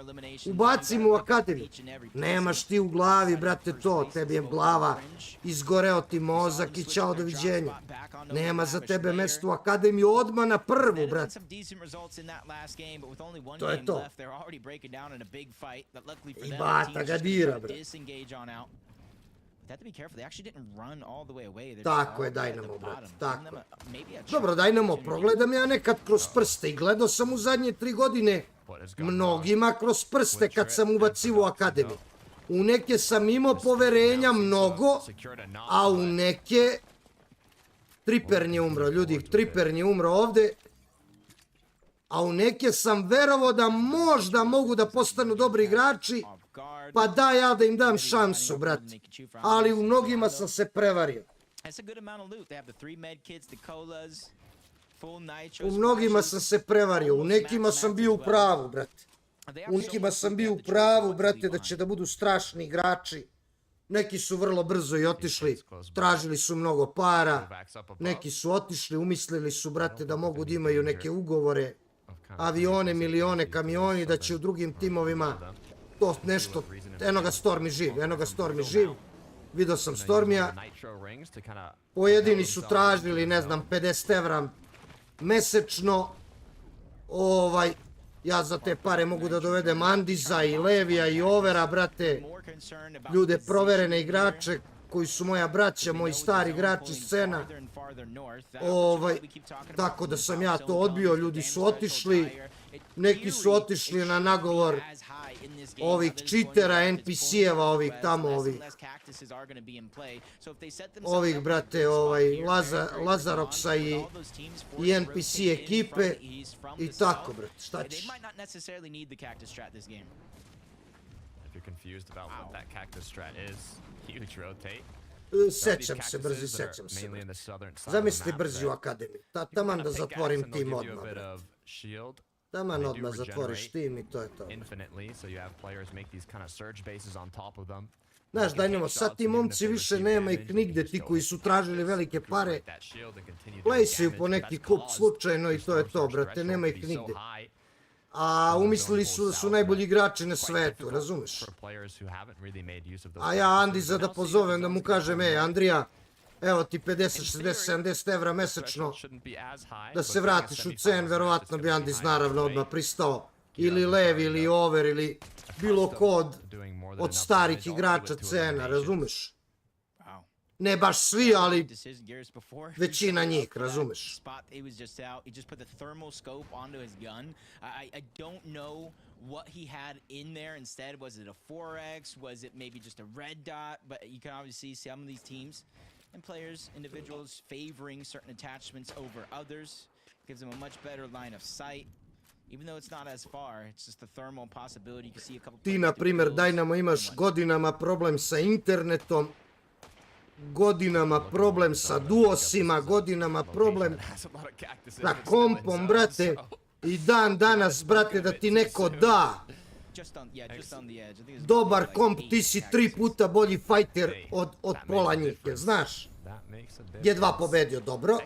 ubacim u akademiju. Nemaš ti u glavi, brate, to, tebi je glava, izgoreo ti mozak i čao, doviđenja. Nema za tebe mjesto u akademiju, odmah na prvu, brate. To je to. I bata ga dira, brate. Tako je, Dynamo, brate, tako. Dobro, Dynamo, progledam ja nekad kroz prste i gledao sam u zadnje 3 godine mnogima kroz prste kad sam ubacivo u akademiju. U neke sam imao poverenja mnogo, a u neke... Triper nije umro, ljudi, Triper nije umro ovde. A u neke sam verovao da možda mogu da postanu dobri igrači, pa da ja da im dam šansu, brat. Ali u mnogima sam se prevario. U mnogima sam se prevario, u nekima sam bio u pravu, brate. U nekima sam bio u pravu, brate, da će da budu strašni igrači. Neki su vrlo brzo i otišli, tražili su mnogo para. Neki su otišli, umislili su, brate, da mogu da imaju neke ugovore, avione, milione, kamioni, da će u drugim timovima to nešto... Eno ga Stormi živ, eno ga Stormi živ. Vidio sam Stormija. Pojedini su tražili, ne znam, 50 evra mesečno. Ja za te pare mogu da dovedem Andiza i Levija i Overa, brate. Ljude, proverene igrače koji su moja braća, moji stari igrači scena. Tako da sam ja to odbio, ljudi su otišli. Neki su otišli na nagovor ovih cheatera, NPC-eva, ovih tamo, ovih, brate, Lazaroksa i NPC ekipe i tako, brate, šta ćeš? Sećam se, brzi, sećam se. Zamisli brzi u akademiji. Taman da zatvorim tim odmah, brate. Taman odmah zatvoriš tim i to je to. Znaš, Dynamo, sad ti momci više nema ih nigde, ti koji su tražili velike pare. Plejsaju po neki kup slučajno i to je to, brate, nema ih nigde. A umislili su da su najbolji igrači na svetu, razumeš? A ja Andiza da pozovem, da mu kažem, Andrija, evo ti 50, 60, 70 evra mesečno, da se vratiš u cen, verovatno bi Andiz naravno odmah pristao. Ili Lev, ili Over, ili bilo ko od starih igrača cena, razumeš? Ne baš svi, ali većina njih, razumeš? What he had in there instead. Was it a 4x? Was it maybe just a red dot? But you can obviously see some of these teams and players, individuals favoring certain attachments over others. Gives them a much better line of sight. Even though it's not as far, it's just the thermal possibility. You can see a couple. Ti, na primjer, Dynamo, imaš godinama problem sa internetom, godinama problem sa duosima, godinama problem sa kompom, brate. I dan danas, brate, da ti neko da dobar komp, ti si 3 puta bolji fajter od pola njih, znaš? G2 pobedio, dobro.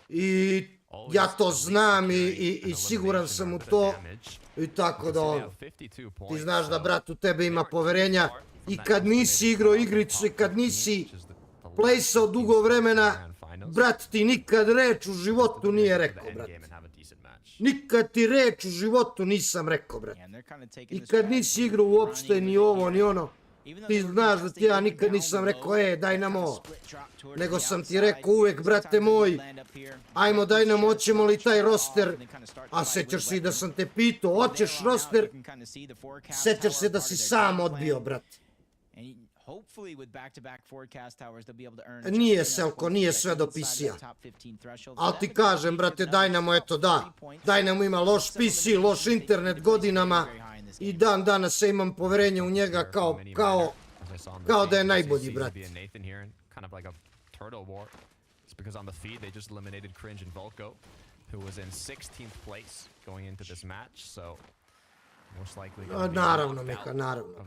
I ja to znam i siguran sam u to. I tako da ti znaš da brat u tebe ima poverenja. I kad nisi igrao igricu i kad nisi plejsao dugo vremena, brat ti nikad reč u životu nije rekao, brat. Nikad ti reč u životu nisam rekao, brat. I kad nisi igrao uopšte ni ovo ni ono, ti znaš da ti ja nikad nisam rekao, Dynamo, nego sam ti rekao uvek, brate moj, ajmo Dynamo, hoćemo li taj roster, a sećaš se da sam te pitao, hoćeš roster, sećaš se da si sam odbio, brate. Nije, Selko, nije sve do PC-a. Ali ti kažem, brate, Dynamo, eto da. Dynamo ima loš PC, loš internet godinama i dan danas imam poverenje u njega kao da je najbolji, brate. Naravno, MIHA, naravno.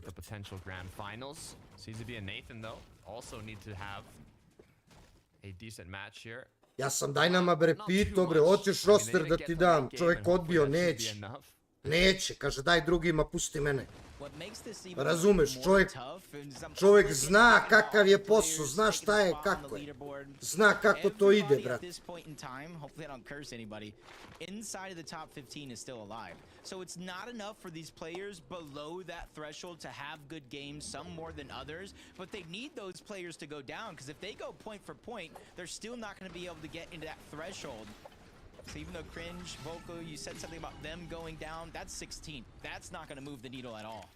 Ja sam Dynama, bre, pitao, bre, hoćeš roster da ti dam, čovjek odbio, neće. Neće, kaže, daj drugima, pusti mene. Razumeš, čovjek zna kakav je posao, zna šta je, kako je. Zna kako to ide, brate. Inside of the top 15 is still alive. So it's not enough for these players below that threshold to have good games, some more than others, but they need those players to go down, because if they go point for point, they're still not going to be able to get into that threshold. So even though Cringe, Volko, you said something about them going down, that's 16th. That's not going to move the needle at all.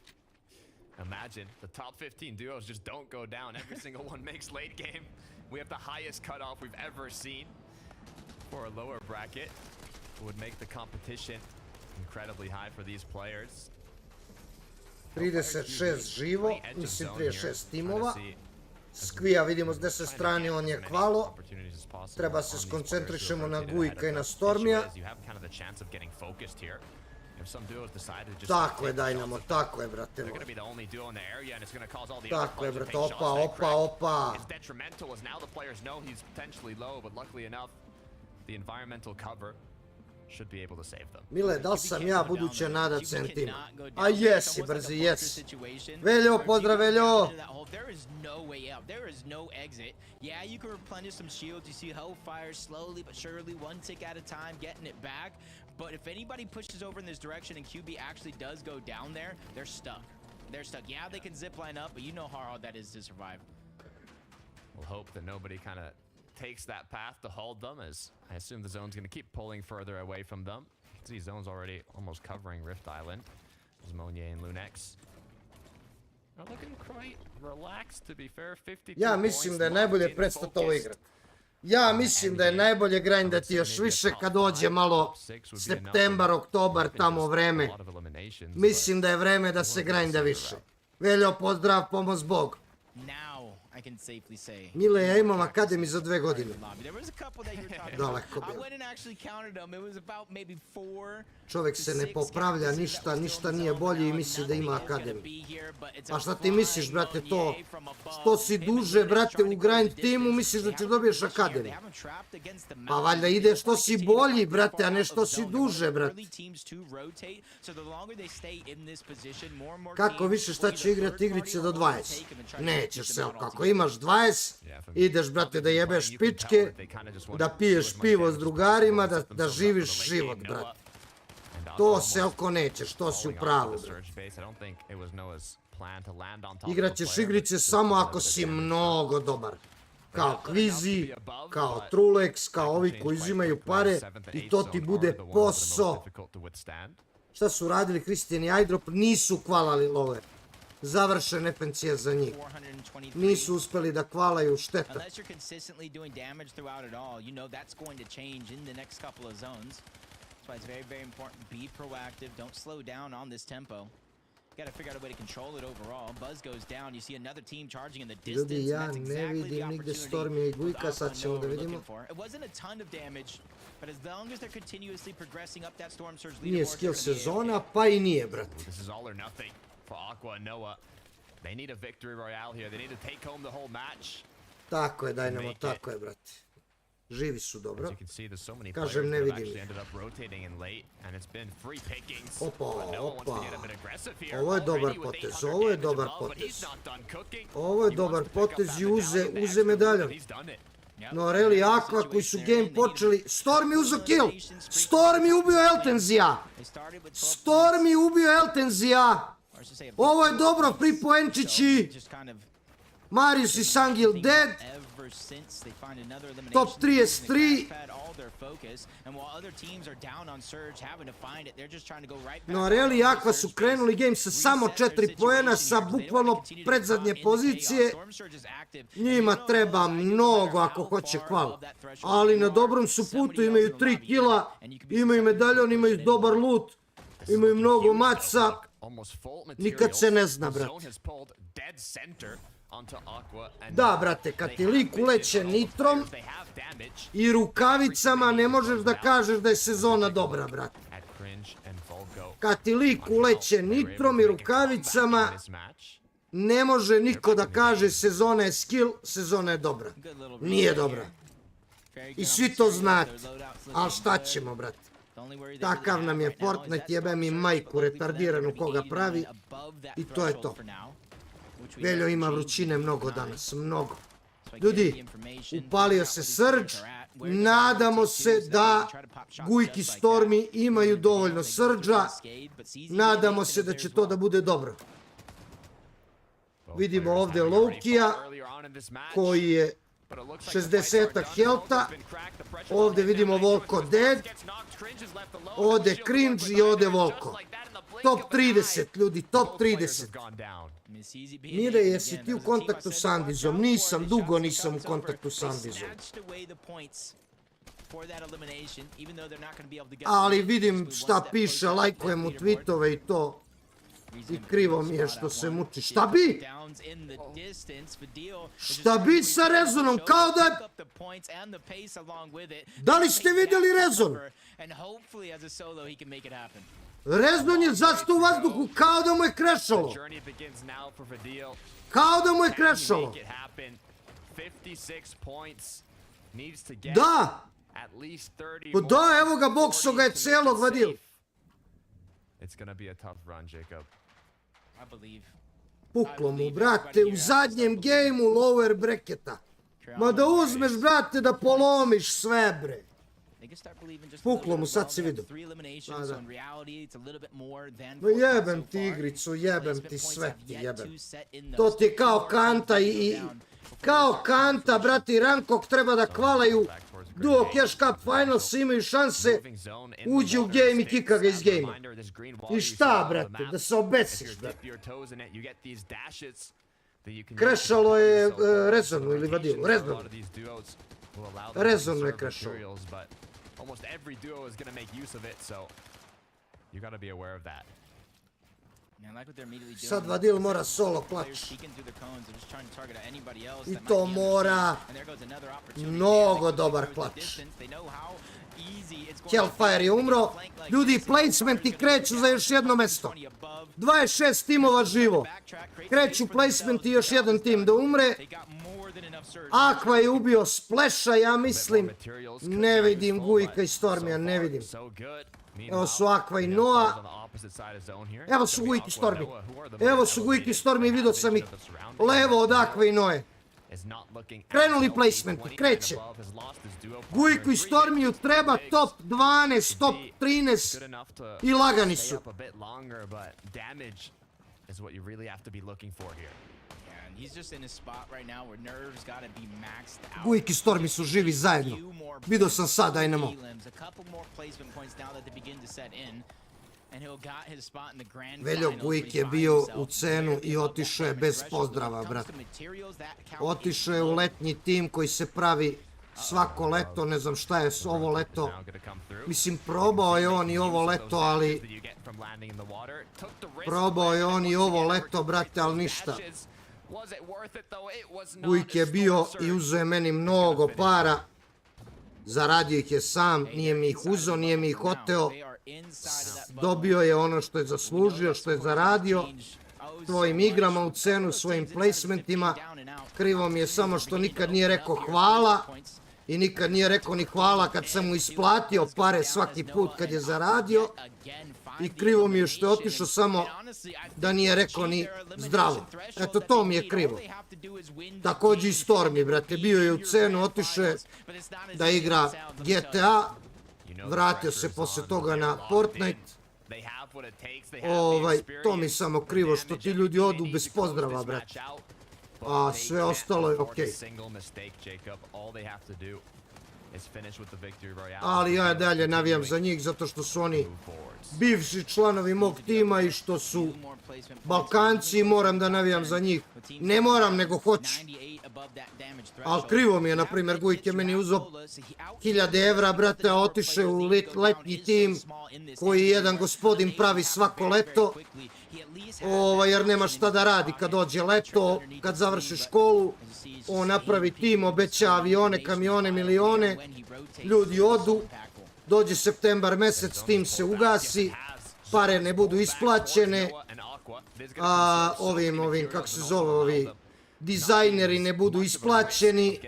Imagine the top 15 duos just don't go down. Every single one makes late game. We have the highest cutoff we've ever seen for a lower bracket. It would make the competition incredibly high for these players. 36 živo, mislim 36 timova. Skvija vidimo s desne strane, on je kvalo. Treba se skoncentrišemo na Gujka i na Stormija. Tako je, Dynamo, tako je, brate moj. Tako je, brate, opa. Mile, da li sam ja buduće nada centima? A jesi, brzi, jesi. Veljo, pozdrav, Veljo. There is no way out. There is no exit. Yeah, you can replenish some shields. You see Hellfire slowly but surely, one tick at a time, getting it back. But if anybody pushes over in this direction and QB actually does go down there, they're stuck. They're stuck. Yeah, they can zip line up, but you know how hard that is to survive. We'll hope that nobody kind of takes that path to hold them, as I assume the zone's going to keep pulling further away from them. You can see zone's already almost covering Rift Island. There's Monier and Lunex. They're looking quite relaxed, to be fair. 52 Ja mislim da je najbolje prestat ovo igrat. Ja mislim da je najbolje grindati još više kad dođe malo septembar, oktobar, tamo vreme. Mislim da je vreme da se grinda više. Veljo, pozdrav, pomoz Bog. I can safely say. Mile, ja imam akademiju za 2 godine. Daleko bilo. Čovjek se ne popravlja, ništa nije bolje i misli da ima akademiju. Pa šta ti misliš, brate, to? Što si duže, brate, u grind timu, misliš da će dobiješ akademiju? Pa valjda ide što si bolji, brate, a ne što si duže, brate. Kako više šta će igrati igrice do 20? Nećeš se, kako imaš 20, ideš, brate, da jebeš pičke, da piješ pivo s drugarima, da živiš život, brate. To se oko nećeš, to si u pravu, brate. Igraćeš igrice samo ako si mnogo dobar. Kao Kvizi, kao Trulex, kao ovi koji uzimaju pare i to ti bude posao. Šta su radili Christian i Aydrop? Nisu kvalali love. Završen FNC za njih. Nisu uspeli da kvalaju, šteta. That's why it's very, very important. Be proactive. Don't slow down on this tempo. You gotta figure out a way to control it overall. Buzz goes down. You see another team charging in the distance. Ljudi, ja ne vidim nigde Stormija i Gujka, sad ćemo da vidimo. It wasn't a ton of damage, but as long as they're continuously progressing up that Storm Surge leaderboard. Nije skill sezona, pa i nije, brate. This is all or nothing for Aqua and Noah. They need a victory royale here. They need to take home the whole match. Tako je, Dynamo, tako je, brate. Živi su dobro. Kažem, ne vidim ih. Opa. Ovo je dobar potez, ovo je dobar potez. Ovo je dobar potez i uze medaljon. Noreli, Aqua koji su game počeli. Stormy uzo kill. Stormy ubio Eltenzija. Ovo je dobro, free poenčići. Marius i Sangil dead. Top 33. Noreli i Aqua su krenuli game sa samo 4 poena, sa bukvalno predzadnje pozicije. Njima treba mnogo ako hoće kval. Ali na dobrom su putu, imaju 3 kila, imaju medaljon, imaju dobar loot, imaju mnogo maca. Nikad se ne zna, brate. Da, brate, kad ti lik uleće nitrom i rukavicama, ne možeš da kažeš da je sezona dobra, brate. Kad ti lik uleće nitrom i rukavicama, ne može niko da kaže sezona je skill, sezona je dobra. Nije dobra. I svi to znate. Ali šta ćemo, brate? Takav nam je Fortnite, jebe mi majku retardiranu koga pravi i to je to. Veljo ima vrućine mnogo danas, mnogo. Ljudi, upalio se Surge, nadamo se da Gujk i Stormy imaju dovoljno Surge-a, nadamo se da će to da bude dobro. Vidimo ovdje Lokija koji je 60 helta. Ovde vidimo Volko dead. Ode Cringe i ode Volko. Top 30, ljudi, top 30. Mire, jesi ti u kontaktu s Andizom? Nisam, dugo nisam u kontaktu s Andizom. Ali vidim šta piše, lajkujem mu tweetove i to. I krivo mi je što se muči. Šta bi? Šta bi sa rezonom? Kao da... Da li ste vidjeli rezon? Rezon je zasto u vazduhu kao da mu je krešalo. Kao da mu je krešalo. Da! Pa da, evo ga, bokso ga je celog vadil. Puklo mu, brate, u zadnjem gejmu lower bracketa. Ma da uzmeš, brate, da polomiš sve, bre. Puklo mu, sad si vidio. Ma jebem ti igricu, jebem ti sve ti jebem. To ti je kao Kanta i... Kao Kanta, brati, Rankok treba da kvalaju Duo Cash Cup Finals, imaju šanse, uđe u game i kika ga iz game-a. I šta, brate, da se obesiš, brate. Krešalo je rezonu ili vadilu, rezonu. Rezonu je krešalo. Sad vadil mora solo klač. I to mora mnogo dobar klač. Hellfire je umro. Ljudi, placementi kreću za još jedno mesto. 26 timova živo. Kreću placementi, još jedan tim da umre. Aqua je ubio Splasha, ja mislim. Ne vidim Gujka i Stormija, ne vidim. Evo su Aqua i Noah. Evo su Gujk i Stormi. Evo su Gujk i Stormi, vidio sam ih levo od Aqua i Noe. Krenuli placementi, kreće. Gujku i Stormiju treba top 12, top 13 i lagani su. Gujk i Stormi su živi zajedno. Vidio sam sad, ajnemo. Veljo Gujk je bio u cenu i otišao je bez pozdrava, brat. Otišao je u letnji tim koji se pravi svako leto, ne znam šta je ovo leto. Mislim, probao je on i ovo leto, ali... Probao je on i ovo leto, brate, ali ništa. Gujk je bio i uzeo je meni mnogo para. Zaradio ih je sam, nije mi ih uzeo, nije mi ih oteo. Dobio je ono što je zaslužio, što je zaradio. Svojim igrama u cenu, svojim placementima. Krivo mi je samo što nikad nije rekao hvala. I nikad nije rekao ni hvala kad sam mu isplatio pare svaki put kad je zaradio. I krivo mi je što je otišao samo da nije rekao ni zdravo. Eto, to mi je krivo. Također i Stormy, brate, bio je u cenu, otišao je da igra GTA. Vratio se posle toga na Fortnite. To mi je samo krivo što ti ljudi odu bez pozdrava, brate. A sve ostalo je okej. Ali ja dalje navijam za njih zato što su oni bivši članovi mog tima i što su Balkanci i moram da navijam za njih. Ne moram, nego hoću. Ali krivo mi je, na primjer, Gujk je meni uzeo 1000 evra, brate, a otišao u letnji tim koji jedan gospodin pravi svako leto. Jer nema šta da radi kad dođe leto, kad završi školu. On napravi tim, obeća avione, kamione, milione. Ljudi odu, dođe septembar mesec, tim se ugasi, pare ne budu isplaćene, a kako se zove, ovi dizajneri ne budu isplaćeni,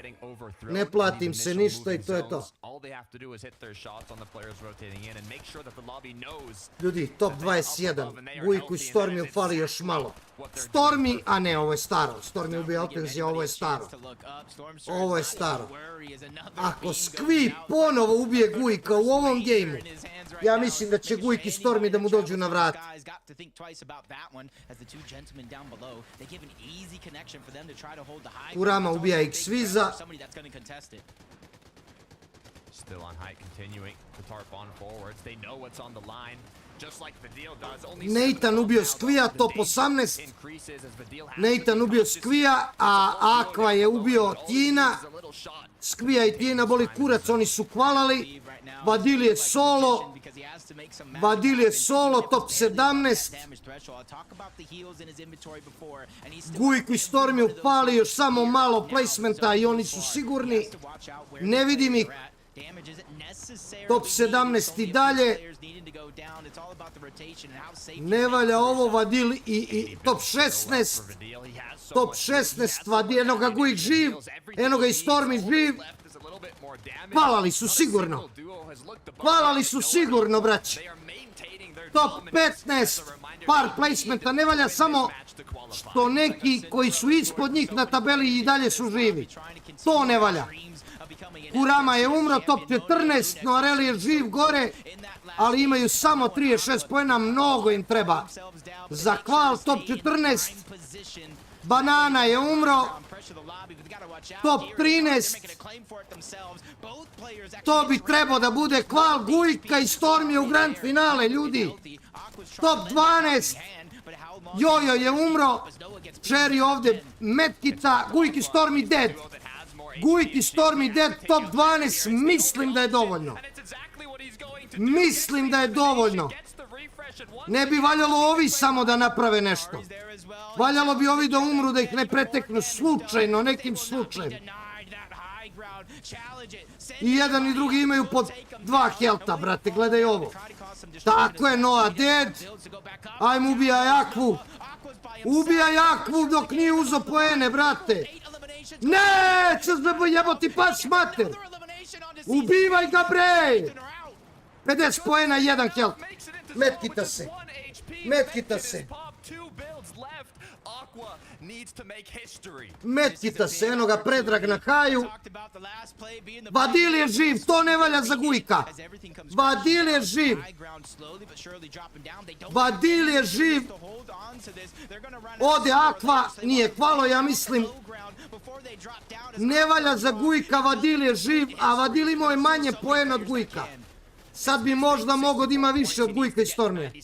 ne platim se ništa i to je to. Ljudi, top 21, Gujku i Stormiju fali još malo. Stormy, a ne, ovo je staro. Stormy ubija Altenzija, ovo je staro. Ovo je staro. Ako Skvi ponovo ubije Gujka u ovom gejmu, Ja mislim da će Gujk i Stormy da mu dođu na vrat. Kurama ubija X-Viza. Still on height, continuing to tarp on forwards. They know what's on the line. Just like Vidil does. Nathan ubio Skvija, top 18. Nathan ubio Skvija, a Aqua je ubio Tina. Skvija i Tina boli kurac, oni su kvalali. Vadil je solo. Vadil je solo, top 17. Gujk i Stormy upali još samo malo placementa i oni su sigurni. Ne vidim ih. Top 17 i dalje. Ne valja ovo, Vadil i top 16. Top 16, Vadil, eno ga Gujk živ, eno ga i Stormy živ. Hvalali su sigurno. Hvalali su sigurno, braći. Top 15, par placementa, ne valja samo što neki koji su ispod njih na tabeli i dalje su živi. To ne valja. Kurama je umro, top 14, Noareli je živ gore, ali imaju samo 36 poena, mnogo im treba. Za kval, top 14, Banana je umro, top 13, to bi trebao da bude kval Gujka i Stormy u grand finale, ljudi. Top 12, Jojo je umro, Cherry ovdje medkita, Gujk i Stormy dead. Gujk i Stormy dead, top 12, mislim da je dovoljno. Mislim da je dovoljno. Ne bi valjalo ovi samo da naprave nešto. Valjalo bi ovi da umru, da ih ne preteknu slučajno, nekim slučajem. I jedan i drugi imaju po 2 helta, brate, gledaj ovo. Tako je, Noah dead. Ajmo, ubijaj Aquu. Ubijaj Aquu dok nije uzo poene, brate. Ne, CZB jeboti pas mater. Ubivaj ga, bre. 50 poena, 1 helt. Medkita se. Medkita se. Medkita se, eno ga Predrag na haju. Vadil je živ, to ne valja za Gujka. Vadil je živ. Vadil je živ. Ode Aqua, nije hvalo, ja mislim. Ne valja za Gujka, Vadil je živ, a Vadil imao je manje poena od Gujka. Sad bi možda mogao da ima više od Gujka i Stormy.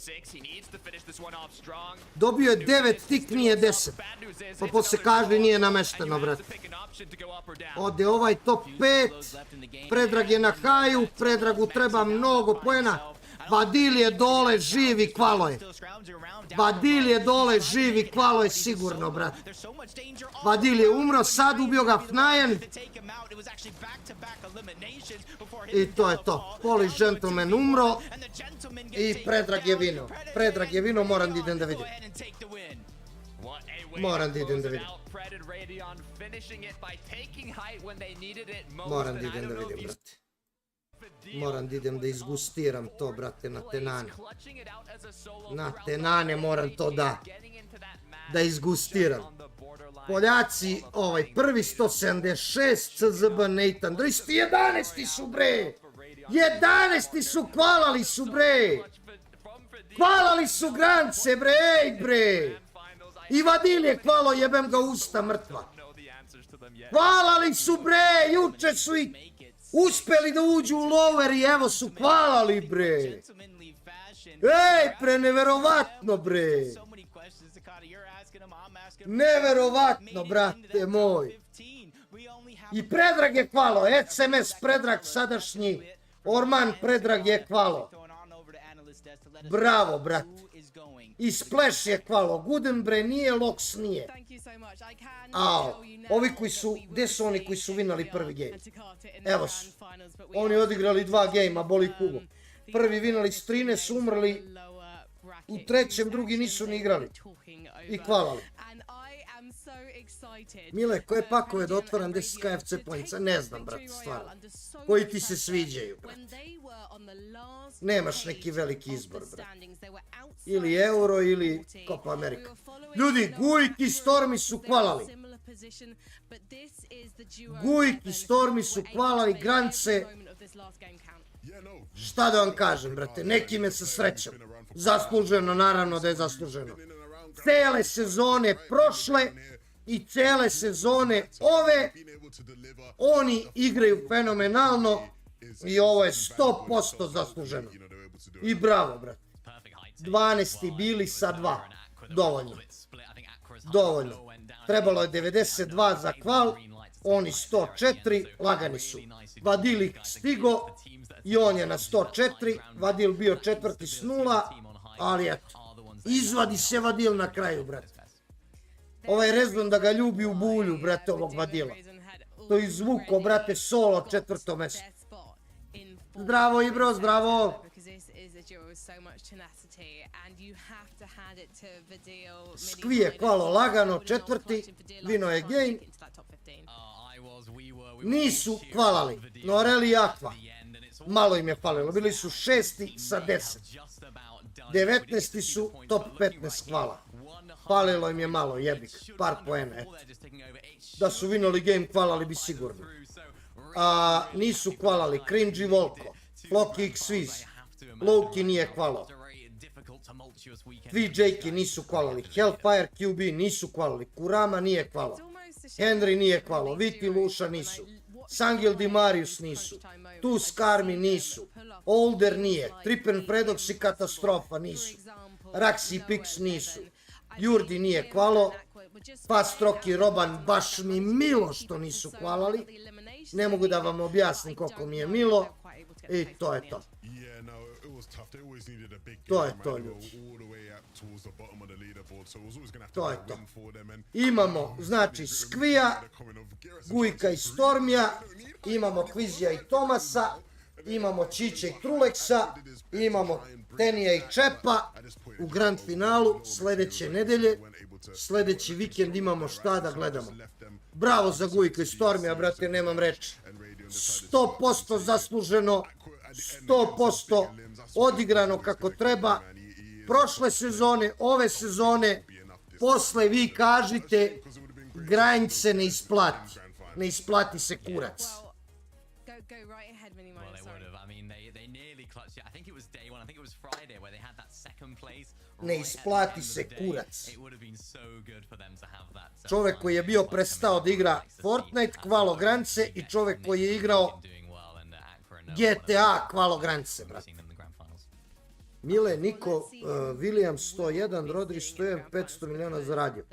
Dobio je 9, tik nije 10. Pa posle kaže nije namešteno, brate. Ode ovaj top 5. Predrag je na haju, Predragu treba mnogo poena. Vadil je dole, živi, kvalo je. Vadil je dole, živi, kvalo je sigurno, brate. Vadil je umro, sad ubio ga Fnajen. I to je to. Polish Gentleman umro. I Predrag je vino. Predrag je vino, moram da idem da vidim. Moram da idem da vidim. Moram da idem da vidim, brate. Moram da idem da izgustiram to, brate, na tenane. Na tenane moram to da izgustiram. Poljaci, ovaj prvi 176, CZB Nathan, 11 su, bre! 11 su, hvalali su, bre! Hvalali su grance, bre, ej, bre! I Vadil je hvalo, jebem ga usta mrtva. Hvalali su, bre, juče su i uspeli da uđu u lower i evo su hvalali, bre. Ej, pre, neverovatno, bre. Neverovatno, brate moj. I Predrag je hvalo, SMS Predrag sadašnji, Orman Predrag je hvalo. Bravo, brate. I Splash je hvalo, Guden, bre, nije, Lox nije. Ao, ovi koji su, gdje su oni koji su vinali prvi game? Evo su. Oni odigrali 2 gejma, boli kugo. Prvi vinali s 13, umrli. U trećem, drugi nisu ni igrali. I hvalali. Mile, koje pakove da otvaram 10 KFC poinca? Ne znam, brate, stvarno. Koji ti se sviđaju, brate? Nemaš neki veliki izbor, brate. Ili Euro, ili Copa America. Ljudi, Gujk i Stormy su hvalali. Gujk i Stormy su hvalali grance. Šta da vam kažem, brate, neki me sa srećom. Zasluženo, naravno da je zasluženo. Cele sezone prošle i cele sezone ove, oni igraju fenomenalno i ovo je 100% zasluženo. I bravo, brate. 12. bili sa 2. Dovoljno. Dovoljno. Trebalo je 92 za kval, oni 104, lagani su. Vadil stigo i on je na 104, Vadil bio četvrti s 0, ali eto, izvadi se Vadil na kraju, brate. Ovaj rezon da ga ljubi u bulju, brate, ovog Vadila. To je izvuko, brate, solo četvrto mesto. Zdravo, Ibro, zdravo. Skvije kvalo lagano, četvrti, vino je game. Nisu kvalali, Noreli i Aqua. Malo im je falilo, bili su 6. sa 10. 19. su top 15 kvala. Falilo im je malo, jebik, par poena, eto. Da su vinoli game, kvalali bi sigurno. Nisu kvalali Cringy Volko, Floki X Swiss, Lowki nije kvalao. 3 Jakey nisu kvalali, Hellfire QB nisu kvalali, Kurama nije kvalao, Henry nije kvalao, Viti Luša nisu, Sangil Di Marius nisu, Tu Skarmi nisu, Older nije, Trippen Predox i Katastrofa nisu, Raxi Pix nisu, Jurdi nije kvalo, Pastroki Roban baš mi milo što nisu kvalali, ne mogu da vam objasnim koliko mi je milo i to je to. To je to, ljudi. To je to. Imamo, znači, Skvija, Gujka i Stormija, imamo Kvizija i Tomasa, imamo Čića i Truleksa, imamo Tenija i Čepa u grand finalu sljedeće nedelje. Sljedeći vikend imamo šta da gledamo. Bravo za Gujka i Stormija, brate, nemam reći. 100% zasluženo, 100% odigrano kako treba. Prošle sezone, ove sezone, posle vi kažite, grind se ne isplati. Ne isplati se kurac. Ne isplati se kurac. Čovjek koji je bio prestao da igra Fortnite, kvalo grance, i čovjek koji je igrao GTA, kvalo grance, brate. Mile, Niko, William 101, Rodri 101, 500 miliona zaradio.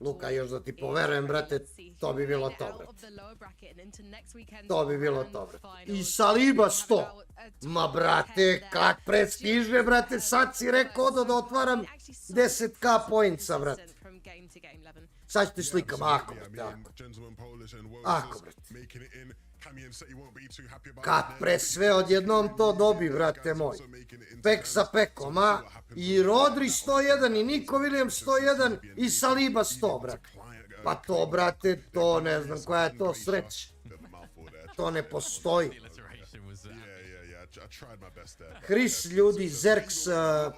Luka, još da ti poverujem, brate, to bi bilo to, brate. To bi bilo to, brate. I Saliba 100. Ma, brate, kak preskiže, brate, sad si rekao da otvaram 10k pointsa, brate. Sad ću ti slikam, ako, brate, ako. Ako, brate. Kad pre sve odjednom to dobi, brate moj. Pek sa pekom, a? I Rodri 101, i Niko Williams 101, i Saliba 100, brate. Pa to, brate, to ne znam koja je to sreća. To ne postoji. Chris, ljudi, Zerks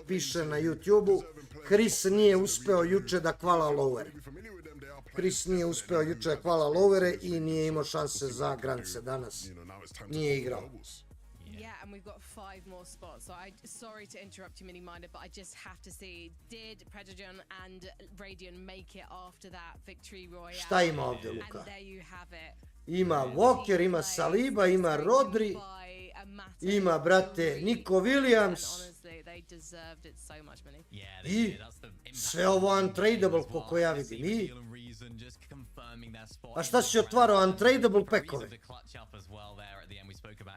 piše na YouTube-u, Chris nije uspeo juče da kvala lowere. Chris nije uspeo juče da kvala lowere i nije imao šanse za grance danas. Nije igrao. Yeah, and we've got 5 more spots. So sorry to interrupt you, Mini-Minded, but I just have to see, did Predajon and Radion make it after that victory royale? Šta ima ovdje, Luka? And there you have it. Ima Walker, ima Saliba, ima Rodri, ima, brate, Niko Williams. I sve ovo untradable, koliko ja vidim. I a šta si otvarao, untradable pekove?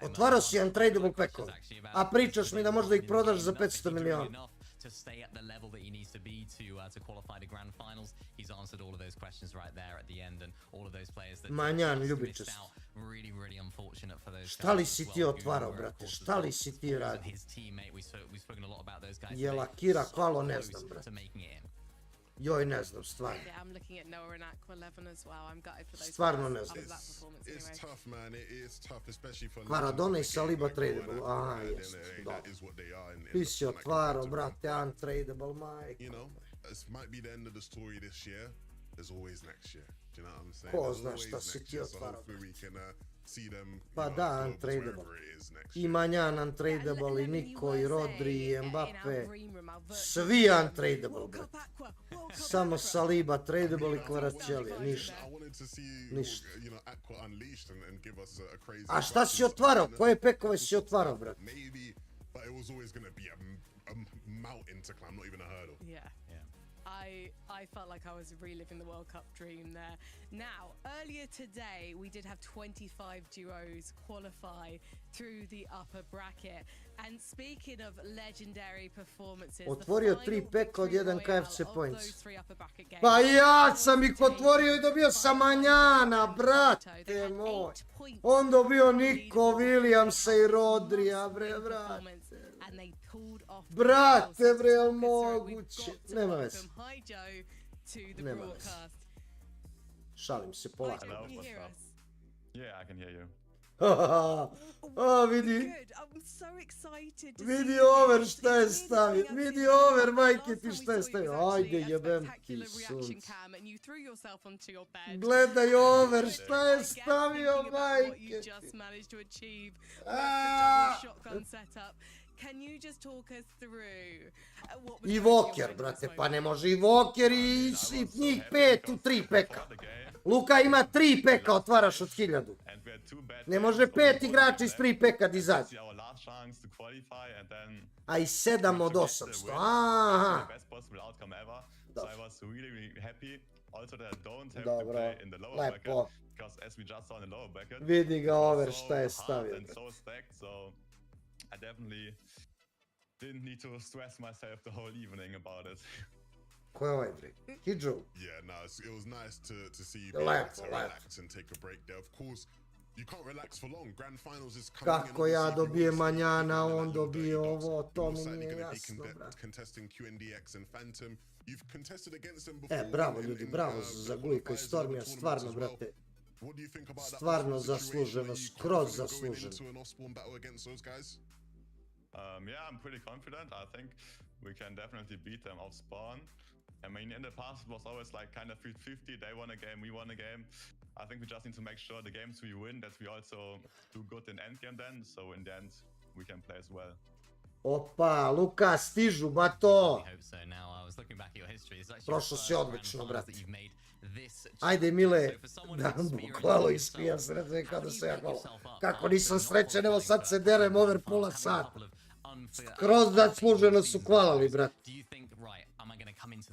Otvarao si untradable pekove, a pričaš mi da možda ih prodaš za 500 miliona. To stay at the level that he needs to be to qualify to grand finals. He's answered all of those questions right there at the end, and all of those players that Manjan, ljubičast. Really unfortunate for those. Šta li si ti otvarao, brate? Šta li si ti radio? Jela Kira kvalo, ne znam, brate. Joj, ne znam, stvarno. Stvarno ne znam. Maradona i Saliba tradable. Aha, jest. Dobro. Ti si otvarao, brate, untradable, majko. Ko zna šta si ti otvarao? Pa da, untradable. I Manjan untradable, i Niko, i Rodri, i Mbappe. Svi untradable, brate. Samo Saliba tradable i Kvaratskhelia, ništa. Ništa. A šta si otvarao? Koje pekove si otvarao, brate? But it was always going to be a mountain to climb, not even a hurdle. Yeah. I felt like I was reliving the World Cup dream there. Now, earlier today, we did have 25 duos qualify through the upper bracket. And speaking of legendary performances, otvorio 3 peka od 1 KFC points. Pa ja sam ih otvorio i dobio sam Manjana, brate moj. On dobio Niko, Williamsa i Rodrija, bre, brate. Brate, bre, jel moguće? Nema veze. Nema veze. Šalim se polako. Yeah, I can hear you. Vidi. Vidi over šta je stavio. Vidi over, majke ti šta je stavio. Ajde, jebem ti sunce. Gledaj over šta je stavio, majke ti. I Walker, brate, pa ne može i Walker i njih 5 u 3 peka. Luka ima 3 peka, otvaraš od 1000. Ne može 5 igrača iz 3 peka da izađe. A i 7 od 800. Aha. Dobro, lepo. Vidi ga over šta je stavio. I definitely didn't need to stress myself the whole evening about it. Ko je ovaj bre? Hidžo? Yeah, no, it was nice to see you be able to relax and take a break there. Of course, you can't relax for long. Grand finals is coming. Kako ja dobijem Manjana, on dobije ovo, to mi nije jasno, brate. Contesting QNDX and Phantom. You've contested against them before. Bravo ljudi, bravo za Gujka i Stormija, stvarno, brate. Stvarno zasluženo, skroz zasluženo. Yeah, I'm pretty confident. I think we can definitely beat them off spawn. I mean, in the past it was always like kind of 50-50. They won a game, we won a game. I think we just need to make sure the games we win, that we also do good in endgame then. So in the end, we can play as well. Opa, Luka, stižu, bato! Prošlo si odlično, brate. Ajde, Mile, da bukvalo ispija sreće kada se ja hvala. Kako nisam srećen, evo sad se derem over pola sata. Kroz zasluženo su hvalali, brate.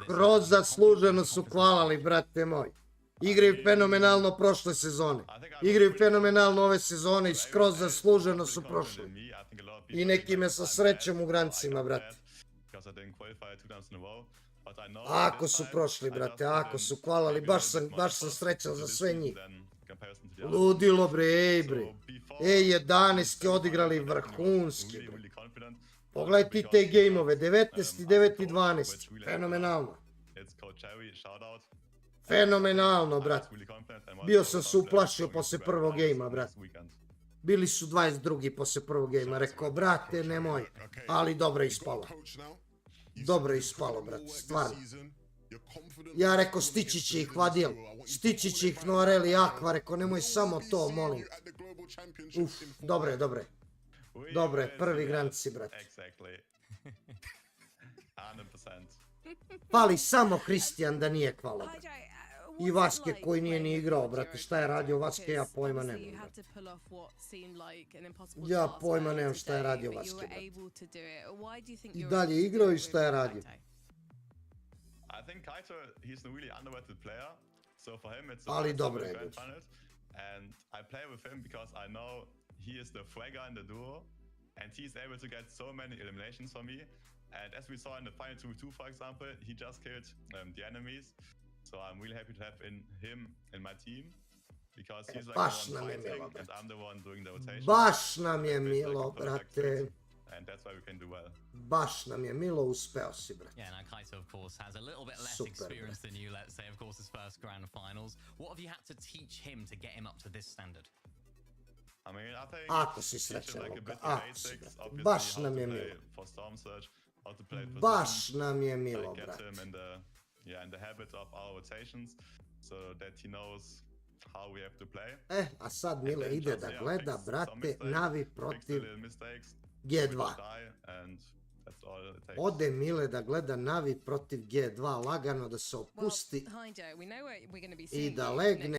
Kroz zasluženo su hvalali, brate moj. Igraju fenomenalno prošle sezone. Igraju fenomenalno ove sezone i skroz zasluženo su prošli. I neki me sa srećem u grancima, brate. Ako su prošli, brate, ako su hvalali, baš sam srećan za sve njih. Ludilo, bre, ej, bre. Ej, 11 odigrali vrhunski, bre. Pogledaj ti te gejmove, 19, 9 i 12. Fenomenalno. Fenomenalno, brate. Bio sam se uplašio posle prvog gejma, brate. Bili su 22. posle prvog gejma. Rekao, brate, nemoj. Ali dobro je ispalo. Dobro je ispalo, brate, stvarno. Ja rekao, stići će ih Vadil. Stići će ih Noareli Aqua. Rekao, nemoj samo to, molim. Uf, dobro je, dobro je. Dobro je, prvi granci, brate. Fali samo Hristijan da nije hvala, brate. I Vaske koji nije ni igrao, brate. Šta je radio Vaske, ja pojma nemam, brate. Ja pojma nemam šta je radio Vaske, brate. I dalje igrao i šta je radio. Ali dobro je, brate. He is the fragger in the duo, and he's able to get so many eliminations for me. And as we saw in the final 2v2, for example, he just killed the enemies. So I'm really happy to have him in my team, because he's like the one fighting, and I'm the one doing the rotation. Baš nam je milo, brate. And that's why we can do well. Baš nam je milo, uspeo si, brate. Yeah, now Kaito, of course, has a little bit less experience than you, let's say, of course, his first grand finals. What have you had to teach him to get him up to this standard? I mean, I think ako si srećan, Luka, ako si, brate. Baš nam je milo. Baš nam je milo, brate. Yeah, in the habit of our rotations, so that he knows how we have to play. A sad Mile ide da gleda, brate, Navi protiv G2. Ode Mile da gleda Navi protiv G2, lagano da se opusti i da legne.